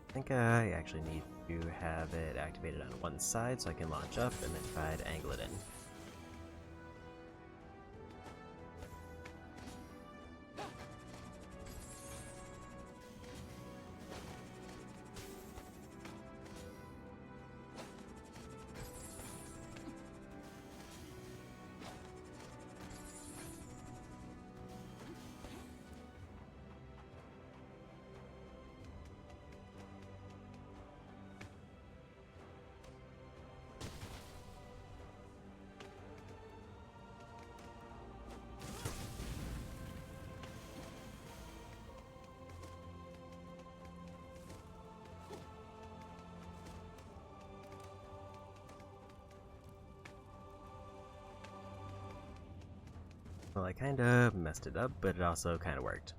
I think I actually need to have it activated on one side so I can launch up and then try to angle it in. Well, I kinda messed it up, but it also kinda worked.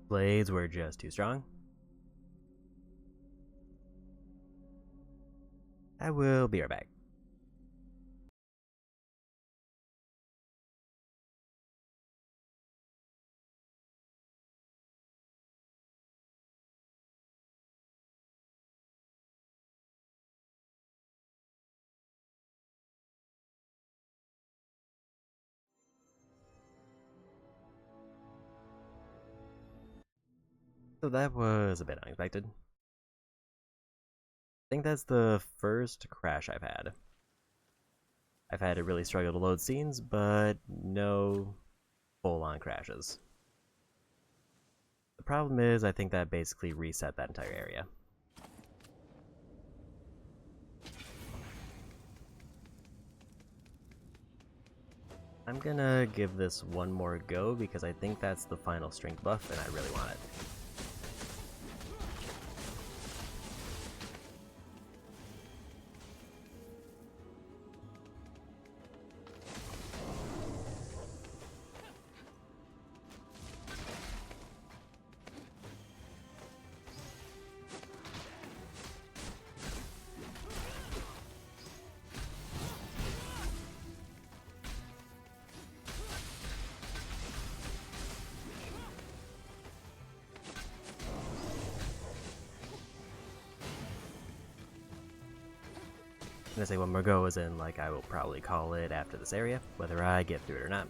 Blades were just too strong. I will be right back. So that was a bit unexpected. I think that's the first crash I've had. I've had to really struggle to load scenes, but no full-on crashes. The problem is, I think that basically reset that entire area. I'm gonna give this one more go because I think that's the final strength buff and I really want it. I'm gonna say one more go as in, like, I will probably call it after this area, whether I get through it or not.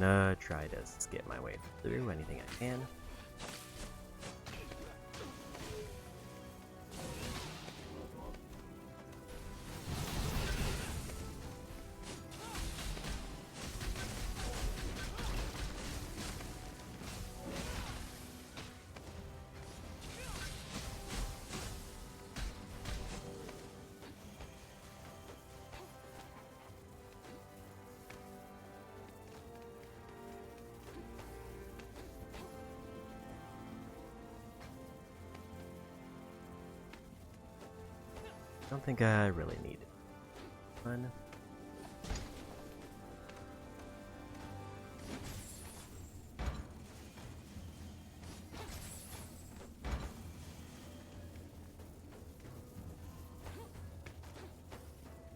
gonna try to skip my way through anything I can. I don't think I really need it. One.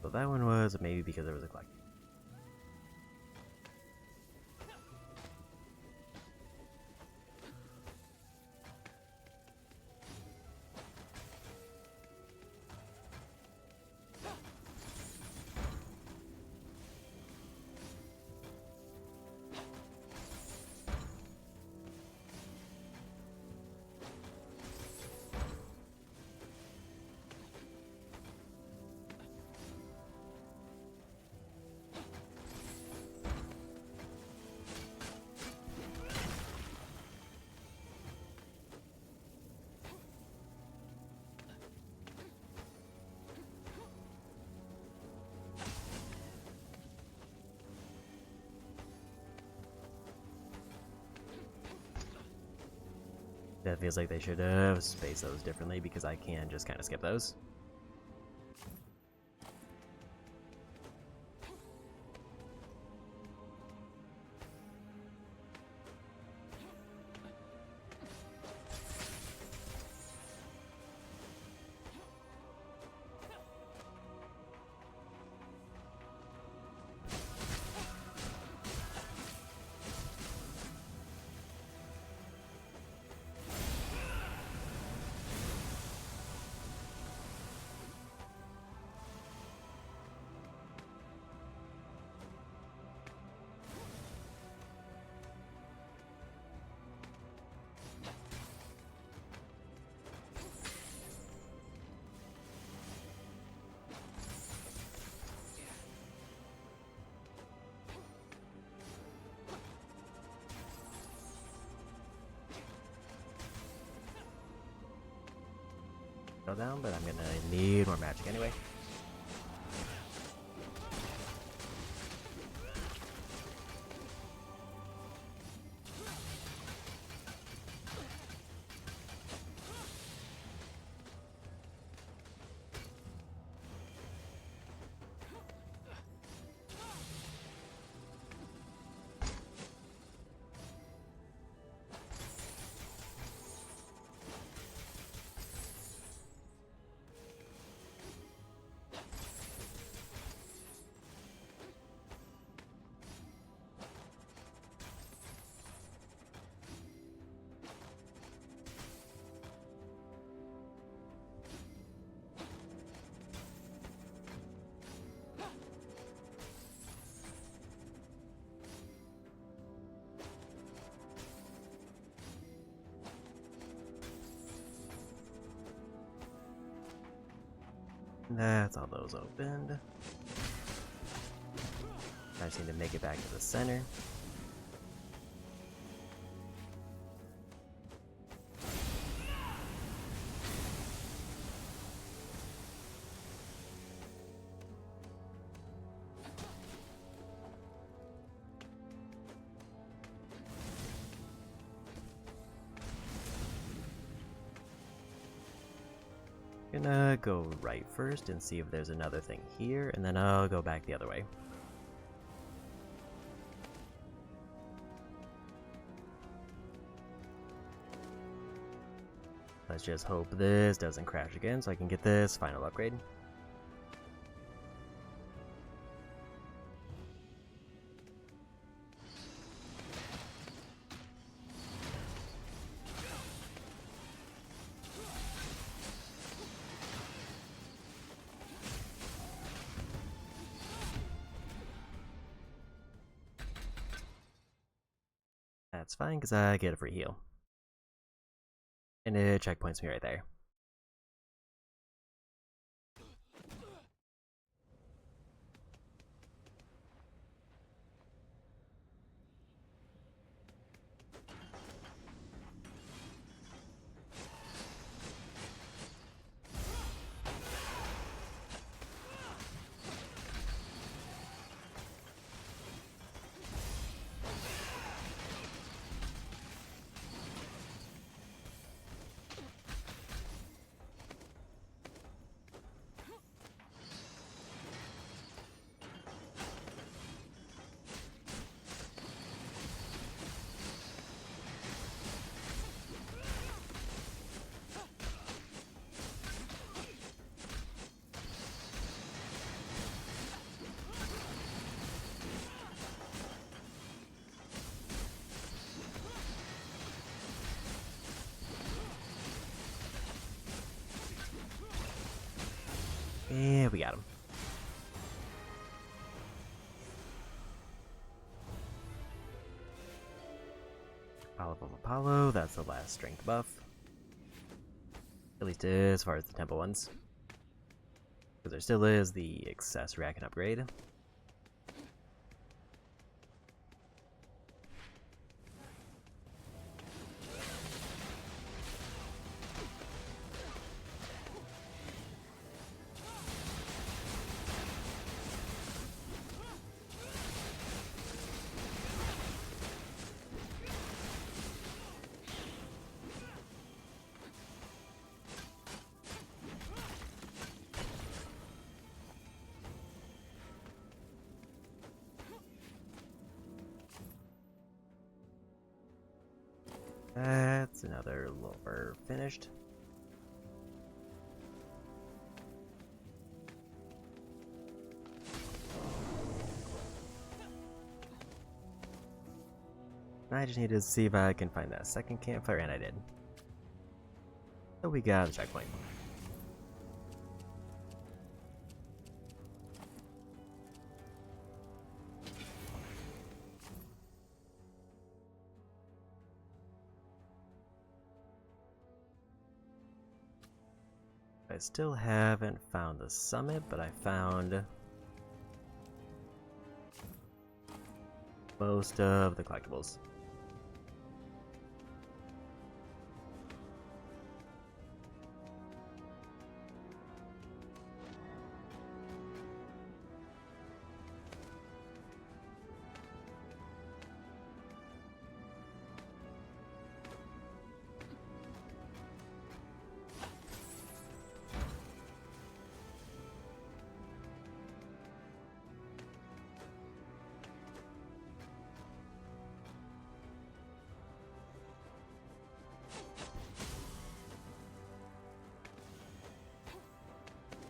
So that one was maybe because there was a collector. That feels like they should have spaced those differently because I can just kind of skip those. Go down, but I'm gonna need more magic anyway. That's all those opened. I just need to make it back to the center. Gonna go right first and see if there's another thing here, and then I'll go back the other way. Let's just hope this doesn't crash again so I can get this final upgrade. That's fine, because I get a free heal. And it checkpoints me right there. Yeah, we got him. Olive of Apollo, that's the last strength buff. At least as far as the temple ones. Because there still is the accessory I can upgrade. That's another lore finished. I just need to see if I can find that second campfire, and I did. So we got a checkpoint. I still haven't found the summit, but I found most of the collectibles.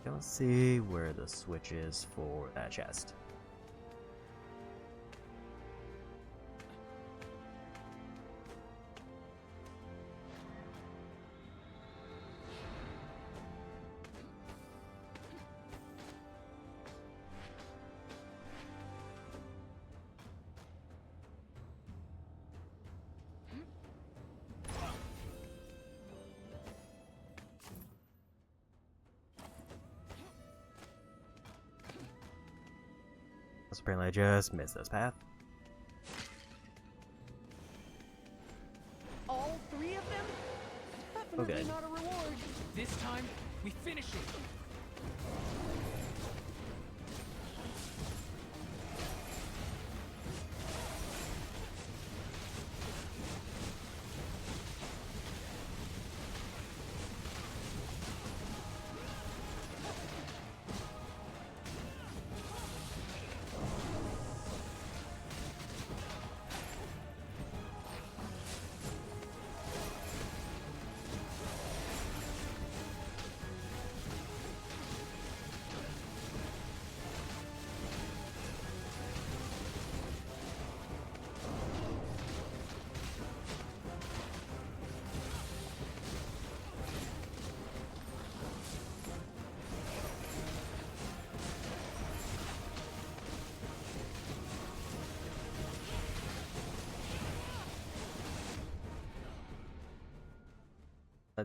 Don't see where the switch is for that chest. So apparently I just missed this path. All three of them? Definitely Okay. not a reward. This time, we finish it.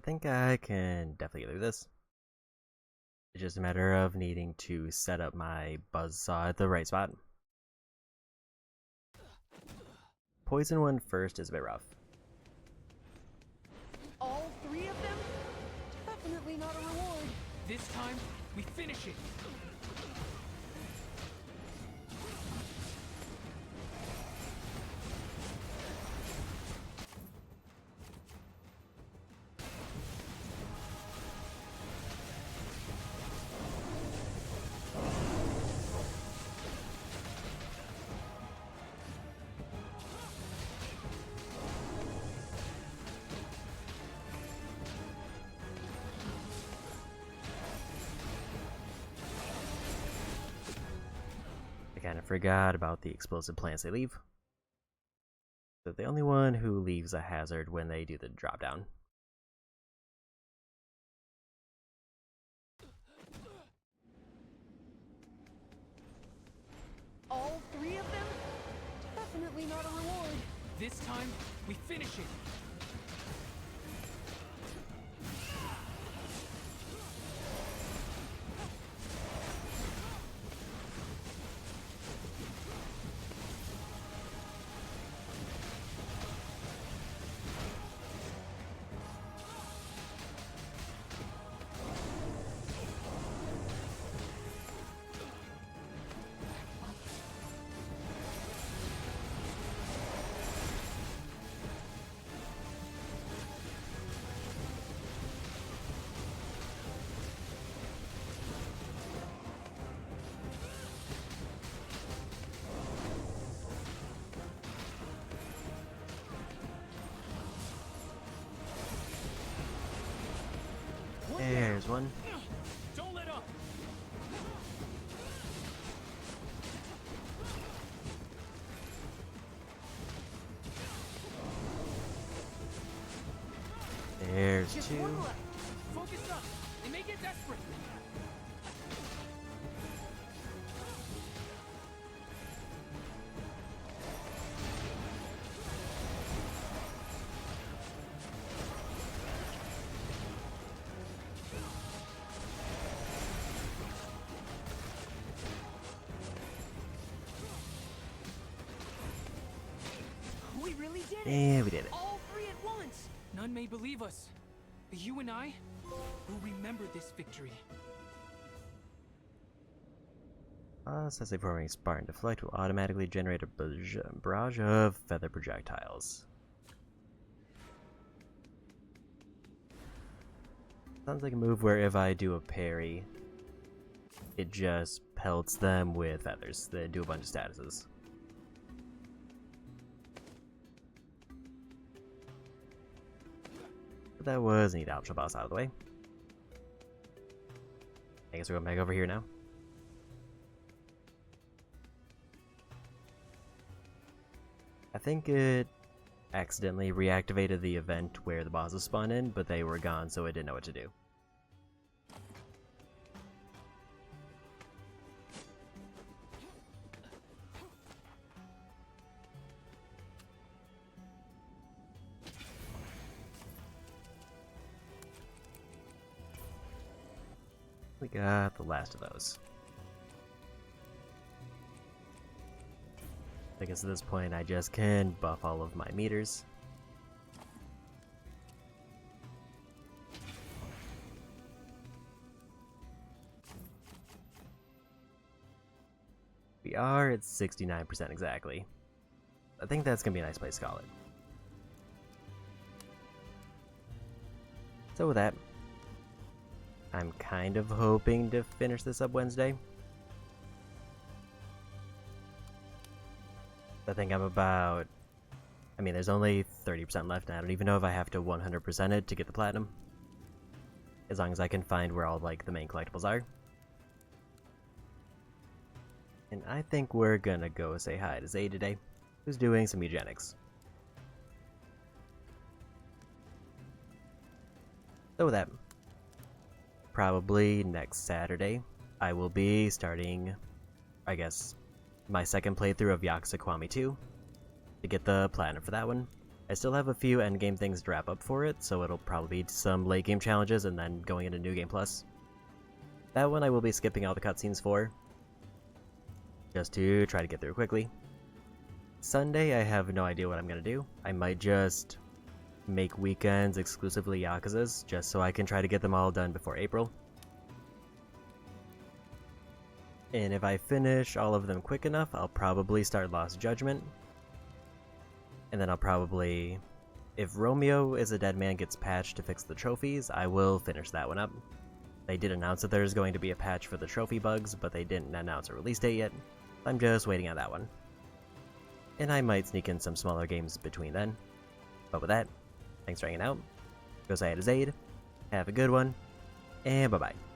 think I can definitely do this. It's just a matter of needing to set up my buzzsaw at the right spot. Poison one first is a bit rough. All three of them? Definitely not a reward. This time, we finish it. I kind of forgot about the explosive plants they leave. So the only one who leaves a hazard when they do the drop down. All three of them? Definitely not a reward. This time, we finish it. There's one. Don't let up. There's Just two. one left. Focus up. They may get desperate. We really did it. Yeah, we did it. All three at once. None may believe us, but you and I will remember this victory. Since forming Spartan deflect will automatically generate a barrage of feather projectiles. Sounds like a move where if I do a parry, it just pelts them with feathers that do a bunch of statuses. But that was a neat optional boss out of the way. I guess we're going back over here now. I think it accidentally reactivated the event where the bosses spawn in, but they were gone, so it didn't know what to do. We got the last of those. I guess at this point I just can buff all of my meters. We are at 69% exactly. I think that's gonna be a nice place to call it. So with that, I'm kind of hoping to finish this up Wednesday. I think I'm about... I mean, there's only 30% left, and I don't even know if I have to 100% it to get the platinum. As long as I can find where all, like, the main collectibles are. And I think we're gonna go say hi to Zay today, who's doing some eugenics. So with that, probably next Saturday, I will be starting, I guess, my second playthrough of Yakuza Kiwami 2 to get the platinum for that one, I still have a few endgame things to wrap up for it, so it'll probably be some late game challenges and then going into New Game Plus. That one I will be skipping all the cutscenes for, just to try to get through quickly. Sunday, I have no idea what I'm going to do. I might just make weekends exclusively Yakuza's, just so I can try to get them all done before April. And if I finish all of them quick enough, I'll probably start Lost Judgment. And then I'll probably, if Romeo is a Dead Man gets patched to fix the trophies, I will finish that one up. They did announce that there's going to be a patch for the trophy bugs, but they didn't announce a release date yet. I'm just waiting on that one. And I might sneak in some smaller games between then. But with that, thanks for hanging out. Go say hi to Zaid. Have a good one. And bye-bye.